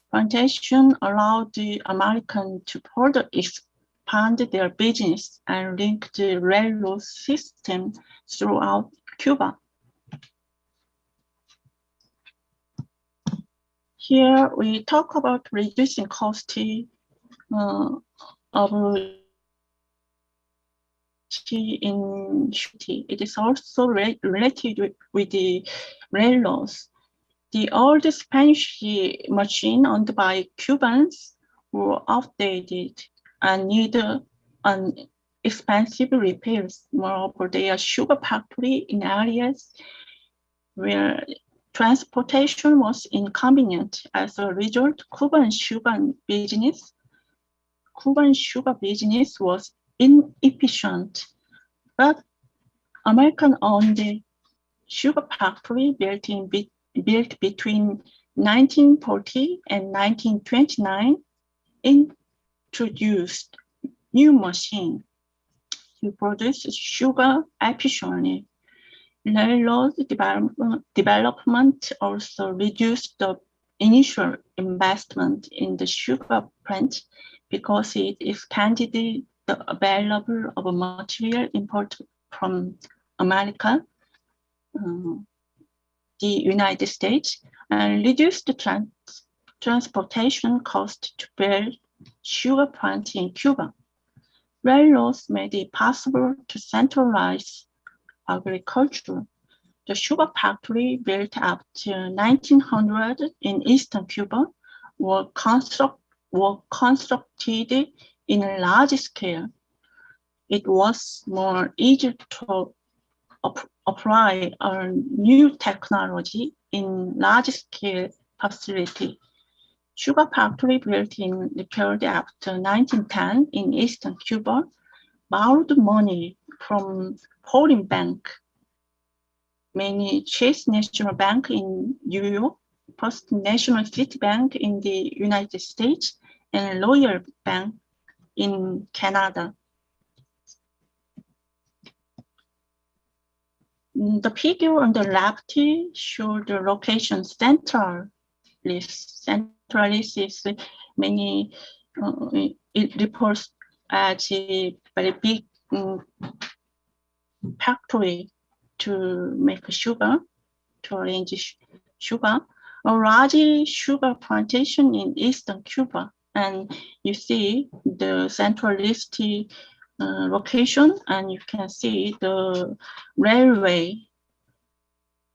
plantation allowed the Americans to further expand their business and link the railroad system throughout Cuba. Here we talk about reducing cost of in sugar. It is also related with the railroads. The old Spanish machine owned by Cubans were outdated and needed expensive repairs. Moreover, they are sugar factory in areas where transportation was inconvenient. As a result, Cuban sugar business was inefficient. But American-owned sugar factory built between 1940 and 1929 introduced new machine to produce sugar efficiently. Railroad development also reduced the initial investment in the sugar plant because it expanded the available of material imported from America, the United States, and reduced the transportation cost to build sugar plants in Cuba. Railroads made it possible to centralize agriculture. The sugar factory built after 1900 in eastern Cuba were constructed in a large scale. It was more easy to apply a new technology in large-scale facility. Sugar factory built in the period after 1910 in eastern Cuba borrowed money from foreign bank, mainly Chase National Bank in New York, First National City Bank in the United States, and Royal Bank in Canada. The figure on the left shows the location centralist. Centralist is many, it reports as a very big factory to make sugar, to arrange sugar. a large sugar plantation in eastern Cuba. And you see the centralist location, and you can see the railway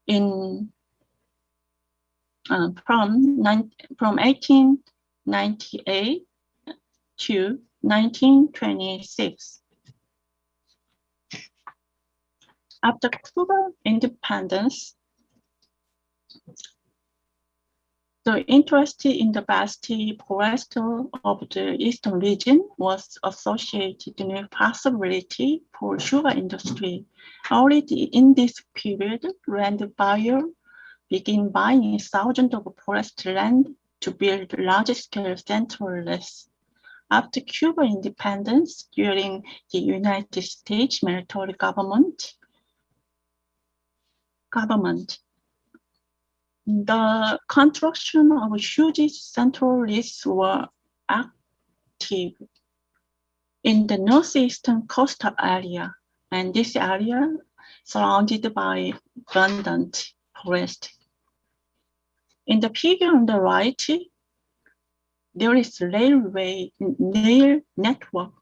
in from 1898 to 1926. After Cuba independence, the interest in the vast forest of the eastern region was associated with possibility for sugar industry. Already in this period, land buyer began buying thousands of forest land to build large-scale centrals. After Cuba independence, during the United States military government, the construction of huge centrals were active in the northeastern coastal area, and this area surrounded by abundant forest. In the figure on the right, there is railway network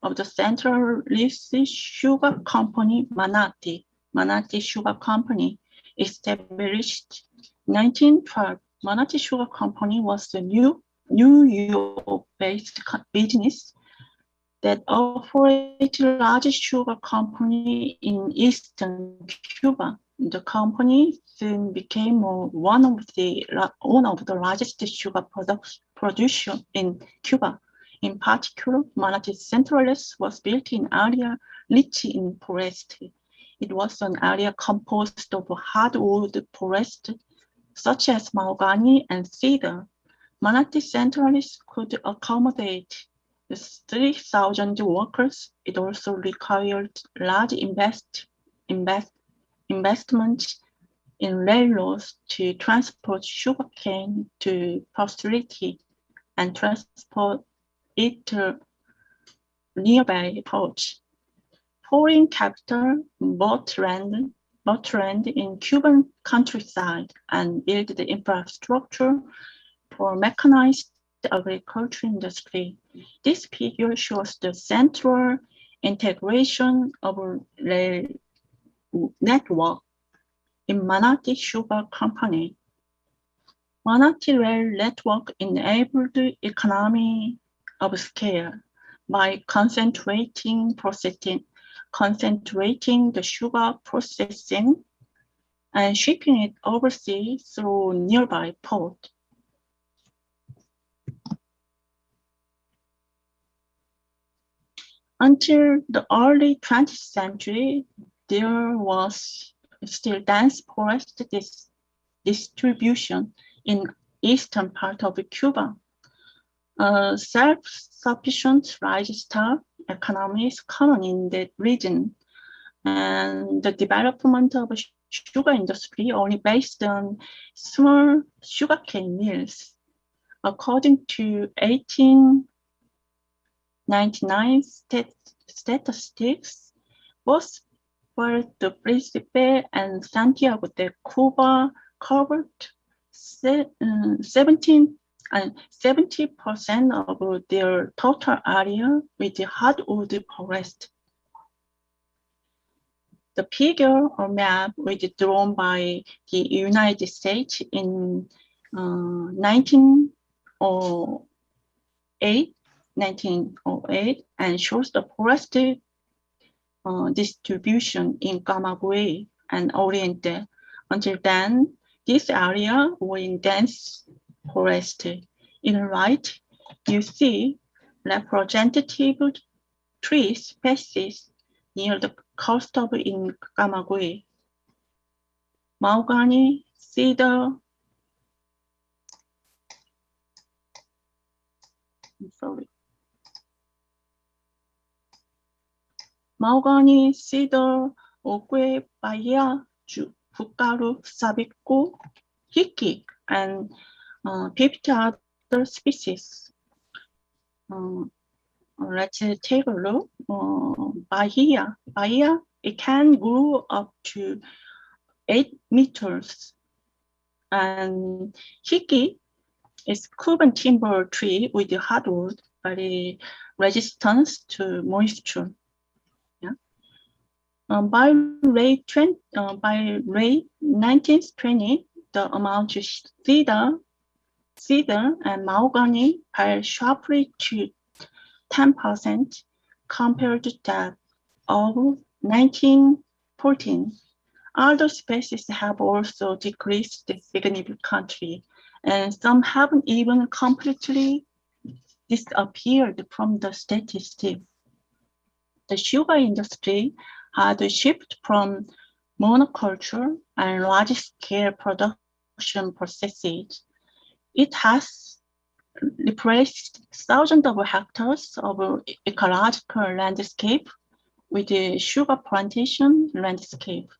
of the centralist sugar company Manatee Sugar Company, established 1912. Manatee Sugar Company was a New York-based business that operated a large sugar company in eastern Cuba. The company soon became one of the largest sugar producers in Cuba. In particular, Manatee Centrales was built in an area rich in forest. It was an area composed of hardwood forest, such as mahogany and cedar. Manatee Centrales could accommodate 3,000 workers. It also required large investment in railroads to transport sugarcane to facility and transport it to nearby ports. Foreign capital bought land in Cuban countryside and built the infrastructure for mechanized agriculture industry. This figure shows the central integration of rail network in Manatee Sugar Company. Manatee Rail Network enabled the economy of scale by concentrating the sugar processing and shipping it overseas through nearby port. Until the early 20th century, there was still dense forest distribution in eastern part of Cuba. Self-sufficient livestock economy is common in that region, and the development of sugar industry only based on small sugarcane mills. According to 1899 statistics, both Puerto Príncipe and Santiago de Cuba covered 70% of their total area with hardwood forest. The figure or map was drawn by the United States in 1908 and shows the forest distribution in Camagüey and Oriente. Until then, this area was in dense forest. In the right, you see representative tree species near the coast of in Camagüey. Mahogany, cedar, mahogany, cedar, oque, bahia, bukaru, sabico, hiki, and 50 other species. Let's take a look. Bahia, it can grow up to 8 meters And hiki is Cuban timber tree with hardwood, very resistant to moisture. Yeah. By late 1920, the amount of cedar and mahogany fell sharply to 10% compared to that of 1914. Other species have also decreased significantly, and some have even completely disappeared from the statistics. The sugar industry had shifted from monoculture and large-scale production processes. It has replaced thousands of hectares of ecological landscape with a sugar plantation landscape.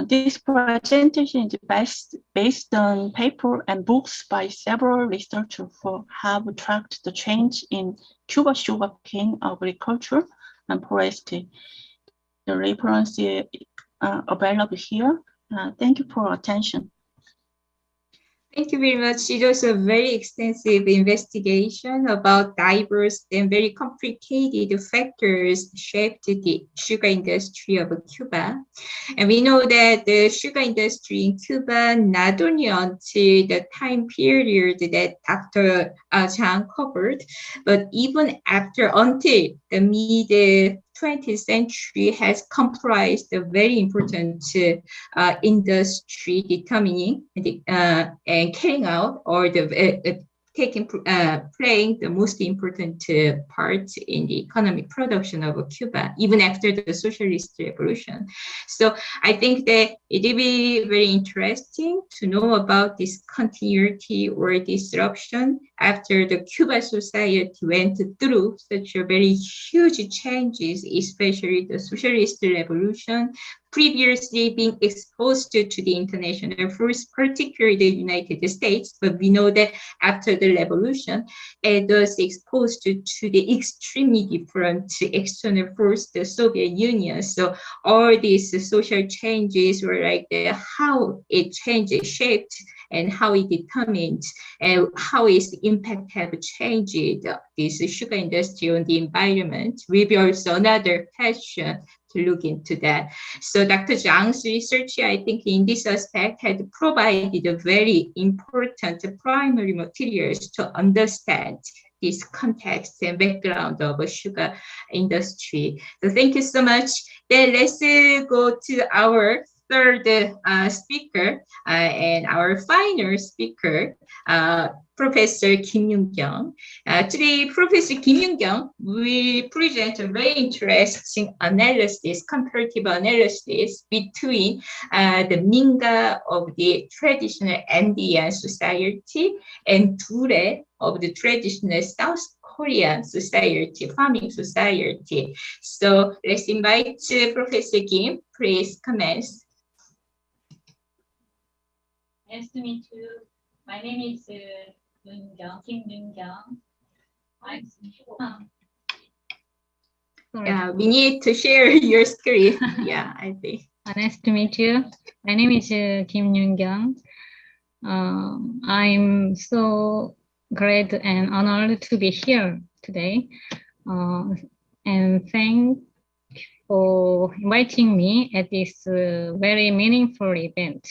This presentation is based on paper and books by several researchers who have tracked the change in Cuba sugarcane agriculture and forestry. The reference is available here. Thank you for your attention.
Thank you very much. It was a very extensive investigation about diverse and very complicated factors shaped the sugar industry of Cuba. And we know that the sugar industry in Cuba, not only until the time period that Dr. Zhang covered, but even until the mid 20th century has comprised a very important industry determining and carrying out or playing the most important part in the economic production of Cuba, even after the socialist revolution. So I think that it will be very interesting to know about this continuity or disruption after the Cuban society went through such a very huge changes, especially the socialist revolution, previously being exposed to the international force, particularly the United States. But we know that after the revolution, it was exposed to the extremely different external force, the Soviet Union. So all these social changes were like how it changed, shaped, and how it determined and how its impact have changed this sugar industry on the environment will be also another question to look into that. So Dr. Zhang's research, I think in this aspect had provided a very important primary materials to understand this context and background of a sugar industry. So thank you so much. Then let's go to our third speaker and our final speaker, Professor Kim Yoon-kyung. Today, Professor Kim Yoon-kyung will present a very interesting analysis, comparative analysis between the Minga of the traditional Andean society and Dure of the traditional South Korean society, farming society. So let's invite Professor Kim, please commence.
Nice to meet you. My name is Kim Yoon-kyung.
Yeah, we need to share your screen. Yeah, I think.
Nice to meet you. My name is Kim Yoon-kyung. I'm so glad and honored to be here today. And thank for inviting me at this very meaningful event.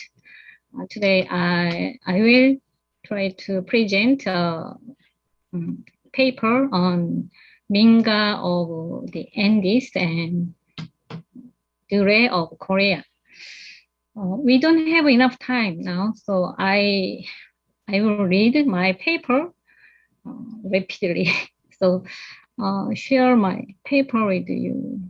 Today, I will try to present a paper on Minga of the Andes and Dure of Korea. We don't have enough time now, so I will read my paper rapidly. So share my paper with you.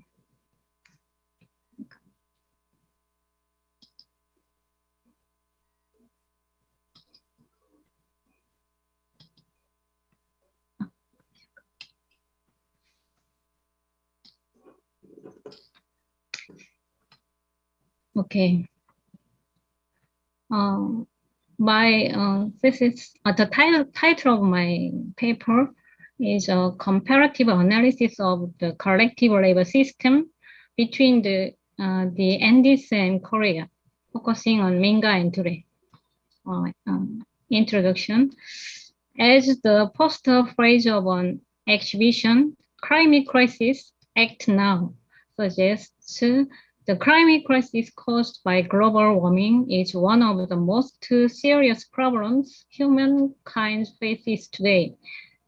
Okay. This is the title of my paper is a comparative analysis of the collective labor system between the Andes and Korea. focusing on Minga and Dure. Introduction. As the poster phrase of an exhibition, Climate Crisis, Act Now, suggests the climate crisis caused by global warming is one of the most serious problems humankind faces today.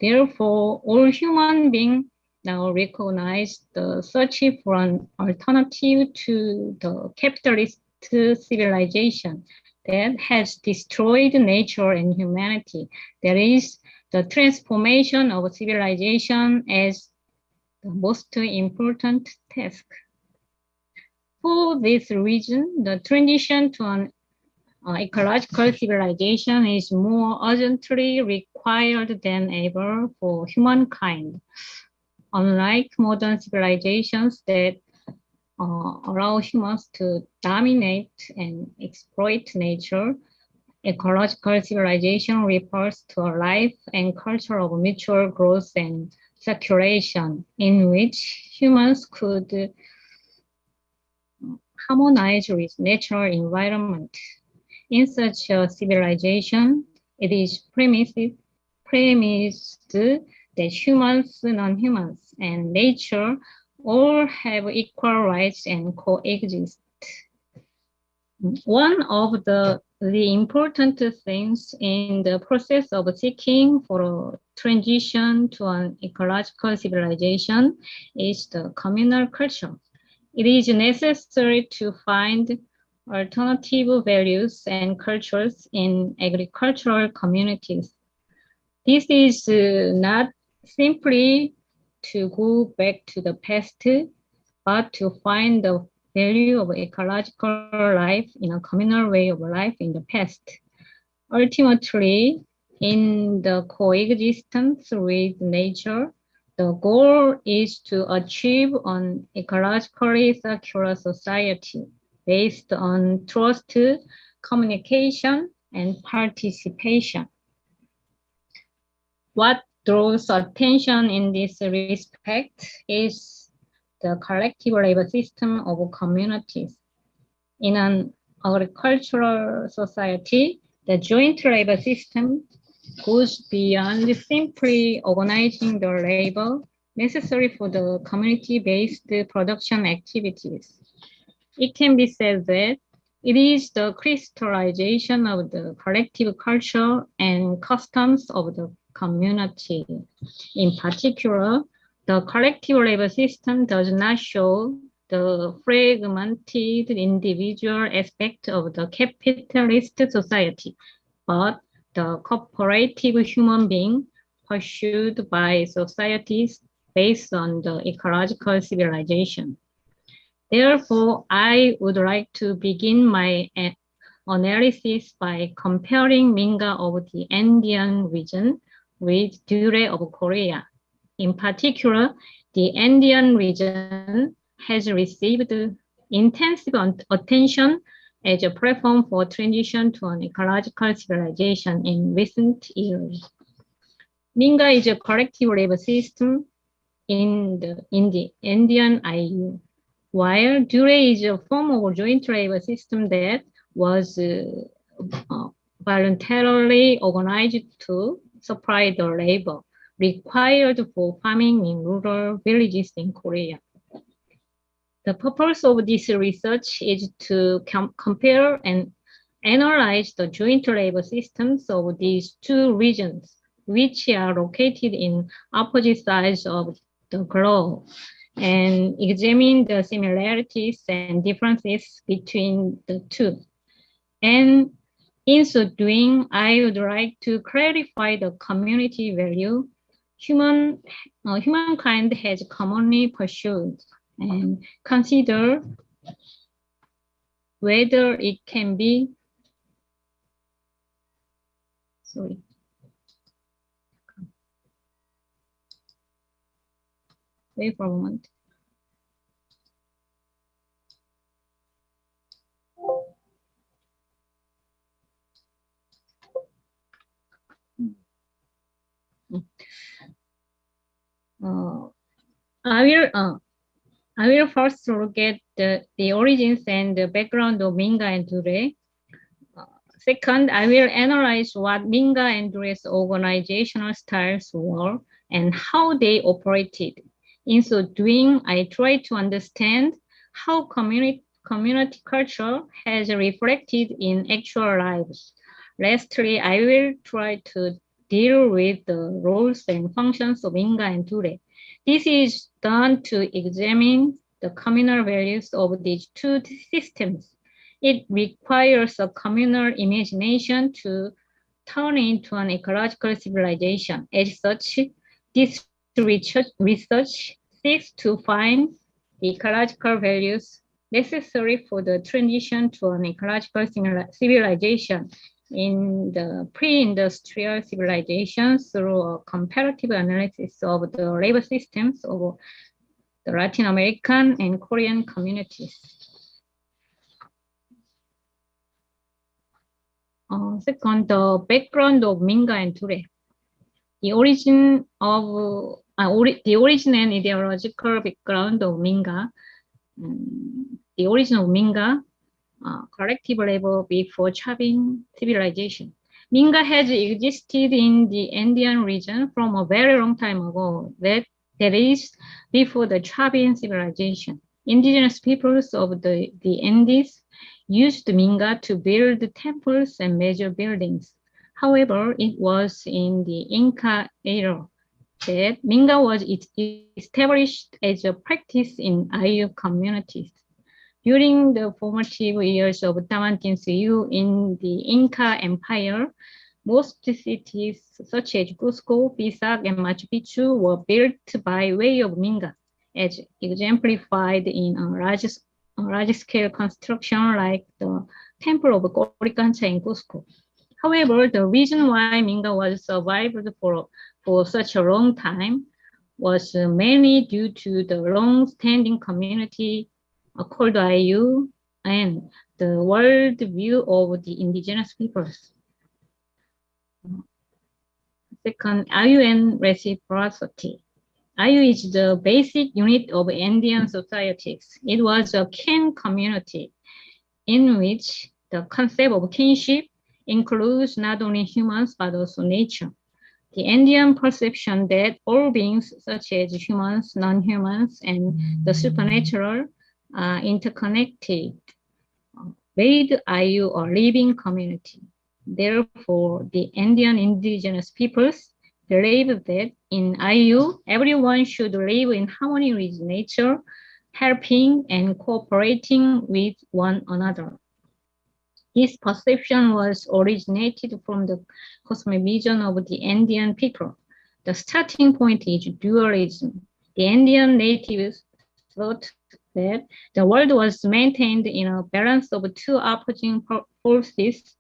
Therefore, all human beings now recognize the search for an alternative to the capitalist civilization that has destroyed nature and humanity. There is the transformation of civilization as the most important task. For this reason, the transition to an ecological civilization is more urgently required than ever for humankind. Unlike modern civilizations that allow humans to dominate and exploit nature, ecological civilization refers to a life and culture of mutual growth and circulation in which humans could harmonize with natural environment. In such a civilization, it is premised that humans, non-humans, and nature all have equal rights and coexist. One of the important things in the process of seeking for a transition to an ecological civilization is the communal culture. It is necessary to find alternative values and cultures in agricultural communities. This is not simply to go back to the past, but to find the value of ecological life in a communal way of life in the past. Ultimately, in the coexistence with nature, the goal is to achieve an ecologically circular society based on trust, communication, and participation. What draws attention in this respect is the collective labor system of communities. In an agricultural society, the joint labor system goes beyond simply organizing the labor necessary for the community-based production activities. It can be said that it is the crystallization of the collective culture and customs of the community. In particular, the collective labor system does not show the fragmented individual aspect of the capitalist society, but the cooperative human being pursued by societies based on the ecological civilization. Therefore, I would like to begin my analysis by comparing Minga of the Andean region with Dure of Korea. In particular, the Andean region has received intensive attention as a platform for transition to an ecological civilization in recent years. Minga is a collective labor system in the Andean IU, while Dure is a form of joint labor system that was voluntarily organized to supply the labor required for farming in rural villages in Korea. The purpose of this research is to compare and analyze the joint labor systems of these two regions, which are located in opposite sides of the globe, and examine the similarities and differences between the two. And in so doing, I would like to clarify the community value humankind has commonly pursued and consider whether it can be, wait for a moment. I will first look at the origins and the background of Minga and Dure. Second, I will analyze what Minga and Dure's organizational styles were and how they operated. In so doing, I try to understand how community culture has reflected in actual lives. Lastly, I will try to deal with the roles and functions of Minga and Dure. This is done to examine the communal values of these two systems. It requires a communal imagination to turn into an ecological civilization. As such, this research seeks to find the ecological values necessary for the transition to an ecological civilization in the pre-industrial civilization through a comparative analysis of the labor systems of the Latin American and Korean communities. Second, the background of Minga and Dure. The origin and ideological background of Minga. The origin of Minga, collective labor before Chavin civilization. Minga has existed in the Andean region from a very long time ago, that is, before the Chavin civilization. Indigenous peoples of the Andes used Minga to build temples and major buildings. However, it was in the Inca era that Minga was established as a practice in Ayu communities. During the formative years of Tawantinsuyu in the Inca Empire, most cities such as Cusco, Pisac, and Machu Picchu were built by way of Minga, as exemplified in a large-scale construction like the Temple of Coricancha in Cusco. However, the reason why Minga was survived for such a long time was mainly due to the long-standing community called Ayu and the world view of the indigenous peoples. Second, Ayu and reciprocity. Ayu is the basic unit of Andean societies. It was a kin community in which the concept of kinship includes not only humans but also nature. The Andean perception that all beings such as humans, non-humans, and the supernatural are interconnected made Ayu a living community. Therefore, the Andean indigenous peoples believe that in Ayu, everyone should live in harmony with nature, helping and cooperating with one another. This perception was originated from the cosmovision of the Andean people. The starting point is dualism. The Andean natives thought that the world was maintained in a balance of two opposing forces,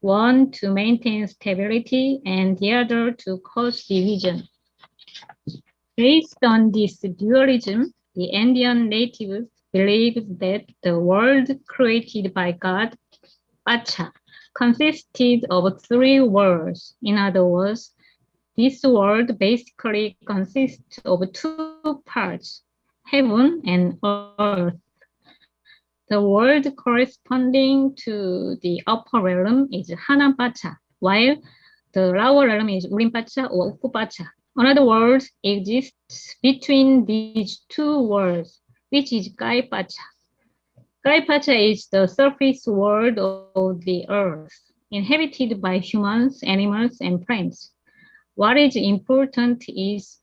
one to maintain stability and the other to cause division. Based on this dualism, the Andean natives believed that the world created by God, Pacha, consisted of three worlds. In other words, this world basically consists of two parts, heaven and earth. The world corresponding to the upper realm is Hanan Pacha, while the lower realm is Urim Pacha or Ukku Pacha. Another world exists between these two worlds, which is Kai Pacha. Kai Pacha is the surface world of the earth, inhabited by humans, animals, and plants. What is important is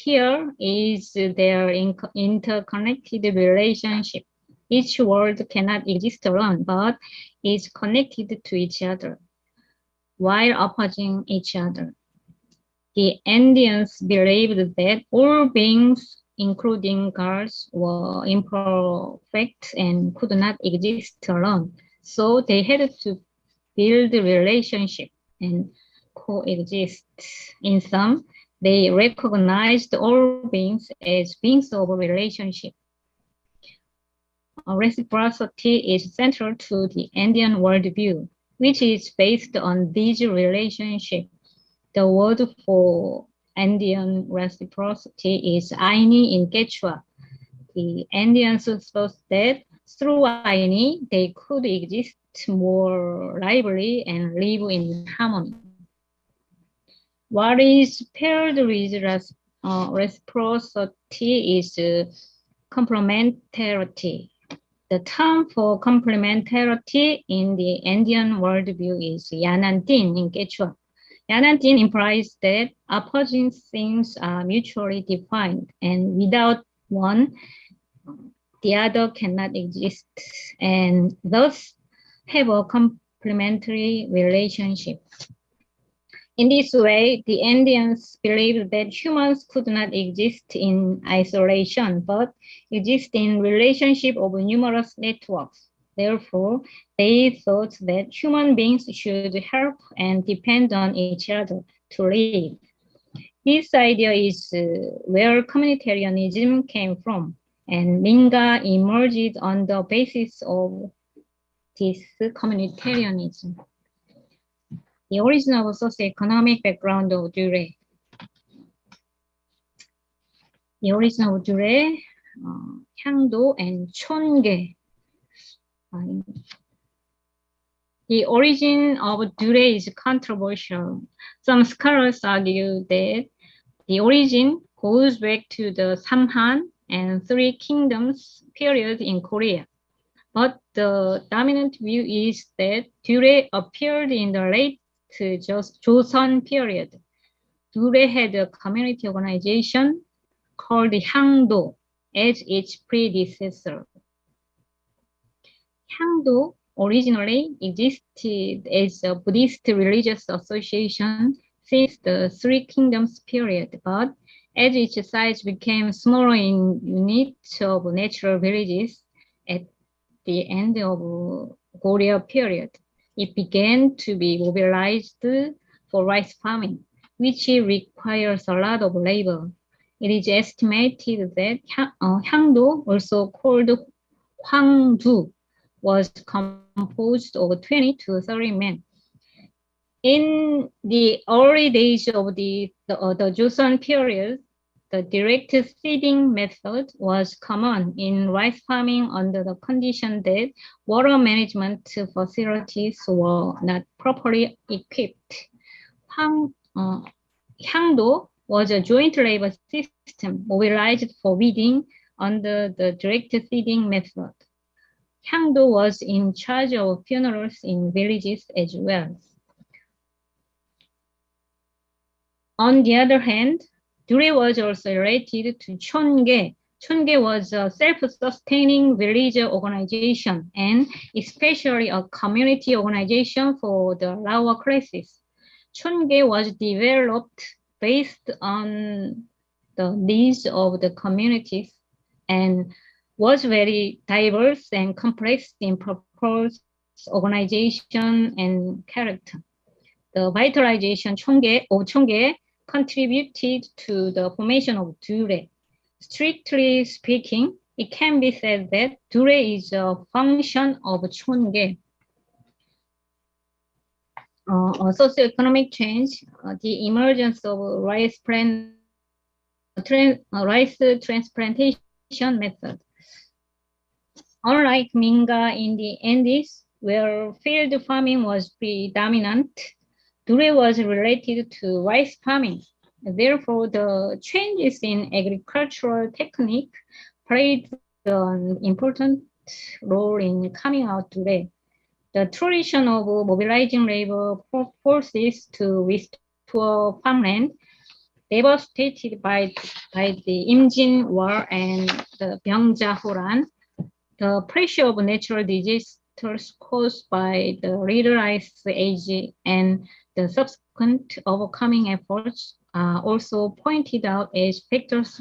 here is their interconnected relationship. Each world cannot exist alone, but is connected to each other while opposing each other. The Indians believed that all beings, including gods, were imperfect and could not exist alone. So they had to build a relationship and coexist. In sum, they recognized all beings as beings of a relationship. Reciprocity is central to the Andean worldview. which is based on this relationship. The word for Andean reciprocity is Aini in Quechua. The Andeans thought that through Aini, they could exist more lively and live in harmony. What is paired with reciprocity is complementarity. The term for complementarity in the Andean worldview is Yanantin in Quechua. Yanantin implies that opposing things are mutually defined, and without one, the other cannot exist, and thus have a complementary relationship. In this way, the Andeans believed that humans could not exist in isolation, but exist in relationship of numerous networks. Therefore, they thought that human beings should help and depend on each other to live. This idea is where communitarianism came from, and Minga emerged on the basis of this communitarianism. The origin of socioeconomic background of Dure. The origin of Dure, 향도, and 촌계. The origin of Dure is controversial. Some scholars argue that the origin goes back to the Samhan and Three Kingdoms period in Korea. But the dominant view is that Dure appeared in the late Joseon period. Dure had a community organization called the Hangdo as its predecessor. Hangdo originally existed as a Buddhist religious association since the Three Kingdoms period, but as its size became smaller in units of natural villages at the end of Goryeo period, it began to be mobilized for rice farming, which requires a lot of labor. It is estimated that Hangdo, also called Hwangdu, was composed of 20 to 30 men. In the early days of the Joseon period, the direct seeding method was common in rice farming under the condition that water management facilities were not properly equipped. Hangdo was a joint labor system mobilized for weeding under the direct seeding method. Hangdo was in charge of funerals in villages as well. On the other hand, Dure was also related to Chonge. Chonge was a self-sustaining village organization and especially a community organization for the lower classes. Chonge was developed based on the needs of the communities and was very diverse and complex in purpose, organization, and character. The vitalization of Chonge contributed to the formation of Dure. Strictly speaking, it can be said that Dure is a function of Chonge. Socioeconomic change, the emergence of rice transplantation method. Unlike Minga in the Andes, where field farming was predominant, Dure was related to rice farming. Therefore, the changes in agricultural technique played an important role in coming out Dure. The tradition of mobilizing labor forces to restore farmland devastated by the Imjin War and the Byungja-Horan, the pressure of natural disasters caused by the Little Ice Age and the subsequent overcoming efforts are also pointed out as factors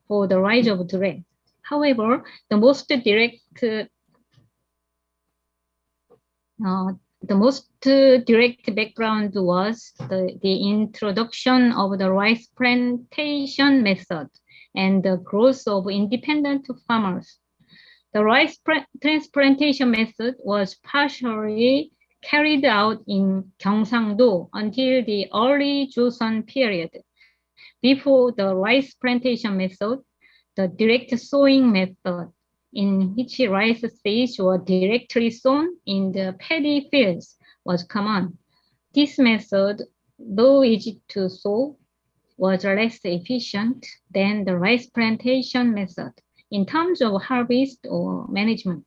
for the rise of Dure. However, the most direct background was the introduction of the rice plantation method and the growth of independent farmers. The rice transplantation method was partially carried out in Gyeongsang-do until the early Joseon period. Before the rice plantation method, the direct sowing method, in which rice seeds were directly sown in the paddy fields, was common. This method, though easy to sow, was less efficient than the rice plantation method in terms of harvest or management.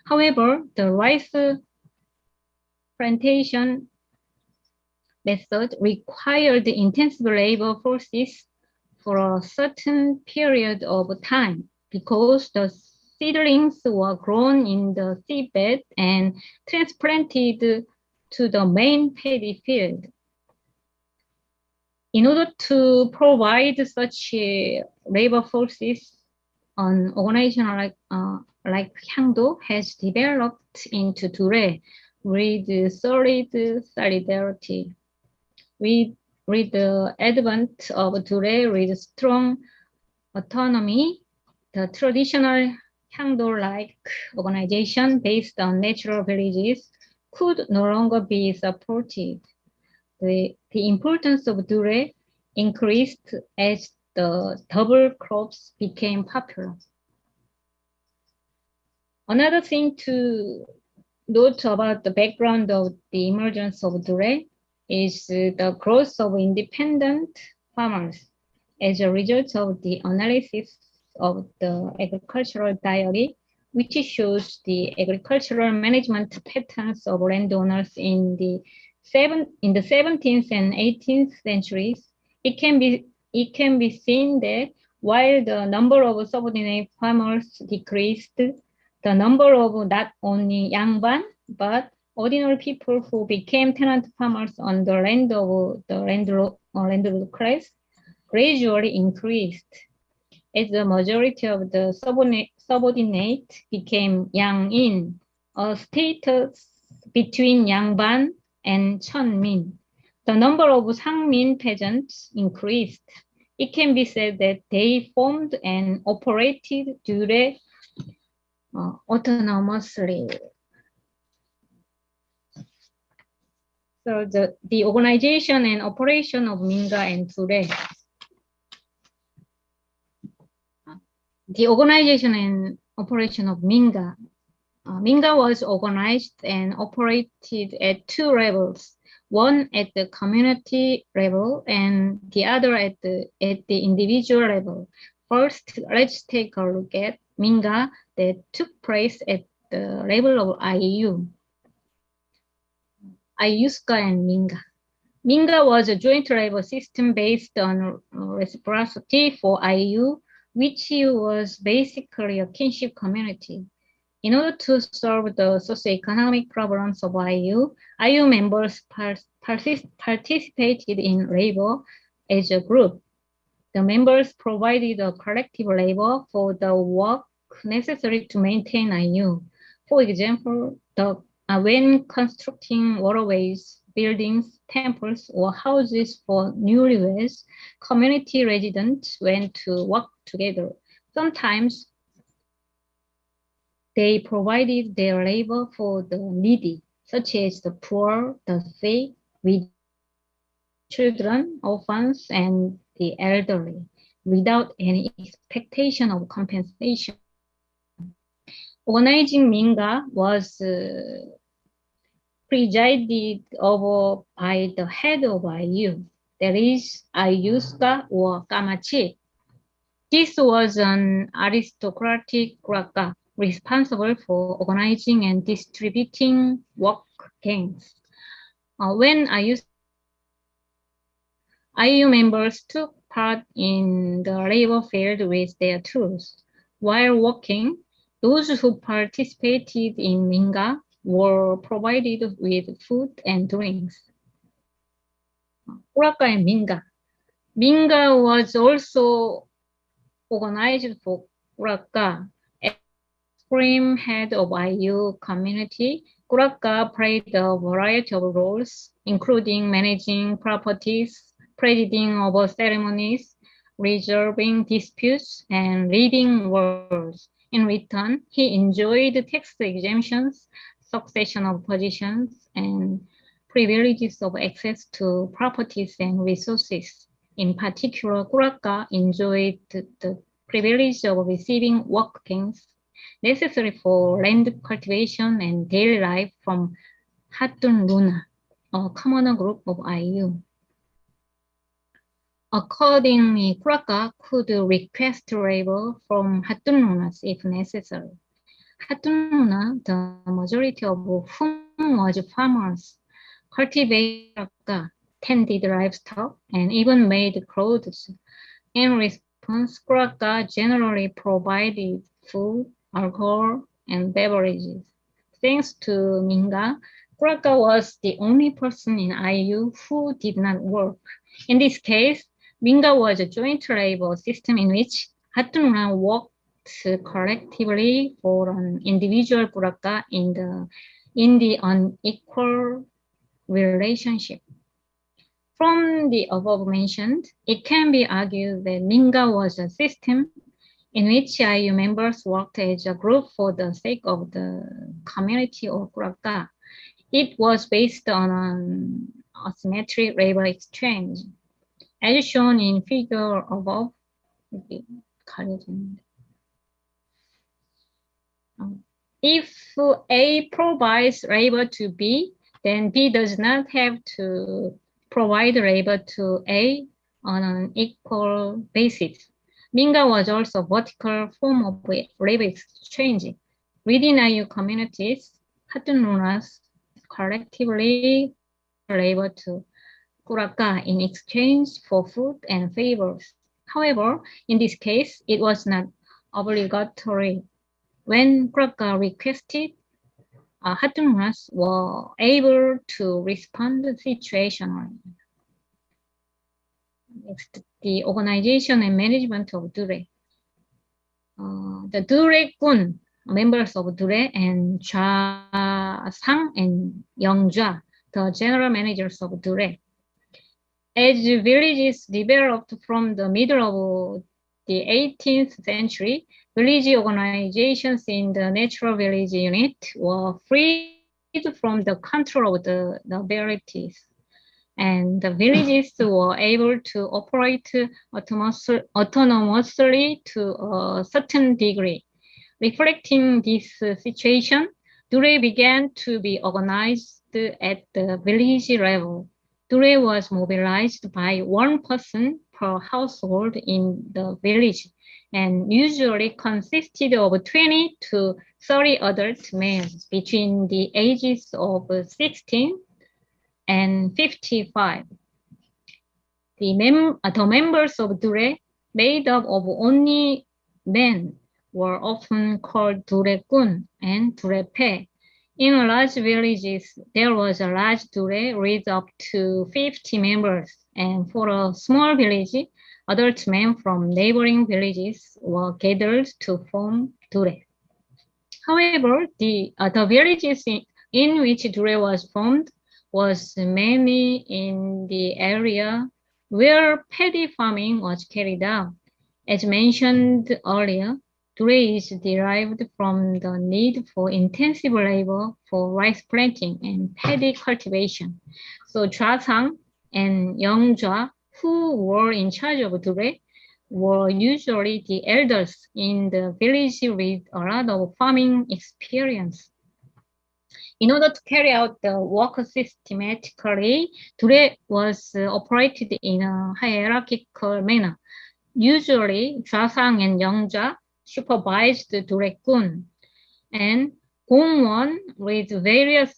However, the rice plantation method required intensive labor forces for a certain period of time because the seedlings were grown in the seedbed and transplanted to the main paddy field. In order to provide such labor forces, an organization like Hyangdo has developed into Dure with solid solidarity. With the advent of Dure with strong autonomy, the traditional Hyangdo-like organization based on natural villages could no longer be supported. The importance of Dure increased as the double crops became popular. Another thing to note about the background of the emergence of Dure is the growth of independent farmers as a result of the analysis of the agricultural diary, which shows the agricultural management patterns of landowners in the 17th and 18th centuries. It can be seen that while the number of subordinate farmers decreased, the number of not only yangban but ordinary people who became tenant farmers on the land of the landlord class gradually increased, as the majority of the subordinate became yangin, a status between yangban and cheonmin. The number of sangmin peasants increased. It can be said that they formed and operated Dure autonomously. So the organization and operation of Minga and Dure. The organization and operation of Minga. Minga was organized and operated at two levels, one at the community level and the other at the individual level. First, let's take a look at Minga that took place at the level of IU. IUSCA and Minga. Minga was a joint labor system based on reciprocity for IU, which was basically a kinship community. In order to solve the socioeconomic problems of IU members participated in labor as a group. The members provided a collective labor for the work necessary to maintain IU. For example, when constructing waterways, buildings, temples, or houses for newlyweds, community residents went to work together. Sometimes they provided their labor for the needy, such as the poor, the sick, with children, orphans, and the elderly, without any expectation of compensation. Organizing Minga was presided over by the head of IU, that is, IUSCA or Kamachi. This was an aristocratic Kuraka responsible for organizing and distributing work gains. When IU members took part in the labor field with their tools. While working, those who participated in Minga were provided with food and drinks. Kuraka and Minga. Minga was also organized for Kuraka. As supreme head of IU community, Kuraka played a variety of roles, including managing properties, presiding over ceremonies, resolving disputes, and leading wars. In return, he enjoyed tax exemptions, succession of positions and privileges of access to properties and resources. In particular, Kuraka enjoyed the privilege of receiving workings necessary for land cultivation and daily life from Hatun Luna, a commoner group of IU. Accordingly, Kuraka could request labor from Hatun Lunas if necessary. Hatun Luna, the majority of whom was farmers, cultivated, tended livestock, and even made clothes. In response, Kuraka generally provided food, alcohol, and beverages. Thanks to Minga, Kuraka was the only person in IU who did not work. In this case, Minga was a joint labor system in which Hatun worked collectively for an individual Kuraka in the unequal relationship. From the above mentioned, it can be argued that Minga was a system in which IU members worked as a group for the sake of the community of Kuraka. It was based on an asymmetric labor exchange. As shown in figure above, if A provides labor to B, then B does not have to provide labor to A on an equal basis. Minga was also a vertical form of labor exchange. Within IU communities, Hatun Lunas collectively labor to Kuraka in exchange for food and favors. However, in this case, it was not obligatory. When Kuraka requested, Hatun Lunas were able to respond situationally. Next, the organization and management of Dure. The Dure-gun, members of Dure, and Cha-sang and Yeongjwa, the general managers of Dure. As villages developed from the middle of the 18th century, village organizations in the natural village unit were freed from the control of the nobilities, and the villages were able to operate autonomously to a certain degree. Reflecting this situation, Dure began to be organized at the village level. Dure was mobilized by one person per household in the village and usually consisted of 20 to 30 adult males between the ages of 16 and 55. The members of Dure, made up of only men, were often called Dure-gun and Dure-pe. In large villages, there was a large Dure with up to 50 members, and for a small village, adult men from neighboring villages were gathered to form Dure. However, the villages in which Dure was formed was mainly in the area where paddy farming was carried out. As mentioned earlier, Dure is derived from the need for intensive labor for rice planting and paddy cultivation. So Cha-sang and Yeongjwa, who were in charge of Dure, were usually the elders in the village with a lot of farming experience. In order to carry out the work systematically, Dure was operated in a hierarchical manner. Usually, Cha-sang and Yeongjwa supervised Dure-gun, and Gongwon with various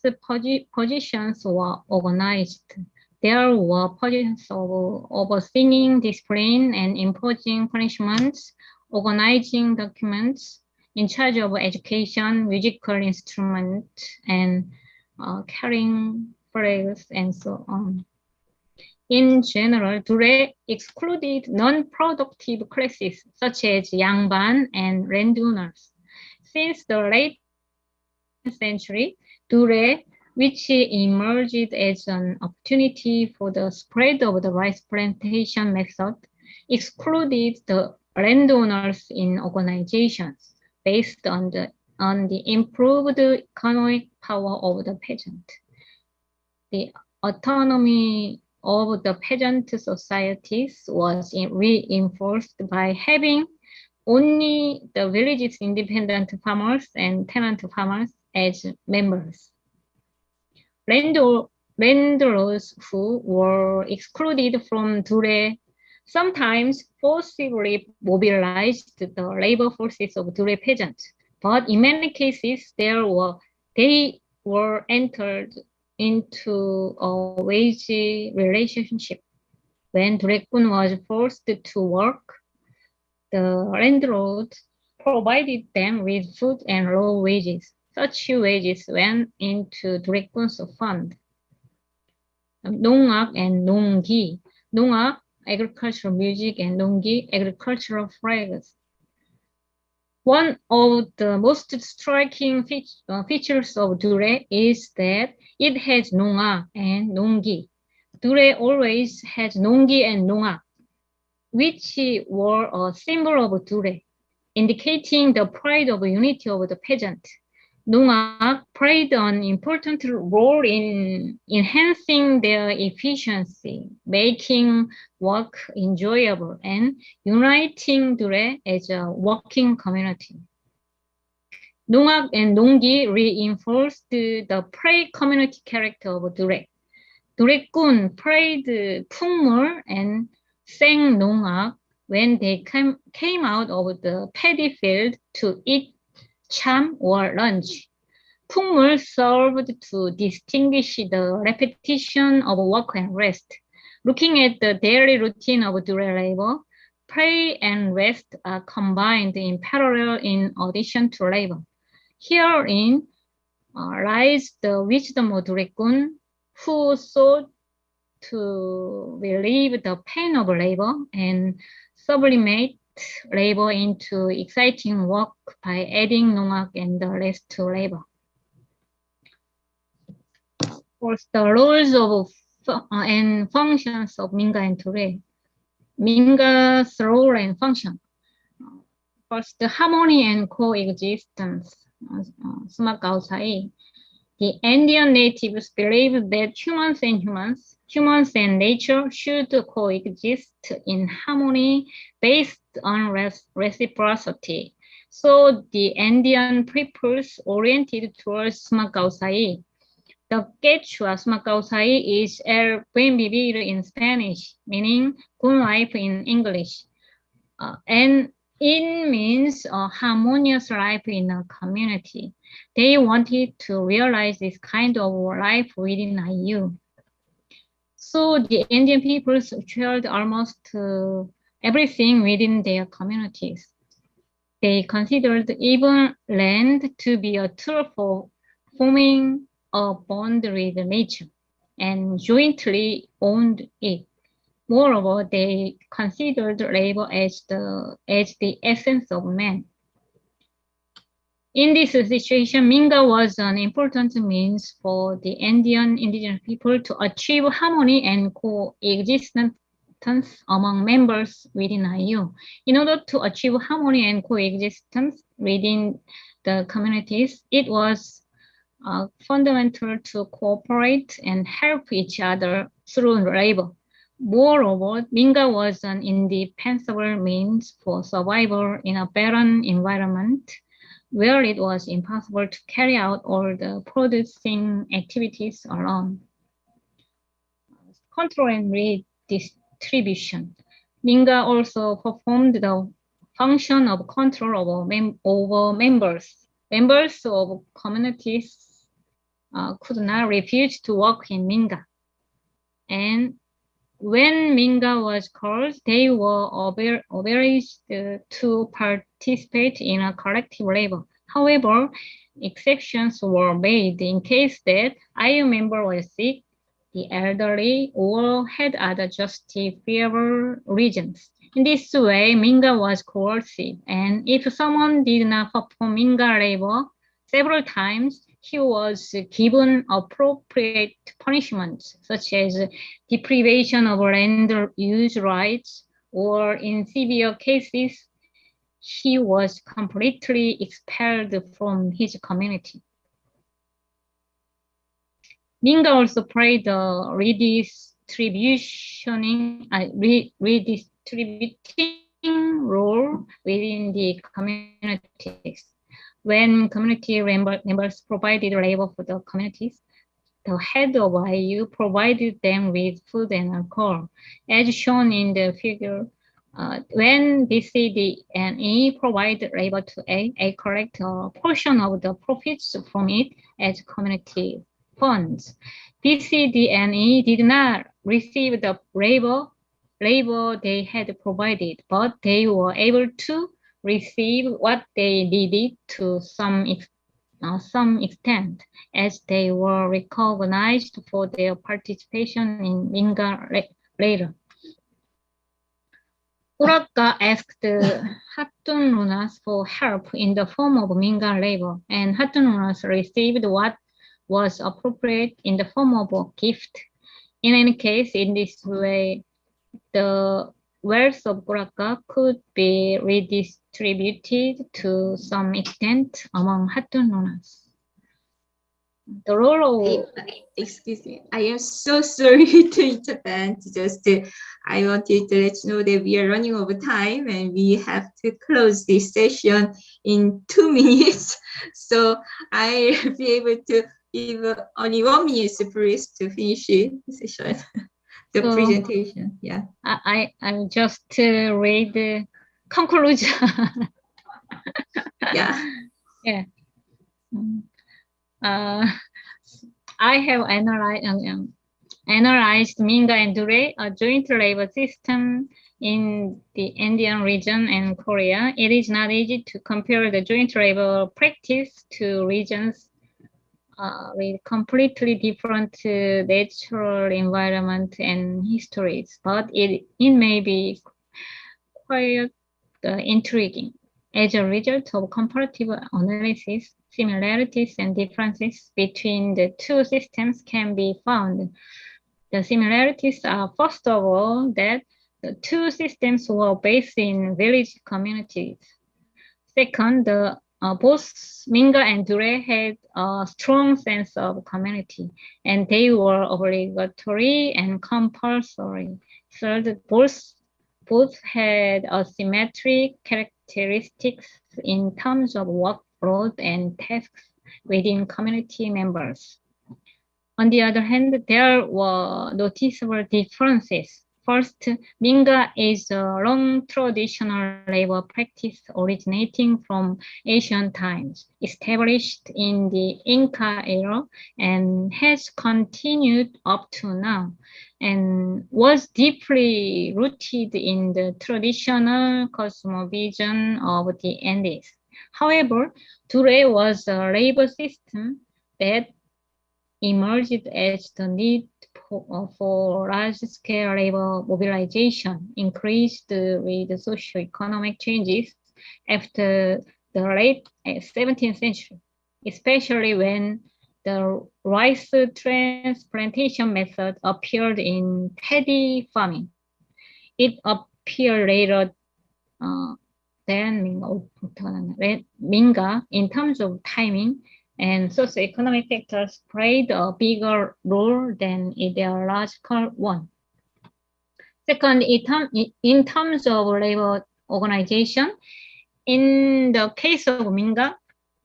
positions were organized. There were positions of overseeing discipline and imposing punishments, organizing documents, in charge of education, musical instruments, and carrying flags, and so on. In general, Dure excluded non-productive classes such as yangban and landowners. Since the late century, Dure, which emerged as an opportunity for the spread of the rice plantation method, excluded the landowners in organizations based on the improved economic power of the peasant. The autonomy of the peasant societies was reinforced by having only the village's independent farmers and tenant farmers as members. Landlords who were excluded from Dure sometimes forcibly mobilized the labor forces of Dure peasants, but in many cases they were entered into a wage relationship. When Durekun was forced to work, the landlord provided them with food and low wages. Such wages went into Durekun's fund. 농악 and 농기. 농악, agricultural music, and 농기, agricultural flags. One of the most striking features of Dure is that it has 농악 and 농기. Dure always has 농기 and 농악, which were a symbol of Dure, indicating the pride of unity of the peasant. 농악 played an important role in enhancing their efficiency, making work enjoyable, and uniting Dure as a working community. 농악 and 농기 reinforced the prey community character of Dure. Durekun played 풍물 and sang 농악 when they came out of the paddy field to eat cham or lunch. 풍물 served to distinguish the repetition of work and rest. Looking at the daily routine of Dure labor, play and rest are combined in parallel in addition to labor. Herein lies the wisdom of Durekun, who sought to relieve the pain of labor and sublimate labor into exciting work by adding 농악 and the rest to labor. First, the roles of and functions of Minga and Dure. Minga's role and function. First, the harmony and coexistence. 수막가오 사이. The Andean natives believe that humans and nature should coexist in harmony based on reciprocity. So the Andean peoples oriented towards Sumacausaí. The Quechua Sumacausaí is el buen vivir in Spanish, meaning good life in English. And it means a harmonious life in a community. They wanted to realize this kind of life within IU. So the Indian peoples shared almost everything within their communities. They considered even land to be a tool for forming a bond with nature and jointly owned it. Moreover, they considered labor as the essence of man. In this situation, Minga was an important means for the Andean indigenous people to achieve harmony and coexistence among members within IU. In order to achieve harmony and coexistence within the communities, it was fundamental to cooperate and help each other through labor. Moreover, Minga was an indispensable means for survival in a barren environment where it was impossible to carry out all the producing activities alone. Control and redistribution. Minga also performed the function of control over members. Members of communities could not refuse to work in Minga. And when Minga was called, they were obliged to participate in a collective labor. However, exceptions were made in case that IU member was sick, the elderly, or had other justifiable reasons. In this way, Minga was coercive, and if someone did not perform Minga labor several times, he was given appropriate punishments, such as deprivation of land use rights, or in severe cases, he was completely expelled from his community. Minga also played a redistributing role within the communities. When community members provided labor for the communities, the head of IU provided them with food and alcohol. As shown in the figure, when BCD and E provide labor to A collect a portion of the profits from it as community funds. BCD and E did not receive the labor they had provided, but they were able to receive what they needed to some extent, as they were recognized for their participation in Minga later. Uraka asked Hatun Lunas for help in the form of Minga labor, and Hatun Lunas received what was appropriate in the form of a gift. In any case, in this way, the wealth of Uraka could be redistributed to some extent among Hatun Lunas. The role of...
Excuse me, I am so sorry to interrupt. I wanted to let you know that we are running over time and we have to close this session in 2 minutes. So I'll be able to give only 1 minute, please, to finish the session, the presentation. Yeah.
I'll just read the conclusion.
Yeah.
Yeah. I have analyzed Minga and Dure, a joint labor system in the Indian region and Korea. It is not easy to compare the joint labor practice to regions with completely different natural environment and histories, but it may be quite intriguing. As a result of comparative analysis, similarities and differences between the two systems can be found. The similarities are, first of all, that the two systems were based in village communities. Second, both Minga and Dure had a strong sense of community, and they were obligatory and compulsory. Third, both had asymmetric characteristics in terms of workload and tasks within community members. On the other hand, there were noticeable differences. First, Minga is a long traditional labor practice originating from ancient times, established in the Inca era, and has continued up to now, and was deeply rooted in the traditional cosmovision of the Andes. However, Dure was a labor system that emerged as the need for large-scale labor mobilization increased with socio-economic changes after the late 17th century, especially when the rice transplantation method appeared in paddy farming. It appeared later than Minga in terms of timing, and socioeconomic factors played a bigger role than ideological one. Second, in terms of labor organization, in the case of Minga,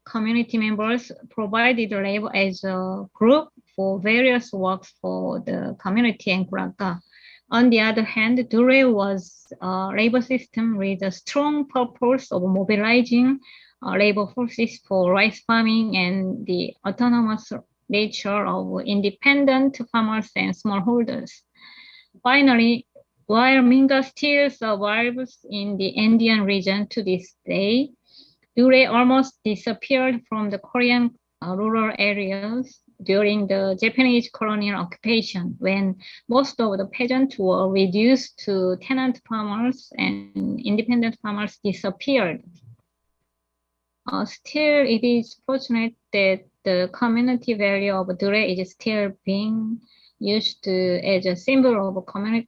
community members provided labor as a group for various works for the community and Kuraka. On the other hand, Dure was a labor system with a strong purpose of mobilizing labor forces for rice farming and the autonomous nature of independent farmers and smallholders. Finally, while Minga still survives in the Andean region to this day, Dure almost disappeared from the Korean rural areas during the Japanese colonial occupation, when most of the peasants were reduced to tenant farmers and independent farmers disappeared. Still, it is fortunate that the community value of Dure is still being used as a symbol of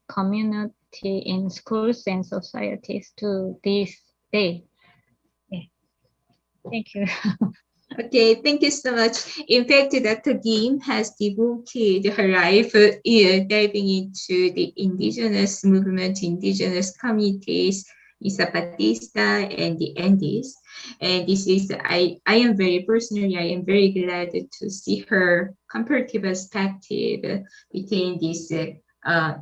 community in schools and societies to this day. Yeah. Thank you.
Okay, thank you so much. In fact, Dr. Kim has devoted her life diving into the indigenous movement, indigenous communities in Zapatista and the Andes. And this is, I am very personally, I am very glad to see her comparative perspective between this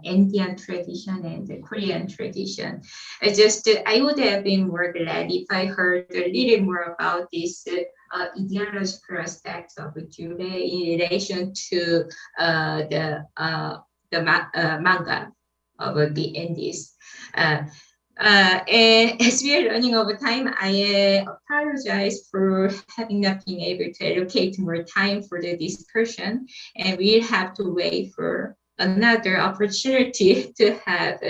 Indian tradition and the Korean tradition. I would have been more glad if I heard a little more about this ideological aspects of Jure in relation to manga of the Andes. And as we are running over time, I apologize for having not been able to allocate more time for the discussion, and we'll have to wait for another opportunity to have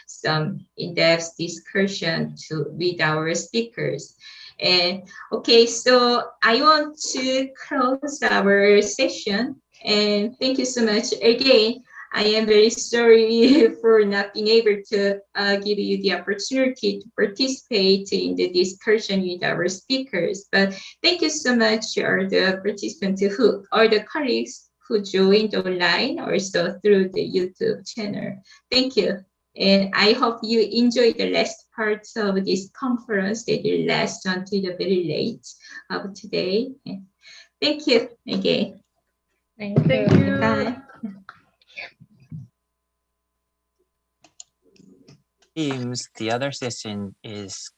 some in-depth discussion with our speakers. And okay, so I want to close our session, and thank you so much again. I am very sorry for not being able to give you the opportunity to participate in the discussion with our speakers. But thank you so much, all the participants or the colleagues who joined online, also through the YouTube channel. Thank you. And I hope you enjoy the last parts of this conference that will last until the very late of today. Thank you again.
Thank you.
Bye.
Seems the other session is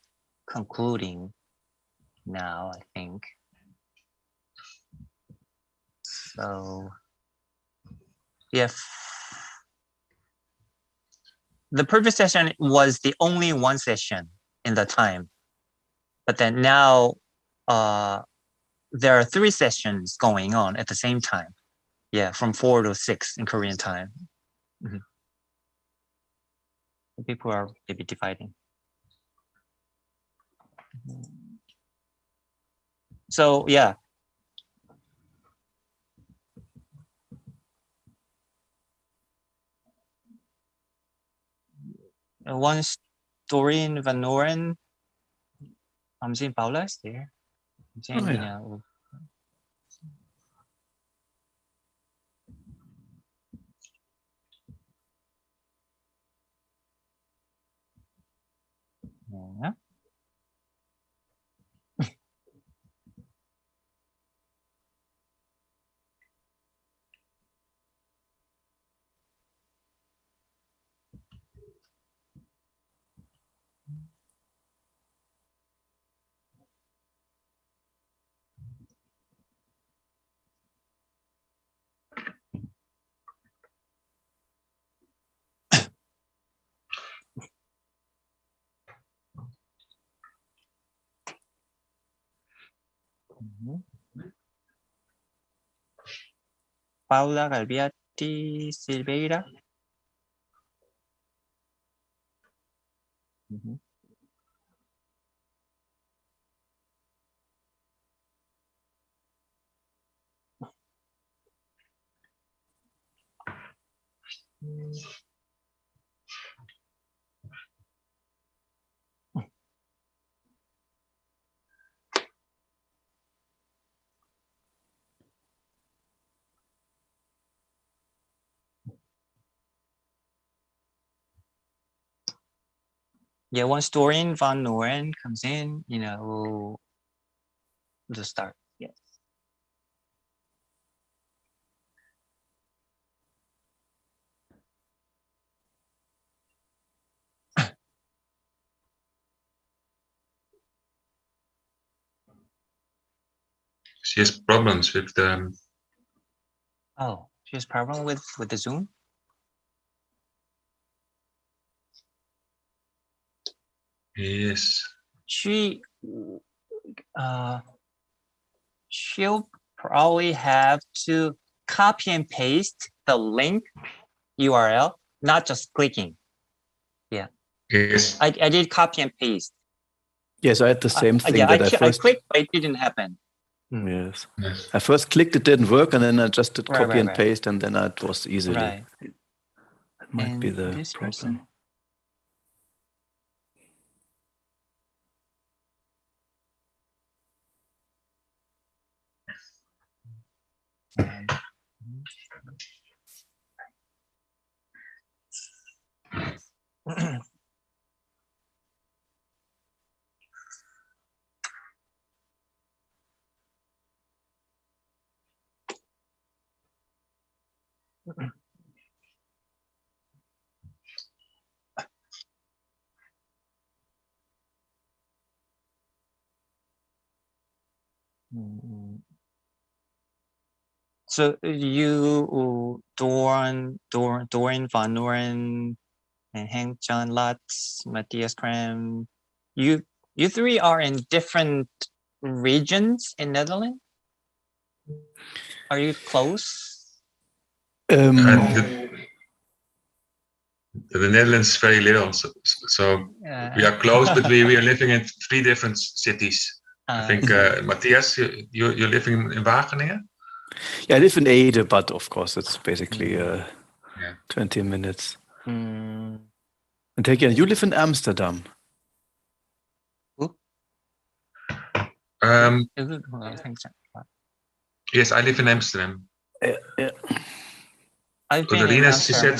concluding now, I think. So, if the previous session was the only one session in the time, but then now there are 3 sessions going on at the same time. Yeah, from 4 to 6 in Korean time. Mm-hmm. People are maybe dividing. So yeah. Once Doreen Van Noren, I'm seeing Paula is there. I'm seeing, yeah. Yeah. Paula Galbiati Silveira. Yeah, once Doreen Van Noren comes in, you know, we'll start. Yes.
She has problems with the.
Oh, she has problem with the Zoom.
Yes.
She'll probably have to copy and paste the link URL, not just clicking. Yeah.
Yes.
I did copy and paste.
Yes, I had the same thing.
Yeah,
that
I clicked, but it didn't happen.
Yes. I first clicked, it didn't work, and then I just did copy
Right.
and paste, and then it was easily.
Right.
That might be the
this
problem.
person. So you, Dorn, Van Noren, and Hank John Lutz, Matthias Kram, you three are in different regions in Netherlands? Are you close?
The Netherlands is very little, so we are close, but we are living in 3 different cities. I think, Matthias, you're living in Wageningen?
Yeah, I live in Ede, but of course it's basically 20 minutes.
Mm.
And again, you live in Amsterdam.
Yes, I live in Amsterdam.
Yeah.
I've been
Dorina,
in Amsterdam.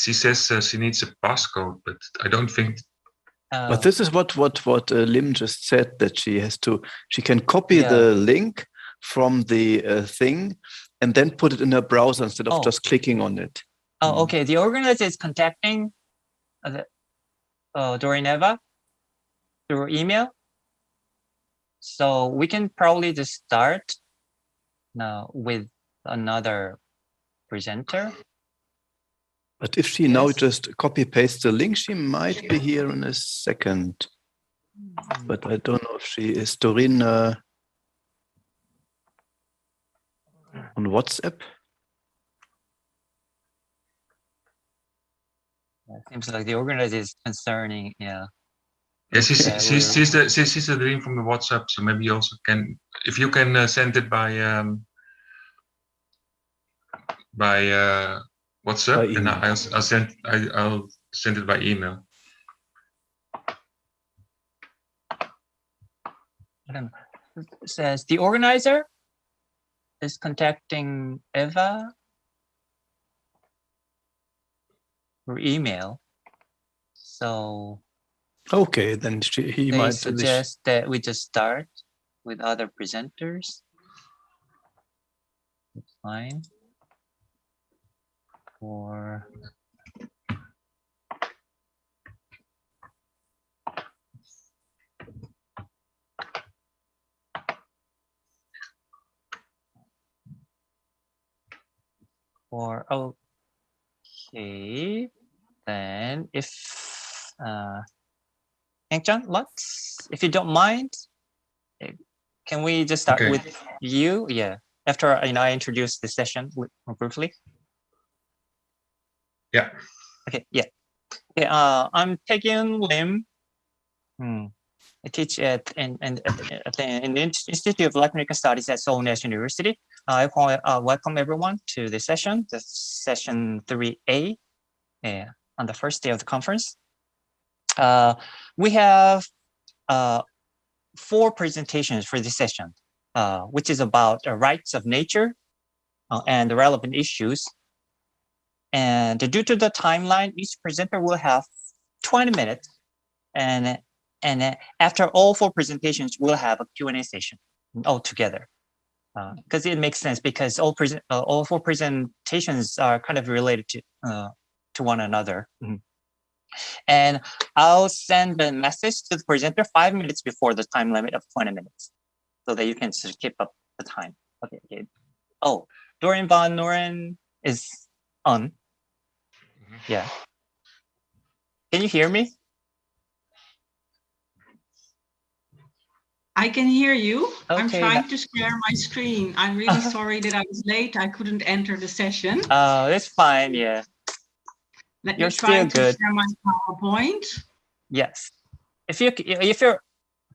she says she needs a passcode, but I don't think.
But this is what Lim just said, that she can copy the link from the thing and then put it in her browser instead of just clicking on it.
Oh, okay. The organizer is contacting Dorineva through email. So we can probably just start now with another presenter.
But if she now just copy paste the link, she might be here in a second. But I don't know if she is. Doreen on WhatsApp.
It seems like the organizer is concerning. Yeah.
Yeah, she's the dream from the WhatsApp. So maybe you also can, if you can send it by WhatsApp, and I'll send it by email.
I don't know. It says the organizer is contacting Eva through email. So
okay, then he might
suggest that we just start with other presenters. That's fine. Or okay, then if Hank-chan, if you don't mind, can we just start with you? Yeah, after I introduce the session briefly.
Yeah.
Okay. Yeah. Okay. I'm Taekyun Lim. I teach at the Institute of Latin American Studies at Seoul National University. I welcome everyone to the session, the session 3A, on the first day of the conference. We have 4 presentations for this session, which is about rights of nature and the relevant issues. And due to the timeline, each presenter will have 20 minutes. And after all 4 presentations, we'll have a Q&A session altogether. Because it makes sense, because all 4 presentations are kind of related to one another. And I'll send the message to the presenter 5 minutes before the time limit of 20 minutes, so that you can sort of keep up the time. Okay. Oh, Doreen Van Noren is on. Yeah. Can you hear me?
I can hear you.
Okay,
I'm trying to share my screen. I'm really sorry that I was late. I couldn't enter the session.
Oh, that's fine. Yeah.
Let
You're
me try
still
to
good.
share my PowerPoint.
Yes. If you're,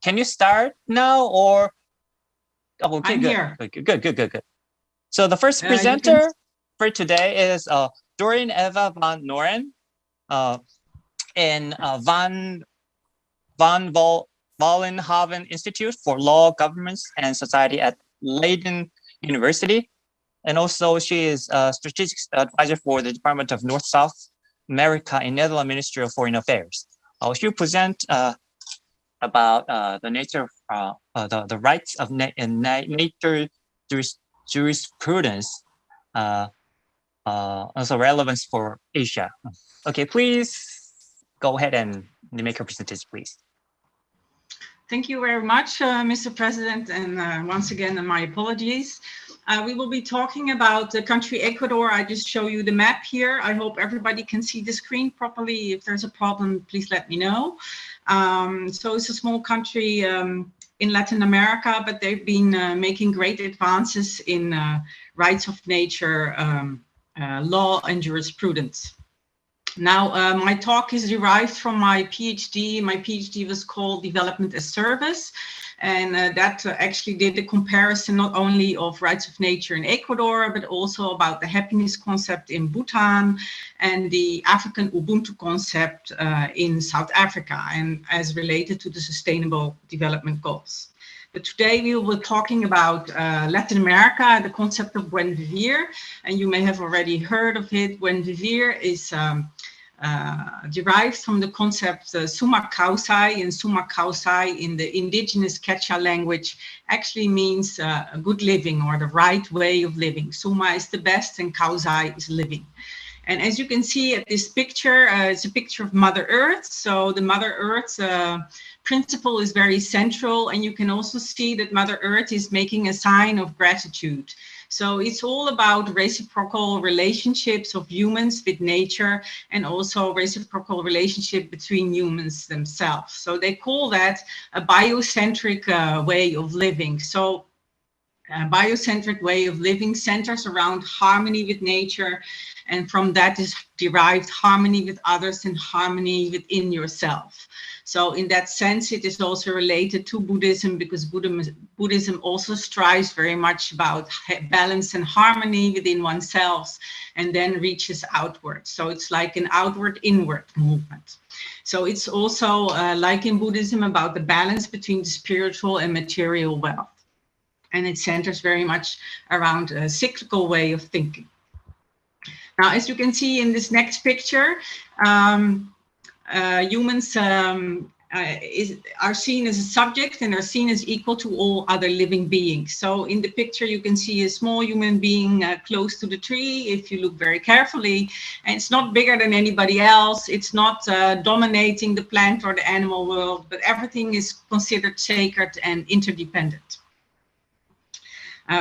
can you start now or? Oh, okay,
I'm
good.
here.
Good. So the first presenter for today is Doreen Eva Van Noren in Van Vollenhoven Institute for Law, Governments, and Society at Leiden University. And also she is a strategic advisor for the Department of North-South America in Netherlands Ministry of Foreign Affairs. She will present about the nature of the rights of nature jurisprudence, also relevance for Asia. Okay, please go ahead and make your presentation, please.
Thank you very much, Mr. President, and once again, my apologies. We will be talking about the country Ecuador. I just show you the map here. I hope everybody can see the screen properly. If there's a problem, please let me know. So it's a small country in Latin America, but they've been making great advances in rights of nature, law and jurisprudence. Now, my talk is derived from my PhD. My PhD was called Development as Service, and that actually did a comparison not only of rights of nature in Ecuador, but also about the happiness concept in Bhutan and the African Ubuntu concept in South Africa, and as related to the Sustainable Development Goals. But today we will be talking about Latin America, the concept of buen vivir, and you may have already heard of it. Buen vivir is derived from the concept summa causae, and summa causae in the indigenous Quechua language actually means good living or the right way of living. Summa is the best and causae is living. And as you can see at this picture, it's a picture of Mother Earth. So the Mother Earth principle is very central, and you can also see that Mother Earth is making a sign of gratitude. So it's all about reciprocal relationships of humans with nature, and also reciprocal relationship between humans themselves. So they call that a biocentric way of living. So a biocentric way of living centers around harmony with nature, and from that is derived harmony with others and harmony within yourself. So in that sense, it is also related to Buddhism, because Buddhism also strives very much about balance and harmony within oneself, and then reaches outward. So it's like an outward-inward movement. So it's also, like in Buddhism, about the balance between the spiritual and material wealth. And it centers very much around a cyclical way of thinking. Now, as you can see in this next picture, humans are seen as a subject and are seen as equal to all other living beings. So in the picture, you can see a small human being close to the tree, if you look very carefully, and it's not bigger than anybody else. It's not dominating the plant or the animal world, but everything is considered sacred and interdependent.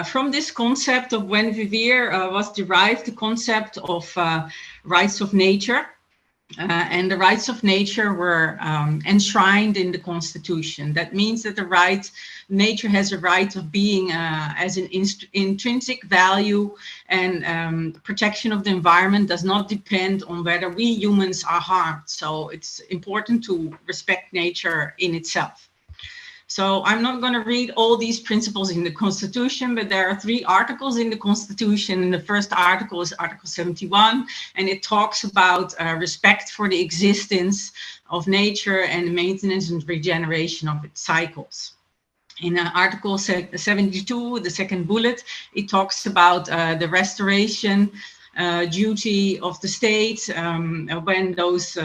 From this concept of buen vivir was derived the concept of rights of nature. And the rights of nature were enshrined in the Constitution. That means that nature has a right of being as an intrinsic value, and protection of the environment does not depend on whether we humans are harmed. So it's important to respect nature in itself. So I'm not going to read all these principles in the Constitution, but there are 3 articles in the Constitution. And the first article is Article 71, and it talks about respect for the existence of nature and maintenance and regeneration of its cycles. In Article 72, the second bullet, it talks about the restoration duty of the state when those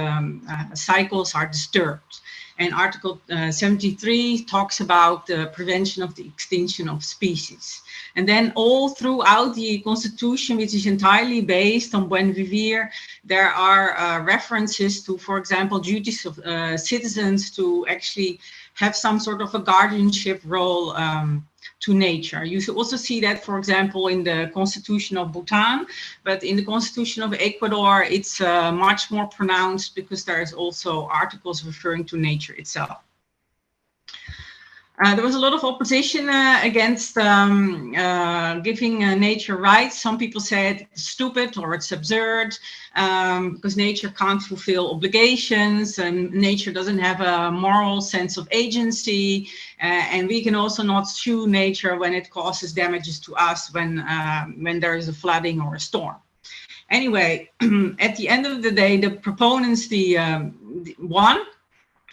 cycles are disturbed. And Article 73 talks about the prevention of the extinction of species. And then all throughout the Constitution, which is entirely based on buen vivir, there are references to, for example, duties of citizens to actually have some sort of a guardianship role to nature. You also see that, for example, in the Constitution of Bhutan, but in the Constitution of Ecuador, it's much more pronounced, because there's also articles referring to nature itself. There was a lot of opposition against giving nature rights. Some people said it's stupid or it's absurd because nature can't fulfill obligations, and nature doesn't have a moral sense of agency, and we can also not sue nature when it causes damages to us when there is a flooding or a storm. Anyway, at the end of the day, the proponents won.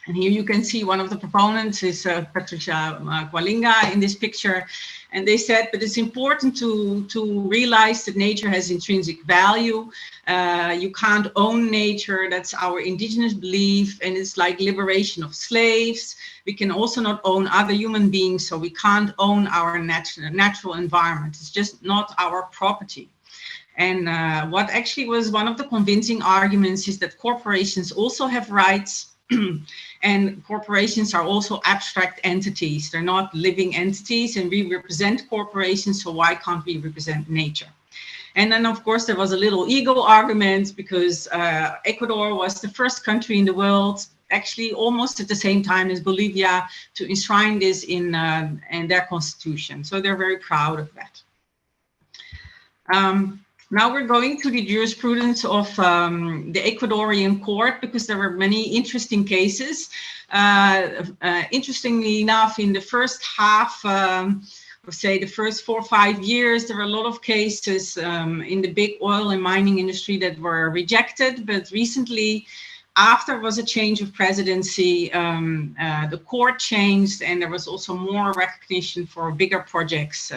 And here you can see one of the proponents is Patricia Kwalinga in this picture. And they said, but it's important to realize that nature has intrinsic value. You can't own nature. That's our indigenous belief. And it's like liberation of slaves. We can also not own other human beings. So we can't own our natural environment. It's just not our property. And what actually was one of the convincing arguments is that corporations also have rights. And corporations are also abstract entities. They're not living entities, and we represent corporations, so why can't we represent nature? And then, of course, there was a little ego argument because Ecuador was the first country in the world, actually almost at the same time as Bolivia, to enshrine this in their constitution. So they're very proud of that. Now we're going to the jurisprudence of the Ecuadorian court, because there were many interesting cases. Interestingly enough, in the first half, or say the first 4 or 5 years, there were a lot of cases in the big oil and mining industry that were rejected. But recently, after there was a change of presidency, the court changed, and there was also more recognition for bigger projects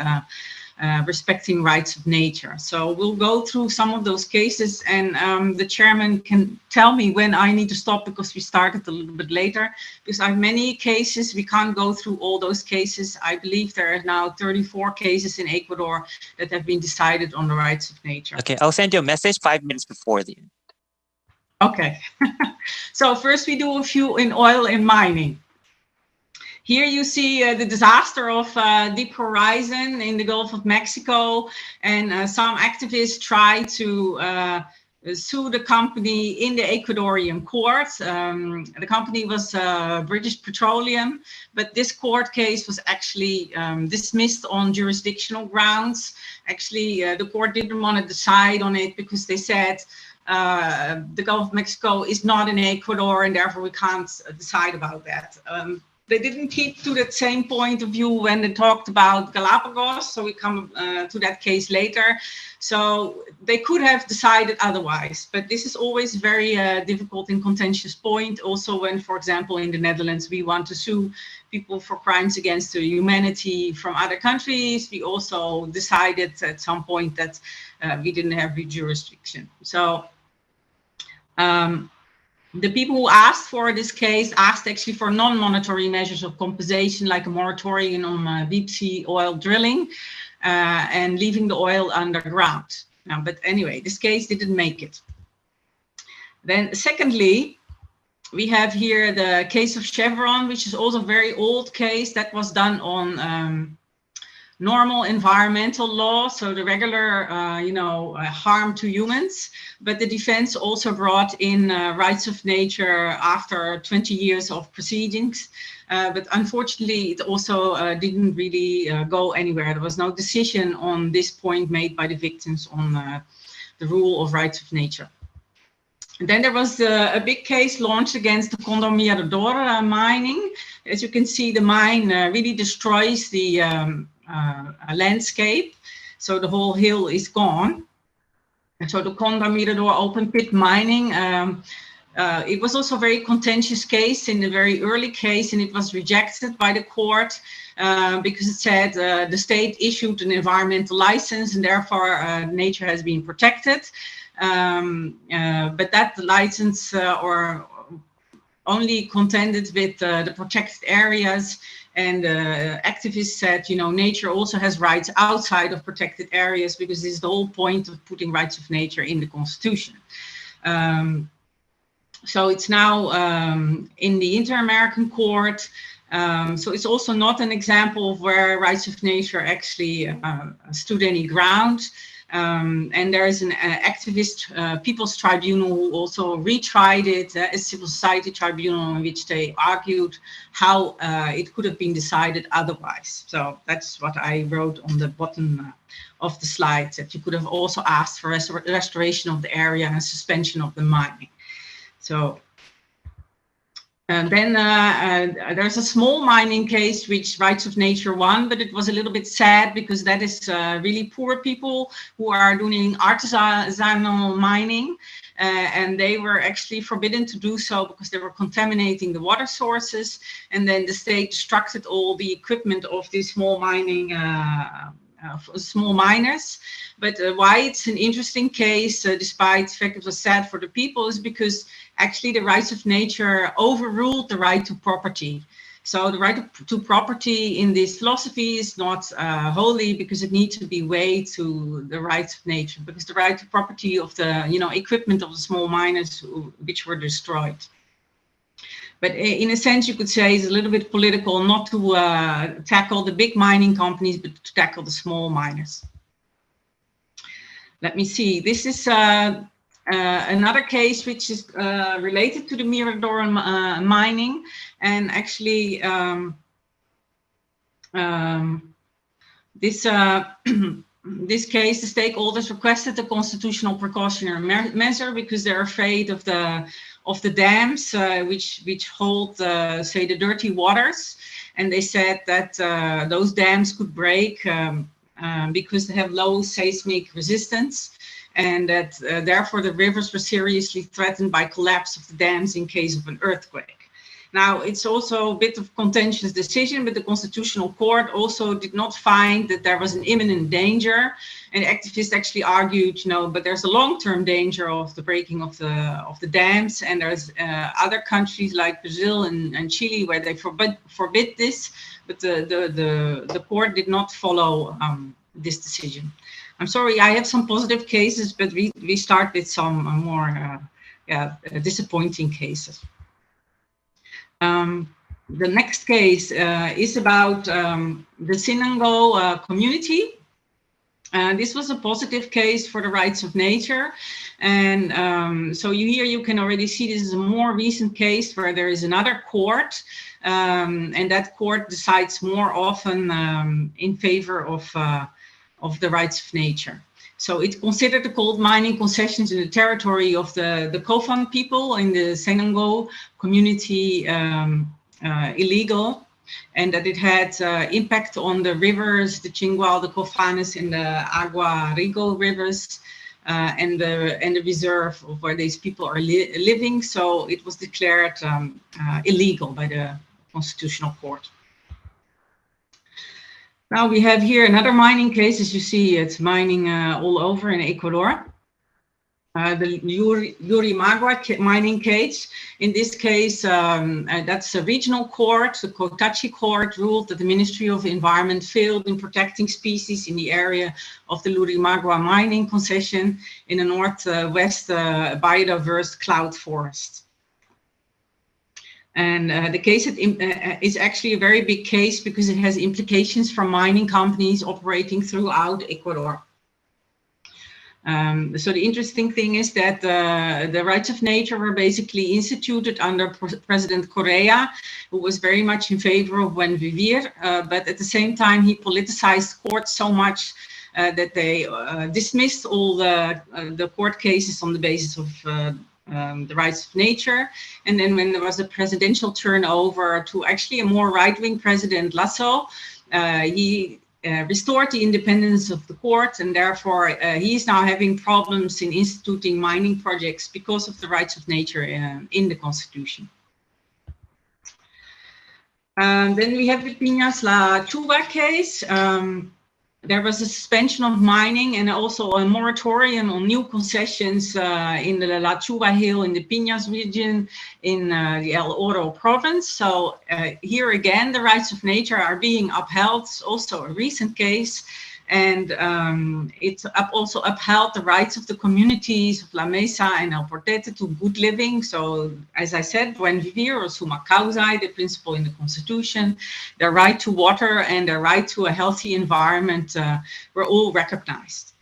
respecting rights of nature. So we'll go through some of those cases, and the chairman can tell me when I need to stop, because we started a little bit later, because I have many cases. We can't go through all those cases. I believe there are now 34 cases in Ecuador that have been decided on the rights of nature.
Okay, I'll send you a message 5 minutes before the end.
Okay. So first we do a few in oil and mining. Here you see the disaster of Deep Horizon in the Gulf of Mexico, and some activists try to sue the company in the Ecuadorian court. The company was British Petroleum, but this court case was actually dismissed on jurisdictional grounds. Actually, the court didn't want to decide on it because they said the Gulf of Mexico is not in Ecuador, and therefore we can't decide about that. They didn't keep to that same point of view when they talked about Galapagos, so we come to that case later. So they could have decided otherwise, but this is always very difficult and contentious point. Also when, for example, in the Netherlands, we want to sue people for crimes against humanity from other countries, we also decided at some point that we didn't have jurisdiction. So the people who asked for this case asked actually for non-monetary measures of compensation, like a moratorium on deep sea oil drilling and leaving the oil underground. But anyway, this case didn't make it. Then secondly, we have here the case of Chevron, which is also a very old case that was done on normal environmental law, so the regular, harm to humans. But the defense also brought in rights of nature after 20 years of proceedings. But unfortunately, it also didn't really go anywhere. There was no decision on this point made by the victims on the rule of rights of nature. And then there was a big case launched against the Condor Mirador mining. As you can see, the mine really destroys the landscape. So the whole hill is gone. And so the Condor Mirador open pit mining, it was also a very contentious case in the very early case, and it was rejected by the court because it said the state issued an environmental license and therefore nature has been protected. But that license or only contended with the protected areas, and activists said, nature also has rights outside of protected areas, because this is the whole point of putting rights of nature in the Constitution. So it's now in the Inter-American Court. So it's also not an example of where rights of nature actually stood any ground. And there is an activist people's tribunal who also retried it, a civil society tribunal, in which they argued how it could have been decided otherwise. So that's what I wrote on the bottom of the slide, that you could have also asked for restoration of the area and suspension of the mining. So, and then there's a small mining case which Rights of Nature won, but it was a little bit sad because that is really poor people who are doing artisanal mining. and they were actually forbidden to do so because they were contaminating the water sources. And then the state destructed all the equipment of these small mining small miners. But why it's an interesting case, despite the fact it was sad for the people, is because actually the rights of nature overruled the right to property. So the right to property in this philosophy is not holy, because it needs to be weighed to the rights of nature, because the right to property of the equipment of the small miners which were destroyed. But in a sense, you could say it's a little bit political, not to tackle the big mining companies, but to tackle the small miners. Let me see. This is another case which is related to the Mirador mining. And actually, this case, the stakeholders requested a constitutional precautionary measure because they're afraid of the dams which hold, say, the dirty waters. And they said that those dams could break because they have low seismic resistance, and that therefore the rivers were seriously threatened by collapse of the dams in case of an earthquake. Now, it's also a bit of contentious decision, but the Constitutional Court also did not find that there was an imminent danger. And activists actually argued, but there's a long-term danger of the breaking of the dams. And there's other countries like Brazil and Chile where they forbid this, but the court did not follow this decision. I'm sorry, I have some positive cases, but we start with some more disappointing cases. The next case is about the Sinango community. This was a positive case for the rights of nature. And so here you can already see this is a more recent case where there is another court, and that court decides more often in favor of the rights of nature. So it considered the gold mining concessions in the territory of the Kofan people in the Senango community illegal, and that it had impact on the rivers, the Chingual, the Cofanes, and the Agua Rigo rivers, and the reserve of where these people are living. So it was declared illegal by the Constitutional Court. Now we have here another mining case. As you see, it's mining all over in Ecuador. The Yurimagua mining case. In this case, that's a regional court. The Cotachi court ruled that the Ministry of Environment failed in protecting species in the area of the Yurimagua mining concession in the northwest biodiverse cloud forest. And the case is actually a very big case because it has implications for mining companies operating throughout Ecuador. So the interesting thing is that the rights of nature were basically instituted under President Correa, who was very much in favor of Buen Vivir, but at the same time he politicized courts so much that they dismissed all the court cases on the basis of the rights of nature. And then when there was a presidential turnover to actually a more right-wing president, Lasso, he restored the independence of the court, and therefore he is now having problems in instituting mining projects because of the rights of nature in the constitution. Then we have the Piñas La Chuva case. There was a suspension of mining and also a moratorium on new concessions in the La Chuva Hill in the Piñas region in the El Oro province. So here again, the rights of nature are being upheld. It's also a recent case. And it also upheld the rights of the communities of La Mesa and El Portete to good living. So, as I said, Buen Vivir or Summa Causa, the principle in the Constitution, their right to water and their right to a healthy environment were all recognized.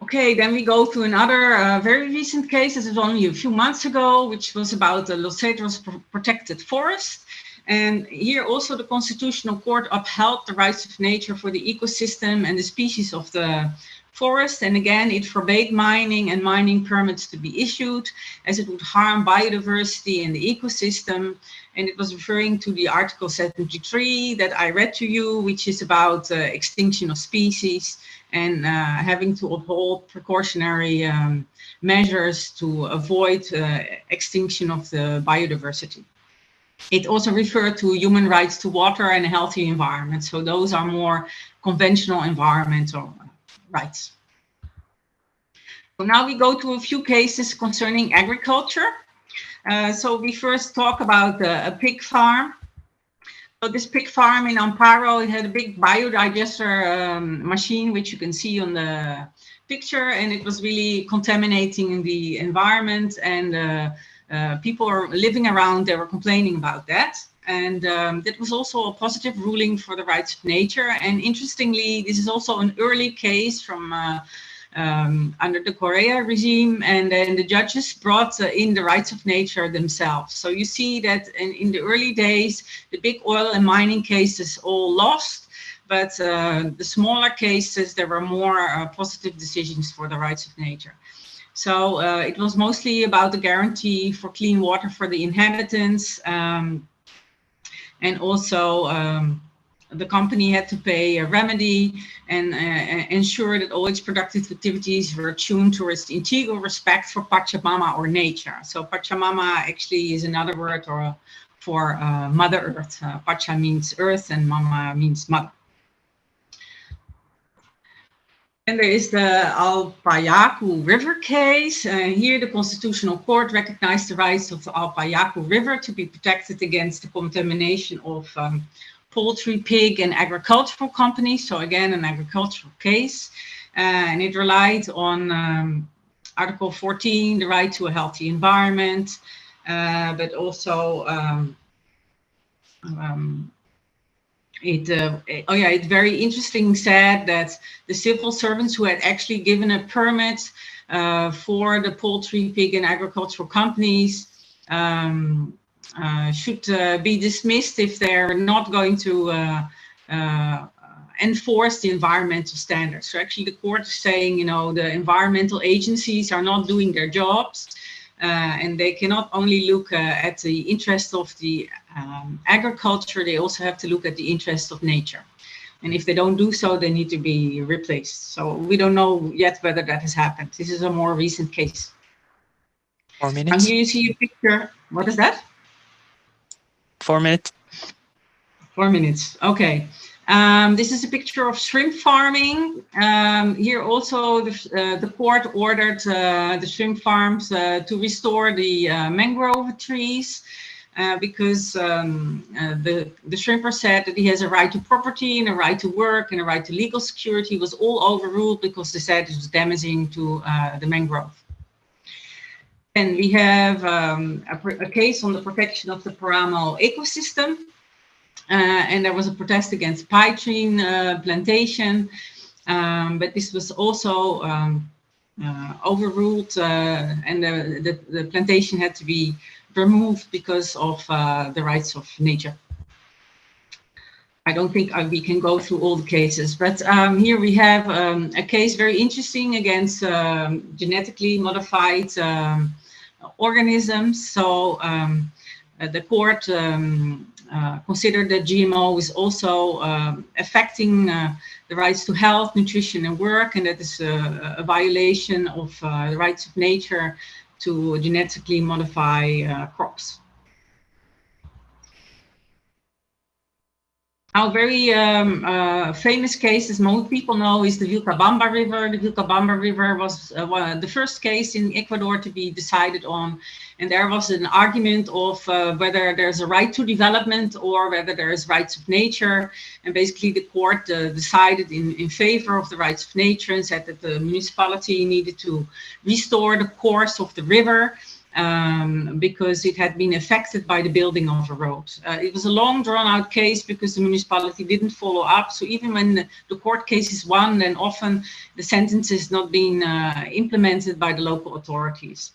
Okay, then we go to another very recent case. This is only a few months ago, which was about the Los Cedros protected forest. And here also the Constitutional Court upheld the rights of nature for the ecosystem and the species of the forest. And again, it forbade mining and mining permits to be issued, as it would harm biodiversity and the ecosystem. And it was referring to the Article 73 that I read to you, which is about extinction of species and having to uphold precautionary measures to avoid extinction of the biodiversity. It also referred to human rights to water and a healthy environment. So those are more conventional environmental rights. So now we go to a few cases concerning agriculture. So we first talk about a pig farm. So this pig farm in Amparo, it had a big biodigester machine, which you can see on the picture, and it was really contaminating the environment, and people are living around, they were complaining about that. And that was also a positive ruling for the rights of nature. And interestingly, this is also an early case from under the Korea regime, and then the judges brought in the rights of nature themselves. So you see that in the early days, the big oil and mining cases all lost, but the smaller cases, there were more positive decisions for the rights of nature. So it was mostly about the guarantee for clean water for the inhabitants, and also the company had to pay a remedy and ensure that all its productive activities were tuned towards the integral respect for Pachamama, or nature. So Pachamama actually is another word for Mother Earth. Pacha means earth and Mama means mother. And there is the Alpayacu River case. Here the Constitutional Court recognized the rights of the Alpayacu River to be protected against the contamination of poultry, pig, and agricultural companies. So again, an agricultural case. And it relied on Article 14, the right to a healthy environment, but also it very interesting said that the civil servants who had actually given a permit for the poultry, pig, and agricultural companies should be dismissed if they're not going to enforce the environmental standards. So actually the court is saying, you know, the environmental agencies are not doing their jobs, and they cannot only look at the interest of the agriculture, they also have to look at the interest of nature. And if they don't do so, they need to be replaced. So we don't know yet whether that has happened. This is a more recent case.
4 minutes.
And here you see a picture. What is that?
4 minutes.
4 minutes. Okay. This is a picture of shrimp farming. Here also the court ordered the shrimp farms to restore the mangrove trees because the shrimper said that he has a right to property and a right to work and a right to legal security. Was all overruled because they said it was damaging to the mangrove. And we have a case on the protection of the Paramo ecosystem. And there was a protest against pine tree plantation, but this was also overruled, and the plantation had to be removed because of the rights of nature. I don't think we can go through all the cases, but here we have a case very interesting against genetically modified organisms. So the court considered that GMO is also affecting the rights to health, nutrition, and work, and that is a violation of the rights of nature to genetically modify crops. Our very famous case, as most people know, is the Vilcabamba River. The Vilcabamba River was the first case in Ecuador to be decided on. And there was an argument of whether there's a right to development or whether there's rights of nature. And basically the court decided in favor of the rights of nature and said that the municipality needed to restore the course of the river because it had been affected by the building of a road. It was a long drawn-out case because the municipality didn't follow up. So even when the court case is won, then often the sentence is not being implemented by the local authorities.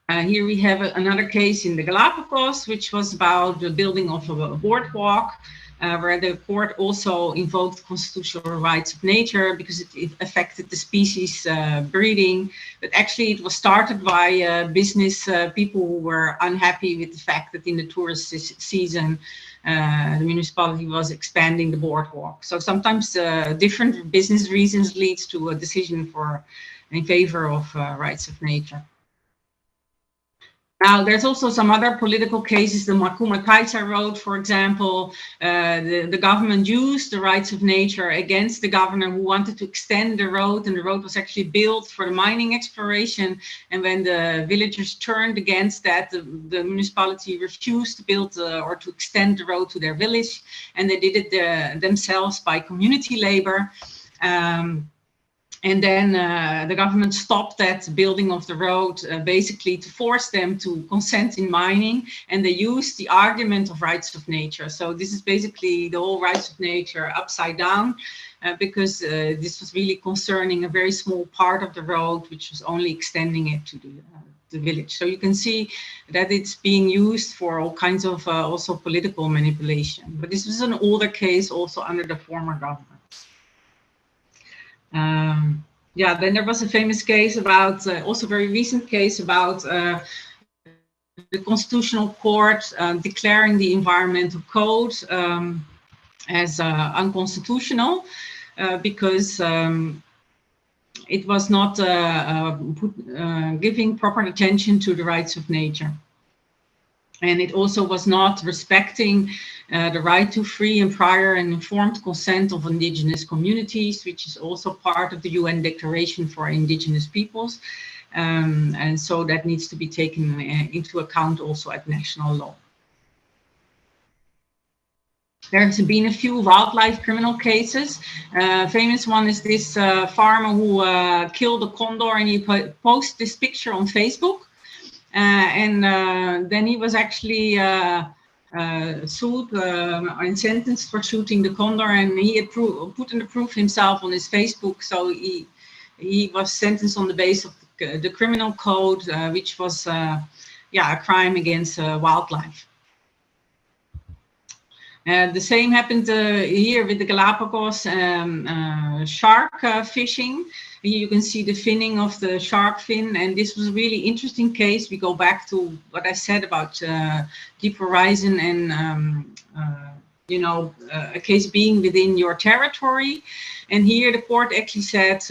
Here we have another case in the Galapagos, which was about the building of a boardwalk. where the court also invoked constitutional rights of nature because it affected the species breeding. But actually it was started by business people who were unhappy with the fact that in the tourist season, the municipality was expanding the boardwalk. So sometimes different business reasons leads to a decision in favor of rights of nature. Now, there's also some other political cases, the Makuma Kaita Road, for example. The government used the rights of nature against the governor who wanted to extend the road, and the road was actually built for the mining exploration. And when the villagers turned against that, the municipality refused to build or to extend the road to their village, and they did it themselves by community labor. And then the government stopped that building of the road basically to force them to consent in mining, and they used the argument of rights of nature. So this is basically the whole rights of nature upside down because this was really concerning a very small part of the road, which was only extending it to the village. So you can see that it's being used for all kinds of also political manipulation. But this was an older case also under the former government. Yeah, then there was a famous case about, also very recent case about the Constitutional Court declaring the environmental code as unconstitutional because it was not giving proper attention to the rights of nature. And it also was not respecting the right to free and prior and informed consent of indigenous communities, which is also part of the UN Declaration for Indigenous Peoples. And so that needs to be taken into account also at national law. There's been a few wildlife criminal cases. Famous one is this farmer who killed a condor, and he posted this picture on Facebook. Then he was actually sued and sentenced for shooting the condor, and he had put in the proof himself on his Facebook. So he was sentenced on the basis of the criminal code, which was a crime against wildlife. The same happened here with the Galapagos shark fishing. Here you can see the finning of the shark fin, and this was a really interesting case. We go back to what I said about Deep Horizon and a case being within your territory. And here the court actually said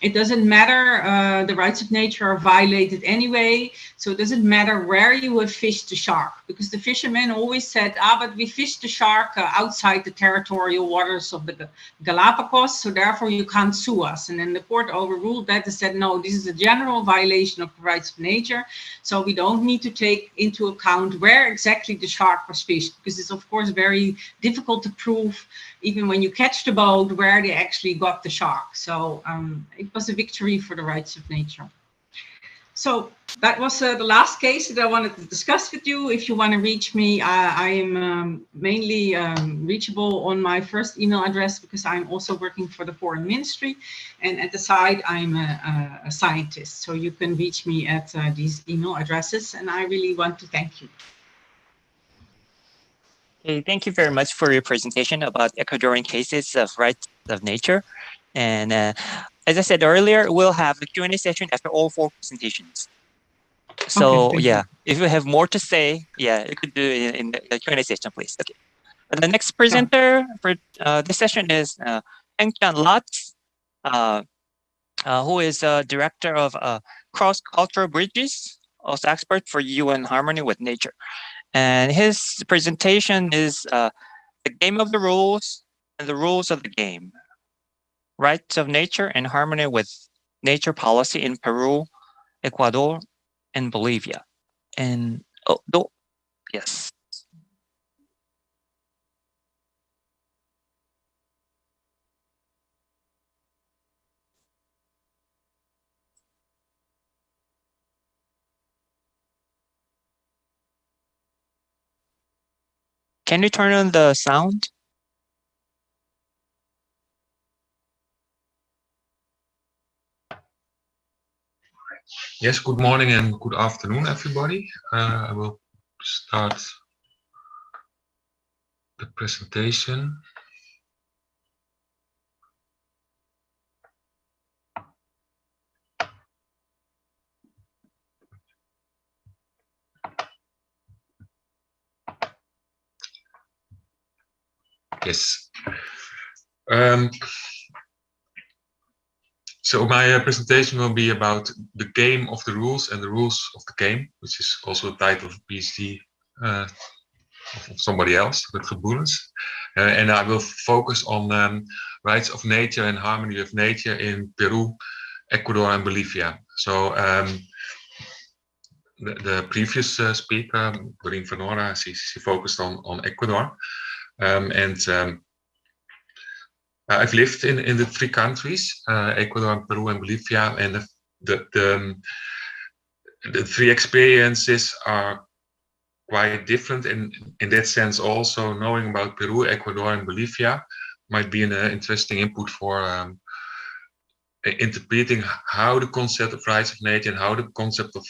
it doesn't matter, the rights of nature are violated anyway, so it doesn't matter where you have fished the shark, because the fishermen always said, but we fished the shark outside the territorial waters of the Galapagos, so therefore you can't sue us. And then the court overruled that and said, no, this is a general violation of the rights of nature, so we don't need to take into account where exactly the shark was fished, because it's of course very difficult to prove, even when you catch the boat, where they actually got the shark. So it was a victory for the rights of nature. So that was the last case that I wanted to discuss with you. If you want to reach me, I am mainly reachable on my first email address, because I'm also working for the Foreign Ministry. And at the side, I'm a scientist. So you can reach me at these email addresses. And I really want to thank you.
Okay, thank you very much for your presentation about Ecuadorian cases of rights of nature. And as I said earlier, we'll have a Q&A session after all 4 presentations. So okay, if you have more to say, you could do it in the Q&A session, please. Okay. The next presenter for this session is Engchan Lotz, who is director of cross-cultural bridges, also expert for UN harmony with nature. And his presentation is the game of the rules and the rules of the game. Rights of nature and harmony with nature policy in Peru, Ecuador, and Bolivia. And yes. Can you turn on the sound?
Yes, good morning and good afternoon, everybody. I will start the presentation. Yes. So my presentation will be about the game of the rules and the rules of the game, which is also the title of a PhD of somebody else, with Gevoelens. And I will focus on rights of nature and harmony of nature in Peru, Ecuador, and Bolivia. So the previous speaker, Doreen Vanora, she focused on Ecuador. I've lived in the three countries, Ecuador, Peru, and Bolivia, and the three experiences are quite different. In that sense, also knowing about Peru, Ecuador, and Bolivia might be an interesting input for interpreting how the concept of rights of nature and how the concept of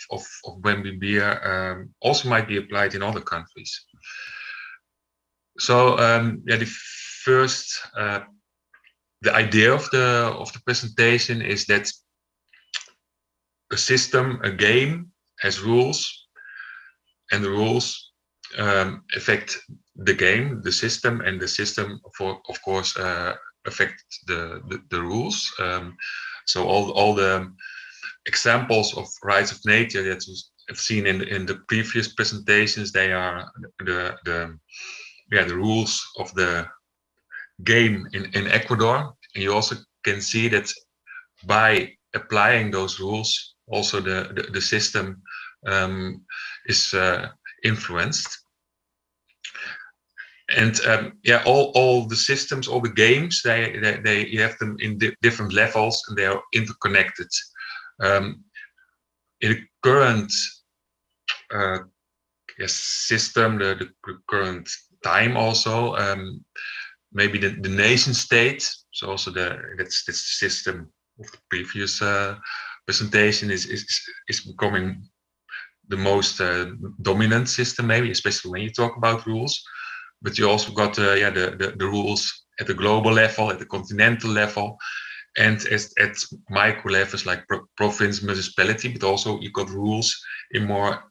Wemby beer also might be applied in other countries. So yeah, the first. The idea of the presentation is that a system, a game, has rules, and the rules affect the game, the system, and the system, of course, affect the rules. So all the examples of rights of nature that we've seen in the previous presentations, they are the rules of the game in Ecuador. And you also can see that by applying those rules, also the system is influenced. And yeah, all the systems, all the games, they you have them in different levels, and they are interconnected. In the current system, the current time also, maybe the nation state, so also that's the system of the previous presentation is becoming the most dominant system, maybe, especially when you talk about rules. But you also got the rules at the global level, at the continental level, and at micro levels like province, municipality, but also you got rules in more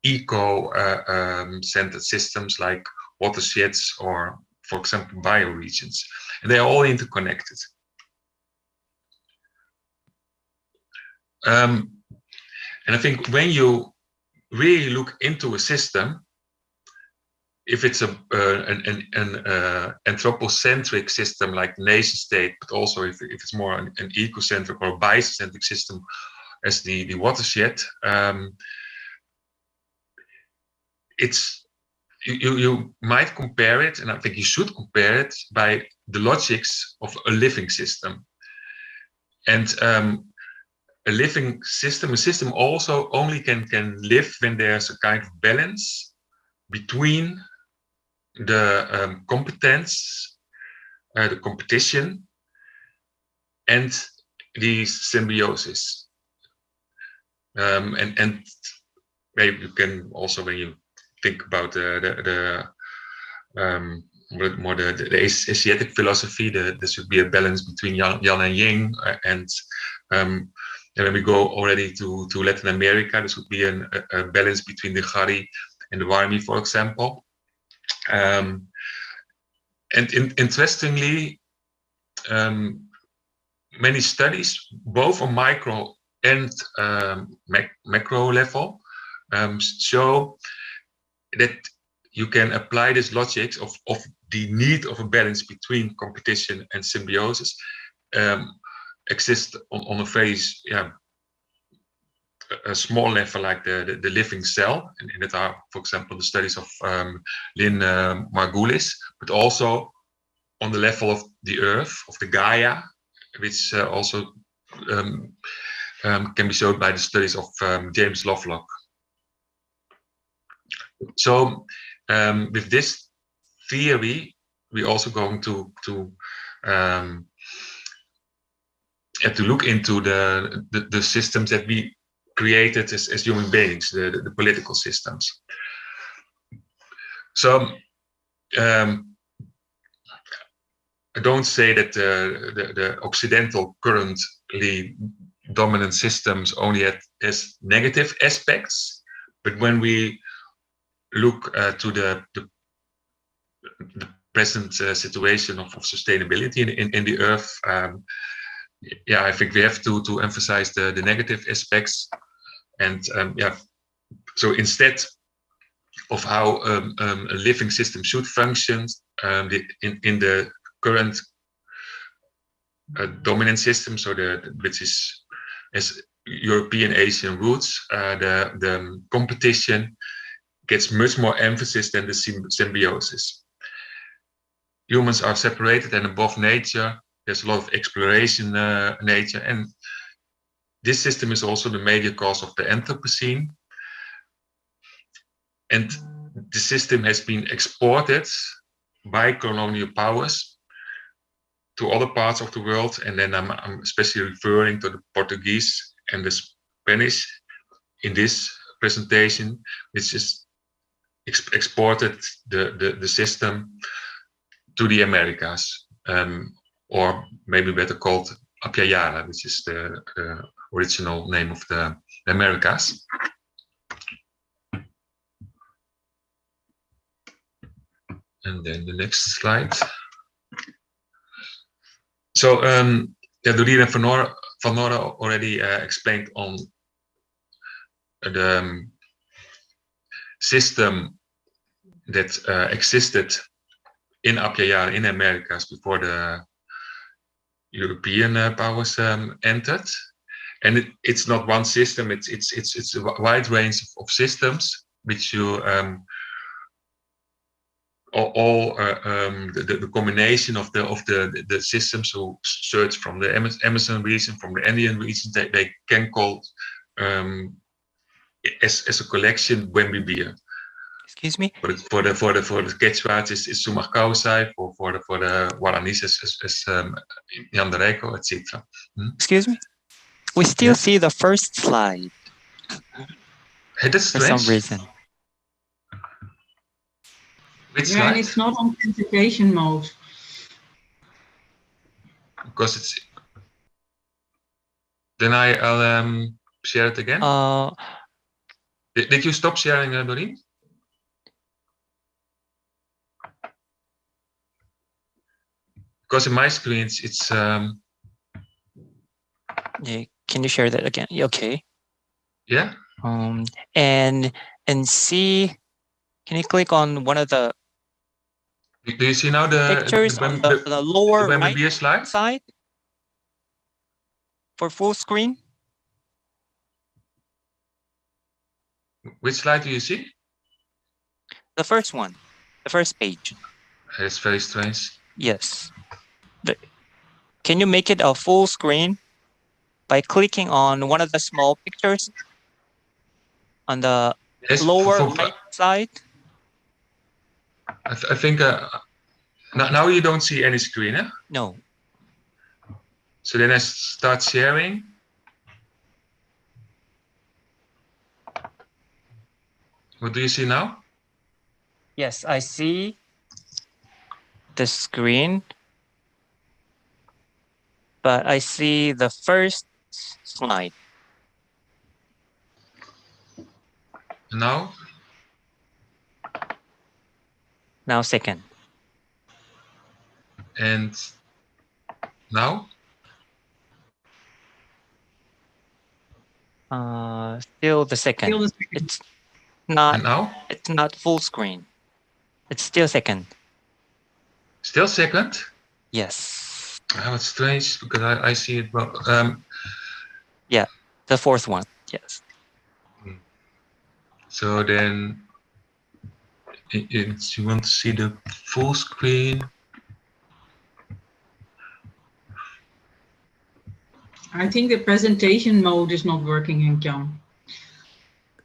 eco-centered systems like watersheds or, for example, bioregions. And they are all interconnected. And I think when you really look into a system, if it's an anthropocentric system like nation state, but also if it's more an ecocentric or biocentric system as the watershed, you might compare it, and I think you should compare it by the logics of a living system. And a living system, a system also only can live when there's a kind of balance between the competence, the competition, and the symbiosis. And maybe you can also, when you think about the Asiatic philosophy, there should be a balance between yang and yin, and when we go already to Latin America, there should be a balance between the Gari and the Warmi, for example. And interestingly, many studies, both on micro and macro level, show that you can apply this logic of the need of a balance between competition and symbiosis exist on a very a small level, like the living cell, and that are, for example, the studies of Lynn Margulis, but also on the level of the earth, of the Gaia, which also can be showed by the studies of James Lovelock. So with this theory, we're also going to look into the systems that we created as human beings, the political systems. So I don't say that the Occidental currently dominant systems only has negative aspects, but when we look to the present situation of sustainability in the Earth, yeah, I think we have to emphasize the negative aspects, and yeah, so instead of how a living system should function, in the current dominant system, so which is as European Asian roots, the competition gets much more emphasis than the symbiosis. Humans are separated and above nature. There's a lot of exploration nature, and this system is also the major cause of the Anthropocene. And the system has been exported by colonial powers to other parts of the world, and then I'm especially referring to the Portuguese and the Spanish in this presentation, which is exported the system to the Americas, or maybe better called Apia-Yala, which is the original name of the Americas. And then the next slide. So, yeah, Doreen and Van Nora already explained on the system that existed in Apia-Yala in Americas before the European powers entered. And it's not one system; it's a wide range of systems which you the combination of the systems who search from the Amazon region, from the Andean region, they can call as a collection Wembibeer.
Excuse me.
For the Quechua is Sumarcausai, for the Guaranis is Yandareco, etc.
Excuse me. We still see the first slide.
Hey, that's
for some reason.
Yeah, and it's not on presentation mode.
Because it's. Then I'll share it again. Did you stop sharing, Doreen? Because in my screen, it's.
Yeah, can you share that again? Okay.
Yeah.
And see, can you click on one of the.
Do you see now the
pictures on the lower right
slide?
Side for full screen?
Which slide do you see?
The first one, the first page.
It's very strange.
Yes. Can you make it a full screen by clicking on one of the small pictures on the lower right side?
I think now you don't see any screen, eh?
No.
So then I start sharing. What do you see now?
Yes, I see the screen, but I see the first slide.
Now?
Now second.
And now?
Still the second. It's not.
And now?
It's not full screen. It's still second.
Still second?
Yes.
Oh, it's strange because I see it well.
Yeah, the fourth one. Yes.
So then, you want to see the full screen?
I think the presentation mode is not working, Henk-Jan.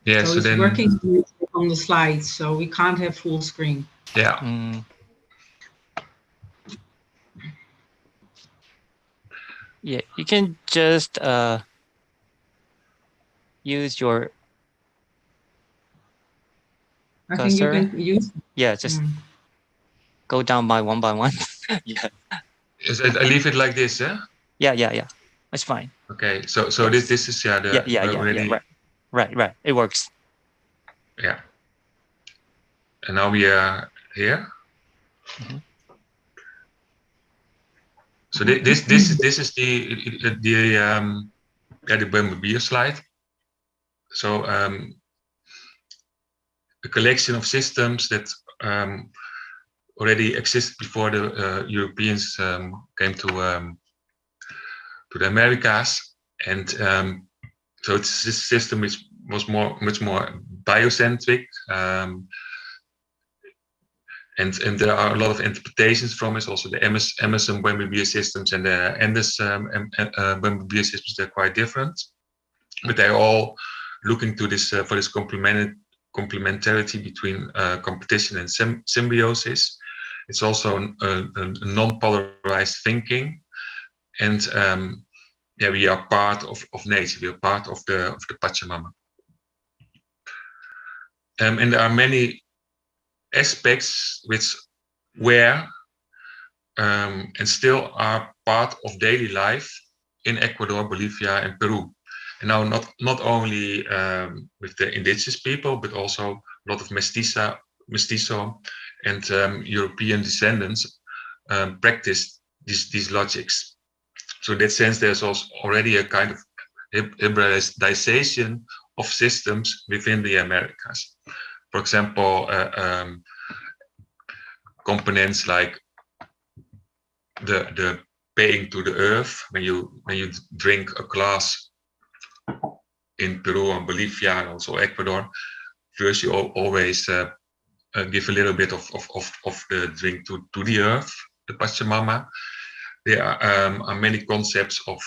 Yeah,
so it's
then
working on the slides, so we can't have full screen.
Yeah.
Yeah, you can just use your
I
cursor.
think you can use.
Yeah, just go down by one. Yeah.
I leave it like this, eh?
Yeah. That's fine.
Okay, so this is the already.
Right. It works.
Yeah. And now we are here.
Mm-hmm.
So this is the Bumble beer slide. So a collection of systems that already existed before the Europeans came to the Americas, and so it's this system which was much more biocentric, and there are a lot of interpretations from it. Also, the Emerson Bumble beer systems and the Enders Bumble beer systems, they're quite different, but they're all looking to this for this complementarity between competition and symbiosis. It's also a non-polarized thinking, and we are part of nature. We are part of the Pachamama, and there are many aspects which were and still are part of daily life in Ecuador, Bolivia, and Peru. And now not only with the indigenous people, but also a lot of mestizo and European descendants practice these logics. So in that sense, there's also already a kind of hybridization of systems within the Americas. For example, components like the paying to the earth when you drink a glass in Peru and Bolivia and also Ecuador. First, you always give a little bit of the drink to the earth, the Pachamama. There are many concepts of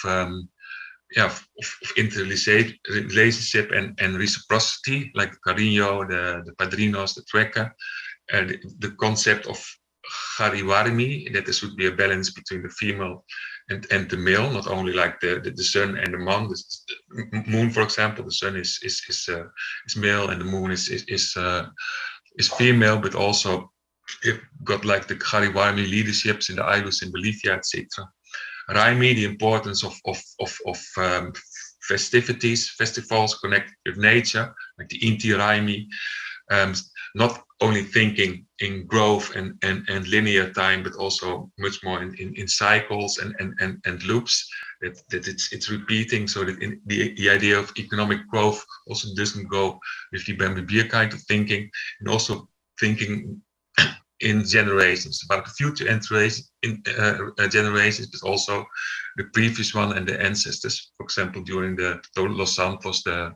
interrelationship and reciprocity, like the cariño, the padrinos, the trueque, and the concept of Hariwarmi, that there should be a balance between the female and the male, not only like the sun and the moon. The moon, for example, the sun is male and the moon is female, but also you've got like the Hariwarmi leaderships in the ILAS in Bolivia, etc. Raimi, the importance of festivals connected with nature, like the Inti Raimi, not only thinking in growth and linear time, but also much more in cycles and loops, that it's repeating, so that the idea of economic growth also doesn't go with the Bambi beer kind of thinking, and also thinking in generations, about the future generations, but also the previous one and the ancestors. For example, during the Los Santos in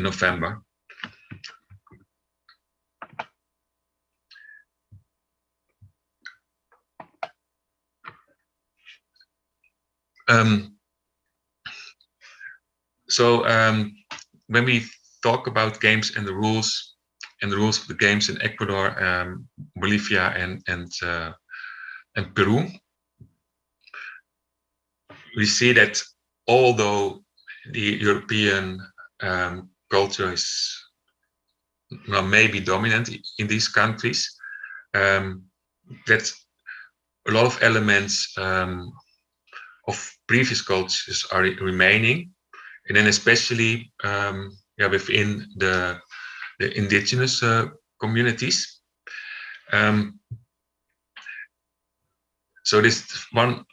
November. When we talk about games and the rules of the games in Ecuador, Bolivia, and Peru, we see that although the European culture is maybe dominant in these countries, that a lot of elements of previous cultures are remaining, and then especially within the indigenous communities. So this one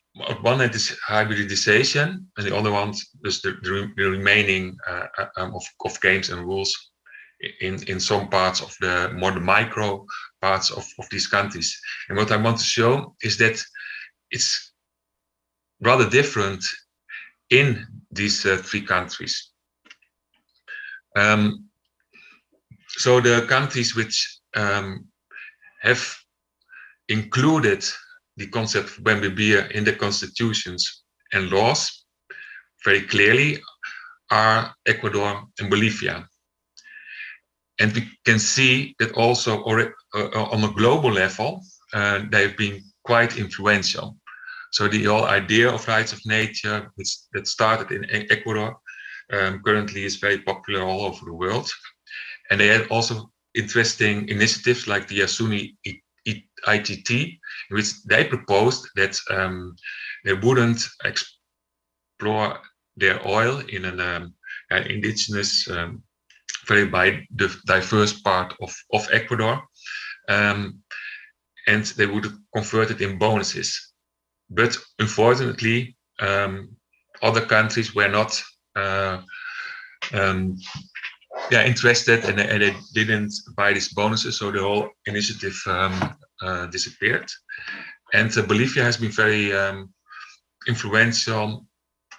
is hybridization, and the other one is the remaining of games and rules in some parts of the micro parts of these countries. And what I want to show is that it's rather different in these three countries. So the countries which have included the concept of Bambi beer in the constitutions and laws very clearly are Ecuador and Bolivia. And we can see that also on a global level, they've been quite influential. So the whole idea of rights of nature, that started in Ecuador, currently is very popular all over the world. And they had also interesting initiatives like the Yasuni ITT, in which they proposed that they wouldn't explore their oil in an indigenous, very diverse part of Ecuador, and they would convert it in bonuses. But unfortunately, other countries were not interested, and they didn't buy these bonuses, so the whole initiative disappeared. And Bolivia has been very influential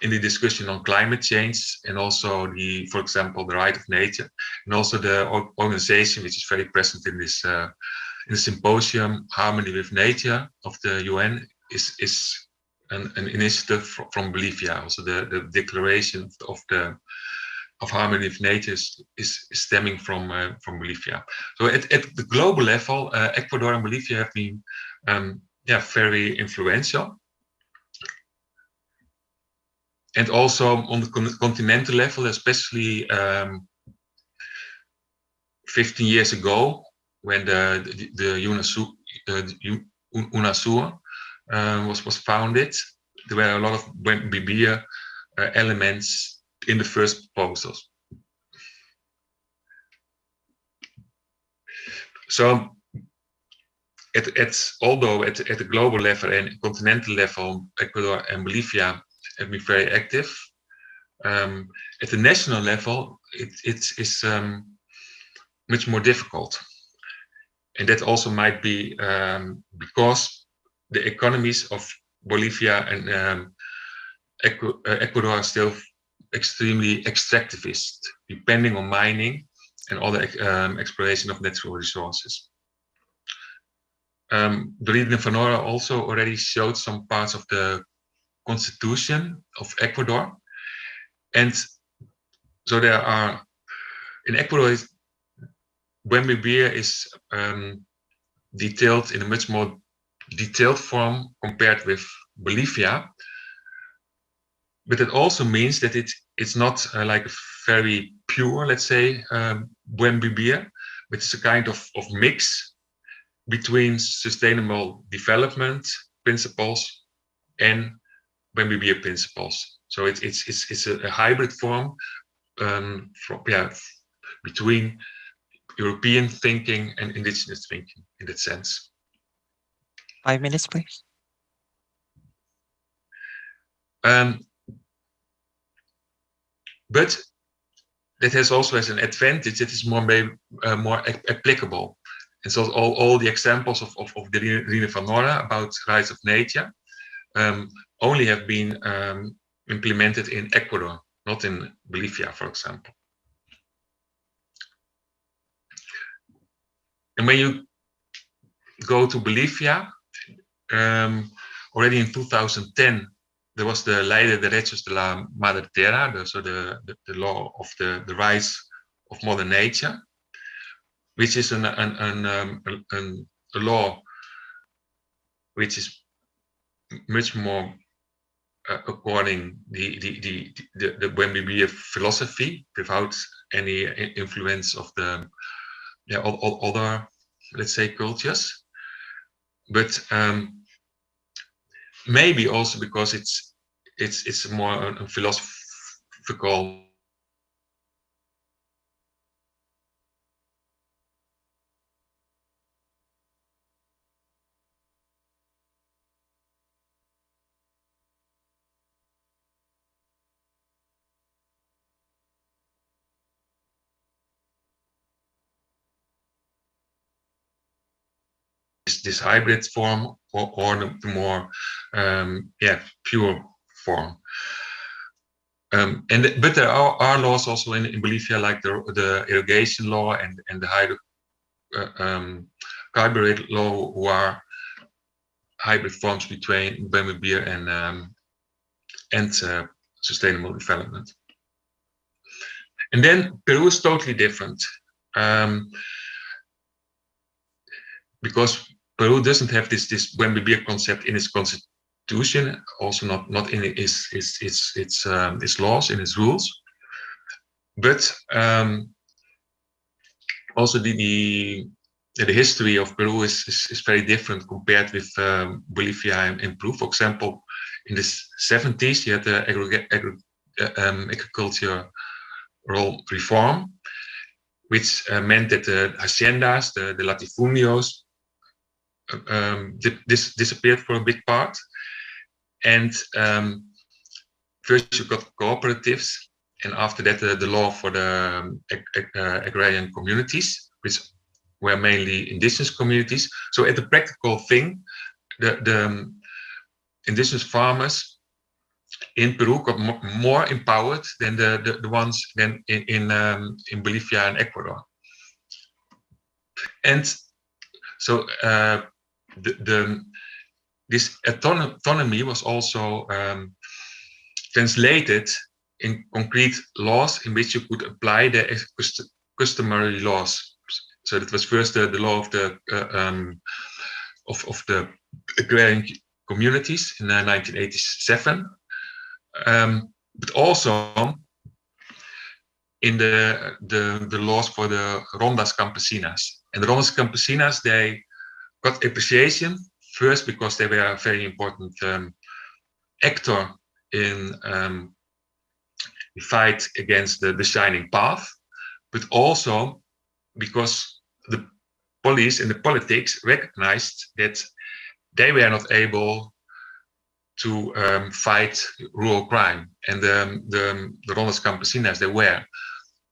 in the discussion on climate change, and also for example, the right of nature, and also the organization which is very present in this in the symposium, Harmony with Nature of the UN, is an initiative from Bolivia. Also, the declaration of Harmony with Nature is stemming from Bolivia. So at the global level, Ecuador and Bolivia have been very influential. And also on the continental level, especially 15 years ago, when the UNASUR was founded, there were a lot of BBR elements in the first proposals. So, although at the global level and continental level, Ecuador and Bolivia have been very active, at the national level, it's much more difficult. And that also might be because the economies of Bolivia and Ecuador are still extremely extractivist, depending on mining and other exploration of natural resources. Doreen and Vanora also already showed some parts of the constitution of Ecuador. And so there are, in Ecuador, Buenvivir is detailed in a much more detailed form compared with Bolivia. But it also means that it's not like a very pure, let's say, Buenvivir, but it's a kind of mix between sustainable development principles and Buenvivir principles. So it's a hybrid form between European thinking and indigenous thinking in that sense.
5 minutes, please.
But that has also as an advantage that is more applicable. And so all the examples of Doreen van Nora about rights of nature only have been implemented in Ecuador, not in Bolivia, for example. And when you go to Bolivia, already in 2010, there was the Ley de Derechos de la Madre Tierra, so the law of the rights of Mother Nature, which is a law which is much more according the Buenvivir philosophy, without any influence of the other, let's say, cultures. But maybe also because it's more a philosophical this hybrid form or the more pure form. But there are laws also in Bolivia, like the irrigation law and the hydrocarburet law, who are hybrid forms between Buenvivir and sustainable development. And then Peru is totally different, because Peru doesn't have this Buenvivir concept in its constitution, also not in its laws, in its rules. But also the the history of Peru is very different compared with Bolivia and Peru. For example, in the 70s, you had the agricultural reform, which meant that the haciendas, the latifundios, disappeared for a big part. And first you got cooperatives, and after that the law for the agrarian communities, which were mainly indigenous communities. So at the practical thing, the indigenous farmers in Peru got more empowered than the ones than in Bolivia and Ecuador. And so this autonomy was also translated in concrete laws in which you could apply the customary laws. So that was first the law of the agrarian communities in 1987, but also in the laws for the rondas campesinas. And the rondas campesinas, they got appreciation first because they were a very important actor in the fight against the shining path, but also because the police and the politics recognized that they were not able to fight rural crime, and the rondas campesinas, they were.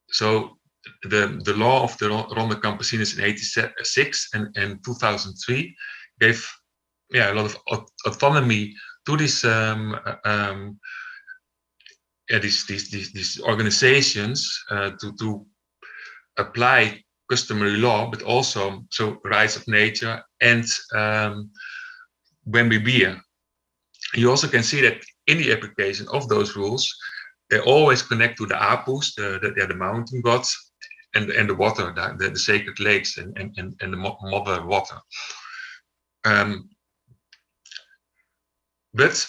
So the law of the ronda campesinas in 86 and 2003 gave a lot of autonomy to this these organizations to apply customary law, but also so rights of nature and Bembe. You also can see that in the application of those rules, they always connect to the Apus, the mountain gods, and the water, the sacred lakes, and the mother water. But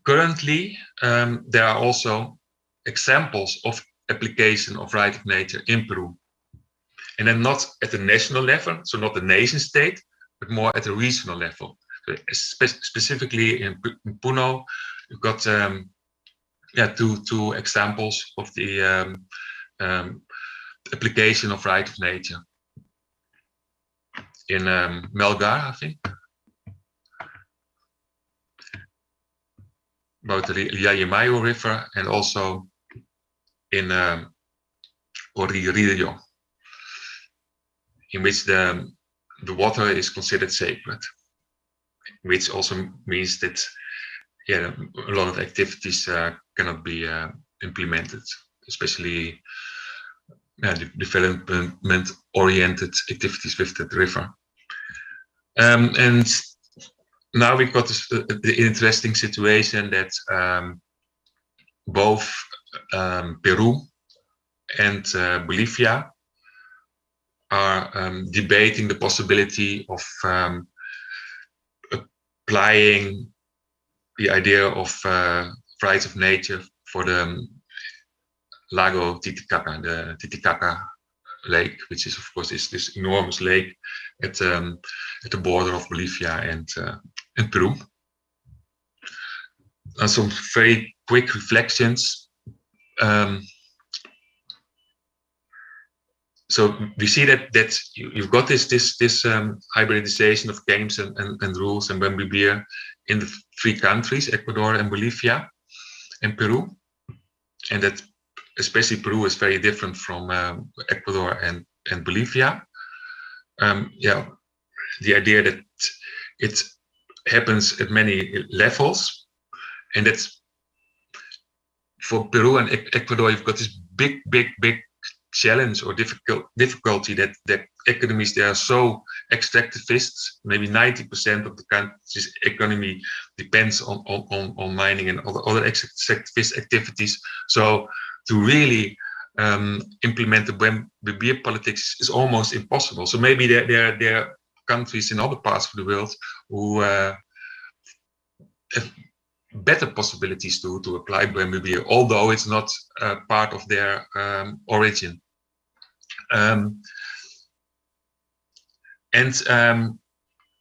currently, there are also examples of application of right of nature in Peru. And then not at the national level, so not the nation state, but more at the regional level. So specifically in Puno, you've got two examples of the application of right of nature. In Melgar, I think, about the Llamayo River, and also in Orillo, in which the water is considered sacred, which also means that a lot of activities cannot be implemented, especially development-oriented activities with the river. And now we've got the interesting situation that both Peru and Bolivia are debating the possibility of applying the idea of rights of nature for the Lago Titicaca, the Titicaca Lake, which is of course this enormous lake at the border of Bolivia and Peru. And some very quick reflections. So we see that you've got this hybridization of games and rules and Bembe in the three countries, Ecuador and Bolivia and Peru, and that especially Peru is very different from Ecuador and Bolivia. The idea that it happens at many levels, and that's for Peru and Ecuador, you've got this big challenge or difficulty that economies, they are so extractivists. Maybe 90% of the country's economy depends on mining and other extractivist activities. So to really implement the Bembe politics is almost impossible. So maybe there are countries in other parts of the world who have better possibilities to apply Bembe, although it's not part of their origin. And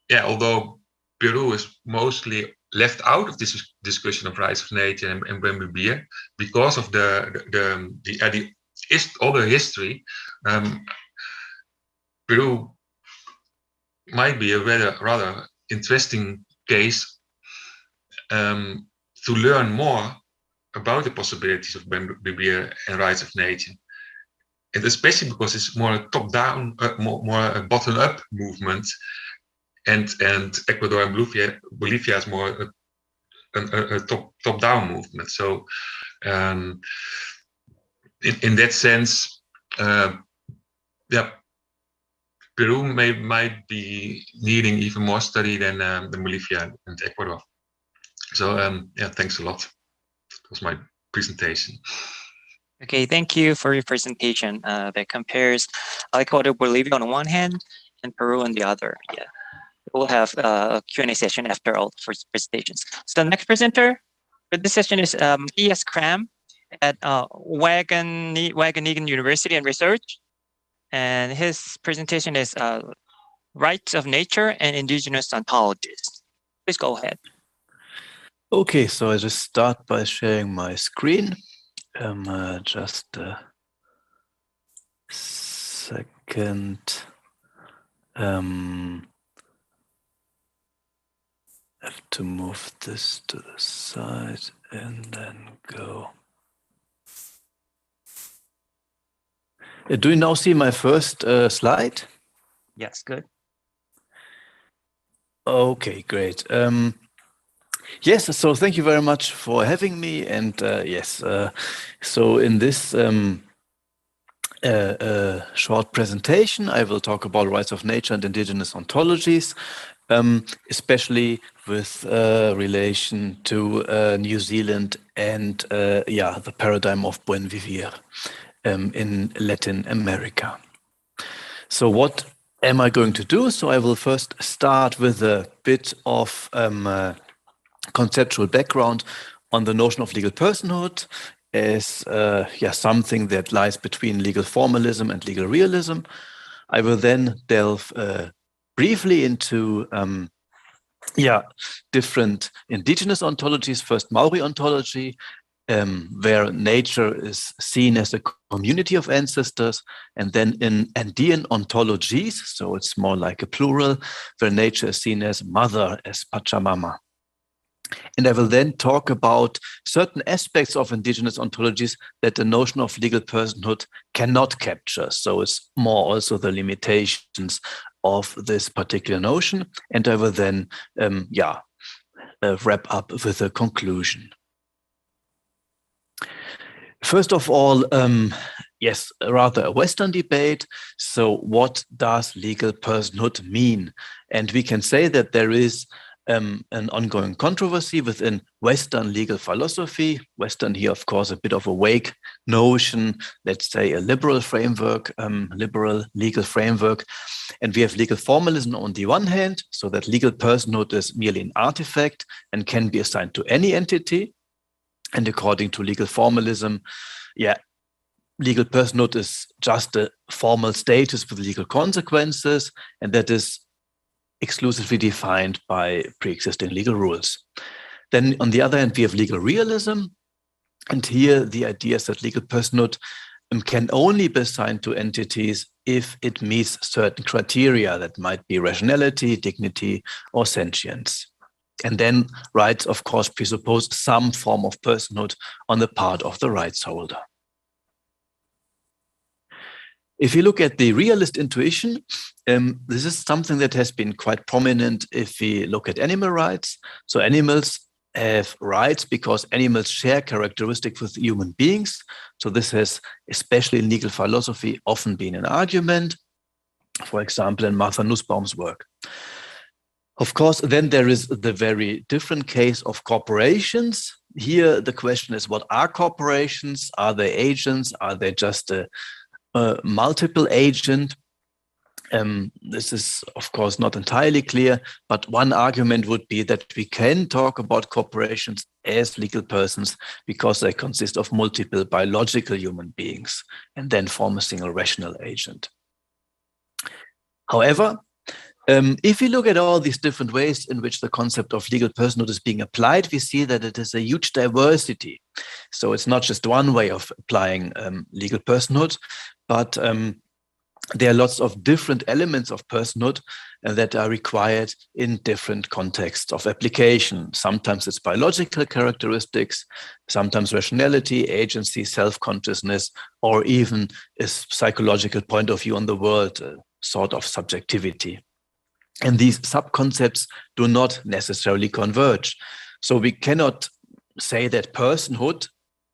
yeah, although Peru is mostly left out of this discussion of rights of nature and buen vivir because of the older history, Peru might be a rather interesting case to learn more about the possibilities of buen vivir and rights of nature. And especially because it's more a top-down, more a bottom-up movement, and Ecuador and Bolivia is more a top-down movement. So in that sense, yeah, Peru might be needing even more study than Bolivia and Ecuador. So yeah, thanks a lot. That was my presentation.
Okay, thank you for your presentation. That compares Ecuador, Bolivia on one hand and Peru on the other. Yeah, we'll have a Q&A session after all first presentations. So the next presenter for this session is E.S. Cram at Wageningen University and Research. And his presentation is Rights of Nature and Indigenous Ontologies. Please go ahead.
Okay, so I just start by sharing my screen. Just a second. Have to move this to the side and then go. Do you now see my first slide?
Yes, good.
Okay, great. Yes, so thank you very much for having me. And yes, so in this short presentation, I will talk about rights of nature and indigenous ontologies, especially with relation to New Zealand and yeah, the paradigm of buen vivir in Latin America. So what am I going to do? So I will first start with a bit of conceptual background on the notion of legal personhood as yeah, something that lies between legal formalism and legal realism. I will then delve briefly into yeah, different indigenous ontologies. First, Maori ontology, where nature is seen as a community of ancestors, and then in Andean ontologies, so it's more like a plural, where nature is seen as mother, as Pachamama. And I will then talk about certain aspects of indigenous ontologies that the notion of legal personhood cannot capture. So it's more also the limitations of this particular notion. And I will then, yeah, wrap up with a conclusion. First of all, yes, rather a Western debate. So what does legal personhood mean? And we can say that there is an ongoing controversy within Western legal philosophy. Western here, of course, a bit of a vague notion, let's say a liberal framework, liberal legal framework. And we have legal formalism on the one hand, so that legal personhood is merely an artifact and can be assigned to any entity. And according to legal formalism, yeah, legal personhood is just a formal status with legal consequences, and that is exclusively defined by pre-existing legal rules. Then on the other hand, we have legal realism. And here the idea is that legal personhood can only be assigned to entities if it meets certain criteria that might be rationality, dignity, or sentience. And then rights, of course, presuppose some form of personhood on the part of the rights holder. If you look at the realist intuition, this is something that has been quite prominent if we look at animal rights. So animals have rights because animals share characteristics with human beings. So this has, especially in legal philosophy, often been an argument. For example, in Martha Nussbaum's work. Of course, then there is the very different case of corporations. Here, the question is, what are corporations? Are they agents? Are they just a multiple agent? This is, of course, not entirely clear, but one argument would be that we can talk about corporations as legal persons because they consist of multiple biological human beings and then form a single rational agent. However, If we look at all these different ways in which the concept of legal personhood is being applied, we see that it is a huge diversity. So it's not just one way of applying legal personhood, but there are lots of different elements of personhood that are required in different contexts of application. Sometimes it's biological characteristics, sometimes rationality, agency, self-consciousness, or even a psychological point of view on the world, a sort of subjectivity. And these sub-concepts do not necessarily converge. So we cannot say that personhood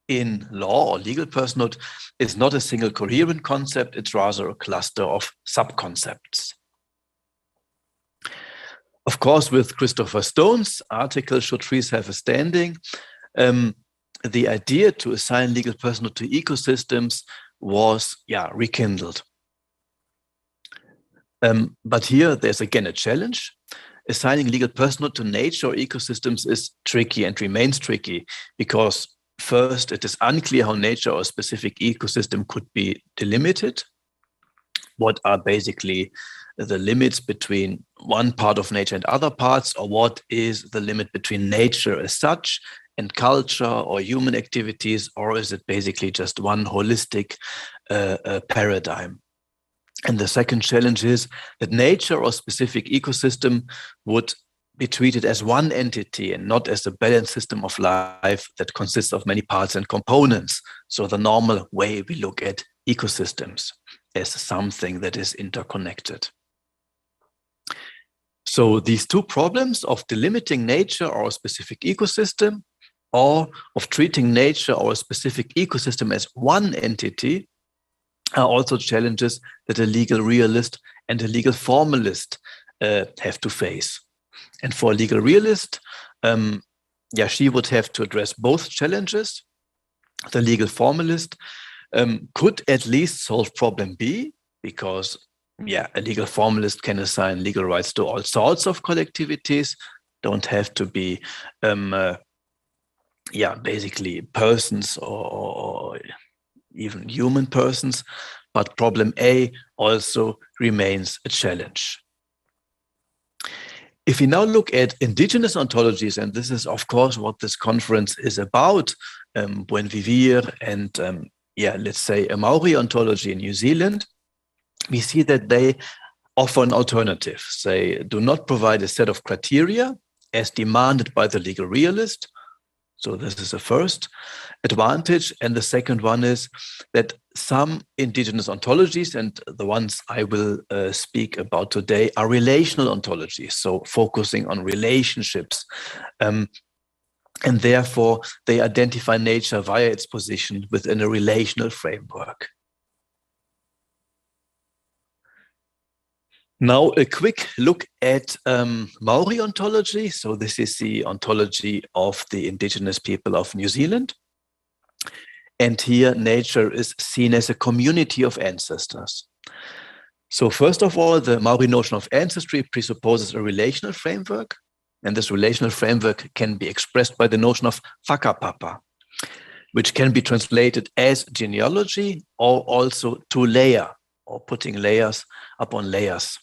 in law or legal personhood is not a single coherent concept, it's rather a cluster of sub-concepts. Of course, with Christopher Stone's article, Should Trees Have a Standing? The idea to assign legal personhood to ecosystems was rekindled. But here there's again a challenge. Assigning legal personhood to nature or ecosystems is tricky and remains tricky because first, it is unclear how nature or a specific ecosystem could be delimited. What are basically the limits between one part of nature and other parts, or what is the limit between nature as such and culture or human activities, or is it basically just one holistic paradigm? And the second challenge is that nature or specific ecosystem would be treated as one entity and not as a balanced system of life that consists of many parts and components. So the normal way we look at ecosystems as something that is interconnected. So these two problems of delimiting nature or a specific ecosystem, or of treating nature or a specific ecosystem as one entity, are also challenges that a legal realist and a legal formalist have to face. And for a legal realist, she would have to address both challenges. The legal formalist could at least solve problem B, because a legal formalist can assign legal rights to all sorts of collectivities, don't have to be basically persons or even human persons, but problem A also remains a challenge. If we now look at indigenous ontologies, and this is of course what this conference is about, Buen Vivir and let's say a Maori ontology in New Zealand, we see that they offer an alternative. They do not provide a set of criteria as demanded by the legal realist. So this is the first advantage. And the second one is that some indigenous ontologies, and the ones I will speak about today, are relational ontologies, so focusing on relationships. And therefore, they identify nature via its position within a relational framework. Now, a quick look at Maori ontology. So this is the ontology of the indigenous people of New Zealand. And here, nature is seen as a community of ancestors. So first of all, the Maori notion of ancestry presupposes a relational framework. And this relational framework can be expressed by the notion of whakapapa, which can be translated as genealogy or also to layer, or putting layers upon layers.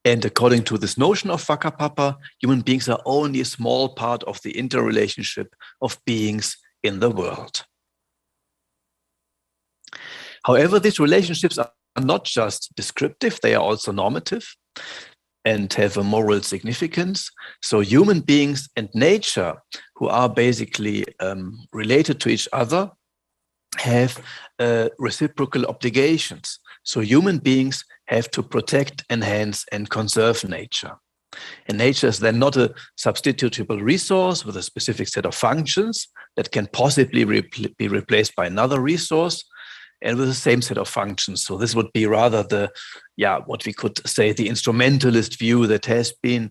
And according to this notion of whakapapa, human beings are only a small part of the interrelationship of beings in the world. However, these relationships are not just descriptive, they are also normative and have a moral significance. So human beings and nature, who are basically related to each other, have reciprocal obligations. So human beings have to protect, enhance, and conserve nature. And nature is then not a substitutable resource with a specific set of functions that can possibly be replaced by another resource and with the same set of functions. So this would be rather the, what we could say, the instrumentalist view that has been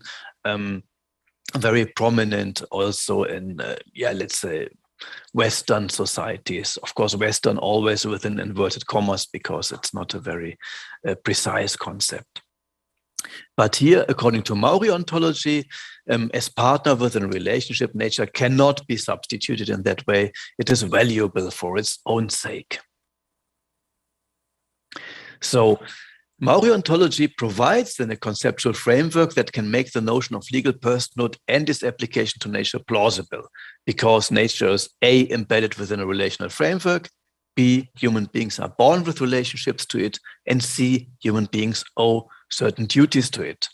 very prominent also in, let's say, Western societies. Of course, Western always within inverted commas, because it's not a very precise concept. But here, according to Maori ontology, as partner within a relationship, nature cannot be substituted in that way. It is valuable for its own sake. So Maori ontology provides then a conceptual framework that can make the notion of legal personhood and its application to nature plausible, because nature is A, embedded within a relational framework, B, human beings are born with relationships to it, and C, human beings owe certain duties to it.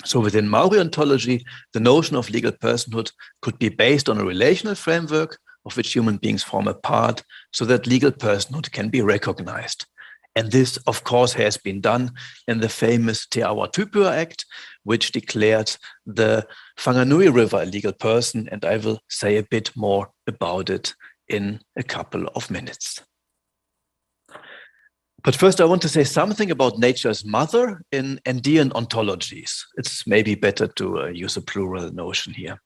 So within Maori ontology, the notion of legal personhood could be based on a relational framework of which human beings form a part, so that legal personhood can be recognized. And this, of course, has been done in the famous Te Awa Tupua Act, which declared the Whanganui River a legal person, and I will say a bit more about it in a couple of minutes. But first, I want to say something about nature's mother in Andean ontologies. It's maybe better to use a plural notion here.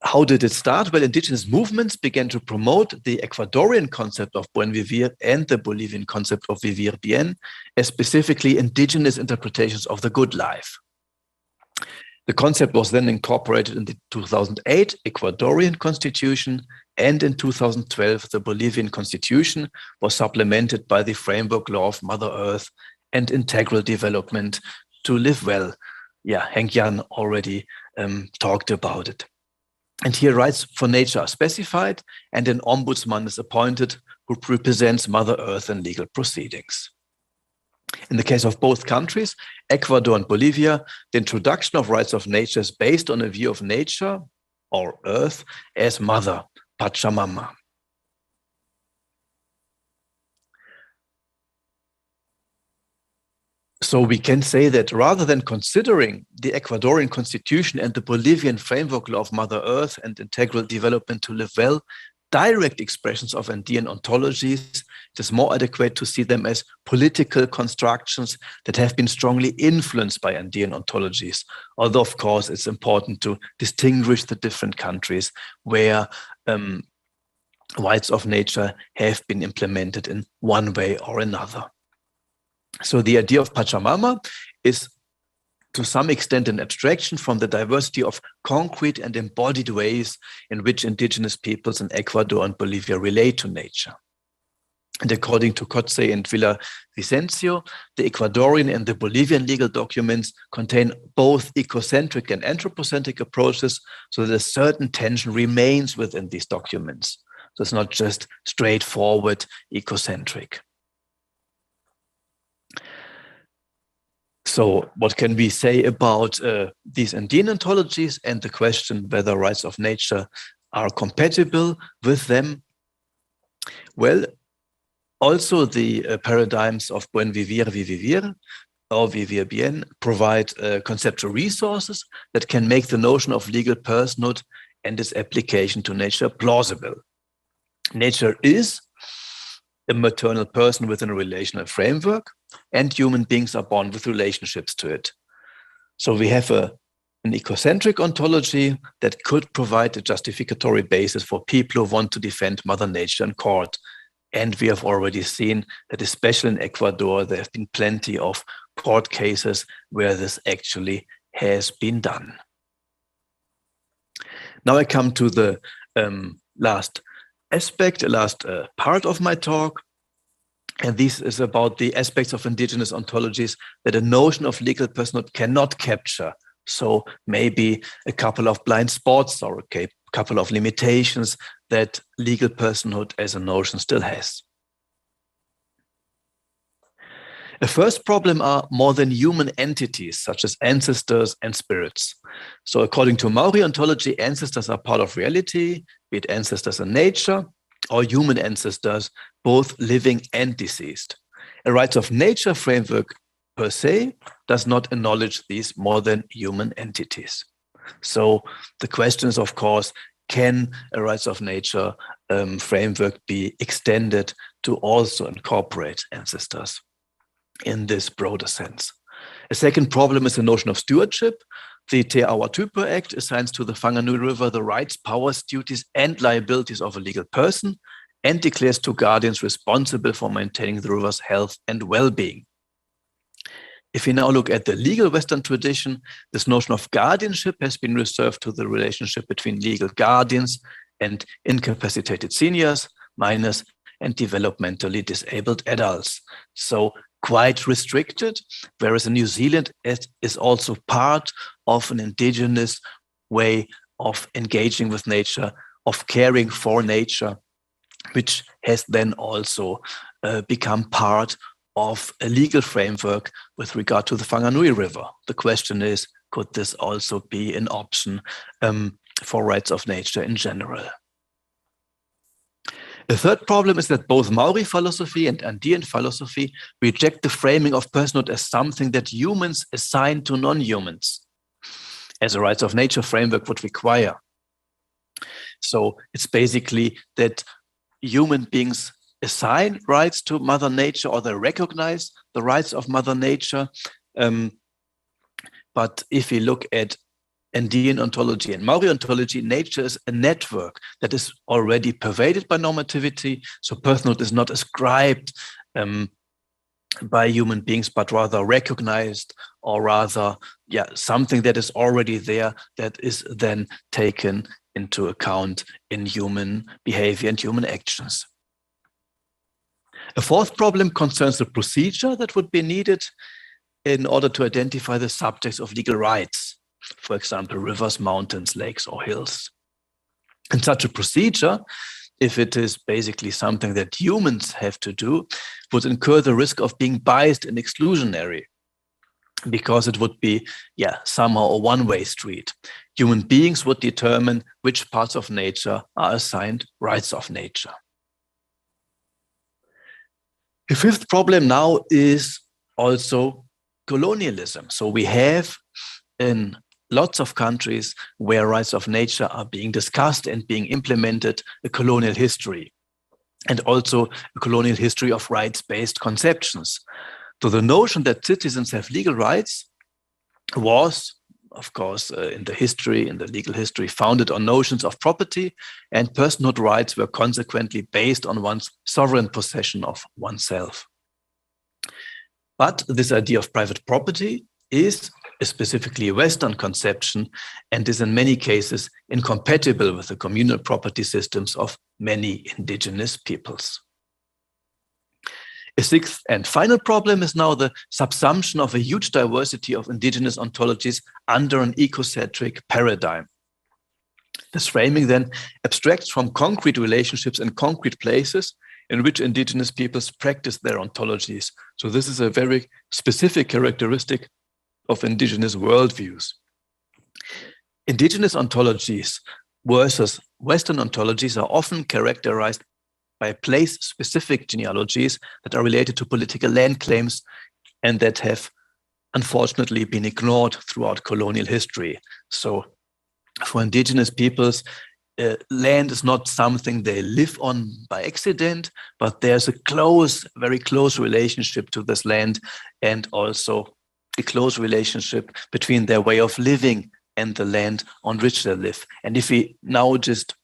How did it start? Well, indigenous movements began to promote the Ecuadorian concept of buen vivir and the Bolivian concept of vivir bien as specifically indigenous interpretations of the good life. The concept was then incorporated in the 2008 Ecuadorian constitution, and in 2012, the Bolivian constitution was supplemented by the framework law of Mother Earth and integral development to live well. Yeah, Henk Jan already talked about it. And here rights for nature are specified, and an ombudsman is appointed who represents Mother Earth in legal proceedings. In the case of both countries, Ecuador and Bolivia, the introduction of rights of nature is based on a view of nature, or Earth, as mother, Pachamama. So we can say that rather than considering the Ecuadorian constitution and the Bolivian framework law of Mother Earth and integral development to live well, direct expressions of Andean ontologies, it is more adequate to see them as political constructions that have been strongly influenced by Andean ontologies. Although, of course, it's important to distinguish the different countries where rights of nature have been implemented in one way or another. So the idea of Pachamama is to some extent an abstraction from the diversity of concrete and embodied ways in which indigenous peoples in Ecuador and Bolivia relate to nature. And according to Kotze and Villavicencio, the Ecuadorian and the Bolivian legal documents contain both ecocentric and anthropocentric approaches, so that a certain tension remains within these documents. So it's not just straightforward ecocentric. So what can we say about these Andean ontologies and the question whether rights of nature are compatible with them? Well, also the paradigms of buen vivir, vivir, or vivir bien provide conceptual resources that can make the notion of legal personhood and its application to nature plausible. Nature is a maternal person within a relational framework, and human beings are born with relationships to it. So we have an ecocentric ontology that could provide a justificatory basis for people who want to defend Mother Nature in court. And we have already seen that, especially in Ecuador, there have been plenty of court cases where this actually has been done. Now I come to the last part of my talk. And this is about the aspects of indigenous ontologies that a notion of legal personhood cannot capture. So maybe a couple of blind spots or a couple of limitations that legal personhood as a notion still has. The first problem are more than human entities, such as ancestors and spirits. So according to Maori ontology, ancestors are part of reality, be it ancestors in nature, or human ancestors, both living and deceased. A rights of nature framework per se does not acknowledge these more than human entities. So the question is, of course, can a rights of nature framework be extended to also incorporate ancestors in this broader sense? A second problem is the notion of stewardship. The Te Awa Tupua Act assigns to the Whanganui River the rights, powers, duties, and liabilities of a legal person, and declares two guardians responsible for maintaining the river's health and well-being. If we now look at the legal Western tradition, this notion of guardianship has been reserved to the relationship between legal guardians and incapacitated seniors, minus and developmentally disabled adults. So quite restricted, whereas in New Zealand it is also part of an indigenous way of engaging with nature, of caring for nature, which has then also become part of a legal framework with regard to the Whanganui River. The question is, could this also be an option for rights of nature in general? A third problem is that both Maori philosophy and Andean philosophy reject the framing of personhood as something that humans assign to non-humans, as a rights of nature framework would require. So it's basically that human beings assign rights to Mother Nature, or they recognize the rights of Mother Nature. But if we look at Andean ontology and Maori ontology, nature is a network that is already pervaded by normativity. So personhood is not ascribed by human beings, but rather recognized, or rather, something that is already there that is then taken into account in human behavior and human actions. A fourth problem concerns the procedure that would be needed in order to identify the subjects of legal rights. For example, rivers, mountains, lakes, or hills. And such a procedure, if it is basically something that humans have to do, would incur the risk of being biased and exclusionary, because it would be, somehow a one-way street. Human beings would determine which parts of nature are assigned rights of nature. The fifth problem now is also colonialism. So we have in lots of countries where rights of nature are being discussed and being implemented a colonial history, and also a colonial history of rights-based conceptions. So the notion that citizens have legal rights was, of course, in the legal history, founded on notions of property, and personhood rights were consequently based on one's sovereign possession of oneself. But this idea of private property is a specifically Western conception and is in many cases incompatible with the communal property systems of many indigenous peoples. A sixth and final problem is now the subsumption of a huge diversity of indigenous ontologies under an ecocentric paradigm. This framing then abstracts from concrete relationships and concrete places in which indigenous peoples practice their ontologies. So this is a very specific characteristic of indigenous worldviews. Indigenous ontologies versus Western ontologies are often characterized by place-specific genealogies that are related to political land claims and that have unfortunately been ignored throughout colonial history. So for indigenous peoples, land is not something they live on by accident, but there's a very close relationship to this land, and also a close relationship between their way of living and the land on which they live. And if we now just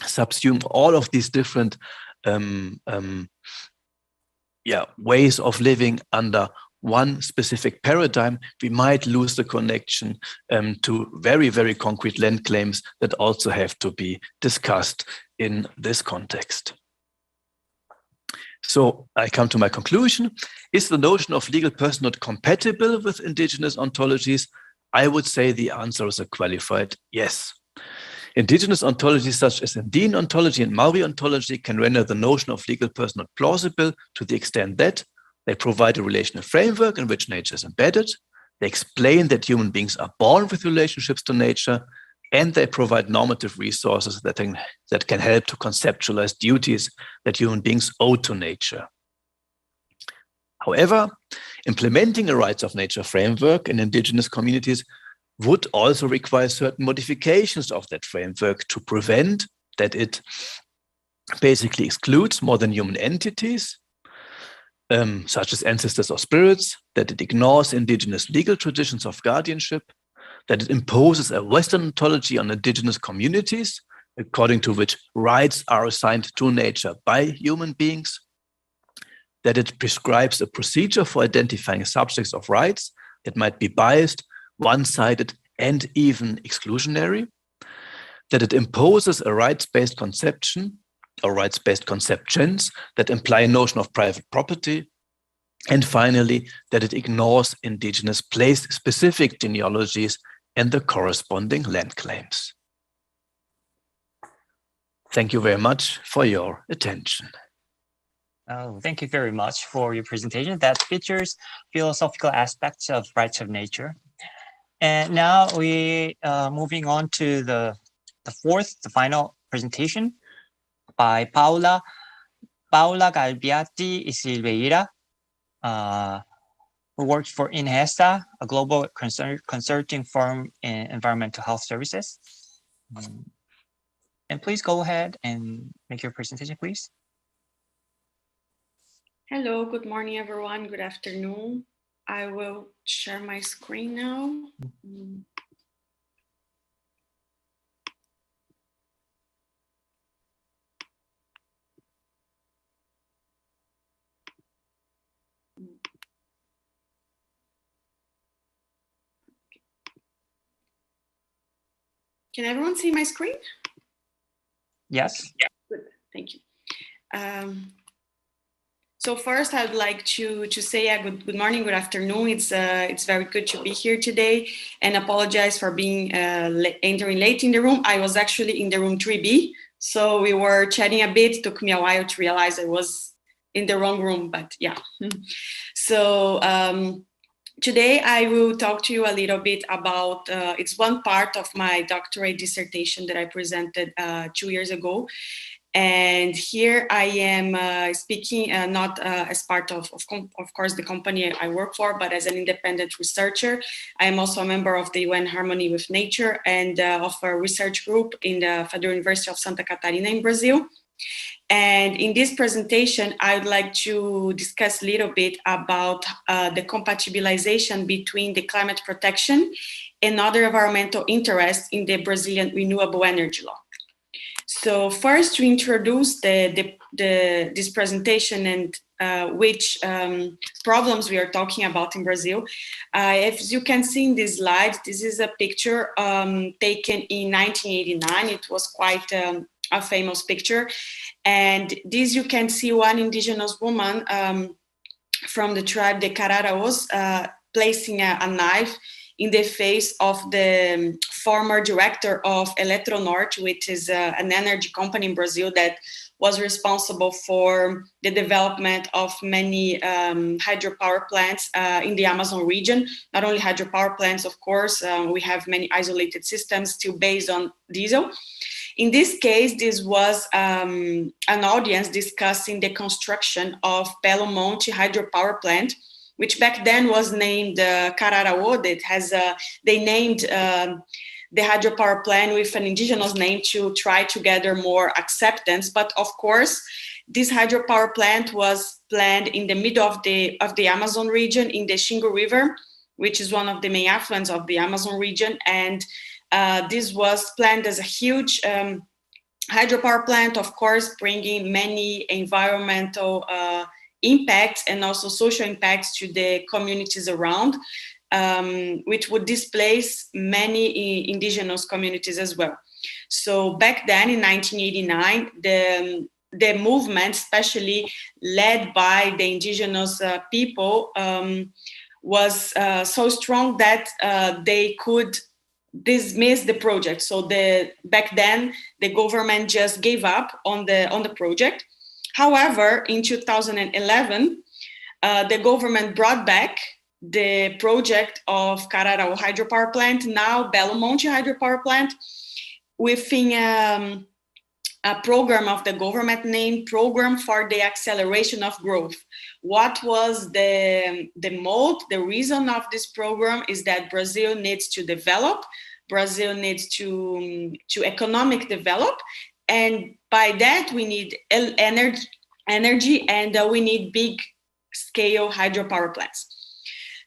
subsume all of these different ways of living under one specific paradigm, we might lose the connection to very, very concrete land claims that also have to be discussed in this context. So I come to my conclusion. Is the notion of legal personhood compatible with indigenous ontologies? I would say the answer is a qualified yes. Indigenous ontologies such as Andean ontology and Maori ontology can render the notion of legal personhood plausible to the extent that they provide a relational framework in which nature is embedded, they explain that human beings are born with relationships to nature, and they provide normative resources that can help to conceptualize duties that human beings owe to nature. However, implementing a rights of nature framework in indigenous communities would also require certain modifications of that framework to prevent that it basically excludes more than human entities, such as ancestors or spirits, that it ignores indigenous legal traditions of guardianship, that it imposes a Western ontology on indigenous communities, according to which rights are assigned to nature by human beings, that it prescribes a procedure for identifying subjects of rights that might be biased, one-sided, and even exclusionary, that it imposes a rights-based conception or rights-based conceptions that imply a notion of private property. And finally, that it ignores indigenous place-specific genealogies and the corresponding land claims. Thank you very much for your attention.
Oh, thank you very much for your presentation that features philosophical aspects of rights of nature. And now we moving on to the final presentation by Paula Galbiati Silveira, who works for INHESA, a global consulting firm in environmental health services. And please go ahead and make your presentation, please.
Hello, good morning, everyone. Good afternoon. I will share my screen now. Can everyone see my screen?
Yes.
Yeah. Good, thank you. So first, I'd like to say good morning, good afternoon. It's very good to be here today, and apologize for being entering late in the room. I was actually in the room 3B, so we were chatting a bit. It took me a while to realize I was in the wrong room, but yeah. So today I will talk to you a little bit about, it's one part of my doctorate dissertation that I presented 2 years ago. And here I am speaking not as part of course, the company I work for, but as an independent researcher. I am also a member of the UN Harmony with Nature and of a research group in the Federal University of Santa Catarina in Brazil. And in this presentation, I'd like to discuss a little bit about the compatibilization between the climate protection and other environmental interests in the Brazilian renewable energy law. So first, to introduce this presentation and which problems we are talking about in Brazil. As you can see in this slide, this is a picture taken in 1989. It was quite a famous picture. And this you can see one indigenous woman from the tribe, the Cararaos, placing a knife in the face of the former director of Eletronorte, which is an energy company in Brazil that was responsible for the development of many hydropower plants in the Amazon region. Not only hydropower plants, of course, we have many isolated systems still based on diesel. In this case, this was an audience discussing the construction of Belo Monte hydropower plant, which back then was named Cararaô. That has they named the hydropower plant with an indigenous name to try to gather more acceptance. But of course, this hydropower plant was planned in the middle of the Amazon region in the Xingu River, which is one of the main affluents of the Amazon region. And this was planned as a huge hydropower plant, of course, bringing many environmental impacts and also social impacts to the communities around, which would displace many indigenous communities as well. So back then in 1989, the movement, especially led by the indigenous people, was so strong that they could dismiss the project. So back then, the government just gave up on the project. However, in 2011, the government brought back the project of Cararaô hydropower plant, now Belo Monte hydropower plant, within a program of the government named Program for the Acceleration of Growth. What was the mode? The reason of this program is that Brazil needs to develop, Brazil needs to economic develop, and by that we need energy and we need big scale hydropower plants.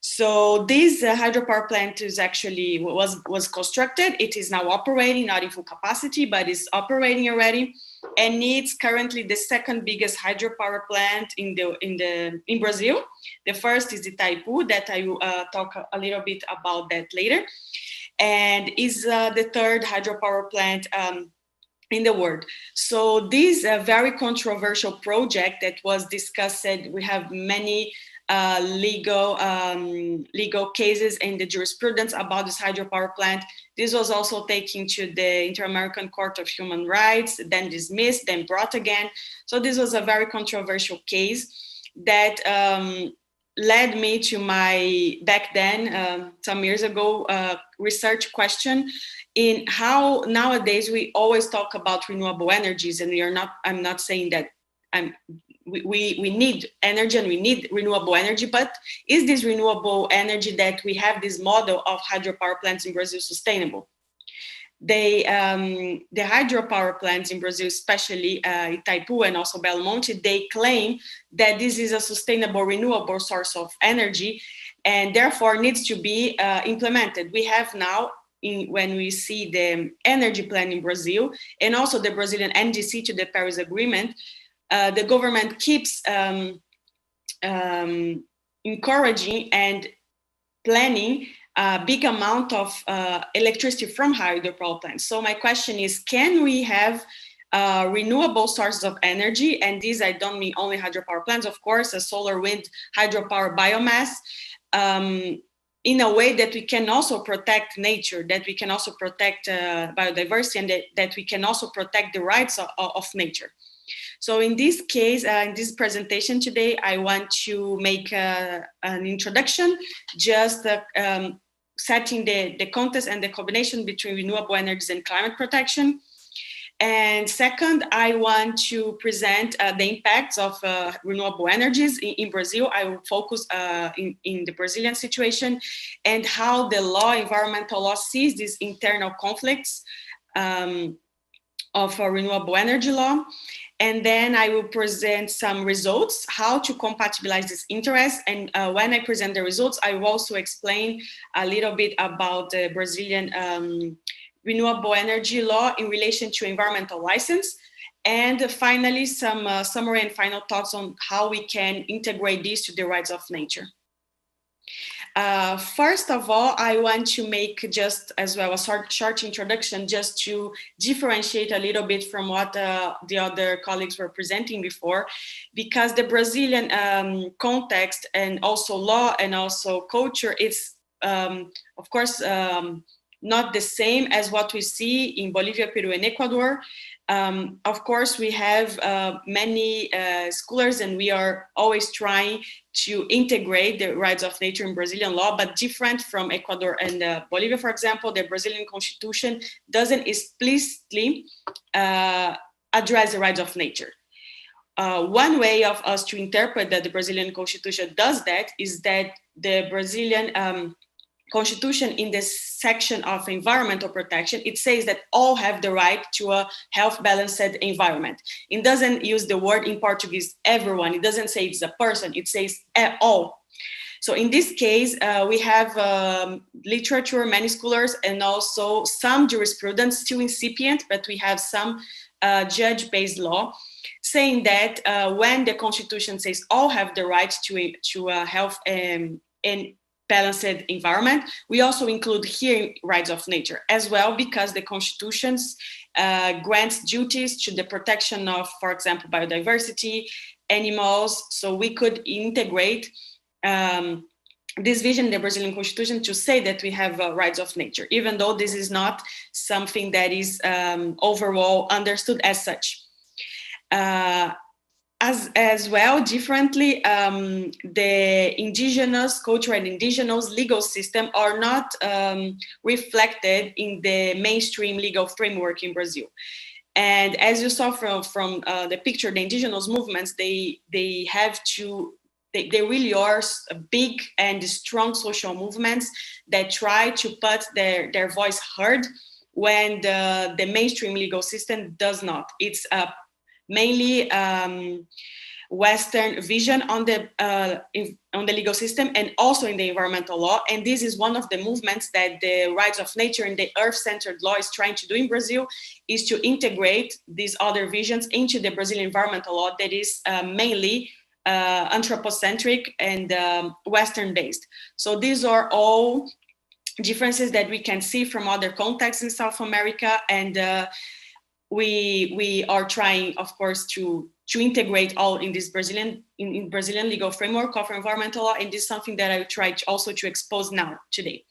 So this hydropower plant is actually was constructed. It is now operating, not in full capacity, but is operating already, and it's currently the second biggest hydropower plant in Brazil. The first is Itaipu, that I will talk a little bit about that later, and is the third hydropower plant in the world. So this very controversial project that was discussed, we have many legal cases in the jurisprudence about this hydropower plant. This was also taken to the Inter-American Court of Human Rights, then dismissed, then brought again. So this was a very controversial case that led me to my, back then, some years ago, research question in how nowadays we always talk about renewable energies, and I'm not saying that we need energy and we need renewable energy, but is this renewable energy that we have this model of hydropower plants in Brazil sustainable? The hydropower plants in Brazil, especially Itaipu and also Belo Monte, they claim that this is a sustainable renewable source of energy and therefore needs to be implemented. We have now, when we see the energy plan in Brazil and also the Brazilian NDC to the Paris Agreement, the government keeps encouraging and planning a big amount of electricity from hydropower plants. So my question is, can we have renewable sources of energy? And these, I don't mean only hydropower plants, of course, solar, wind, hydropower, biomass, in a way that we can also protect nature, that we can also protect biodiversity, and that we can also protect the rights of nature. So in this case, in this presentation today, I want to make an introduction, just setting the context and the combination between renewable energies and climate protection. And second, I want to present the impacts of renewable energies in Brazil. I will focus in the Brazilian situation and how the law, environmental law, sees these internal conflicts of renewable energy law. And then I will present some results, how to compatibilize this interest. And when I present the results, I will also explain a little bit about the Brazilian renewable energy law in relation to environmental license. And finally, some summary and final thoughts on how we can integrate this to the rights of nature. First of all, I want to make just as well a short introduction just to differentiate a little bit from what the other colleagues were presenting before, because the Brazilian context and also law and also culture is, of course, not the same as what we see in Bolivia, Peru, and Ecuador. Of course, we have many scholars, and we are always trying to integrate the rights of nature in Brazilian law, but different from Ecuador and Bolivia, for example, the Brazilian constitution doesn't explicitly address the rights of nature. One way of us to interpret that the Brazilian constitution does that is that the Brazilian Constitution, in this section of environmental protection, it says that all have the right to a health balanced environment. It doesn't use the word in Portuguese, everyone. It doesn't say it's a person, it says all. So in this case, we have literature, many scholars, and also some jurisprudence, still incipient, but we have some judge-based law saying that when the Constitution says all have the right to a health and balanced environment, we also include here rights of nature as well, because the Constitution grants duties to the protection of, for example, biodiversity, animals. So we could integrate this vision in the Brazilian Constitution to say that we have rights of nature, even though this is not something that is overall understood as such. As well, differently, the indigenous culture and indigenous legal system are not reflected in the mainstream legal framework in Brazil. And as you saw from the picture, the indigenous movements, they really are big and strong social movements that try to put their voice heard when the mainstream legal system does not. It's mainly Western vision on the legal system and also in the environmental law. And this is one of the movements that the rights of nature and the earth-centered law is trying to do in Brazil, is to integrate these other visions into the Brazilian environmental law that is mainly anthropocentric and Western-based. So these are all differences that we can see from other contexts in South America, and we are trying, of course, to integrate all in this Brazilian legal framework of environmental law, and this is something that I try also to expose now today.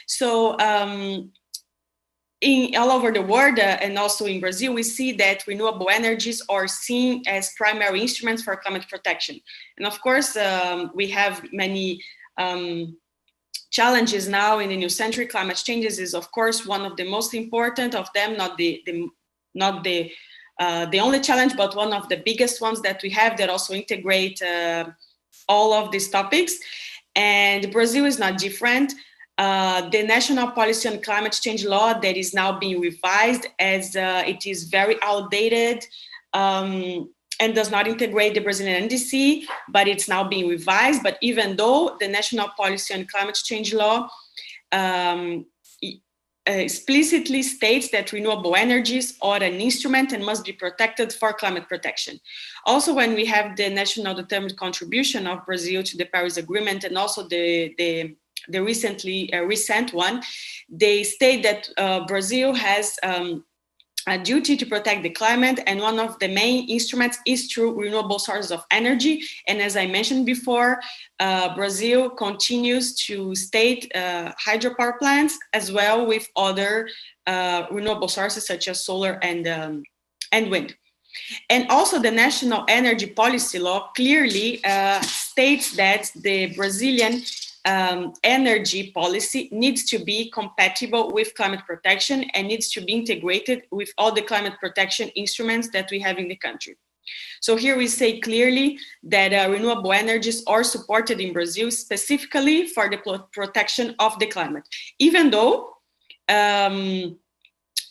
So all over the world and also in Brazil, we see that renewable energies are seen as primary instruments for climate protection. And of course, we have many challenges now in the new century. Climate changes is, of course, one of the most important of them, not the only challenge, but one of the biggest ones that we have that also integrate all of these topics. And Brazil is not different. The national policy on climate change law that is now being revised, as it is very outdated and does not integrate the Brazilian NDC, but it's now being revised. But even though the national policy on climate change law explicitly states that renewable energies are an instrument and must be protected for climate protection. Also, when we have the national determined contribution of Brazil to the Paris Agreement, and also the recent one, they state that Brazil has a duty to protect the climate, and one of the main instruments is through renewable sources of energy. And as I mentioned before, Brazil continues to state hydropower plants as well with other renewable sources such as solar and wind. And also the National Energy Policy Law clearly states that the Brazilian energy policy needs to be compatible with climate protection and needs to be integrated with all the climate protection instruments that we have in the country. So here we say clearly that renewable energies are supported in Brazil specifically for the protection of the climate, even though around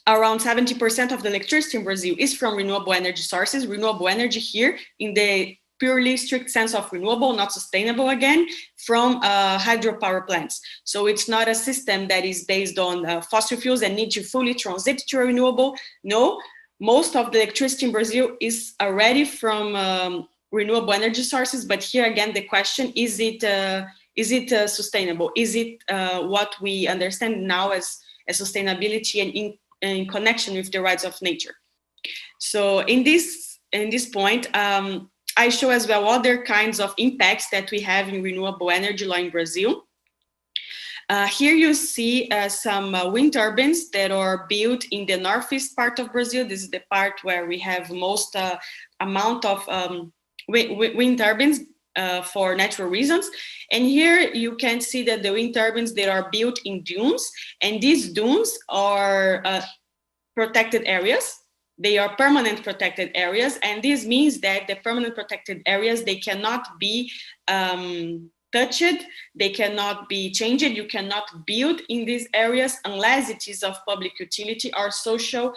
70% of the electricity in Brazil is from renewable energy sources. Renewable energy here in the purely strict sense of renewable, not sustainable again, from hydropower plants. So it's not a system that is based on fossil fuels and need to fully transit to a renewable. No, most of the electricity in Brazil is already from renewable energy sources. But here again, the question, is it sustainable? Is it what we understand now as sustainability and in connection with the rights of nature? So in this point, I show as well other kinds of impacts that we have in renewable energy law in Brazil. Here you see some wind turbines that are built in the northeast part of Brazil. This is the part where we have most amount of wind turbines for natural reasons. And here you can see that the wind turbines that are built in dunes, and these dunes are protected areas. They are permanent protected areas, and this means that the permanent protected areas, they cannot be touched, they cannot be changed. You cannot build in these areas unless it is of public utility or social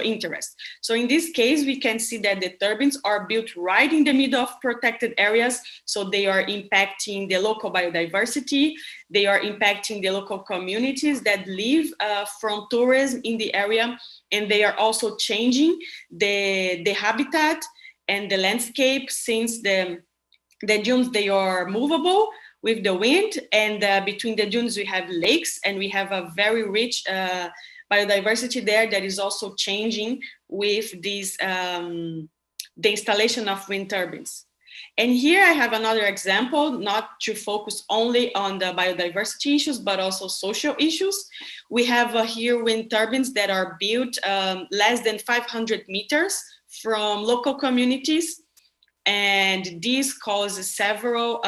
interest. So in this case, we can see that the turbines are built right in the middle of protected areas. So they are impacting the local biodiversity. They are impacting the local communities that live from tourism in the area. And they are also changing the habitat and the landscape, since the dunes, they are movable with the wind. And between the dunes, we have lakes, and we have a very rich biodiversity there that is also changing with this, the installation of wind turbines. And here I have another example, not to focus only on the biodiversity issues, but also social issues. We have here wind turbines that are built less than 500 meters from local communities. And this causes several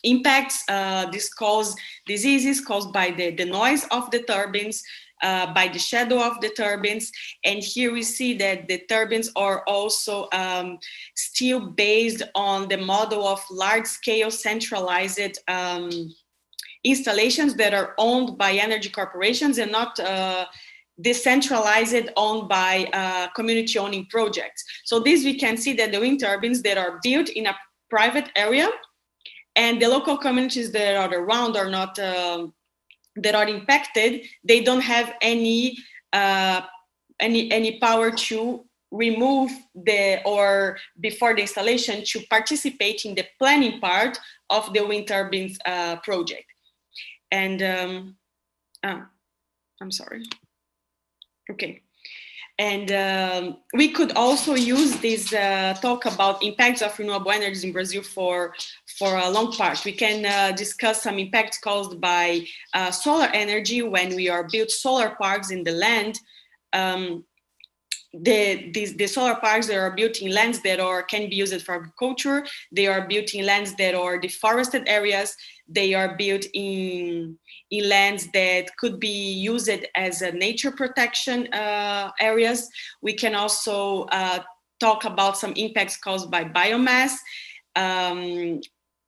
impacts. This causes diseases caused by the noise of the turbines, by the shadow of the turbines. And here we see that the turbines are also still based on the model of large-scale centralized installations that are owned by energy corporations and not decentralized, owned by community owning projects. So this, we can see that the wind turbines that are built in a private area, and the local communities that are around are not that are impacted, they don't have any power to remove or before the installation, to participate in the planning part of the wind turbines project. And I'm sorry. Okay. And we could also use this talk about impacts of renewable energies in Brazil for a long part. We can discuss some impacts caused by solar energy when we are built solar parks in the land. The solar parks that are built in lands that can be used for agriculture. They are built in lands that are deforested areas. They are built in lands that could be used as a nature protection areas. We can also talk about some impacts caused by biomass,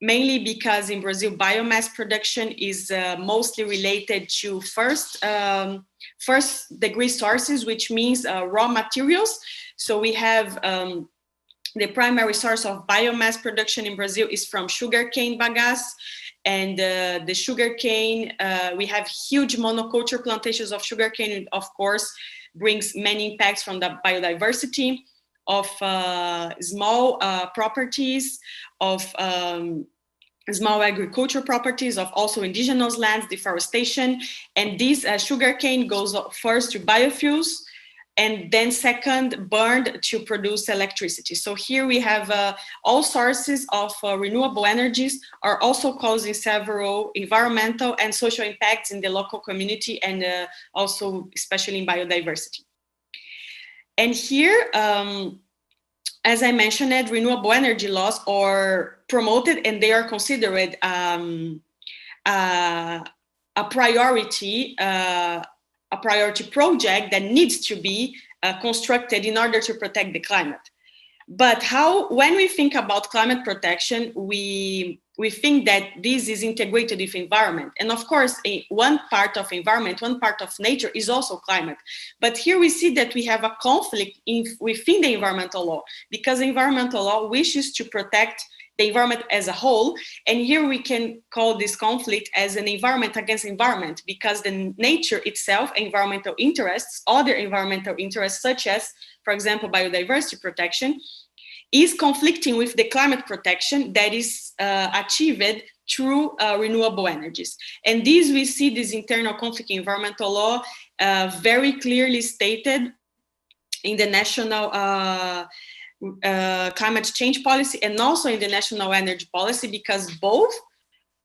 mainly because in Brazil, biomass production is mostly related to first degree sources, which means raw materials. So we have the primary source of biomass production in Brazil is from sugarcane bagasse. And the sugarcane, we have huge monoculture plantations of sugarcane, and of course, brings many impacts from the biodiversity of small properties, of small agriculture properties, of also indigenous lands, deforestation. And this sugarcane goes first to biofuels, and then second, burned to produce electricity. So here we have all sources of renewable energies are also causing several environmental and social impacts in the local community, and also especially in biodiversity. And here, as I mentioned, renewable energy laws are promoted, and they are considered a priority project that needs to be constructed in order to protect the climate. But when we think about climate protection, we think that this is integrated with environment. And of course, one part of environment, one part of nature is also climate. But here we see that we have a conflict within the environmental law, because environmental law wishes to protect the environment as a whole. And here we can call this conflict as an environment against environment, because the nature itself, environmental interests, other environmental interests, such as, for example, biodiversity protection, is conflicting with the climate protection that is achieved through renewable energies. And this, we see this internal conflict in environmental law very clearly stated in the national climate change policy, and also in the national energy policy, because both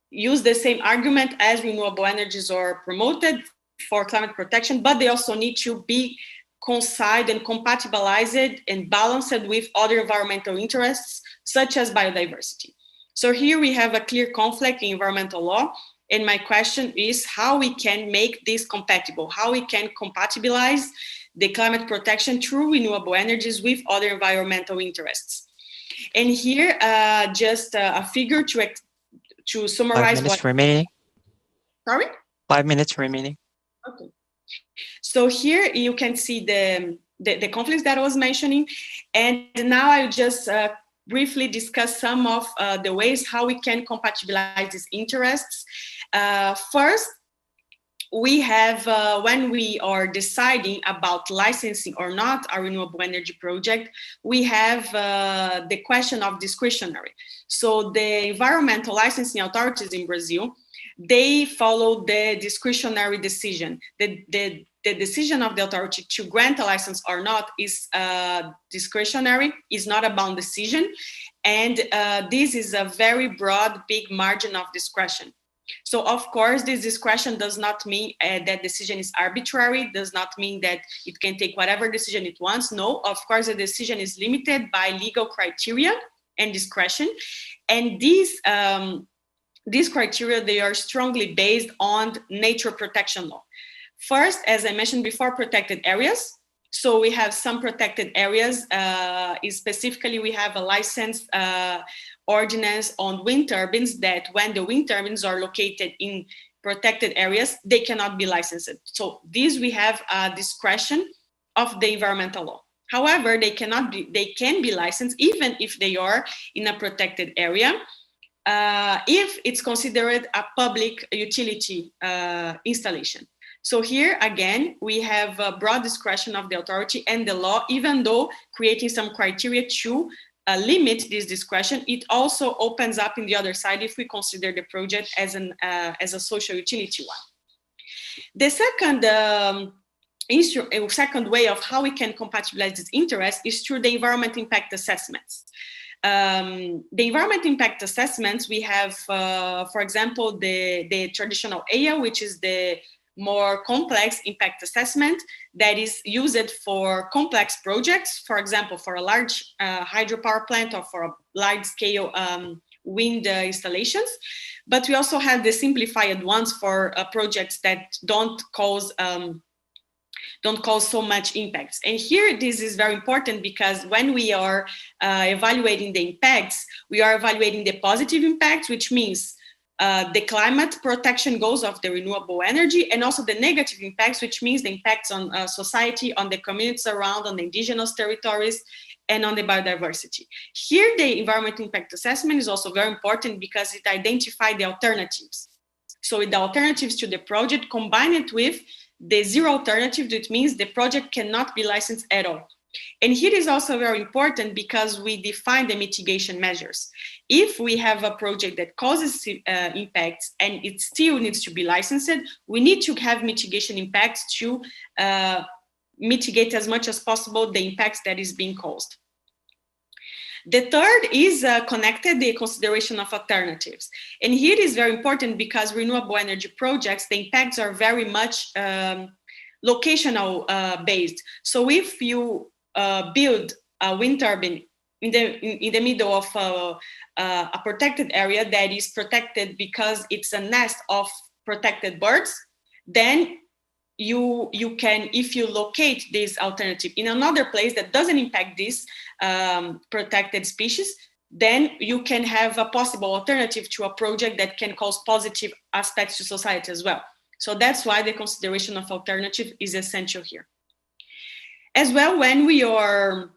use the same argument as renewable energies are promoted for climate protection, but they also need to be coincide and compatibilized and balanced with other environmental interests, such as biodiversity. So here we have a clear conflict in environmental law. And my question is how we can make this compatible, how we can compatibilize the climate protection through renewable energies with other environmental interests. And here, just a figure to summarize.
5 minutes remaining.
Sorry?
5 minutes remaining.
Okay. So here you can see the conflicts that I was mentioning. And now I'll just briefly discuss some of the ways how we can compatibilize these interests. First, we have, when we are deciding about licensing or not a renewable energy project, we have the question of discretionary. So the environmental licensing authorities in Brazil, they follow the discretionary decision. The decision of the authority to grant a license or not is discretionary, is not a bound decision. And this is a very broad, big margin of discretion. So of course, this discretion does not mean that decision is arbitrary, does not mean that it can take whatever decision it wants. No, of course, the decision is limited by legal criteria and discretion. And these criteria, they are strongly based on nature protection law. First, as I mentioned before, protected areas. So we have some protected areas. Specifically, we have a license ordinance on wind turbines that when the wind turbines are located in protected areas, they cannot be licensed. So these we have a discretion of the environmental law. However, they can be licensed even if they are in a protected area, if it's considered a public utility installation. So here, again, we have a broad discretion of the authority and the law, even though creating some criteria to limit this discretion, it also opens up in the other side if we consider the project as a social utility one. The second second way of how we can compatibilize this interest is through the environment impact assessments. The environment impact assessments, we have, for example, the traditional EIA, which is the more complex impact assessment that is used for complex projects, for example, for a large hydropower plant or for a large scale wind installations. But we also have the simplified ones for projects that don't cause so much impacts. And here, this is very important because when we are evaluating the impacts, we are evaluating the positive impacts, which means the climate protection goals of the renewable energy, and also the negative impacts, which means the impacts on society, on the communities around, on the indigenous territories, and on the biodiversity. Here, the environmental impact assessment is also very important because it identifies the alternatives. So with the alternatives to the project, combine it with the zero alternative, that means the project cannot be licensed at all. And here is also very important because we define the mitigation measures. If we have a project that causes impacts and it still needs to be licensed, we need to have mitigation impacts to mitigate as much as possible the impacts that is being caused. The third is connected the consideration of alternatives. And here it is very important because renewable energy projects, the impacts are very much locational based. So if you build a wind turbine in the middle of a protected area that is protected because it's a nest of protected birds, then you can, if you locate this alternative in another place that doesn't impact this protected species, then you can have a possible alternative to a project that can cause positive aspects to society as well. So that's why the consideration of alternative is essential here. As well, when we are,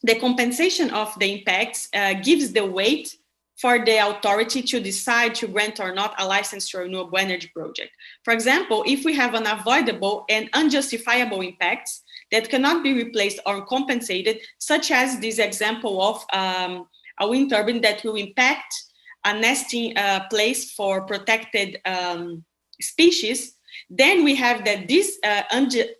the compensation of the impacts gives the weight for the authority to decide to grant or not a license to a renewable energy project. For example, if we have unavoidable and unjustifiable impacts that cannot be replaced or compensated, such as this example of a wind turbine that will impact a nesting place for protected species, then we have that these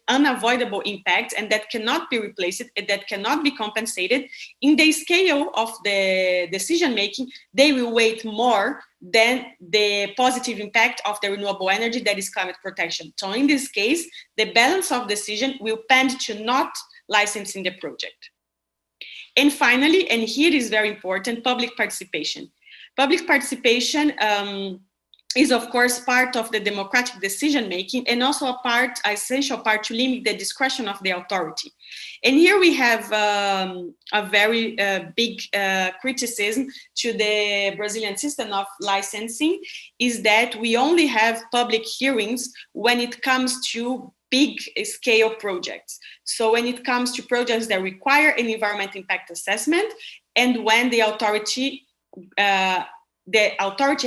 unavoidable impacts and that cannot be replaced, that cannot be compensated, in the scale of the decision making, they will weigh more than the positive impact of the renewable energy that is climate protection. So in this case, the balance of decision will tend to not licensing the project. And finally, and here is very important, public participation. Public participation is of course part of the democratic decision making and also a essential part to limit the discretion of the authority. And here we have a very big criticism to the Brazilian system of licensing, is that we only have public hearings when it comes to big scale projects. So when it comes to projects that require an environmental impact assessment, and when the authority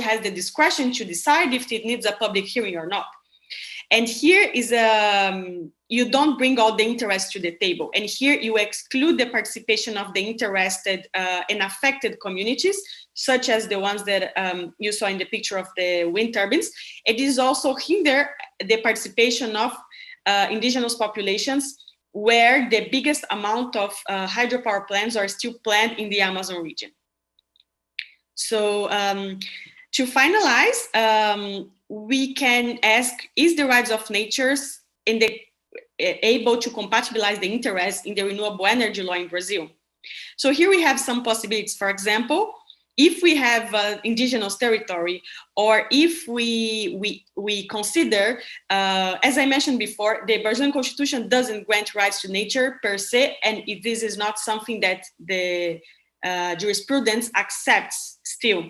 has the discretion to decide if it needs a public hearing or not. And here is you don't bring all the interest to the table. And here you exclude the participation of the interested and affected communities, such as the ones that you saw in the picture of the wind turbines. It is also hinder the participation of indigenous populations, where the biggest amount of hydropower plants are still planned in the Amazon region. So to finalize, we can ask, is the rights of nature able to compatibilize the interests in the renewable energy law in Brazil? So here we have some possibilities. For example, if we have indigenous territory, or if we consider, as I mentioned before, the Brazilian Constitution doesn't grant rights to nature per se, and this is not something that the jurisprudence accepts still.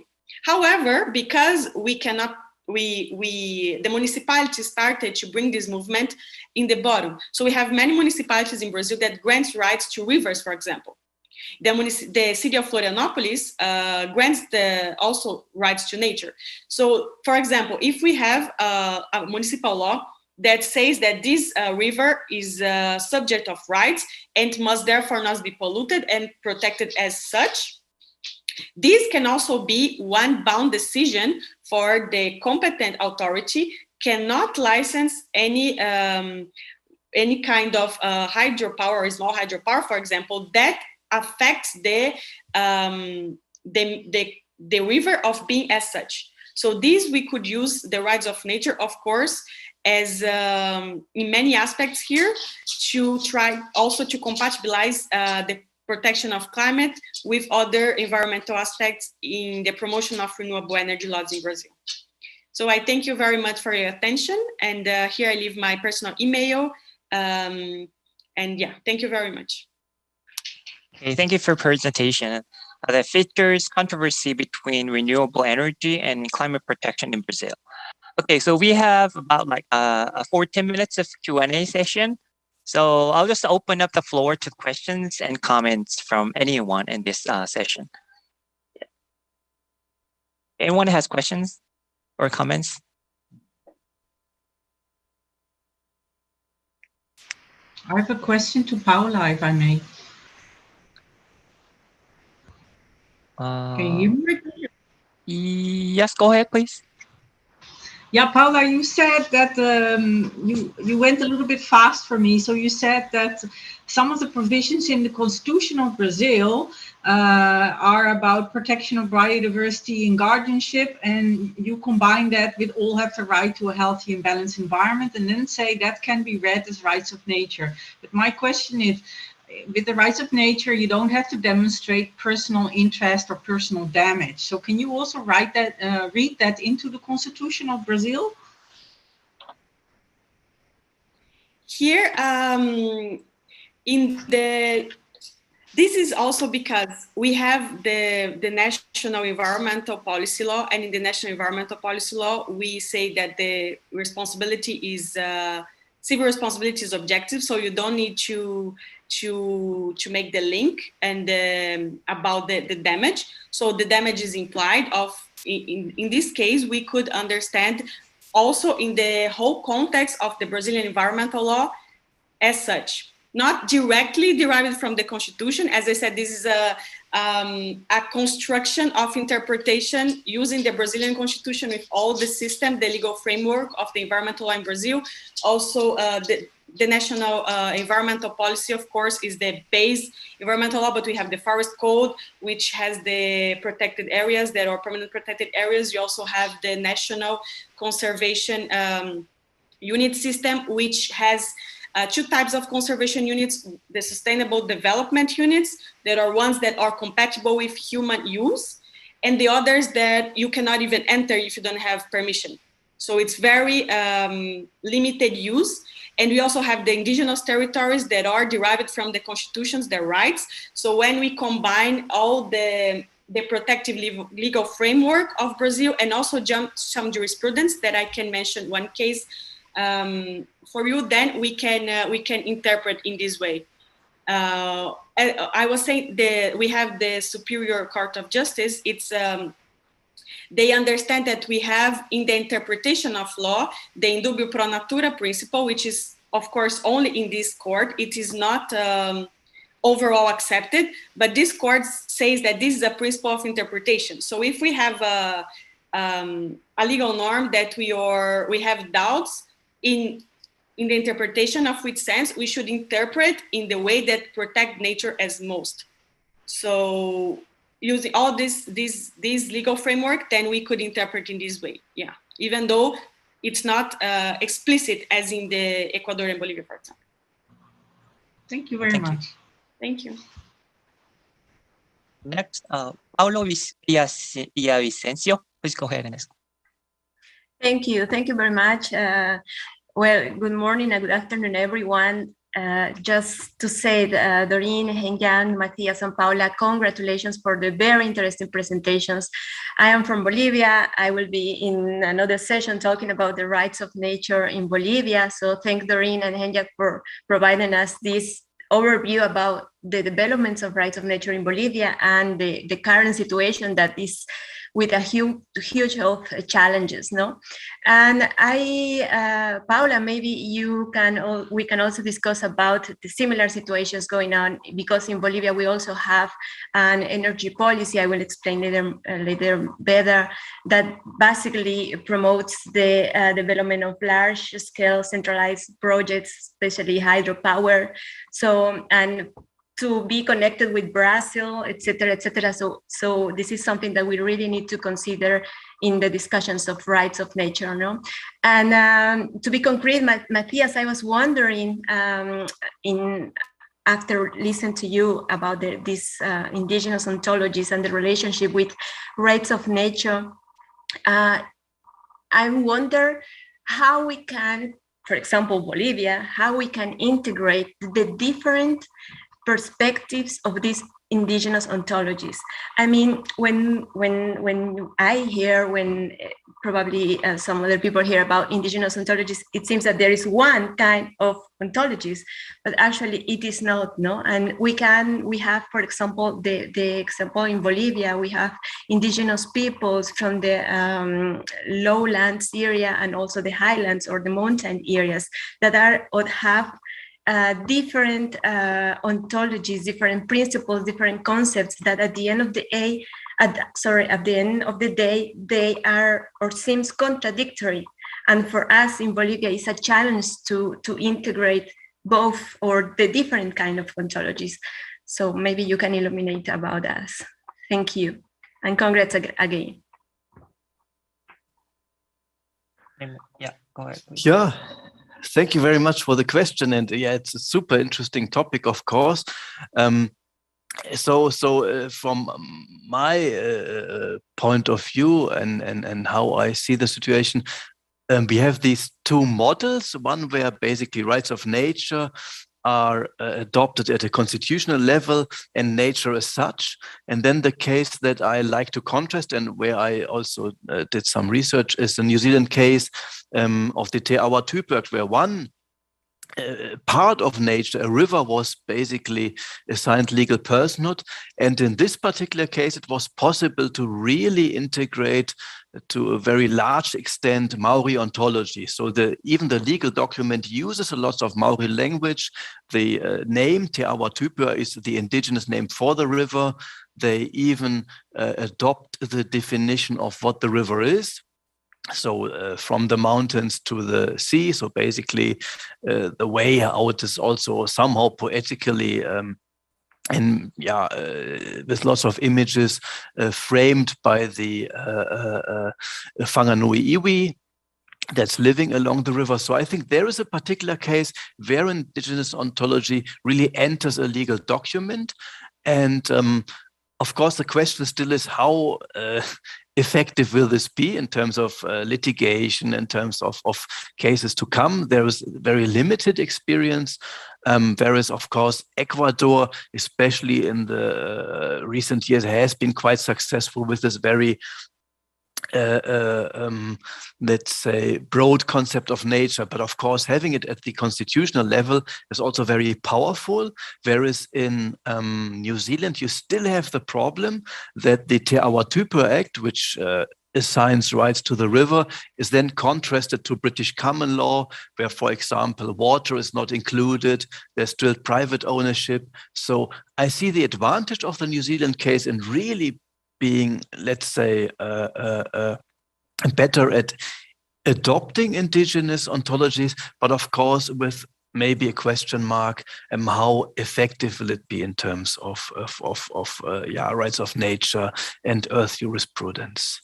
However, because we cannot, the municipalities started to bring this movement in the bottom. So we have many municipalities in Brazil that grant rights to rivers, for example. The city of Florianopolis grants also rights to nature. So, for example, if we have a municipal law that says that this river is a subject of rights and must therefore not be polluted and protected as such, this can also be one bound decision for the competent authority, cannot license any any kind of hydropower or small hydropower, for example, that affects the river of being as such. So these we could use the rights of nature, of course, as in many aspects here, to try also to compatibilize the protection of climate with other environmental aspects in the promotion of renewable energy laws in Brazil. So I thank you very much for your attention. And here I leave my personal email. And yeah, thank you very much.
Okay, thank you for presentation. That features controversy between renewable energy and climate protection in Brazil. Okay, so we have about like 14 minutes of Q&A session. So I'll just open up the floor to questions and comments from anyone in this session. Anyone has questions or comments?
I have a question to Paula, if I may. Can you hear me?
Yes, go ahead, please.
Yeah, Paula, you said that you went a little bit fast for me. So you said that some of the provisions in the Constitution of Brazil are about protection of biodiversity and guardianship, and you combine that with all have the right to a healthy and balanced environment, and then say that can be read as rights of nature. But my question is, with the rights of nature, you don't have to demonstrate personal interest or personal damage. So can you also read that into the Constitution of Brazil?
Here, this is also because we have the National Environmental Policy Law, and in the National Environmental Policy Law, we say that the responsibility is civil responsibility is objective, so you don't need to make the link and about the damage. So the damage is implied in this case, we could understand also in the whole context of the Brazilian environmental law as such, not directly derived from the Constitution. As I said, this is a construction of interpretation using the Brazilian Constitution with all the system, the legal framework of the environmental law in Brazil. Also, the National Environmental Policy, of course, is the base environmental law, but we have the Forest Code, which has the protected areas that are permanent protected areas. You also have the National Conservation Unit System, which has two types of conservation units: the sustainable development units, that are ones that are compatible with human use, and the others that you cannot even enter if you don't have permission. So it's very limited use. And we also have the indigenous territories that are derived from the constitutions, their rights. So when we combine all the protective legal framework of Brazil and also some jurisprudence that I can mention one case for you, then we can interpret in this way. I was saying we have the Superior Court of Justice. It's they understand that we have in the interpretation of law the indubio pro natura principle, which is of course only in this court. It is not overall accepted, but this court says that this is a principle of interpretation. So if we have a legal norm that we have doubts in the interpretation of which sense, we should interpret in the way that protect nature as most. So using all this legal framework, then we could interpret in this way. Yeah, even though it's not explicit as in the Ecuador and Bolivia, for example.
Thank you very much.
Thank you.
Next, Paulo Villavicencio, please go ahead and ask.
Thank you very much. Well, good morning and good afternoon, everyone. Just to say, Doreen, Henjan, Matthias, and Paula, congratulations for the very interesting presentations. I am from Bolivia. I will be in another session talking about the rights of nature in Bolivia. So thank Doreen and Henjan for providing us this overview about the developments of rights of nature in Bolivia and the current situation that is with a huge health challenges, no? And Paula, maybe we can also discuss about the similar situations going on, because in Bolivia we also have an energy policy. I will explain later better, that basically promotes the development of large-scale centralized projects, especially hydropower. So, and to be connected with Brazil, et cetera, et cetera. So this is something that we really need to consider in the discussions of rights of nature, no? And to be concrete, Matthias, I was wondering, after listening to you about these indigenous ontologies and the relationship with rights of nature, I wonder how we can, for example, Bolivia, how we can integrate the different perspectives of these indigenous ontologies. I mean, when I hear, probably some other people hear about indigenous ontologies, it seems that there is one kind of ontologies, but actually it is not, no? And we have, for example, the example in Bolivia, we have indigenous peoples from the lowlands area and also the highlands or the mountain areas that have different ontologies, different principles, different concepts that at the end of the day, they are or seems contradictory. And for us in Bolivia, it's a challenge to integrate both or the different kind of ontologies. So maybe you can illuminate about us. Thank you. And congrats again.
Yeah, go ahead, please.
Yeah. Thank you very much for the question, and yeah, it's a super interesting topic, of course. So from my point of view and how I see the situation, we have these two models. One where basically rights of nature are adopted at a constitutional level and nature as such. And then the case that I like to contrast and where I also did some research is the New Zealand case of the Te Awa Tupert, where one part of nature, a river, was basically assigned legal personhood. And in this particular case, it was possible to really integrate to a very large extent Maori ontology. So even the legal document uses a lot of Maori language. The name Te Awa Tupert is the indigenous name for the river. They even adopt the definition of what the river is. So from the mountains to the sea. So basically the way how it is also somehow poetically with lots of images framed by the Whanganui iwi that's living along the river. So I think there is a particular case where indigenous ontology really enters a legal document. And of course, the question still is how effective will this be in terms of litigation, in terms of cases to come. There is very limited experience, whereas, of course, Ecuador, especially in the recent years, has been quite successful with this very let's say, broad concept of nature. But of course, having it at the constitutional level is also very powerful. Whereas in New Zealand, you still have the problem that the Te Awa Tupert Act, which assigns rights to the river, is then contrasted to British common law, where, for example, water is not included. There's still private ownership. So I see the advantage of the New Zealand case in really being, let's say, better at adopting indigenous ontologies, but of course with maybe a question mark, how effective will it be in terms of rights of nature and earth jurisprudence.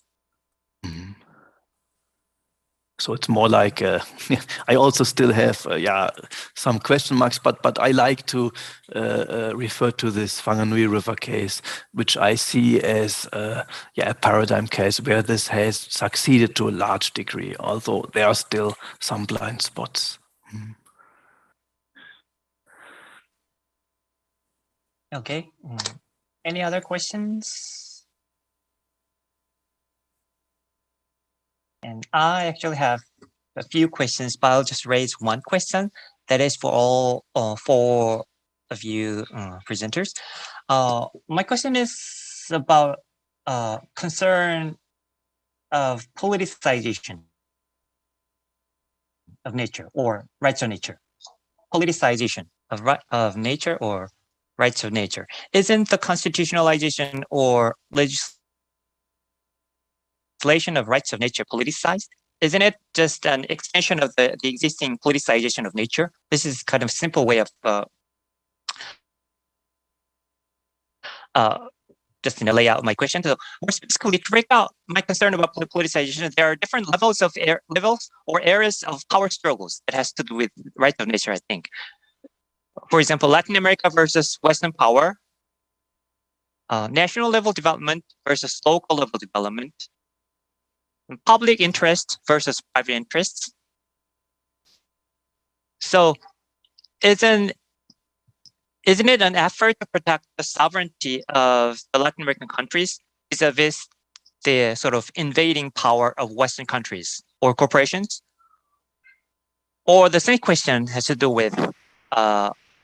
So it's more like I also still have some question marks, but I like to refer to this Whanganui River case, which I see as a paradigm case where this has succeeded to a large degree, although there are still some blind spots.
Okay. Any other questions? And I actually have a few questions, but I'll just raise one question that is for all four of you presenters. My question is about concern of politicization of nature or rights of nature. Politicization of nature or rights of nature. Isn't the constitutionalization or legislation of rights of nature politicized? Isn't it just an extension of the existing politicization of nature? This is kind of a simple way of just lay out my question. So more specifically, to break out my concern about politicization, there are different levels of areas of power struggles that has to do with rights of nature, I think. For example, Latin America versus Western power, national level development versus local level development, public interest versus private interests. So isn't it an effort to protect the sovereignty of the Latin American countries vis-a-vis the sort of invading power of Western countries or corporations? Or the same question has to do with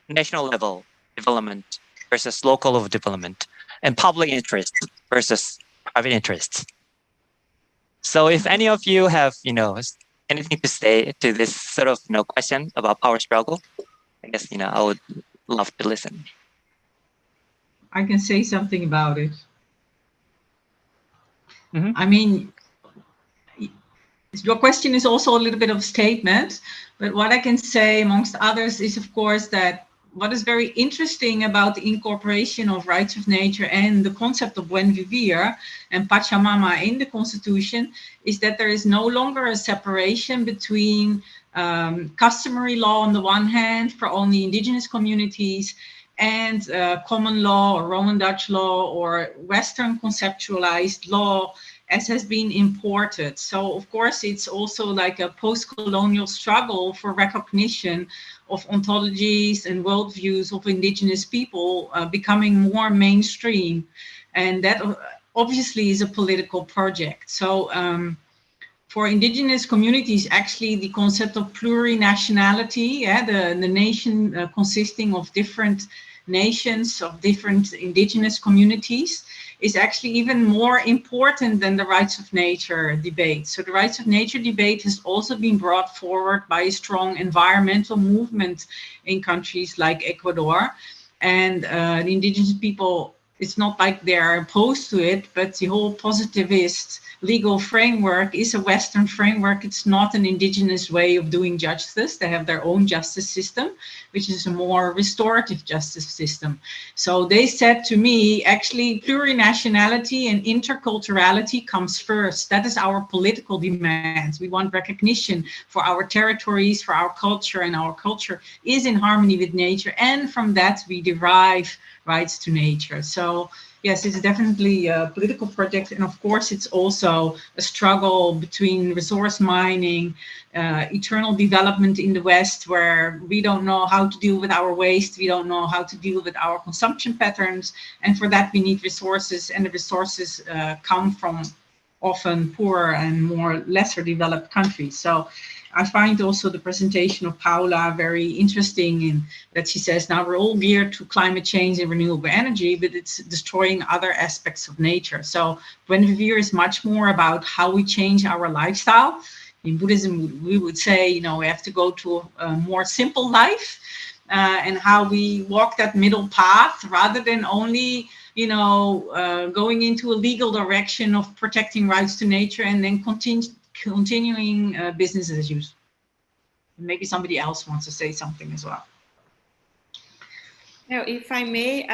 national level development versus local level development and public interest versus private interests. So if any of you have, anything to say to this sort of, question about power struggle, I guess, I would love to listen.
I can say something about it.
Mm-hmm.
I mean, your question is also a little bit of a statement, but what I can say amongst others is, of course, that what is very interesting about the incorporation of rights of nature and the concept of buen vivir and Pachamama in the Constitution is that there is no longer a separation between customary law on the one hand for only indigenous communities and common law or Roman Dutch law or Western conceptualized law as has been imported. So of course, it's also like a post-colonial struggle for recognition of ontologies and worldviews of indigenous people becoming more mainstream. And that obviously is a political project. So for indigenous communities, actually the concept of plurinationality, the nation consisting of different nations, of different indigenous communities, is actually even more important than the rights of nature debate. So the rights of nature debate has also been brought forward by a strong environmental movement in countries like Ecuador. And the indigenous people, it's not like they're opposed to it, but the whole positivist legal framework is a Western framework. It's not an indigenous way of doing justice. They have their own justice system, which is a more restorative justice system. So they said to me, actually, plurinationality and interculturality comes first. That is our political demands. We want recognition for our territories, for our culture, and our culture is in harmony with nature. And from that, we derive rights to nature. So yes, it's definitely a political project. And of course, it's also a struggle between resource mining, eternal development in the West, where we don't know how to deal with our waste. We don't know how to deal with our consumption patterns. And for that, we need resources. And the resources come from often poorer and more lesser developed countries. So I find also the presentation of Paula very interesting in that she says, now we're all geared to climate change and renewable energy, but it's destroying other aspects of nature. So buen vivir is much more about how we change our lifestyle. In Buddhism, we would say, we have to go to a more simple life and how we walk that middle path rather than only going into a legal direction of protecting rights to nature and then continuing business as usual. Maybe somebody else wants to say something as well.
Now, if I may,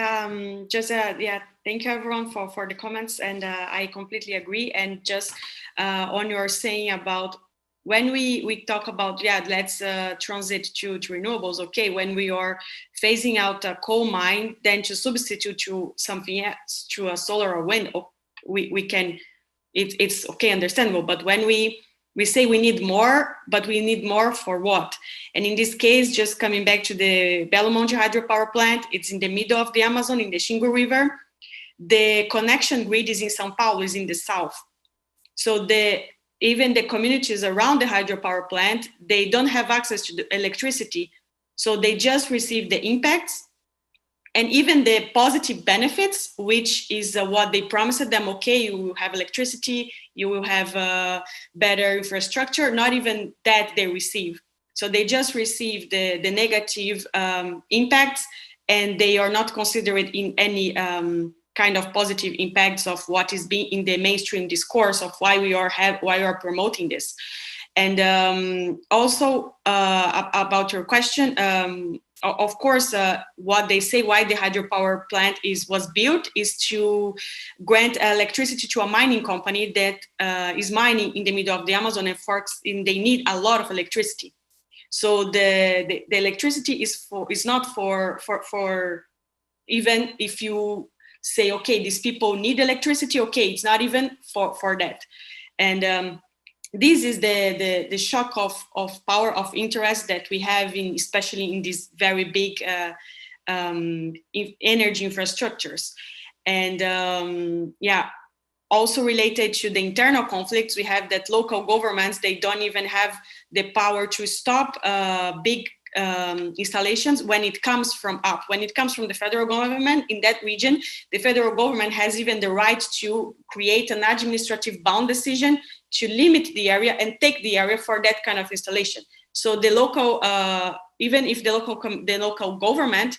thank you everyone for the comments, and I completely agree. And just on your saying about when we talk about, let's transit to renewables, okay, when we are phasing out a coal mine, then to substitute to something else, to a solar or wind, we can, it's okay, understandable. But when we say we need more, but we need more for what? And in this case, just coming back to the Belo Monte hydropower plant, it's in the middle of the Amazon, in the Xingu River. The connection grid is in São Paulo, is in the south. So even the communities around the hydropower plant, they don't have access to the electricity. So they just receive the impacts and even the positive benefits, which is what they promised them. Okay, you will have electricity, you will have better infrastructure. Not even that they receive. So they just receive the negative impacts, and they are not considered in any kind of positive impacts of what is being in the mainstream discourse of why we are promoting this. And also about your question, of course, what they say why the hydropower plant was built is to grant electricity to a mining company that is mining in the middle of the Amazon, and they need a lot of electricity. So the electricity is not for even if you say, okay, these people need electricity, okay, it's not even for that. And this is the shock of power of interest that we have especially in these very big energy infrastructures. And also related to the internal conflicts, we have that local governments, they don't even have the power to stop big installations when it comes from up. When it comes from the federal government in that region, the federal government has even the right to create an administrative bound decision to limit the area and take the area for that kind of installation. So the local, even if the local government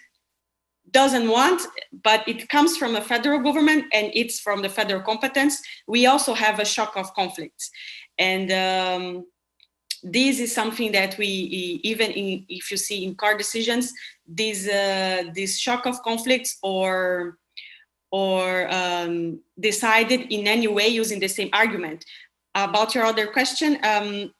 doesn't want, but it comes from a federal government and it's from the federal competence, we also have a shock of conflicts. And this is something that we, even if you see in court decisions, this shock of conflicts or decided in any way using the same argument. About your other question,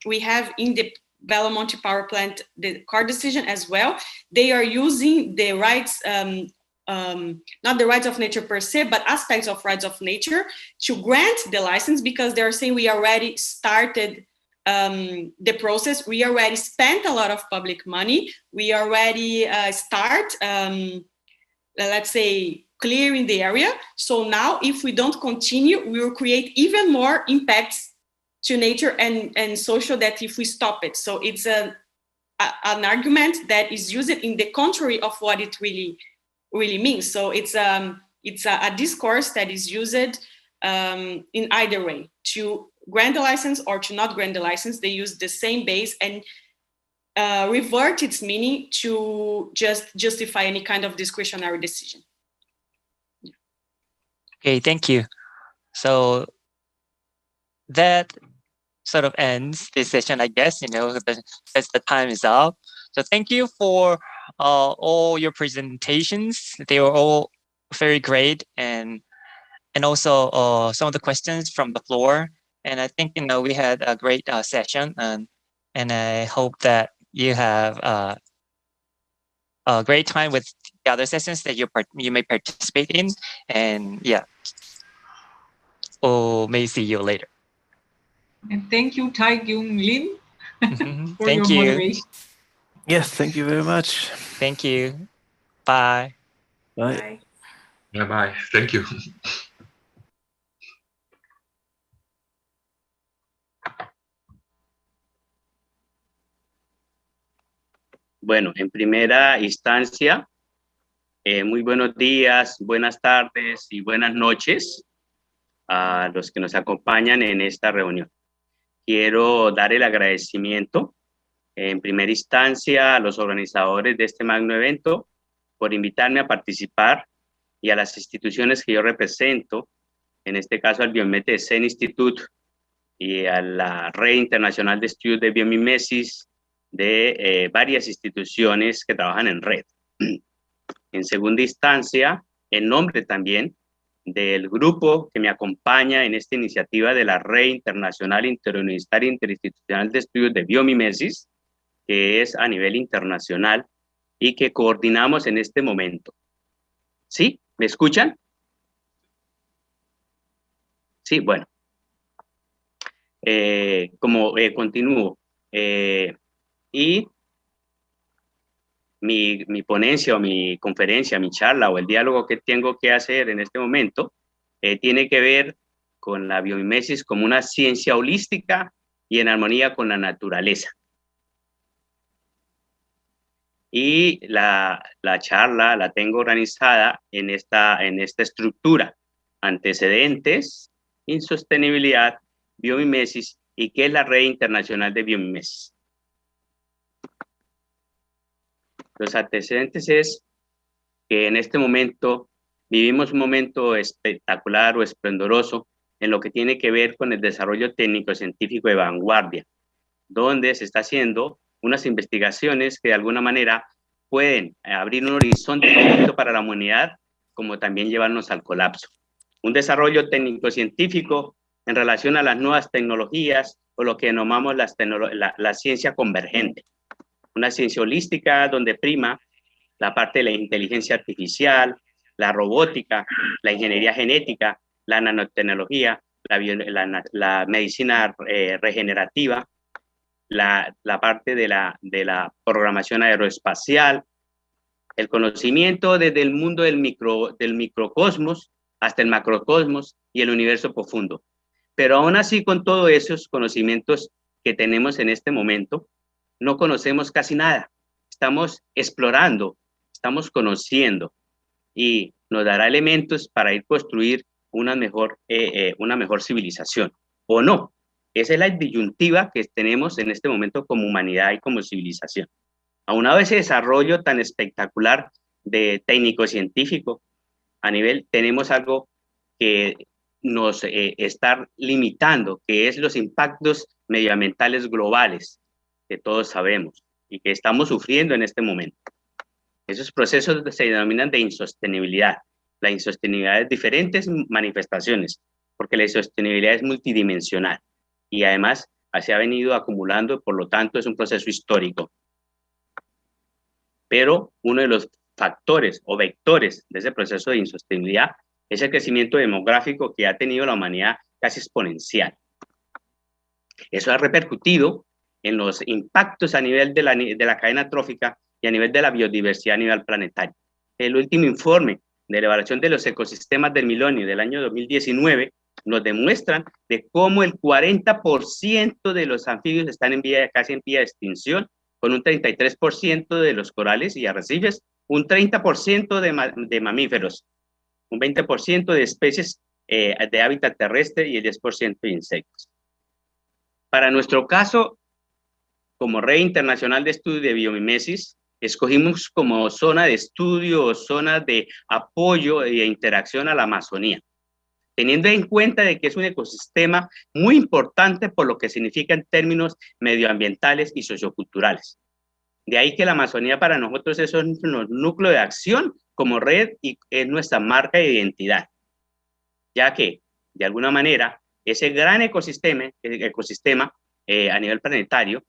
we have in the Belo Monte power plant the court decision as well. They are using the rights, not the rights of nature per se, but aspects of rights of nature to grant the license, because they're saying we already started the process. We already spent a lot of public money. We already start, let's say, clearing the area. So now if we don't continue, we will create even more impacts to nature and social that if we stop it. So it's an argument that is used in the contrary of what it really means. So it's a discourse that is used in either way, to grant the license or to not grant the license. They use the same base and revert its meaning to just justify any kind of discretionary decision.
Okay, thank you. So that sort of ends this session, I guess, as the time is up. So thank you for all your presentations. They were all very great, and also some of the questions from the floor. And I think, we had a great session, and I hope that you have a great time with the other sessions that you may participate in. And yeah, may see you later.
And thank you, Tai Gyung Lim, for
thank
your
you.
moderation.
Yes, thank you very much.
Thank you. Bye.
Bye.
Bye bye. Thank you.
Bueno, en primera instancia, muy buenos días, buenas tardes y buenas noches a los que nos acompañan en esta reunión. Quiero dar el agradecimiento en primera instancia a los organizadores de este magno evento por invitarme a participar y a las instituciones que yo represento, en este caso al Biomedicine Institute y a la Red Internacional de Estudios de Biomimesis, de varias instituciones que trabajan en red. En segunda instancia, en nombre también del grupo que me acompaña en esta iniciativa de la Red Internacional Interuniversitaria Interinstitucional de Estudios de Biomimesis, que es a nivel internacional y que coordinamos en este momento. ¿Sí? ¿Me escuchan? Sí, bueno. Continúo. Y mi ponencia o mi conferencia, mi charla o el diálogo que tengo que hacer en este momento tiene que ver con la biomimesis como una ciencia holística y en armonía con la naturaleza. Y la charla la tengo organizada en esta estructura: antecedentes, insostenibilidad, biomimesis y qué es la Red Internacional de Biomimesis. Los antecedentes es que en este momento vivimos un momento espectacular o esplendoroso en lo que tiene que ver con el desarrollo técnico-científico de vanguardia, donde se está haciendo unas investigaciones que de alguna manera pueden abrir un horizonte infinito para la humanidad, como también llevarnos al colapso. Un desarrollo técnico-científico en relación a las nuevas tecnologías o lo que llamamos la ciencia convergente. Una ciencia holística donde prima la parte de la inteligencia artificial, la robótica, la ingeniería genética, la nanotecnología, la medicina regenerativa, la parte de la programación aeroespacial, el conocimiento desde el mundo del microcosmos hasta el macrocosmos y el universo profundo. Pero aún así, con todos esos conocimientos que tenemos en este momento, no conocemos casi nada. Estamos explorando, estamos conociendo, y nos dará elementos para ir construir una mejor civilización, ¿o no? Esa es la disyuntiva que tenemos en este momento como humanidad y como civilización. Aunado a ese desarrollo tan espectacular de técnico-científico, a nivel, tenemos algo que nos está limitando, que es los impactos medioambientales globales, que todos sabemos y que estamos sufriendo en este momento. Esos procesos se denominan de insostenibilidad. La insostenibilidad es diferentes manifestaciones, porque la insostenibilidad es multidimensional y además se ha venido acumulando, por lo tanto es un proceso histórico. Pero uno de los factores o vectores de ese proceso de insostenibilidad es el crecimiento demográfico que ha tenido la humanidad casi exponencial. Eso ha repercutido en los impactos a nivel de la cadena trófica y a nivel de la biodiversidad a nivel planetario. El último informe de la evaluación de los ecosistemas del milenio del año 2019 nos demuestran de cómo el 40% de los anfibios están casi en vía de extinción, con un 33% de los corales y arrecifes, un 30% de mamíferos, un 20% de especies de hábitat terrestre y el 10% de insectos. Para nuestro caso, como Red Internacional de Estudio de Biomimesis, escogimos como zona de estudio o zona de apoyo e interacción a la Amazonía, teniendo en cuenta de que es un ecosistema muy importante por lo que significa en términos medioambientales y socioculturales. De ahí que la Amazonía para nosotros es un núcleo de acción como red y es nuestra marca de identidad, ya que, de alguna manera, ese gran ecosistema a nivel planetario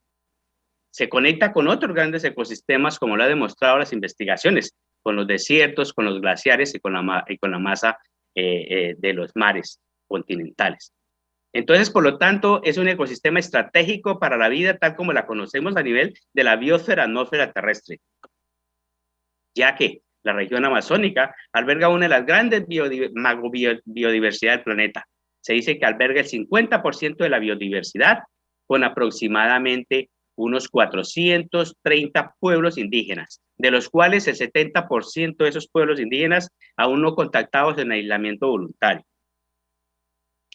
se conecta con otros grandes ecosistemas, como lo han demostrado las investigaciones, con los desiertos, con los glaciares y con la masa de los mares continentales. Entonces, por lo tanto, es un ecosistema estratégico para la vida tal como la conocemos a nivel de la biosfera, atmósfera terrestre, ya que la región amazónica alberga una de las grandes biodiversidad del planeta. Se dice que alberga el 50% de la biodiversidad, con aproximadamente unos 430 pueblos indígenas, de los cuales el 70% de esos pueblos indígenas aún no contactados en aislamiento voluntario.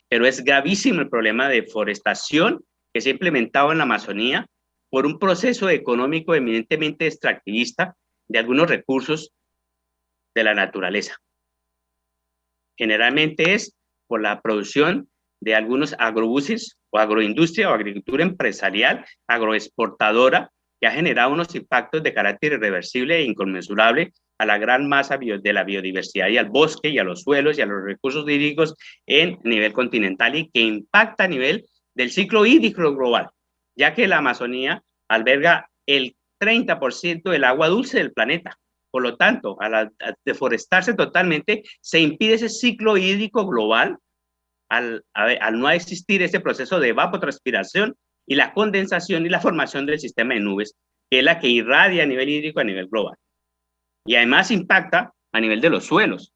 Pero es gravísimo el problema de deforestación que se ha implementado en la Amazonía por un proceso económico eminentemente extractivista de algunos recursos de la naturaleza. Generalmente es por la producción de algunos agrobuses o agroindustria o agricultura empresarial, agroexportadora, que ha generado unos impactos de carácter irreversible e inconmensurable a la gran masa de la biodiversidad y al bosque y a los suelos y a los recursos hídricos en nivel continental y que impacta a nivel del ciclo hídrico global, ya que la Amazonía alberga el 30% del agua dulce del planeta. Por lo tanto, al deforestarse totalmente, se impide ese ciclo hídrico global al no existir ese proceso de evapotranspiración y la condensación y la formación del sistema de nubes, que es la que irradia a nivel hídrico a nivel global. Y además impacta a nivel de los suelos.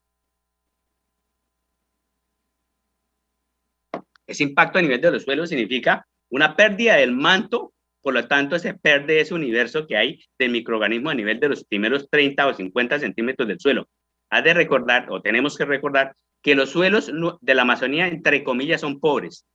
Ese impacto a nivel de los suelos significa una pérdida del manto Por lo tanto, se pierde ese universo que hay del microorganismo a nivel de los primeros 30 o 50 centímetros del suelo. Has de recordar, o tenemos que recordar, que los suelos de la Amazonía, entre comillas, son pobres.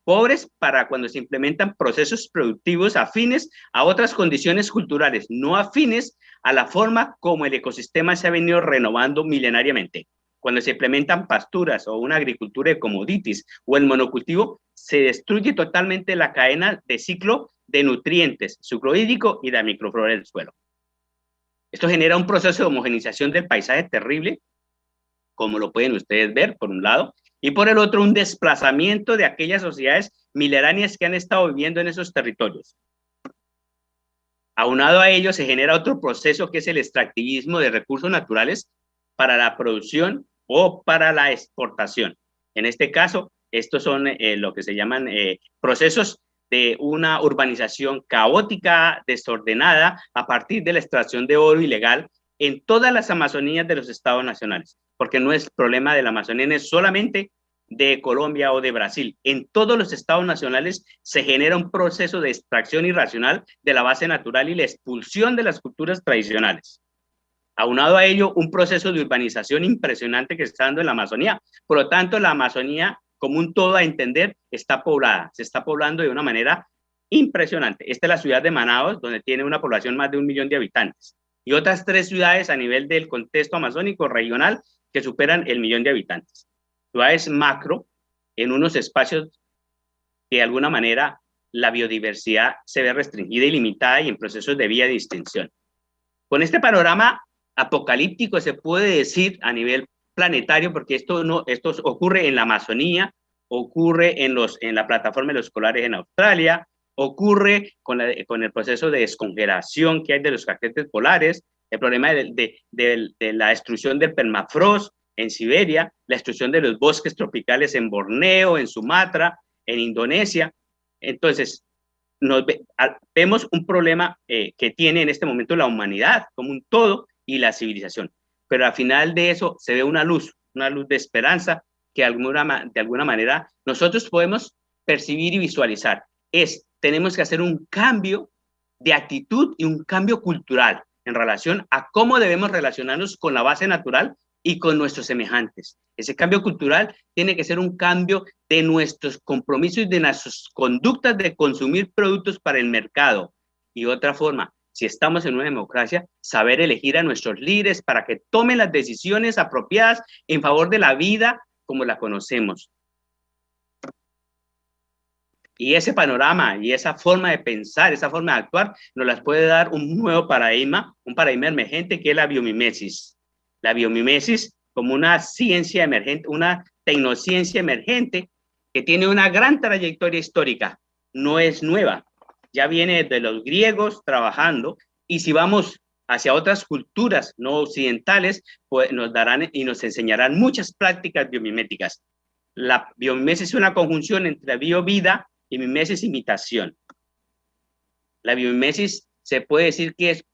Pobres para cuando se implementan procesos productivos afines a otras condiciones culturales, no afines a la forma como el ecosistema se ha venido renovando milenariamente. Cuando se implementan pasturas o una agricultura de commodities o el monocultivo, se destruye totalmente la cadena de ciclo de nutrientes, ciclo hídrico y de microflora del suelo. Esto genera un proceso de homogenización del paisaje terrible, como lo pueden ustedes ver, por un lado, y por el otro, un desplazamiento de aquellas sociedades milenarias que han estado viviendo en esos territorios. Aunado a ello, se genera otro proceso que es el extractivismo de recursos naturales para la producción o para la exportación. En este caso, estos son lo que se llaman procesos de una urbanización caótica, desordenada, a partir de la extracción de oro ilegal en todas las Amazonías de los estados nacionales, porque no es problema de la Amazonía, no es solamente de Colombia o de Brasil. En todos los estados nacionales se genera un proceso de extracción irracional de la base natural y la expulsión de las culturas tradicionales. Aunado a ello, un proceso de urbanización impresionante que está dando en la Amazonía. Por lo tanto, la Amazonía, como un todo a entender, está poblada. Se está poblando de una manera impresionante. Esta es la ciudad de Manaos, donde tiene una población más de 1 millón de habitantes. Y otras 3 ciudades a nivel del contexto amazónico regional que superan el 1 millón de habitantes. Ciudades macro, en unos espacios que de alguna manera la biodiversidad se ve restringida y limitada y en procesos de vía de extinción. Con este panorama apocalíptico se puede decir a nivel planetario, porque esto ocurre en la Amazonía, ocurre en la plataforma de los polares en Australia, ocurre con el proceso de descongelación que hay de los casquetes polares, el problema de la destrucción del permafrost en Siberia, la destrucción de los bosques tropicales en Borneo, en Sumatra, en Indonesia. Entonces, vemos un problema que tiene en este momento la humanidad como un todo y la civilización. Pero al final de eso se ve una luz de esperanza que de alguna manera nosotros podemos percibir y visualizar. Tenemos que hacer un cambio de actitud y un cambio cultural en relación a cómo debemos relacionarnos con la base natural y con nuestros semejantes. Ese cambio cultural tiene que ser un cambio de nuestros compromisos y de nuestras conductas de consumir productos para el mercado. Y otra forma, si estamos en una democracia, saber elegir a nuestros líderes para que tomen las decisiones apropiadas en favor de la vida como la conocemos. Y ese panorama y esa forma de pensar, esa forma de actuar, nos las puede dar un nuevo paradigma, un paradigma emergente que es la biomimesis. La biomimesis como una ciencia emergente, una tecnociencia emergente que tiene una gran trayectoria histórica. No es nueva, ya viene de los griegos trabajando, y si vamos hacia otras culturas no occidentales, pues nos darán y nos enseñarán muchas prácticas biomiméticas. La biomimesis es una conjunción entre biovida y mimesis imitación. La biomimesis se puede decir que es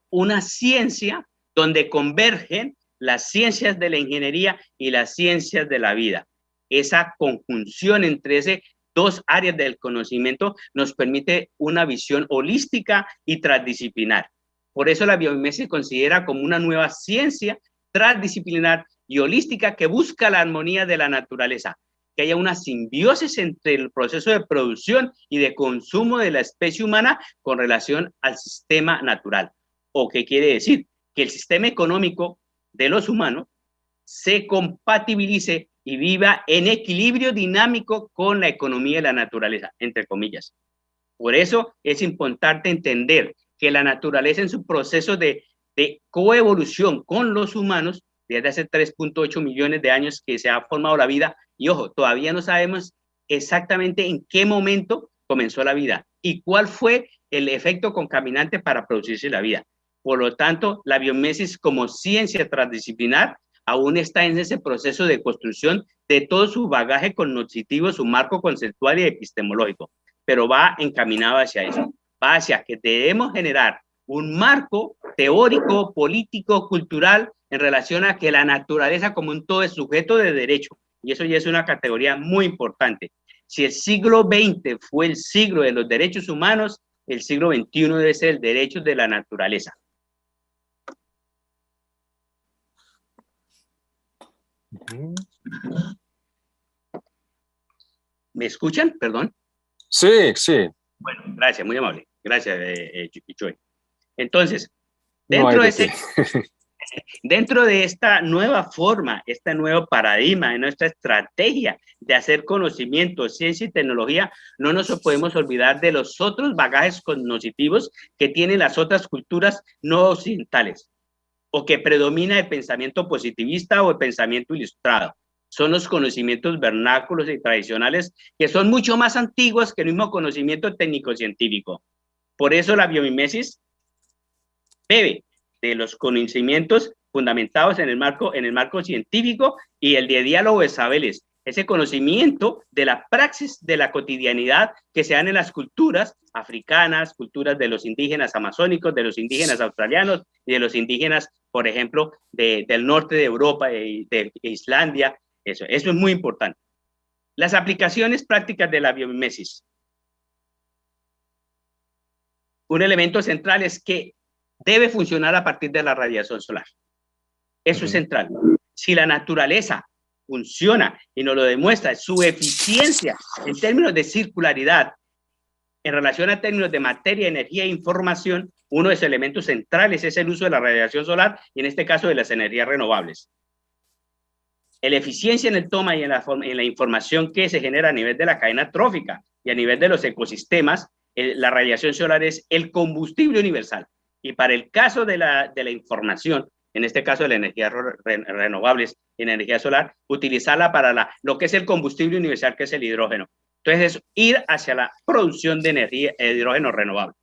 una ciencia donde convergen las ciencias de la ingeniería y las ciencias de la vida. Esa conjunción entre esas 2 áreas del conocimiento nos permite una visión holística y transdisciplinar. Por eso la biomimesis se considera como una nueva ciencia transdisciplinar y holística que busca la armonía de la naturaleza, que haya una simbiosis entre el proceso de producción y de consumo de la especie humana con relación al sistema natural. ¿O qué quiere decir? Que el sistema económico de los humanos se compatibilice y viva en equilibrio dinámico con la economía de la naturaleza, entre comillas. Por eso es importante entender que la naturaleza en su proceso de coevolución con los humanos, desde hace 3.8 millones de años que se ha formado la vida, y ojo, todavía no sabemos exactamente en qué momento comenzó la vida y cuál fue el efecto concaminante para producirse la vida. Por lo tanto, la biomimesis como ciencia transdisciplinar aún está en ese proceso de construcción de todo su bagaje cognoscitivo, su marco conceptual y epistemológico, pero va encaminado hacia eso, va hacia que debemos generar un marco teórico, político, cultural en relación a que la naturaleza como un todo es sujeto de derecho, y eso ya es una categoría muy importante. Si el siglo XX fue el siglo de los derechos humanos, el siglo XXI debe ser el derecho de la naturaleza. ¿Me escuchan? Perdón.
Sí, sí.
Bueno, gracias, muy amable. Gracias, Joy. Entonces,
No hay
dentro,
de
de dentro de esta nueva forma, este nuevo paradigma, de nuestra estrategia de hacer conocimiento, ciencia y tecnología, no nos podemos olvidar de los otros bagajes cognitivos que tienen las otras culturas no occidentales, o que predomina el pensamiento positivista o el pensamiento ilustrado. Son los conocimientos vernáculos y tradicionales que son mucho más antiguos que el mismo conocimiento técnico-científico. Por eso la biomimesis bebe de los conocimientos fundamentados en el marco científico y el de diálogo de saberes, ese conocimiento de la praxis de la cotidianidad que se dan en las culturas africanas, culturas de los indígenas amazónicos, de los indígenas australianos y de los indígenas, por ejemplo, del norte de Europa y de Islandia. Eso es muy importante. Las aplicaciones prácticas de la biomimesis. Un elemento central es que debe funcionar a partir de la radiación solar. Eso es central. Si la naturaleza funciona y nos lo demuestra, su eficiencia en términos de circularidad, en relación a términos de materia, energía e información, uno de los elementos centrales es el uso de la radiación solar y en este caso de las energías renovables. La eficiencia en el toma y en la información que se genera a nivel de la cadena trófica y a nivel de los ecosistemas, la radiación solar es el combustible universal. Y para el caso de la información, en este caso de las energías renovables y energía solar, utilizarla para lo que es el combustible universal, que es el hidrógeno. Entonces, es ir hacia la producción de energía, hidrógeno renovable.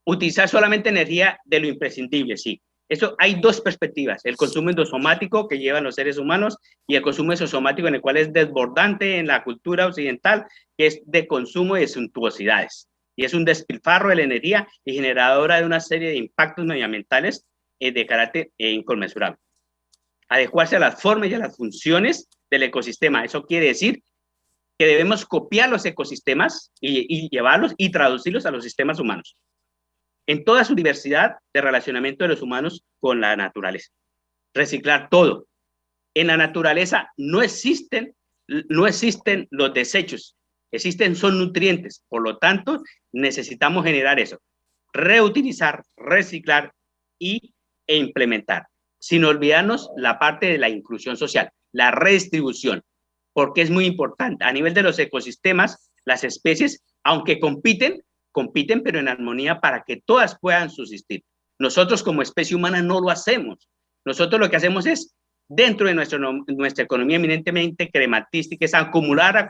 Utilizar solamente energía de lo imprescindible, sí. Eso hay dos perspectivas, el consumo endosomático que llevan los seres humanos y el consumo exosomático en el cual es desbordante en la cultura occidental, que es de consumo de suntuosidades. Y es un despilfarro de la energía y generadora de una serie de impactos medioambientales de carácter inconmensurable. Adecuarse a las formas y a las funciones del ecosistema. Eso quiere decir que debemos copiar los ecosistemas y llevarlos y traducirlos a los sistemas humanos, en toda su diversidad de relacionamiento de los humanos con la naturaleza. Reciclar todo. En la naturaleza no existen los desechos, son nutrientes, por lo tanto necesitamos generar eso, reutilizar, reciclar e implementar, sin olvidarnos la parte de la inclusión social, la redistribución, porque es muy importante. A nivel de los ecosistemas, las especies, aunque compiten pero en armonía para que todas puedan subsistir. Nosotros como especie humana no lo hacemos. Nosotros lo que hacemos es, dentro de nuestra economía eminentemente crematística, es acumular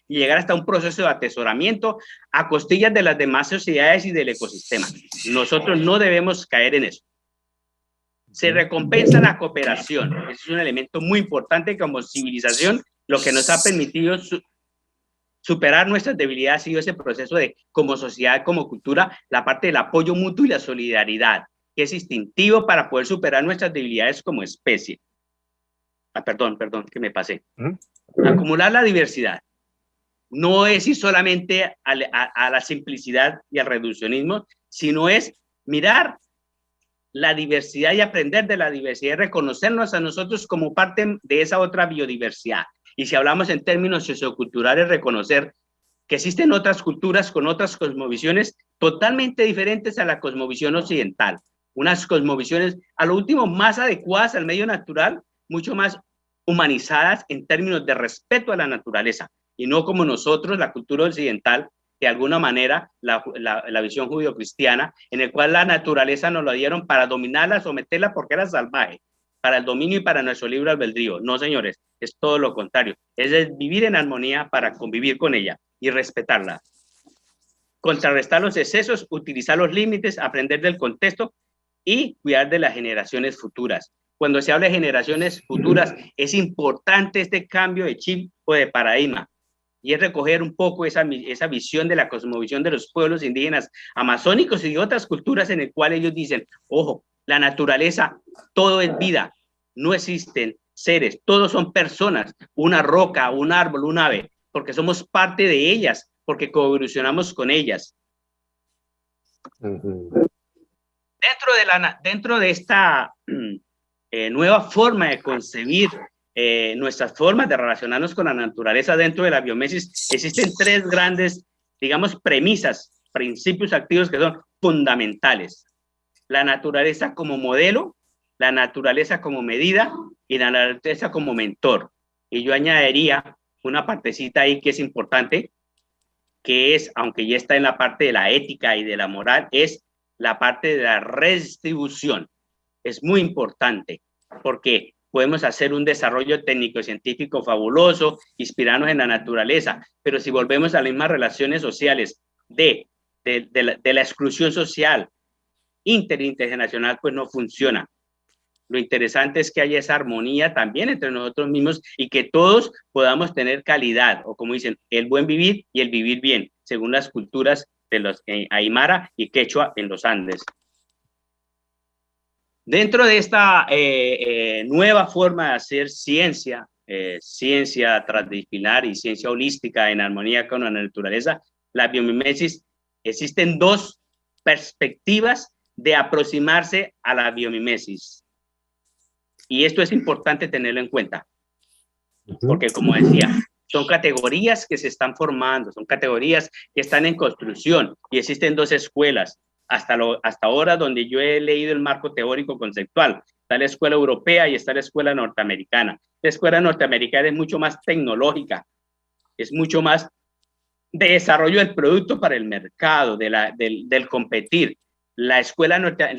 y llegar hasta un proceso de atesoramiento a costillas de las demás sociedades y del ecosistema. Nosotros no debemos caer en eso. Se recompensa la cooperación. Ese es un elemento muy importante como civilización. Lo que nos ha permitido superar nuestras debilidades ha sido ese proceso de, como sociedad, como cultura, la parte del apoyo mutuo y la solidaridad, que es instintivo para poder superar nuestras debilidades como especie. Perdón, que me pasé. Acumular la diversidad. No es ir solamente a la simplicidad y al reduccionismo, sino es mirar la diversidad y aprender de la diversidad y reconocernos a nosotros como parte de esa otra biodiversidad. Y si hablamos en términos socioculturales, reconocer que existen otras culturas con otras cosmovisiones totalmente diferentes a la cosmovisión occidental. Unas cosmovisiones, a lo último, más adecuadas al medio natural, mucho más humanizadas en términos de respeto a la naturaleza, y no como nosotros, la cultura occidental, de alguna manera, la visión judío-cristiana, en el cual la naturaleza nos la dieron para dominarla, someterla porque era salvaje, para el dominio y para nuestro libre albedrío. No, señores, es todo lo contrario. Es vivir en armonía para convivir con ella y respetarla. Contrarrestar los excesos, utilizar los límites, aprender del contexto y cuidar de las generaciones futuras. Cuando se habla de generaciones futuras, es importante este cambio de chip o de paradigma, y es recoger un poco esa visión de la cosmovisión de los pueblos indígenas amazónicos y de otras culturas en el cual ellos dicen, ojo, la naturaleza, todo es vida, no existen seres, todos son personas, una roca, un árbol, un ave, porque somos parte de ellas, porque coevolucionamos con ellas. Dentro de esta nueva forma de concebir nuestras formas de relacionarnos con la naturaleza dentro de la biomimesis, existen tres grandes, digamos, premisas, principios activos que son fundamentales. La naturaleza como modelo, la naturaleza como medida y la naturaleza como mentor. Y yo añadiría una partecita ahí que es importante, que es, aunque ya está en la parte de la ética y de la moral, es la parte de la redistribución. Es muy importante porque podemos hacer un desarrollo técnico-científico fabuloso, inspirarnos en la naturaleza, pero si volvemos a las mismas relaciones sociales de la exclusión social internacional, pues no funciona. Lo interesante es que haya esa armonía también entre nosotros mismos y que todos podamos tener calidad, o como dicen, el buen vivir y el vivir bien, según las culturas de los Aymara y Quechua en los Andes. Dentro de esta nueva forma de hacer ciencia, ciencia transdisciplinar y ciencia holística en armonía con la naturaleza, la biomimesis, existen dos perspectivas de aproximarse a la biomimesis. Y esto es importante tenerlo en cuenta, porque como decía, son categorías que se están formando, son categorías que están en construcción y existen dos escuelas. Hasta ahora, donde yo he leído el marco teórico conceptual, está la escuela europea y está la escuela norteamericana. La escuela norteamericana es mucho más tecnológica, es mucho más de desarrollo del producto para el mercado, del competir. La escuela europea,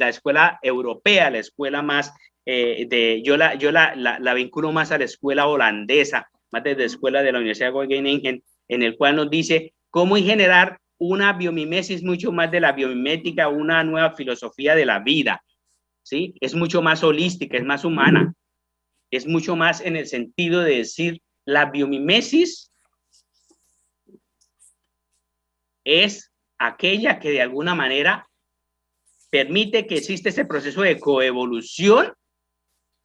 la escuela más, yo la vinculo más a la escuela holandesa, más desde la escuela de la Universidad de Wageningen, en el cual nos dice cómo generar una biomimesis mucho más de la biomimética, una nueva filosofía de la vida, ¿sí? Es mucho más holística, es más humana, es mucho más en el sentido de decir, la biomimesis es aquella que de alguna manera permite que exista ese proceso de coevolución,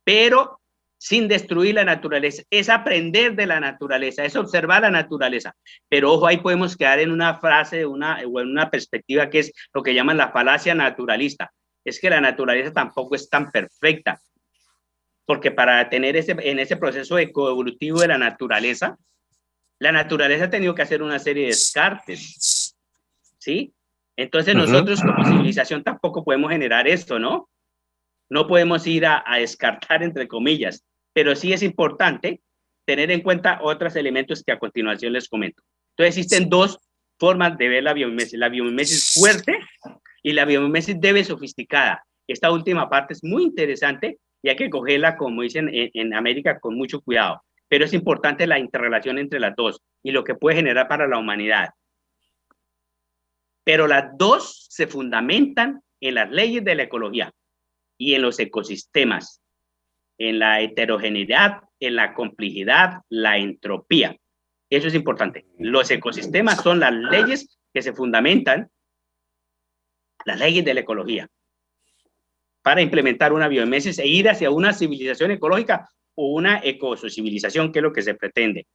pero sin destruir la naturaleza. Es aprender de la naturaleza, es observar la naturaleza. Pero ojo, ahí podemos quedar en una frase o en una perspectiva que es lo que llaman la falacia naturalista. Es que la naturaleza tampoco es tan perfecta, porque para tener en ese proceso de coevolutivo de la naturaleza ha tenido que hacer una serie de descartes, ¿sí? Entonces nosotros como civilización tampoco podemos generar esto, ¿no? No podemos ir a descartar, entre comillas, pero sí es importante tener en cuenta otros elementos que a continuación les comento. Entonces existen dos formas de ver la biomimesis fuerte y la biomimesis débil sofisticada. Esta última parte es muy interesante y hay que cogerla, como dicen en América, con mucho cuidado, pero es importante la interrelación entre las dos y lo que puede generar para la humanidad. Pero las dos se fundamentan en las leyes de la ecología y en los ecosistemas, en la heterogeneidad, en la complejidad, la entropía. Eso es importante. Los ecosistemas son las leyes que se fundamentan, las leyes de la ecología, para implementar una biomimesis e ir hacia una civilización ecológica o una ecocivilización, que es lo que se pretende.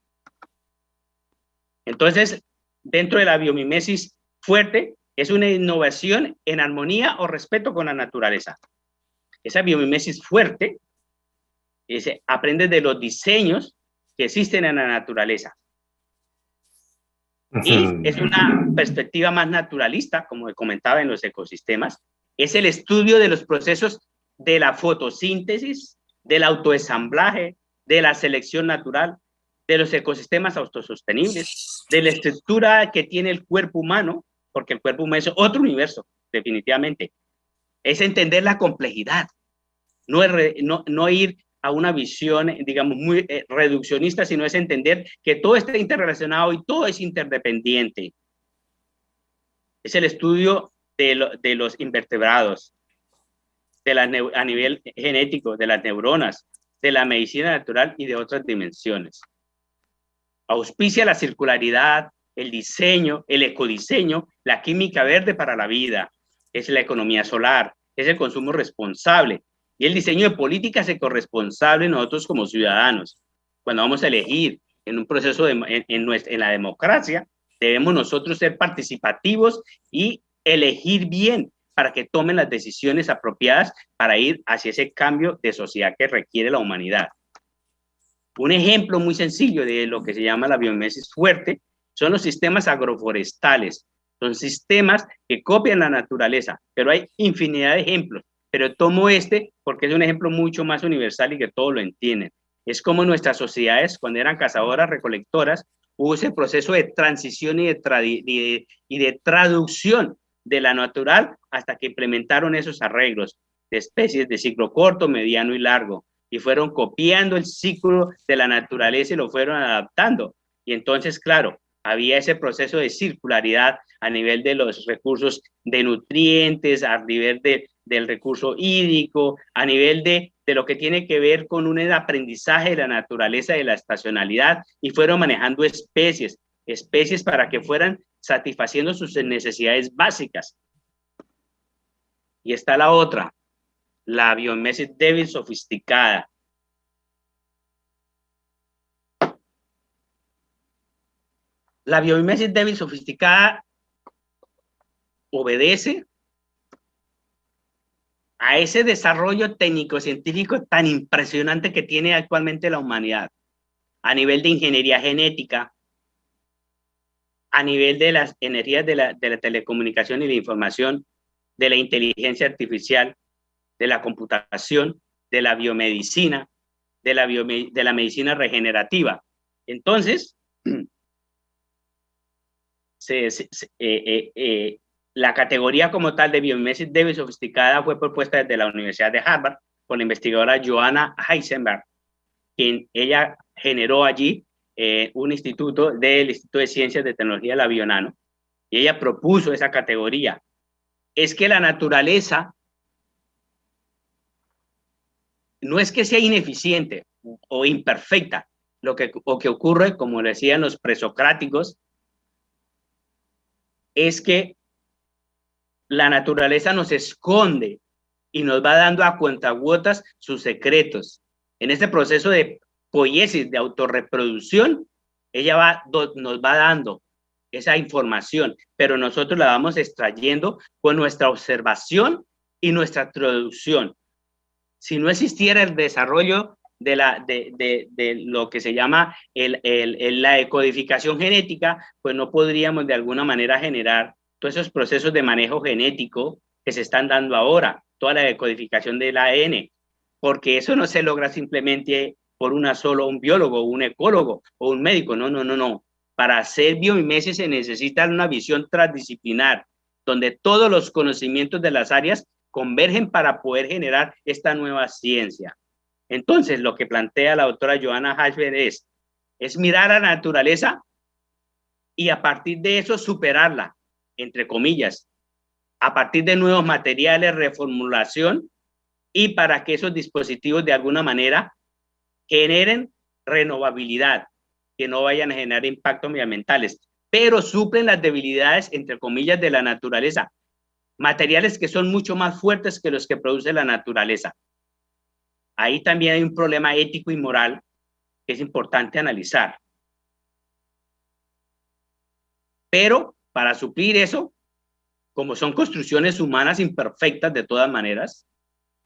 Entonces, dentro de la biomimesis fuerte, es una innovación en armonía o respeto con la naturaleza. Esa biomimesis fuerte aprende de los diseños que existen en la naturaleza. Y es una perspectiva más naturalista, como comentaba en los ecosistemas. Es el estudio de los procesos de la fotosíntesis, del autoensamblaje, de la selección natural, de los ecosistemas autosostenibles, de la estructura que tiene el cuerpo humano, porque el cuerpo humano es otro universo, definitivamente. Es entender la complejidad, no ir a una visión, digamos, muy reduccionista, sino es entender que todo está interrelacionado y todo es interdependiente. Es el estudio de los invertebrados, a nivel genético, de las neuronas, de la medicina natural y de otras dimensiones. Auspicia la circularidad, el diseño, el ecodiseño, la química verde para la vida, es la economía solar, es el consumo responsable y el diseño de políticas ecorresponsables nosotros como ciudadanos, cuando vamos a elegir en un proceso en la democracia, debemos nosotros ser participativos y elegir bien para que tomen las decisiones apropiadas para ir hacia ese cambio de sociedad que requiere la humanidad. Un ejemplo muy sencillo de lo que se llama la biomimesis fuerte son los sistemas agroforestales. Son sistemas que copian la naturaleza, pero hay infinidad de ejemplos. Pero tomo este porque es un ejemplo mucho más universal y que todos lo entienden. Es como nuestras sociedades, cuando eran cazadoras, recolectoras, hubo ese proceso de transición y de traducción de la natural hasta que implementaron esos arreglos de especies de ciclo corto, mediano y largo, y fueron copiando el ciclo de la naturaleza y lo fueron adaptando. Y entonces, claro, había ese proceso de circularidad a nivel de los recursos de nutrientes, a nivel del recurso hídrico, a nivel de lo que tiene que ver con un aprendizaje de la naturaleza, de la estacionalidad, y fueron manejando especies para que fueran satisfaciendo sus necesidades básicas. Y está la otra, la biomimesis débil sofisticada. La biomimesis débil sofisticada obedece a ese desarrollo técnico-científico tan impresionante que tiene actualmente la humanidad, a nivel de ingeniería genética, a nivel de las energías de la telecomunicación y la información, de la inteligencia artificial, de la computación, de la biomedicina, de la medicina regenerativa. Entonces, la categoría como tal de biomimesis débil sofisticada fue propuesta desde la Universidad de Harvard por la investigadora Joanna Heisenberg, quien ella generó allí un instituto del Instituto de Ciencias de Tecnología de la Bionano, y ella propuso esa categoría. Es que la naturaleza no es que sea ineficiente o imperfecta, lo que ocurre, como decían los presocráticos, es que la naturaleza nos esconde y nos va dando a cuentagotas sus secretos. En este proceso de poiesis, de autorreproducción, ella nos va dando esa información, pero nosotros la vamos extrayendo con nuestra observación y nuestra traducción. Si no existiera el desarrollo de lo que se llama la decodificación genética, pues no podríamos de alguna manera generar todos esos procesos de manejo genético que se están dando ahora, toda la decodificación del ADN, porque eso no se logra simplemente por un biólogo, un ecólogo o un médico, no. Para hacer biomimesis se necesita una visión transdisciplinar, donde todos los conocimientos de las áreas convergen para poder generar esta nueva ciencia. Entonces, lo que plantea la doctora Joanna Heisenberg es mirar a la naturaleza y a partir de eso superarla, entre comillas, a partir de nuevos materiales, reformulación, y para que esos dispositivos de alguna manera generen renovabilidad, que no vayan a generar impactos medioambientales, pero suplen las debilidades, entre comillas, de la naturaleza, materiales que son mucho más fuertes que los que produce la naturaleza. Ahí también hay un problema ético y moral que es importante analizar. Pero para suplir eso, como son construcciones humanas imperfectas de todas maneras,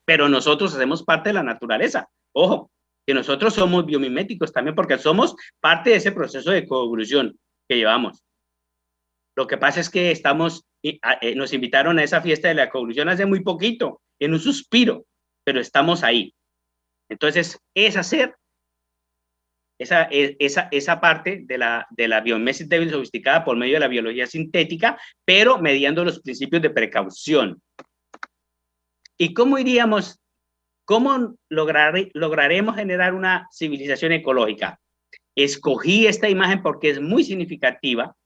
pero nosotros hacemos parte de la naturaleza. Ojo, que nosotros somos biomiméticos también porque somos parte de ese proceso de coevolución que llevamos. Lo que pasa es que nos invitaron a esa fiesta de la coevolución hace muy poquito, en un suspiro, pero estamos ahí. Entonces, es hacer esa parte de la biomimesis débil sofisticada por medio de la biología sintética, pero mediando los principios de precaución. ¿Y cómo lograremos generar una civilización ecológica? Escogí esta imagen porque es muy significativa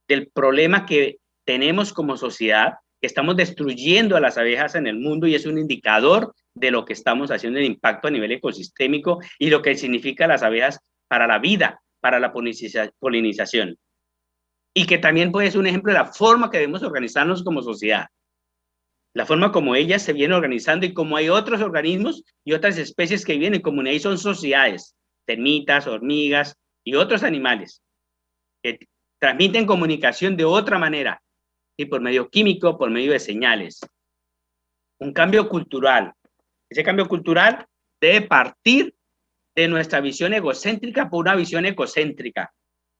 del problema que tenemos como sociedad, que estamos destruyendo a las abejas en el mundo y es un indicador de lo que estamos haciendo de impacto a nivel ecosistémico y lo que significa las abejas para la vida, para la polinización. Y que también puede ser un ejemplo de la forma que debemos organizarnos como sociedad. La forma como ellas se vienen organizando y como hay otros organismos y otras especies que viven en comunidad y son sociedades, termitas, hormigas, y otros animales que transmiten comunicación de otra manera, y por medio químico, por medio de señales. Un cambio cultural. Ese cambio cultural debe partir de nuestra visión egocéntrica por una visión ecocéntrica,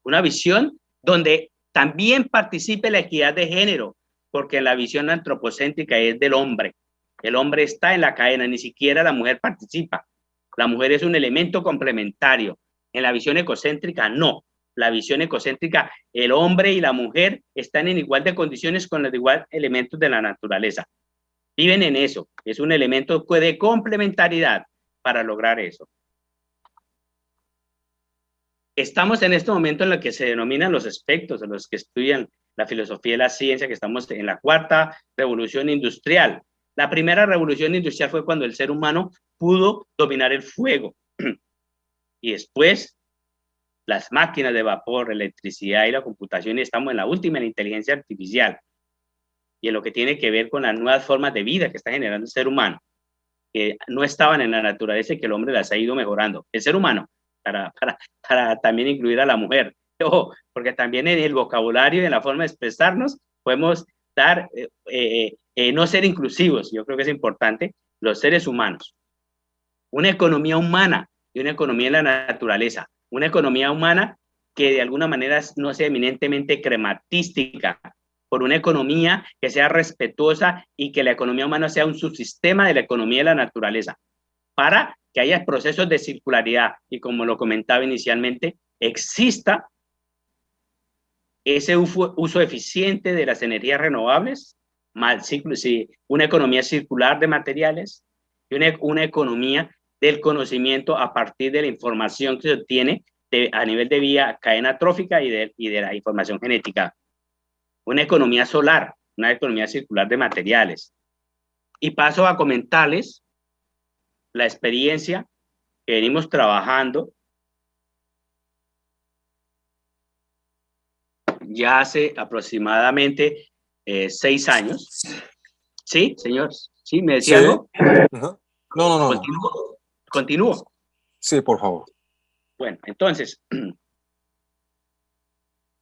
una visión donde también participe la equidad de género, porque la visión antropocéntrica es del hombre. El hombre está en la cadena, ni siquiera la mujer participa. La mujer es un elemento complementario. En la visión ecocéntrica, no. La visión ecocéntrica, el hombre y la mujer están en igual de condiciones con los igual elementos de la naturaleza. Viven en eso. Es un elemento de complementariedad para lograr eso. Estamos en este momento en lo que se denominan los aspectos de los que estudian la filosofía y la ciencia, que estamos en la cuarta revolución industrial. La primera revolución industrial fue cuando el ser humano pudo dominar el fuego. Y después, las máquinas de vapor, electricidad y la computación, y estamos en la última, en la inteligencia artificial. Y en lo que tiene que ver con las nuevas formas de vida que está generando el ser humano, que no estaban en la naturaleza y que el hombre las ha ido mejorando. El ser humano, para también incluir a la mujer. Ojo, porque también en el vocabulario y en la forma de expresarnos podemos dar, no ser inclusivos. Yo creo que es importante, los seres humanos. Una economía humana y una economía en la naturaleza. Una economía humana que de alguna manera no sea eminentemente crematística, por una economía que sea respetuosa y que la economía humana sea un subsistema de la economía de la naturaleza, para que haya procesos de circularidad y, como lo comentaba inicialmente, exista ese uso eficiente de las energías renovables, una economía circular de materiales y una economía del conocimiento a partir de la información que se obtiene a nivel de vía cadena trófica y de la información genética. Una economía solar, una economía circular de materiales. Y paso a comentarles la experiencia que venimos trabajando ya hace aproximadamente 6 años. ¿Sí, señor? ¿Sí? ¿Me decía algo?
No.
¿Continúo?
Sí, por favor.
Bueno, entonces,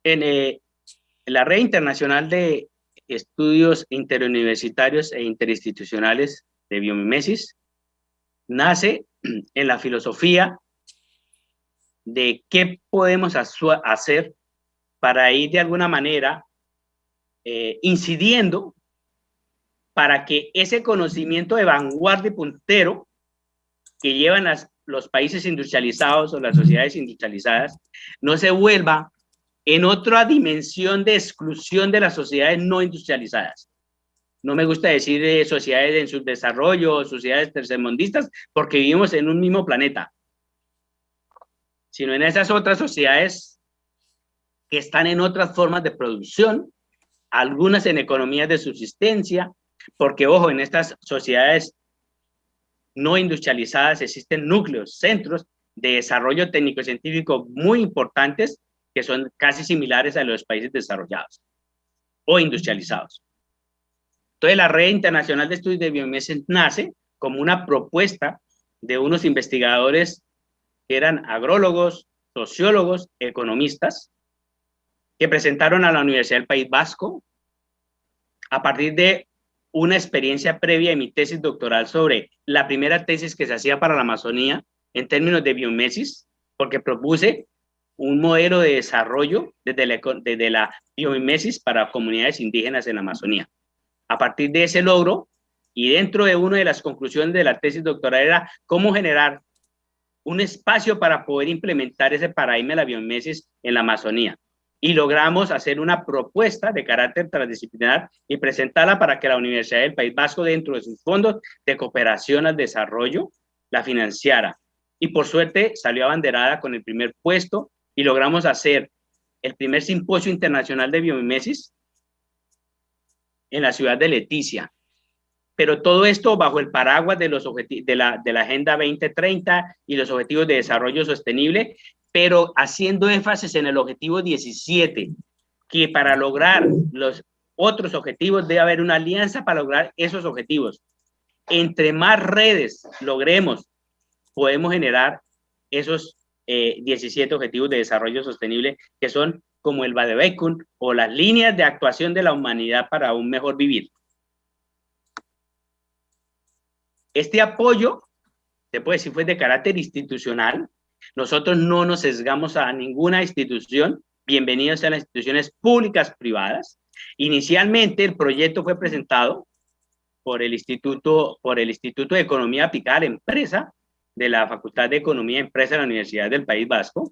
en la Red Internacional de Estudios Interuniversitarios e Interinstitucionales de Biomimesis nace en la filosofía de qué podemos hacer para ir de alguna manera incidiendo para que ese conocimiento de vanguardia y puntero que llevan los países industrializados o las sociedades industrializadas no se vuelva en otra dimensión de exclusión de las sociedades no industrializadas. No me gusta decir sociedades en subdesarrollo o sociedades tercermundistas, porque vivimos en un mismo planeta, sino en esas otras sociedades que están en otras formas de producción, algunas en economías de subsistencia, porque, ojo, en estas sociedades no industrializadas existen núcleos, centros de desarrollo técnico-científico muy importantes que son casi similares a los países desarrollados o industrializados. Entonces, la Red Internacional de Estudios de Biomimesis nace como una propuesta de unos investigadores que eran agrólogos, sociólogos, economistas, que presentaron a la Universidad del País Vasco a partir de una experiencia previa de mi tesis doctoral sobre la primera tesis que se hacía para la Amazonía en términos de biomimesis, porque propuse un modelo de desarrollo desde la biomimesis para comunidades indígenas en la Amazonía. A partir de ese logro, y dentro de una de las conclusiones de la tesis doctoral era cómo generar un espacio para poder implementar ese paradigma de la biomimesis en la Amazonía. Y logramos hacer una propuesta de carácter transdisciplinar y presentarla para que la Universidad del País Vasco, dentro de sus fondos de cooperación al desarrollo, la financiara. Y por suerte salió abanderada con el primer puesto y logramos hacer el primer simposio internacional de biomimesis en la ciudad de Leticia. Pero todo esto bajo el paraguas de los de la Agenda 2030 y los Objetivos de Desarrollo Sostenible, pero haciendo énfasis en el objetivo 17, que para lograr los otros objetivos debe haber una alianza para lograr esos objetivos. Entre más redes logremos, podemos generar esos 17 Objetivos de Desarrollo Sostenible, que son como el vademecum o las líneas de actuación de la humanidad para un mejor vivir. Este apoyo, se puede decir, fue de carácter institucional. Nosotros no nos sesgamos a ninguna institución. Bienvenidos a las instituciones públicas privadas. Inicialmente el proyecto fue presentado por el Instituto de Economía Aplicada a la Empresa de la Facultad de Economía y Empresa de la Universidad del País Vasco,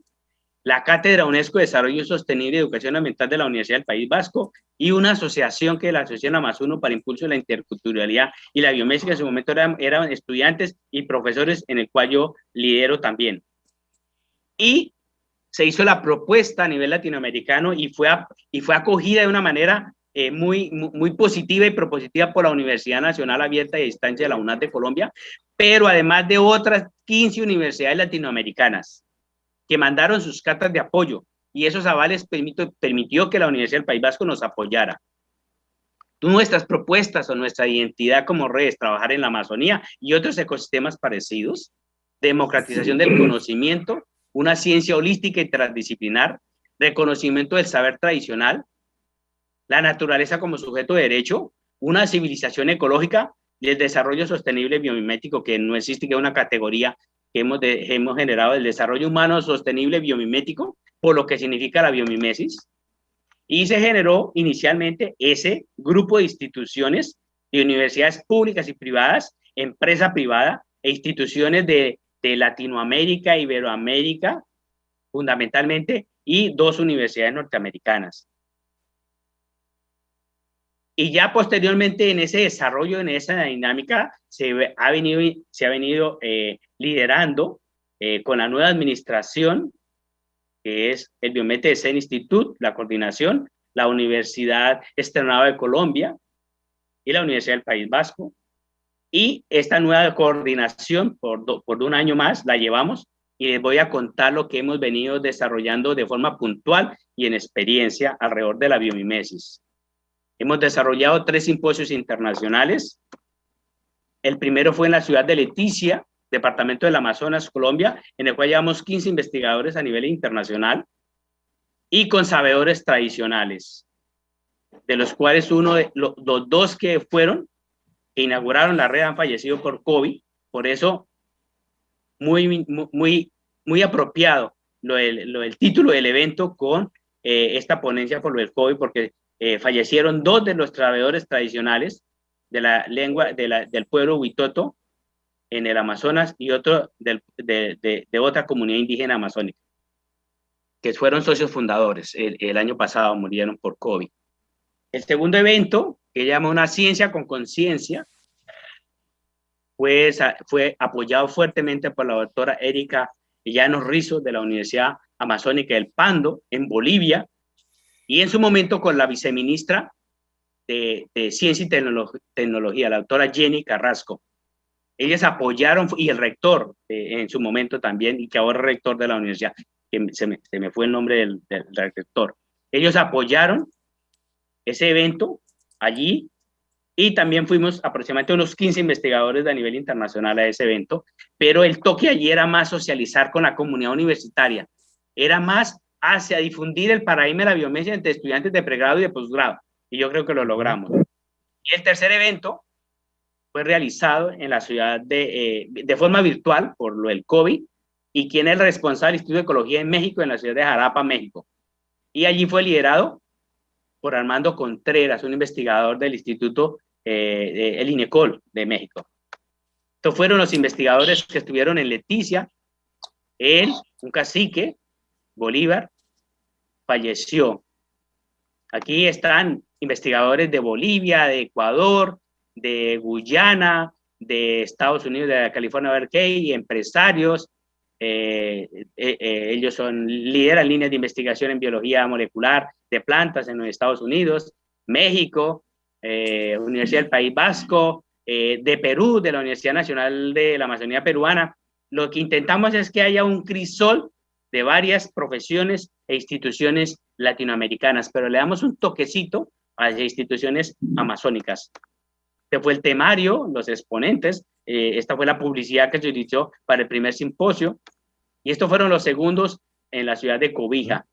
la Cátedra UNESCO de Desarrollo Sostenible y Educación Ambiental de la Universidad del País Vasco y una asociación que es la Asociación Amazono para Impulso de la Interculturalidad y la Biomédica. En su momento eran estudiantes y profesores, en el cual yo lidero también. Y se hizo la propuesta a nivel latinoamericano y fue acogida de una manera muy positiva y propositiva por la Universidad Nacional Abierta y a Distancia de la UNAD de Colombia, pero además de otras 15 universidades latinoamericanas que mandaron sus cartas de apoyo, y esos avales permitió que la Universidad del País Vasco nos apoyara. Nuestras propuestas o nuestra identidad como red es trabajar en la Amazonía y otros ecosistemas parecidos, democratización del conocimiento, una ciencia holística y transdisciplinar, reconocimiento del saber tradicional, la naturaleza como sujeto de derecho, una civilización ecológica y el desarrollo sostenible biomimético, que no existe, que es una categoría que hemos generado, el desarrollo humano sostenible biomimético, por lo que significa la biomimesis. Y se generó inicialmente ese grupo de instituciones, de universidades públicas y privadas, empresa privada e instituciones de Latinoamérica, Iberoamérica, fundamentalmente, y 2 universidades norteamericanas. Y ya posteriormente en ese desarrollo, en esa dinámica, se ha venido liderando con la nueva administración, que es el Biomedes Institute, la coordinación, la Universidad Externada de Colombia y la Universidad del País Vasco. Y esta nueva coordinación, por un año más, la llevamos y les voy a contar lo que hemos venido desarrollando de forma puntual y en experiencia alrededor de la biomimesis. Hemos desarrollado 3 simposios internacionales. El primero fue en la ciudad de Leticia, departamento del Amazonas, Colombia, en el cual llevamos 15 investigadores a nivel internacional y con sabedores tradicionales, de los cuales los 2 que inauguraron la red han fallecido por COVID. Por eso, muy apropiado el título del evento con esta ponencia por lo del COVID, porque fallecieron 2 de los sabedores tradicionales de la lengua del pueblo Huitoto en el Amazonas y otro de otra comunidad indígena amazónica, que fueron socios fundadores. El año pasado murieron por COVID. El segundo evento, que llama Una Ciencia con Conciencia, fue apoyado fuertemente por la doctora Erika Llanos Rizos de la Universidad Amazónica del Pando, en Bolivia, y en su momento con la viceministra de Ciencia y Tecnología, la doctora Jenny Carrasco. Ellas apoyaron, y el rector en su momento también, y que ahora es rector de la universidad, que se me fue el nombre del rector. Ellos apoyaron ese evento allí, y también fuimos aproximadamente unos 15 investigadores a nivel internacional a ese evento, pero el toque allí era más socializar con la comunidad universitaria, era más hacia difundir el paradigma de la biomimesis entre estudiantes de pregrado y de posgrado, y yo creo que lo logramos. Y el tercer evento fue realizado en la ciudad de forma virtual por lo del COVID, y quien es el responsable del Instituto de Ecología en México, en la ciudad de Jalapa, México. Y allí fue liderado por Armando Contreras, un investigador del Instituto, el INECOL de México. Estos fueron los investigadores que estuvieron en Leticia. Él, un cacique, Bolívar, falleció. Aquí están investigadores de Bolivia, de Ecuador, de Guyana, de Estados Unidos, de California, Berkeley, empresarios. Ellos lideran líneas de investigación en biología molecular de plantas en los Estados Unidos, México, Universidad del País Vasco, de Perú, de la Universidad Nacional de la Amazonía Peruana. Lo que intentamos es que haya un crisol de varias profesiones e instituciones latinoamericanas, pero le damos un toquecito a las instituciones amazónicas. Este fue el temario, los exponentes. Esta fue la publicidad que se utilizó para el primer simposio. Y estos fueron los segundos en la ciudad de Cobija.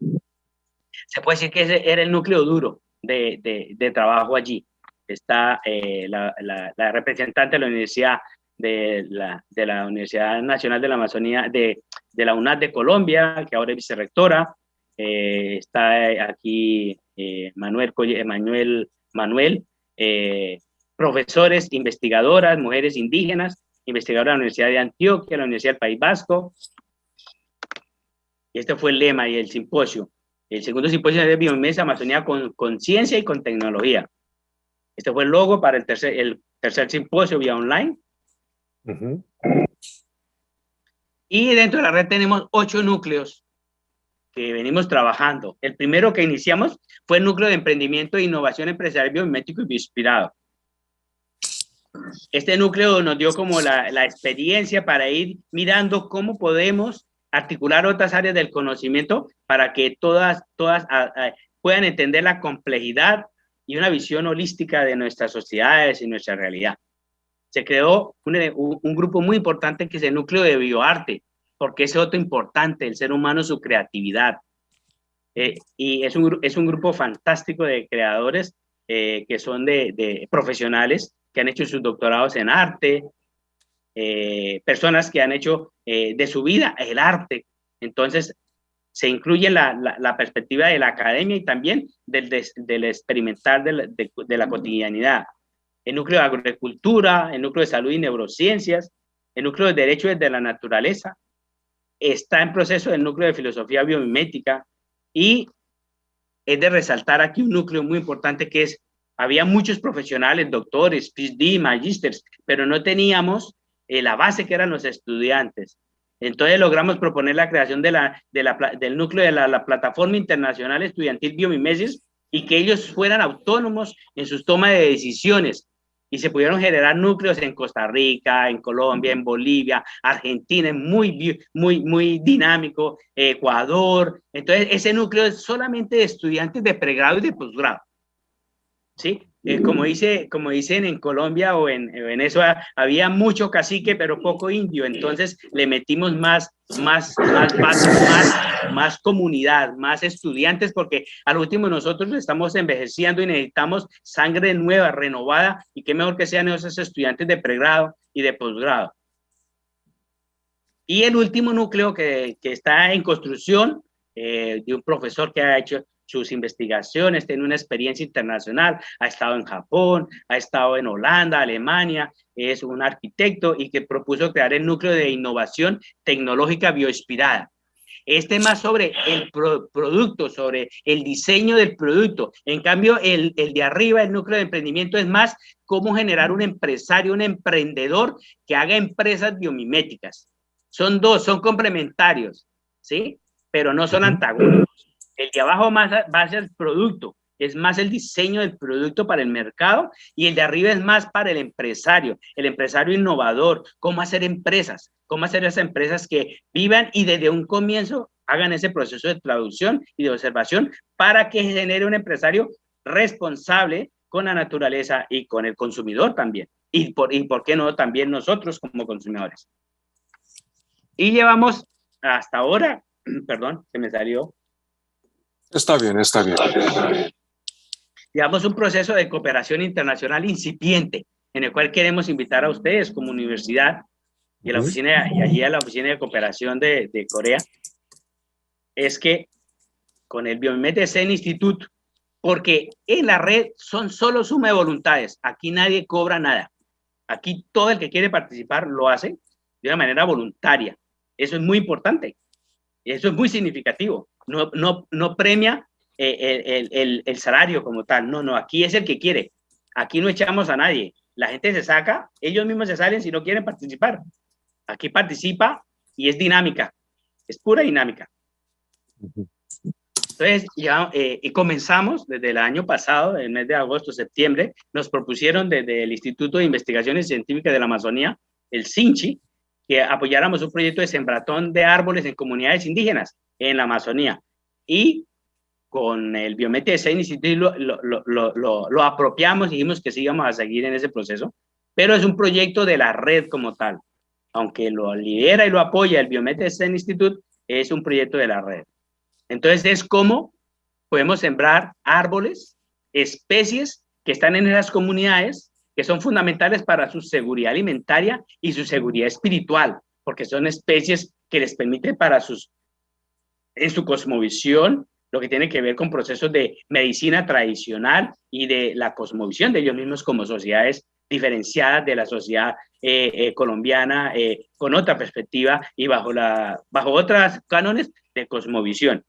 Se puede decir que ese era el núcleo duro de trabajo allí. Está la representante de la Universidad de la Universidad Nacional de la Amazonía, de la UNAD de Colombia, que ahora es vicerrectora. Está aquí Manuel, profesores, investigadoras, mujeres indígenas, investigadoras de la Universidad de Antioquia, la Universidad del País Vasco. Y este fue el lema y el simposio. El segundo simposio de Biomesa Amazonía con ciencia y con tecnología. Este fue el logo para el tercer simposio vía online. Y dentro de la red tenemos 8 núcleos que venimos trabajando. El primero que iniciamos fue el núcleo de emprendimiento e innovación empresarial biomimético y bioinspirado. Este núcleo nos dio como la experiencia para ir mirando cómo podemos articular otras áreas del conocimiento para que todas puedan entender la complejidad y una visión holística de nuestras sociedades y nuestra realidad. Se creó un grupo muy importante que es el núcleo de bioarte, porque es otro importante, el ser humano, su creatividad. Y es un grupo fantástico de creadores que son de profesionales que han hecho sus doctorados en arte, personas que han hecho de su vida el arte. Entonces, se incluye la perspectiva de la academia y también del experimentar de la cotidianidad. El núcleo de agricultura, el núcleo de salud y neurociencias, el núcleo de derechos de la naturaleza, está en proceso el núcleo de filosofía biomimética, y es de resaltar aquí un núcleo muy importante que es, había muchos profesionales, doctores, PhD, magísteres, pero no teníamos la base que eran los estudiantes. Entonces logramos proponer la creación del núcleo de la Plataforma Internacional Estudiantil Biomimesis, y que ellos fueran autónomos en sus tomas de decisiones, y se pudieron generar núcleos en Costa Rica, en Colombia, en Bolivia, Argentina, muy dinámico, Ecuador. Entonces ese núcleo es solamente de estudiantes de pregrado y de posgrado, ¿sí? Como dicen en Colombia o en Venezuela, había mucho cacique pero poco indio, entonces le metimos más comunidad, más estudiantes, porque al último nosotros estamos envejeciendo y necesitamos sangre nueva, renovada, y qué mejor que sean esos estudiantes de pregrado y de posgrado. Y el último núcleo que está en construcción, de un profesor que ha hecho sus investigaciones, tiene una experiencia internacional, ha estado en Japón, ha estado en Holanda, Alemania, es un arquitecto y que propuso crear el núcleo de innovación tecnológica bioinspirada. Este es más sobre el producto, sobre el diseño del producto. En cambio, el de arriba, el núcleo de emprendimiento, es más cómo generar un empresario, un emprendedor que haga empresas biomiméticas. Son dos, son complementarios, ¿sí? Pero no son antagónicos. El de abajo más va hacia el producto, es más el diseño del producto para el mercado, y el de arriba es más para el empresario innovador, cómo hacer empresas, cómo hacer esas empresas que vivan y desde un comienzo hagan ese proceso de traducción y de observación para que genere un empresario responsable con la naturaleza y con el consumidor también. Y por qué no también nosotros como consumidores. Y llevamos hasta ahora, perdón, se me salió.
Está bien, está bien.
Llevamos un proceso de cooperación internacional incipiente, en el cual queremos invitar a ustedes como universidad y a la oficina, y allí a la oficina de cooperación de Corea, es que con el Biomimetic Institute, porque en la red son solo suma de voluntades, aquí nadie cobra nada, aquí todo el que quiere participar lo hace de una manera voluntaria. Eso es muy importante, eso es muy significativo. No premia el salario como tal, no, aquí es el que quiere, aquí no echamos a nadie, la gente se saca, ellos mismos se salen si no quieren participar, aquí participa y es dinámica, es pura dinámica. Entonces ya comenzamos desde el año pasado, el mes de agosto, septiembre, nos propusieron desde el Instituto de Investigaciones Científicas de la Amazonía, el CINCHI, que apoyáramos un proyecto de sembratón de árboles en comunidades indígenas en la Amazonía, y con el Biomimetic Institute lo apropiamos y dijimos que sí íbamos a seguir en ese proceso, pero es un proyecto de la red como tal. aunque lo lidera y lo apoya el Biometrics Institute, es un proyecto de la red. Entonces es como podemos sembrar árboles, especies que están en esas comunidades, que son fundamentales para su seguridad alimentaria y su seguridad espiritual, porque son especies que les permiten en su cosmovisión, lo que tiene que ver con procesos de medicina tradicional y de la cosmovisión de ellos mismos como sociedades diferenciadas de la sociedad colombiana, con otra perspectiva y bajo otros cánones de cosmovisión.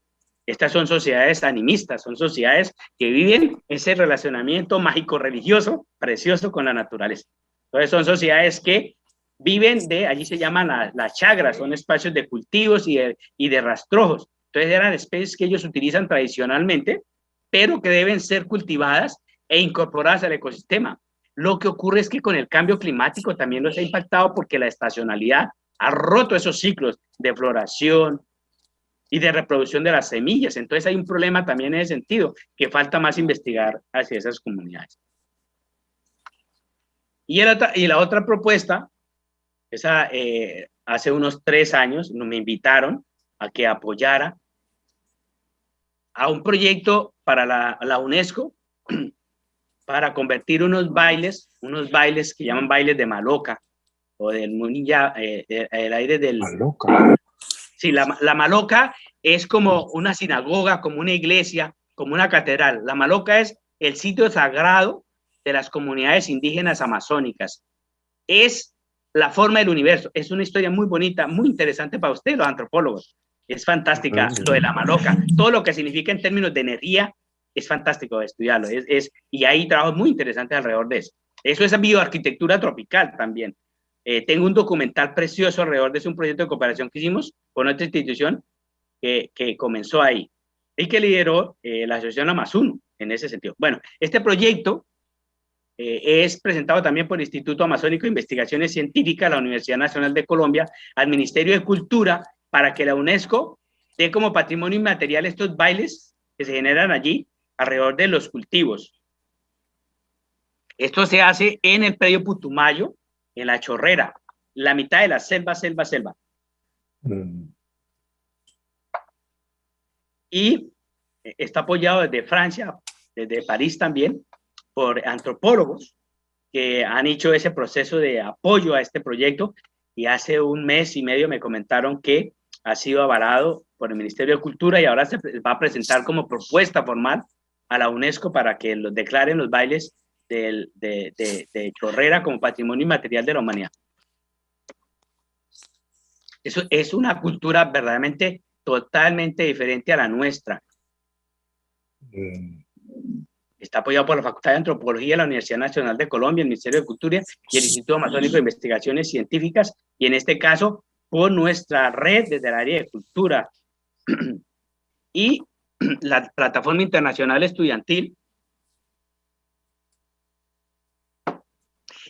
Estas son sociedades animistas, son sociedades que viven ese relacionamiento mágico-religioso precioso con la naturaleza. Entonces son sociedades que viven allí se llaman las chagras, son espacios de cultivos y de rastrojos. Entonces eran especies que ellos utilizan tradicionalmente, pero que deben ser cultivadas e incorporadas al ecosistema. Lo que ocurre es que con el cambio climático también los ha impactado porque la estacionalidad ha roto esos ciclos de floración y de reproducción de las semillas. Entonces hay un problema también en ese sentido, que falta más investigar hacia esas comunidades. Y la otra propuesta, hace unos 3 años me invitaron a que apoyara a un proyecto para la UNESCO para convertir unos bailes que llaman bailes de maloca o del munilla, el aire del...
Maloca.
Sí, la maloca es como una sinagoga, como una iglesia, como una catedral. La maloca es el sitio sagrado de las comunidades indígenas amazónicas. Es la forma del universo. Es una historia muy bonita, muy interesante para ustedes, los antropólogos. Es fantástica lo de la maloca. Todo lo que significa en términos de energía es fantástico estudiarlo. Y hay trabajos muy interesantes alrededor de eso. Eso es bioarquitectura tropical también. Tengo un documental precioso alrededor de eso, un proyecto de cooperación que hicimos con otra institución que comenzó ahí y que lideró la Asociación Amazuno en ese sentido. Bueno, este proyecto es presentado también por el Instituto Amazónico de Investigaciones Científicas, la Universidad Nacional de Colombia, al Ministerio de Cultura, para que la UNESCO dé como patrimonio inmaterial estos bailes que se generan allí alrededor de los cultivos. Esto se hace en el predio Putumayo, en la Chorrera, la mitad de la selva. Y está apoyado desde Francia, desde París también, por antropólogos que han hecho ese proceso de apoyo a este proyecto, y hace 1 mes y medio me comentaron que ha sido avalado por el Ministerio de Cultura y ahora se va a presentar como propuesta formal a la UNESCO para que los declaren los bailes de Chorrera como patrimonio inmaterial de la humanidad. Eso es una cultura verdaderamente totalmente diferente a la nuestra. Está apoyado por la Facultad de Antropología de la Universidad Nacional de Colombia, el Ministerio de Cultura y el Instituto Amazónico de Investigaciones Científicas, y en este caso por nuestra red desde el área de cultura y la Plataforma Internacional Estudiantil.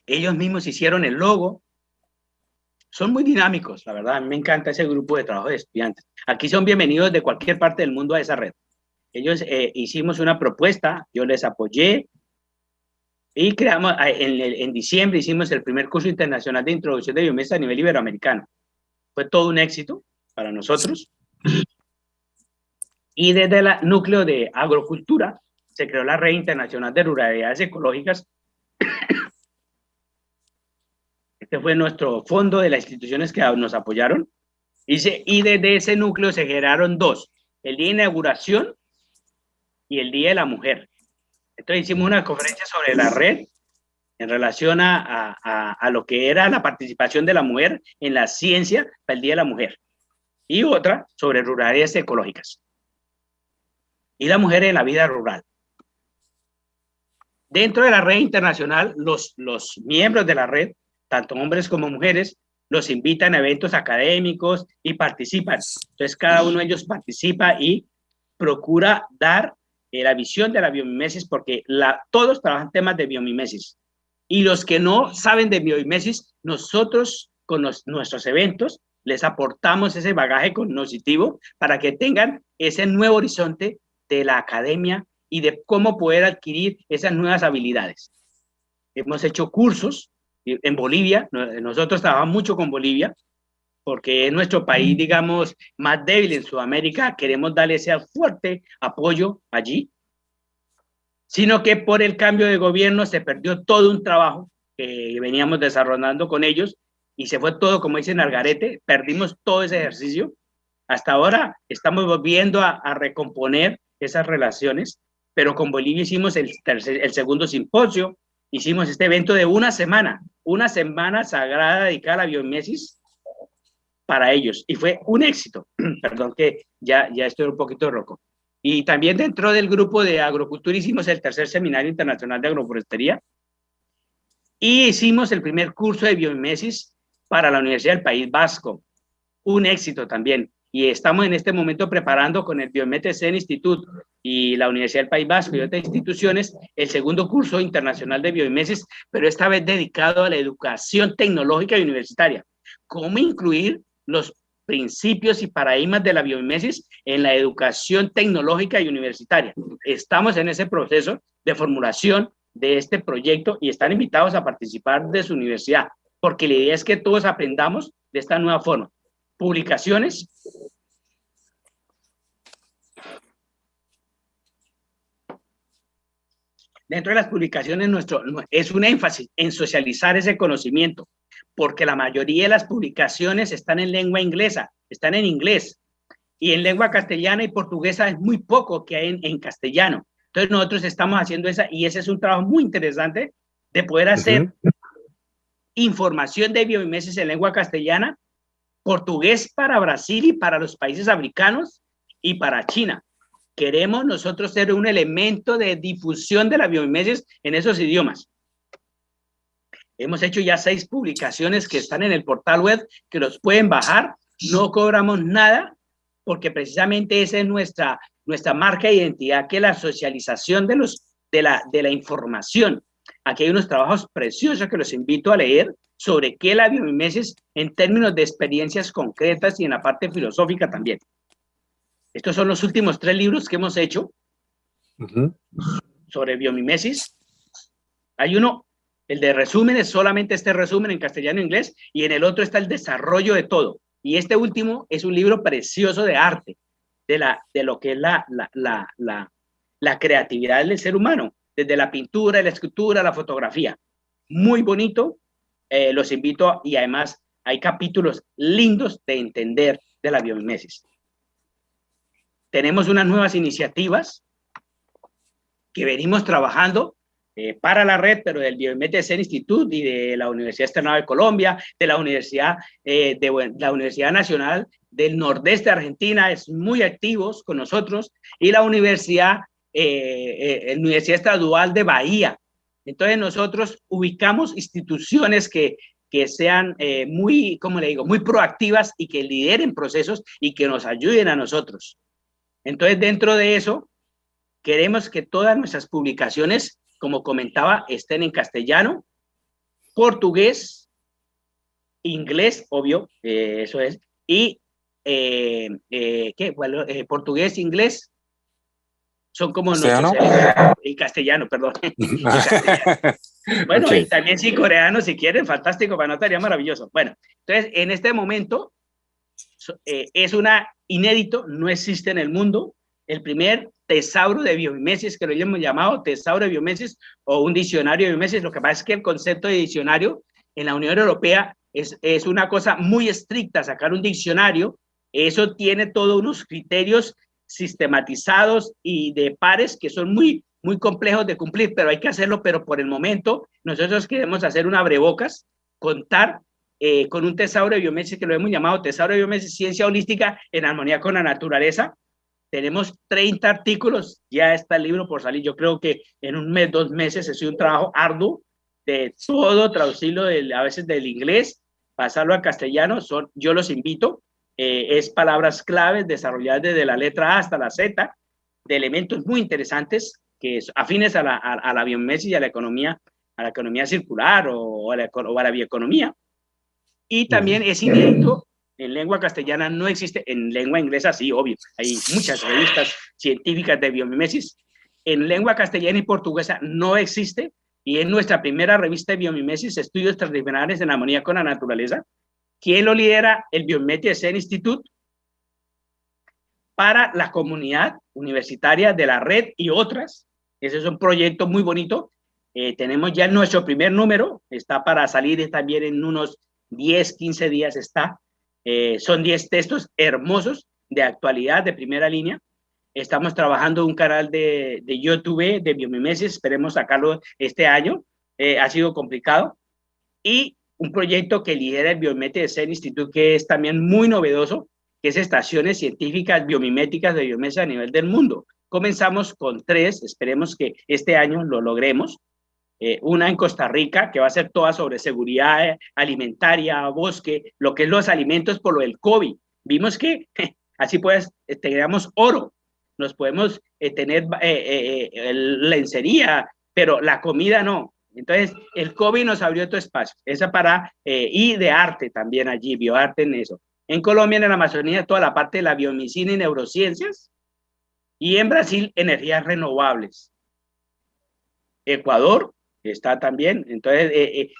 Ellos mismos hicieron el logo. Son muy dinámicos, la verdad. A mí me encanta ese grupo de trabajo de estudiantes. Aquí son bienvenidos de cualquier parte del mundo a esa red. Ellos hicimos una propuesta, yo les apoyé y creamos, en diciembre hicimos el primer curso internacional de introducción de biomimesis a nivel iberoamericano. Fue todo un éxito para nosotros. Y desde el núcleo de agrocultura se creó la Red Internacional de Ruralidades Ecológicas. Este fue nuestro fondo de las instituciones que nos apoyaron. Y desde ese núcleo se generaron 2, el día de inauguración y el Día de la Mujer. Entonces hicimos una conferencia sobre la red en relación a lo que era la participación de la mujer en la ciencia para el Día de la Mujer. Y otra sobre ruralidades ecológicas. Y la mujer en la vida rural. Dentro de la red internacional, los miembros de la red, tanto hombres como mujeres, los invitan a eventos académicos y participan. Entonces cada uno de ellos participa y procura dar la visión de la biomimesis, porque todos trabajan temas de biomimesis. Y los que no saben de biomimesis, nosotros con nuestros eventos les aportamos ese bagaje cognitivo para que tengan ese nuevo horizonte de la academia y de cómo poder adquirir esas nuevas habilidades. Hemos hecho cursos
en Bolivia. Nosotros trabajamos mucho con Bolivia porque es nuestro país, digamos, más débil en Sudamérica. Queremos darle ese fuerte apoyo allí, sino que por el cambio de gobierno se perdió todo un trabajo que veníamos desarrollando con ellos y se fue todo, como dicen, al garete. Perdimos todo ese ejercicio. Hasta ahora estamos volviendo a recomponer esas relaciones, pero con Bolivia hicimos el segundo simposio, hicimos este evento de una semana sagrada dedicada a la biomimesis para ellos, y fue un éxito. Perdón que ya estoy un poquito roco. Y también dentro del grupo de agrocultura hicimos el tercer seminario internacional de agroforestería, y hicimos el primer curso de biomimesis para la Universidad del País Vasco, un éxito también. Y estamos en este momento preparando con el Biomimesis Institute y la Universidad del País Vasco y otras instituciones el segundo curso internacional de biomimesis, pero esta vez dedicado a la educación tecnológica y universitaria. ¿Cómo incluir los principios y paradigmas de la biomimesis en la educación tecnológica y universitaria? Estamos en ese proceso de formulación de este proyecto y están invitados a participar de su universidad, porque la idea es que todos aprendamos de esta nueva forma. Publicaciones. Dentro de las publicaciones es un énfasis en socializar ese conocimiento, porque la mayoría de las publicaciones están en lengua inglesa, están en inglés, y en lengua castellana y portuguesa es muy poco que hay en castellano. Entonces nosotros estamos haciendo y ese es un trabajo muy interesante de poder hacer información de biomimesis en lengua castellana, portugués para Brasil y para los países africanos y para China. Queremos nosotros ser un elemento de difusión de la biomimesis en esos idiomas. Hemos hecho ya 6 publicaciones que están en el portal web, que los pueden bajar, no cobramos nada, porque precisamente esa es nuestra marca de identidad, que es la socialización de la información. Aquí hay unos trabajos preciosos que los invito a leer sobre qué es la biomimesis en términos de experiencias concretas y en la parte filosófica también. Estos son los últimos 3 libros que hemos hecho sobre biomimesis. Hay uno, el de resúmenes, solamente este resumen en castellano e inglés, y en el otro está el desarrollo de todo. Y este último es un libro precioso de arte, de lo que es la creatividad del ser humano, desde la pintura, la escultura, la fotografía. Muy bonito. Los invito, y además hay capítulos lindos de entender de la biomimesis. Tenemos unas nuevas iniciativas que venimos trabajando para la red, pero del Biomimesis Institute y de la Universidad Externada de Colombia, de la Universidad Nacional del Nordeste de Argentina, es muy activos con nosotros, y la Universidad Estadual de Bahía. Entonces nosotros ubicamos instituciones que sean muy, como le digo, muy proactivas y que lideren procesos y que nos ayuden a nosotros. Entonces dentro de eso queremos que todas nuestras publicaciones, como comentaba, estén en castellano, portugués, inglés, obvio, eso es, y portugués, inglés, son como
¿Castellano?
Y castellano, perdón. Y castellano. Bueno, okay. Y también sí coreano, si quieren, fantástico, para nosotros sería maravilloso. Bueno, entonces en este momento es inédito, no existe en el mundo el primer tesauro de biomimesis, que lo hemos llamado tesauro de biomimesis o un diccionario de biomimesis. Lo que pasa es que el concepto de diccionario en la Unión Europea es una cosa muy estricta. Sacar un diccionario, eso tiene todos unos criterios sistematizados y de pares que son muy complejos de cumplir, pero hay que hacerlo. Pero por el momento nosotros queremos hacer un abrebocas, contar con un tesauro de biomimesis que lo hemos llamado tesauro de biomimesis, ciencia holística en armonía con la naturaleza. Tenemos 30 artículos, ya está el libro por salir. Yo creo que en un mes, 2 meses, ha sido un trabajo arduo de todo, traducirlo a veces del inglés, pasarlo a castellano. Yo los invito, es palabras claves desarrolladas desde la letra A hasta la Z, de elementos muy interesantes que afines a la biomimesis y a la economía circular o a la bioeconomía. Y también es inédito. En lengua castellana no existe, en lengua inglesa sí, obvio, hay muchas revistas científicas de biomimesis. En lengua castellana y portuguesa no existe y es nuestra primera revista de biomimesis, estudios transdisciplinares en armonía con la naturaleza. ¿Quién lo lidera? El Biomimetic Institute, para la comunidad universitaria de la red y otras. Ese es un proyecto muy bonito. Tenemos ya nuestro primer número, está para salir también en unos 10, 15 días está. Son 10 textos hermosos de actualidad, de primera línea. Estamos trabajando un canal de YouTube de biomimesis, esperemos sacarlo este año. Ha sido complicado. Y un proyecto que lidera el Biomimetic Institute, que es también muy novedoso, que es estaciones científicas biomiméticas de biomimesis a nivel del mundo. Comenzamos con 3, esperemos que este año lo logremos. Una en Costa Rica, que va a ser toda sobre seguridad alimentaria, bosque, lo que es los alimentos por lo del COVID. Vimos que así pues tengamos oro, nos podemos tener lencería, pero la comida no. Entonces, el COVID nos abrió otro espacio. Esa para, y de arte también allí, bioarte en eso. En Colombia, en la Amazonía, toda la parte de la biomedicina y neurociencias. Y en Brasil, energías renovables. Ecuador está también. Entonces,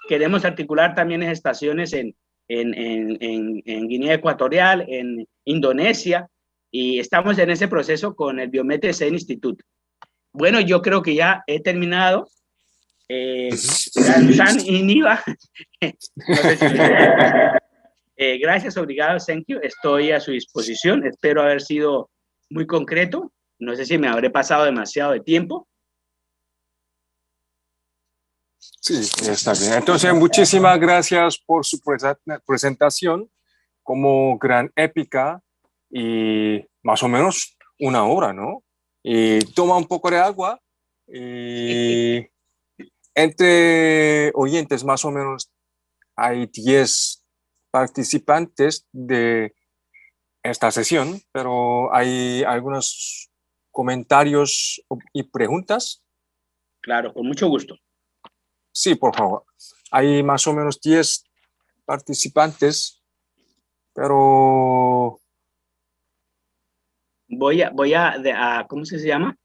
queremos articular también estaciones en Guinea Ecuatorial, en Indonesia. Y estamos en ese proceso con el Biomimetic Institute. Bueno, yo creo que ya he terminado. San Iniva. No sé si gracias, obrigado, thank you. Estoy a su disposición. Espero haber sido muy concreto. No sé si me habré pasado demasiado de tiempo.
Sí, está bien. Entonces, muchísimas gracias por su presentación como gran épica y más o menos 1 hora, ¿no? Y toma un poco de agua y entre oyentes más o menos hay 10 participantes de esta sesión, pero hay algunos comentarios y preguntas.
Claro, con mucho gusto.
Sí, por favor. Hay más o menos 10 participantes, pero...
Voy a ¿cómo se llama?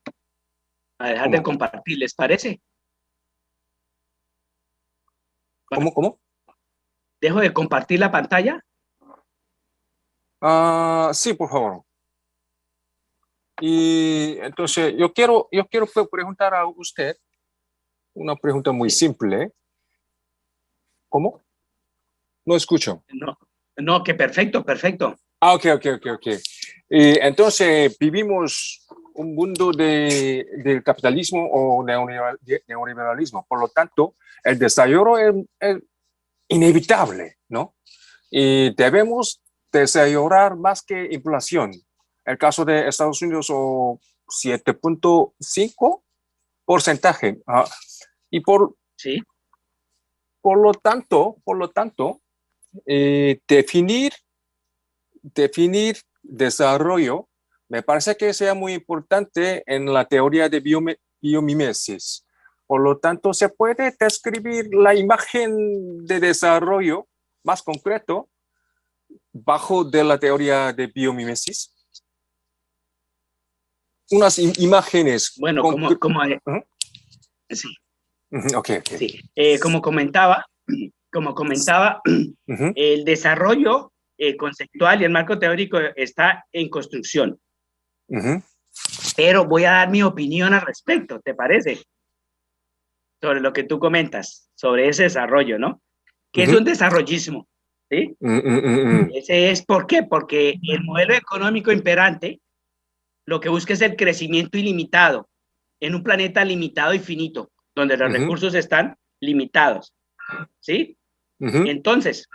A dejar de compartir, ¿les parece?
¿Cómo?
¿Dejo de compartir la pantalla?
Sí, por favor. Y entonces yo quiero preguntar a usted una pregunta muy simple. ¿Cómo? No escucho.
No, que perfecto.
Ok. Y entonces vivimos un mundo del capitalismo o neoliberalismo. Por lo tanto, el desarrollo es inevitable, ¿no? Y debemos desarrollar más que inflación. El caso de Estados Unidos, o 7.5%. Y por lo tanto, definir desarrollo me parece que sea muy importante en la teoría de biomimesis. Por lo tanto, se puede describir la imagen de desarrollo más concreto bajo de la teoría de biomimesis. Unas imágenes.
Bueno, sí.
Okay.
Sí. Como comentaba, el desarrollo conceptual y el marco teórico está en construcción. Pero voy a dar mi opinión al respecto, ¿te parece? Sobre lo que tú comentas, sobre ese desarrollo, ¿no? Que es un desarrollismo, ¿sí? Ese es, ¿por qué? Porque el modelo económico imperante lo que busca es el crecimiento ilimitado en un planeta limitado y finito, donde los recursos están limitados, ¿sí? Entonces,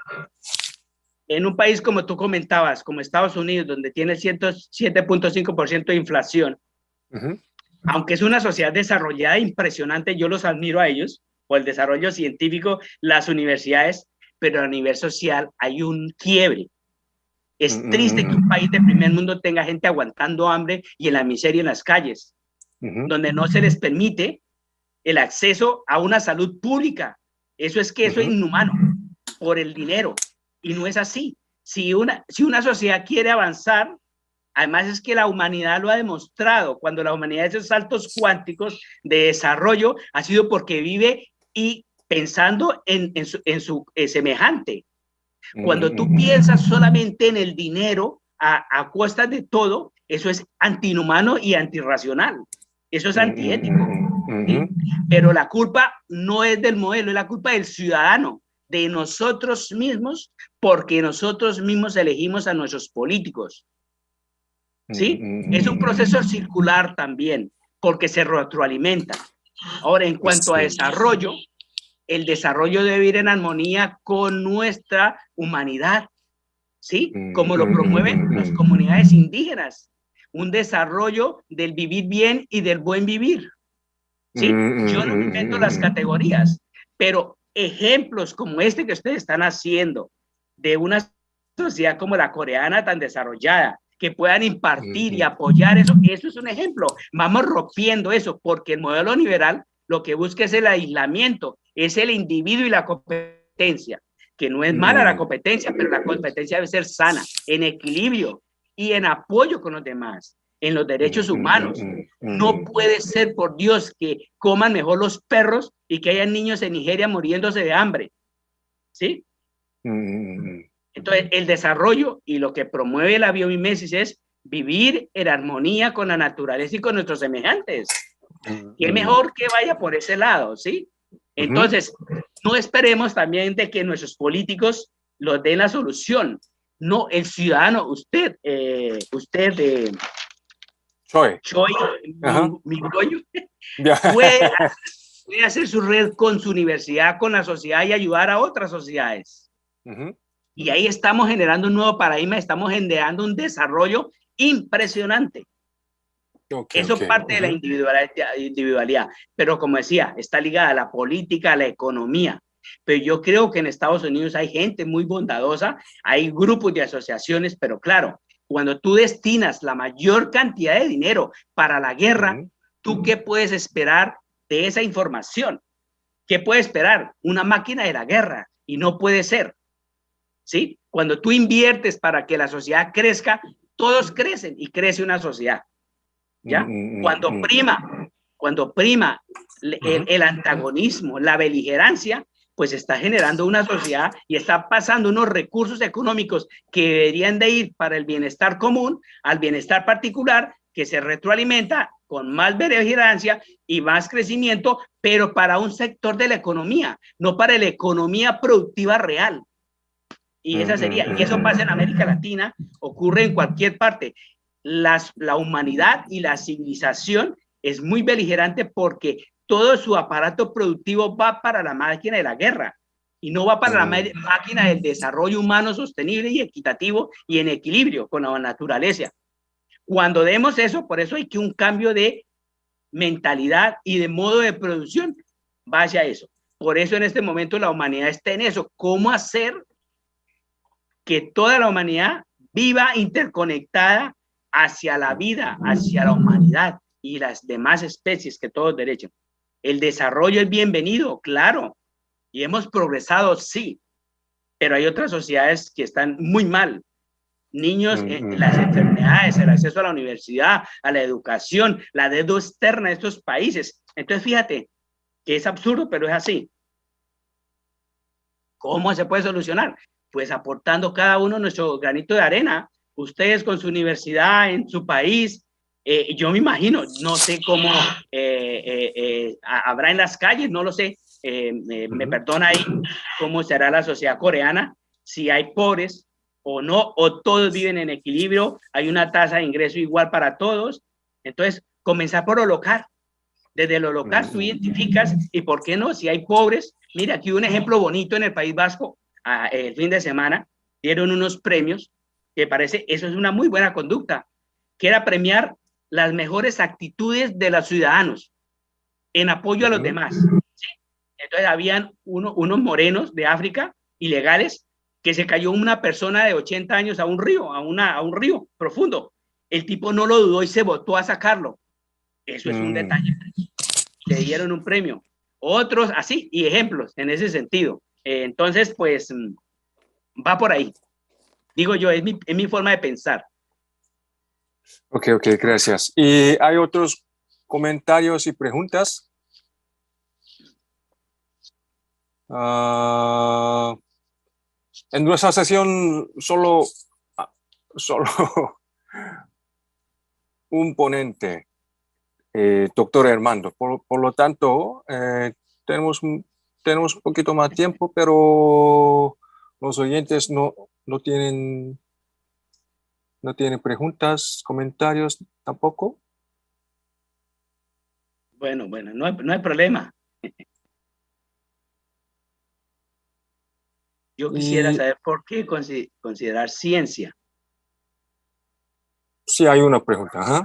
en un país como tú comentabas, como Estados Unidos, donde tiene el 107.5% de inflación, aunque es una sociedad desarrollada impresionante, yo los admiro a ellos, por el desarrollo científico, las universidades, pero a nivel social hay un quiebre. Es triste que un país de primer mundo tenga gente aguantando hambre y en la miseria en las calles, donde no se les permite el acceso a una salud pública. Eso es inhumano por el dinero. Y no es así. Si una sociedad quiere avanzar, Además es que la humanidad lo ha demostrado. Cuando la humanidad hace esos saltos cuánticos de desarrollo, ha sido porque vive y pensando en su semejante. Cuando tú piensas solamente en el dinero a costa de todo, eso es antinhumano y antirracional. Eso es antiético. ¿Sí? Pero la culpa no es del modelo, es la culpa del ciudadano, de nosotros mismos, porque nosotros mismos elegimos a nuestros políticos. ¿Sí? Es un proceso circular también, porque se retroalimenta. Ahora, en cuanto a desarrollo, el desarrollo debe ir en armonía con nuestra humanidad, ¿sí? Como lo promueven las comunidades indígenas, un desarrollo del vivir bien y del buen vivir, ¿sí? Yo no invento las categorías, pero ejemplos como este que ustedes están haciendo de una sociedad como la coreana tan desarrollada, que puedan impartir y apoyar eso es un ejemplo. Vamos rompiendo eso, porque el modelo liberal lo que busca es el aislamiento, es el individuo y la competencia, que no es mala la competencia, pero la competencia debe ser sana, en equilibrio y en apoyo con los demás, en los derechos humanos. No puede ser, por Dios, que coman mejor los perros y que hayan niños en Nigeria muriéndose de hambre, ¿sí? Entonces, el desarrollo y lo que promueve la biomimesis es vivir en armonía con la naturaleza y con nuestros semejantes. Y es mejor que vaya por ese lado, ¿sí? Entonces, no esperemos también de que nuestros políticos nos den la solución. No, el ciudadano, usted, Choi, mi rollo, puede hacer su red con su universidad, con la sociedad y ayudar a otras sociedades. Y ahí estamos generando un nuevo paradigma, estamos generando un desarrollo impresionante. Eso parte de la individualidad, pero como decía, está ligada a la política, a la economía. Pero yo creo que en Estados Unidos hay gente muy bondadosa, hay grupos de asociaciones, pero claro, cuando tú destinas la mayor cantidad de dinero para la guerra, ¿tú qué puedes esperar de esa información? ¿Qué puedes esperar? Una máquina de la guerra, y no puede ser. ¿Sí? Cuando tú inviertes para que la sociedad crezca, todos crecen y crece una sociedad. ¿Ya? Cuando prima el antagonismo, la beligerancia, pues está generando una sociedad y está pasando unos recursos económicos que deberían de ir para el bienestar común al bienestar particular, que se retroalimenta con más beligerancia y más crecimiento, pero para un sector de la economía, no para la economía productiva real. Y esa sería, y eso pasa en América Latina, ocurre en cualquier parte. La humanidad y la civilización es muy beligerante porque todo su aparato productivo va para la máquina de la guerra y no va para la máquina del desarrollo humano sostenible y equitativo y en equilibrio con la naturaleza. Cuando demos eso, por eso hay que un cambio de mentalidad y de modo de producción vaya a eso. Por eso en este momento la humanidad está en eso. ¿Cómo hacer que toda la humanidad viva interconectada hacia la vida, hacia la humanidad y las demás especies que todos derecho? El desarrollo es bienvenido, claro, y hemos progresado, sí, pero hay otras sociedades que están muy mal. Niños, las enfermedades, el acceso a la universidad, a la educación, la deuda externa de estos países. Entonces, fíjate que es absurdo, pero es así. ¿Cómo se puede solucionar? Pues aportando cada uno nuestro granito de arena. Ustedes con su universidad en su país, yo me imagino, no sé cómo habrá en las calles, no lo sé, me perdona ahí cómo será la sociedad coreana, si hay pobres o no, o todos viven en equilibrio, hay una tasa de ingreso igual para todos. Entonces, comenzar por lo local. Desde lo local tú identificas, y por qué no, si hay pobres. Mira, aquí un ejemplo bonito en el País Vasco, el fin de semana, dieron unos premios, que parece, eso es una muy buena conducta, que era premiar las mejores actitudes de los ciudadanos en apoyo a los demás. ¿Sí? Entonces, habían unos morenos de África, ilegales, que se cayó una persona de 80 años a un río, a un río profundo. El tipo no lo dudó y se botó a sacarlo. Eso es un detalle. Le dieron un premio. Otros así, y ejemplos en ese sentido. Entonces, pues, va por ahí. Digo yo, es mi forma de pensar.
Ok, gracias. ¿Y hay otros comentarios y preguntas? En nuestra sesión solo un ponente, doctor Armando. Por lo tanto, tenemos un poquito más tiempo, pero los oyentes no tienen preguntas, comentarios tampoco.
Bueno, no hay problema. Yo quisiera saber por qué considerar ciencia.
Sí, hay una pregunta. Ajá.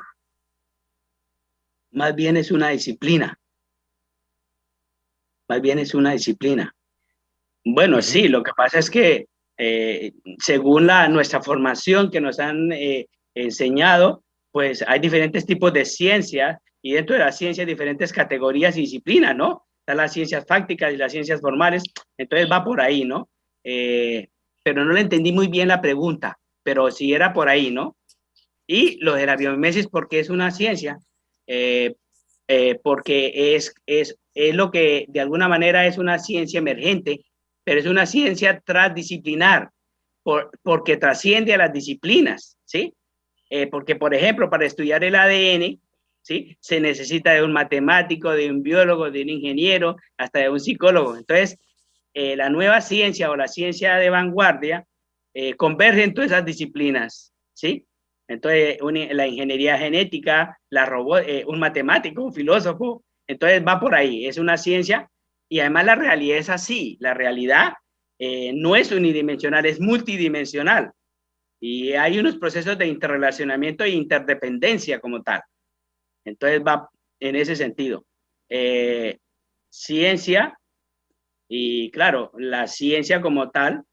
Más bien es una disciplina. Bueno, sí, lo que pasa es que según nuestra formación que nos han enseñado, pues hay diferentes tipos de ciencias y dentro de la ciencia diferentes categorías y disciplinas, ¿no? Están las ciencias fácticas y las ciencias formales, entonces va por ahí, ¿no? Pero no le entendí muy bien la pregunta, pero sí era por ahí, ¿no? Y lo de la biomimesis, porque es una ciencia, porque es lo que de alguna manera es una ciencia emergente, pero es una ciencia transdisciplinar, porque trasciende a las disciplinas, ¿sí? Porque, por ejemplo, para estudiar el ADN, ¿sí? Se necesita de un matemático, de un biólogo, de un ingeniero, hasta de un psicólogo. Entonces, la nueva ciencia o la ciencia de vanguardia converge en todas esas disciplinas, ¿sí? Entonces, la ingeniería genética, un matemático, un filósofo, entonces va por ahí, es una ciencia y además la realidad es así, la realidad no es unidimensional, es multidimensional y hay unos procesos de interrelacionamiento e interdependencia como tal. Entonces va en ese sentido. Ciencia y claro, la ciencia como tal,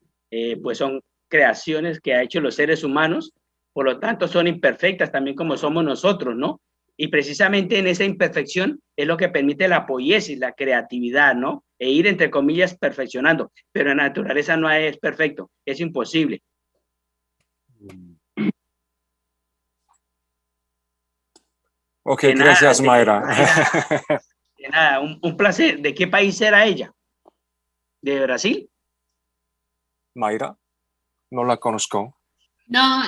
pues son creaciones que ha hecho los seres humanos, por lo tanto son imperfectas también como somos nosotros, ¿no? Y precisamente en esa imperfección es lo que permite la poiesis, la creatividad, ¿no? E ir, entre comillas, perfeccionando. Pero en la naturaleza no es perfecto, es imposible.
Ok, gracias, Mayra.
De nada, un placer. ¿De qué país era ella? ¿De Brasil?
Mayra, no la conozco.
No,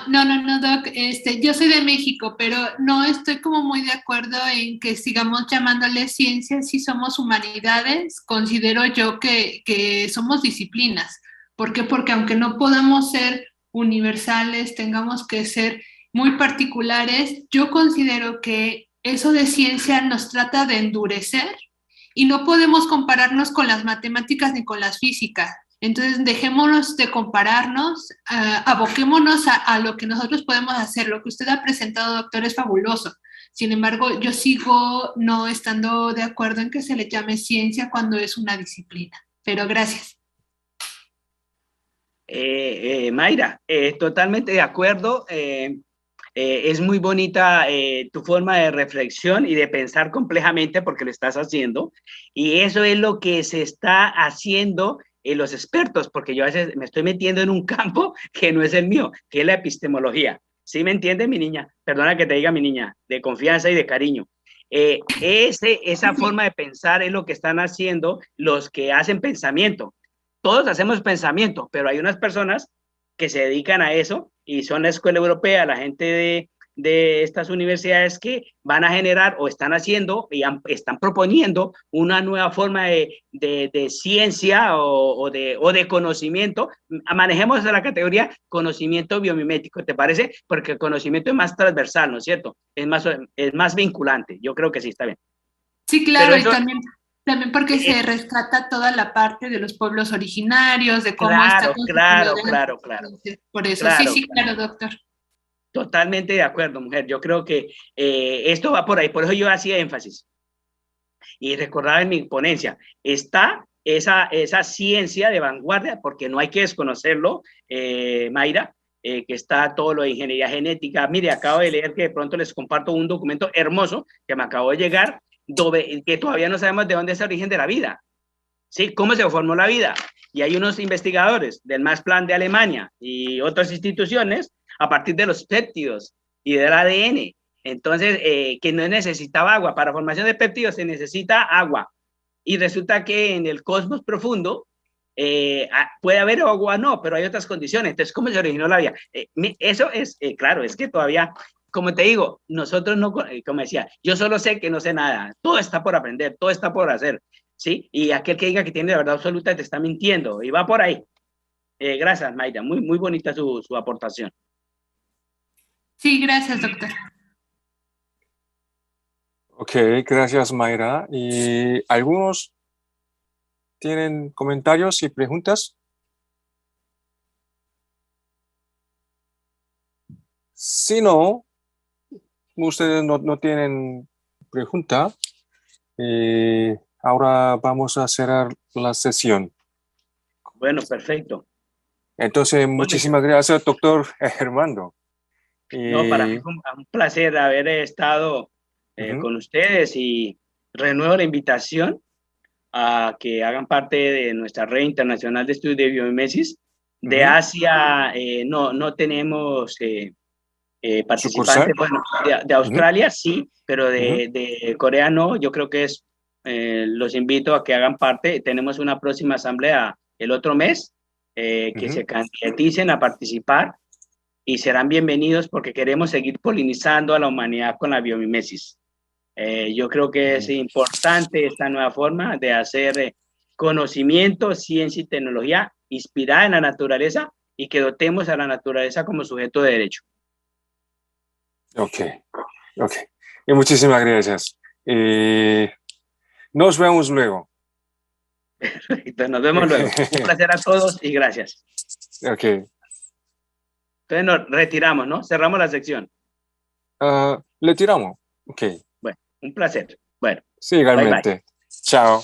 Doc. Yo soy de México, pero no estoy como muy de acuerdo en que sigamos llamándole ciencia si somos humanidades. Considero yo que somos disciplinas. ¿Por qué? Porque aunque no podamos ser universales, tengamos que ser muy particulares, yo considero que eso de ciencia nos trata de endurecer y no podemos compararnos con las matemáticas ni con las físicas. Entonces, dejémonos de compararnos, aboquémonos a lo que nosotros podemos hacer. Lo que usted ha presentado, doctor, es fabuloso. Sin embargo, yo sigo no estando de acuerdo en que se le llame ciencia cuando es una disciplina. Pero gracias.
Mayra, totalmente de acuerdo. Es muy bonita tu forma de reflexión y de pensar complejamente porque lo estás haciendo. Y eso es lo que se está haciendo los expertos, porque yo a veces me estoy metiendo en un campo que no es el mío, que es la epistemología. ¿Sí me entiendes, mi niña? Perdona que te diga mi niña, de confianza y de cariño. Esa forma de pensar es lo que están haciendo los que hacen pensamiento. Todos hacemos pensamiento, pero hay unas personas que se dedican a eso y son la escuela europea, la gente de estas universidades que van a generar o están haciendo y están proponiendo una nueva forma de ciencia o de conocimiento. Manejemos la categoría conocimiento biomimético, ¿te parece? Porque el conocimiento es más transversal, ¿no es cierto? Es más vinculante. Yo creo que sí, está bien.
Sí, claro, eso, y también porque se rescata toda la parte de los pueblos originarios, de cómo está
claro.
Por eso,
claro,
sí, claro, doctor.
Totalmente de acuerdo, mujer. Yo creo que esto va por ahí, por eso yo hacía énfasis. Y recordaba en mi ponencia, está esa ciencia de vanguardia, porque no hay que desconocerlo, Mayra, que está todo lo de ingeniería genética. Mire, acabo de leer que de pronto les comparto un documento hermoso que me acabó de llegar, que todavía no sabemos de dónde es el origen de la vida, ¿sí? ¿Cómo se formó la vida? Y hay unos investigadores del Max Planck de Alemania y otras instituciones a partir de los péptidos y del ADN. Entonces, que no necesitaba agua. Para formación de péptidos se necesita agua. Y resulta que en el cosmos profundo puede haber agua, no, pero hay otras condiciones. Entonces, ¿cómo se originó la vida? Eso es, claro, es que todavía, como te digo, nosotros no, como decía, yo solo sé que no sé nada. Todo está por aprender, todo está por hacer, ¿sí? Y aquel que diga que tiene la verdad absoluta te está mintiendo. Y va por ahí. Gracias, Mayra. Muy, muy bonita su aportación.
Sí, gracias, doctor.
Ok, gracias, Mayra. ¿Y algunos tienen comentarios y preguntas? Si no, ustedes no tienen pregunta, ahora vamos a cerrar la sesión.
Bueno, perfecto.
Entonces, muchísimas gracias, doctor Armando.
No, para mí fue un placer haber estado con ustedes y renuevo la invitación a que hagan parte de nuestra red internacional de estudios de biomimesis. De Asia no tenemos participantes, bueno, de Australia sí, pero de Corea no. Yo creo que los invito a que hagan parte. Tenemos una próxima asamblea el otro mes, que se candidaticen a participar y serán bienvenidos porque queremos seguir polinizando a la humanidad con la biomimesis. Yo creo que es importante esta nueva forma de hacer conocimiento, ciencia y tecnología inspirada en la naturaleza y que dotemos a la naturaleza como sujeto de derecho.
Ok. Y muchísimas gracias. Nos vemos luego.
Entonces, nos vemos luego. Un placer a todos y gracias.
Ok.
Entonces nos retiramos, ¿no? Cerramos la sección.
Le tiramos. Ok.
Bueno, un placer. Bueno.
Sí, igualmente.
Bye, bye.
Chao.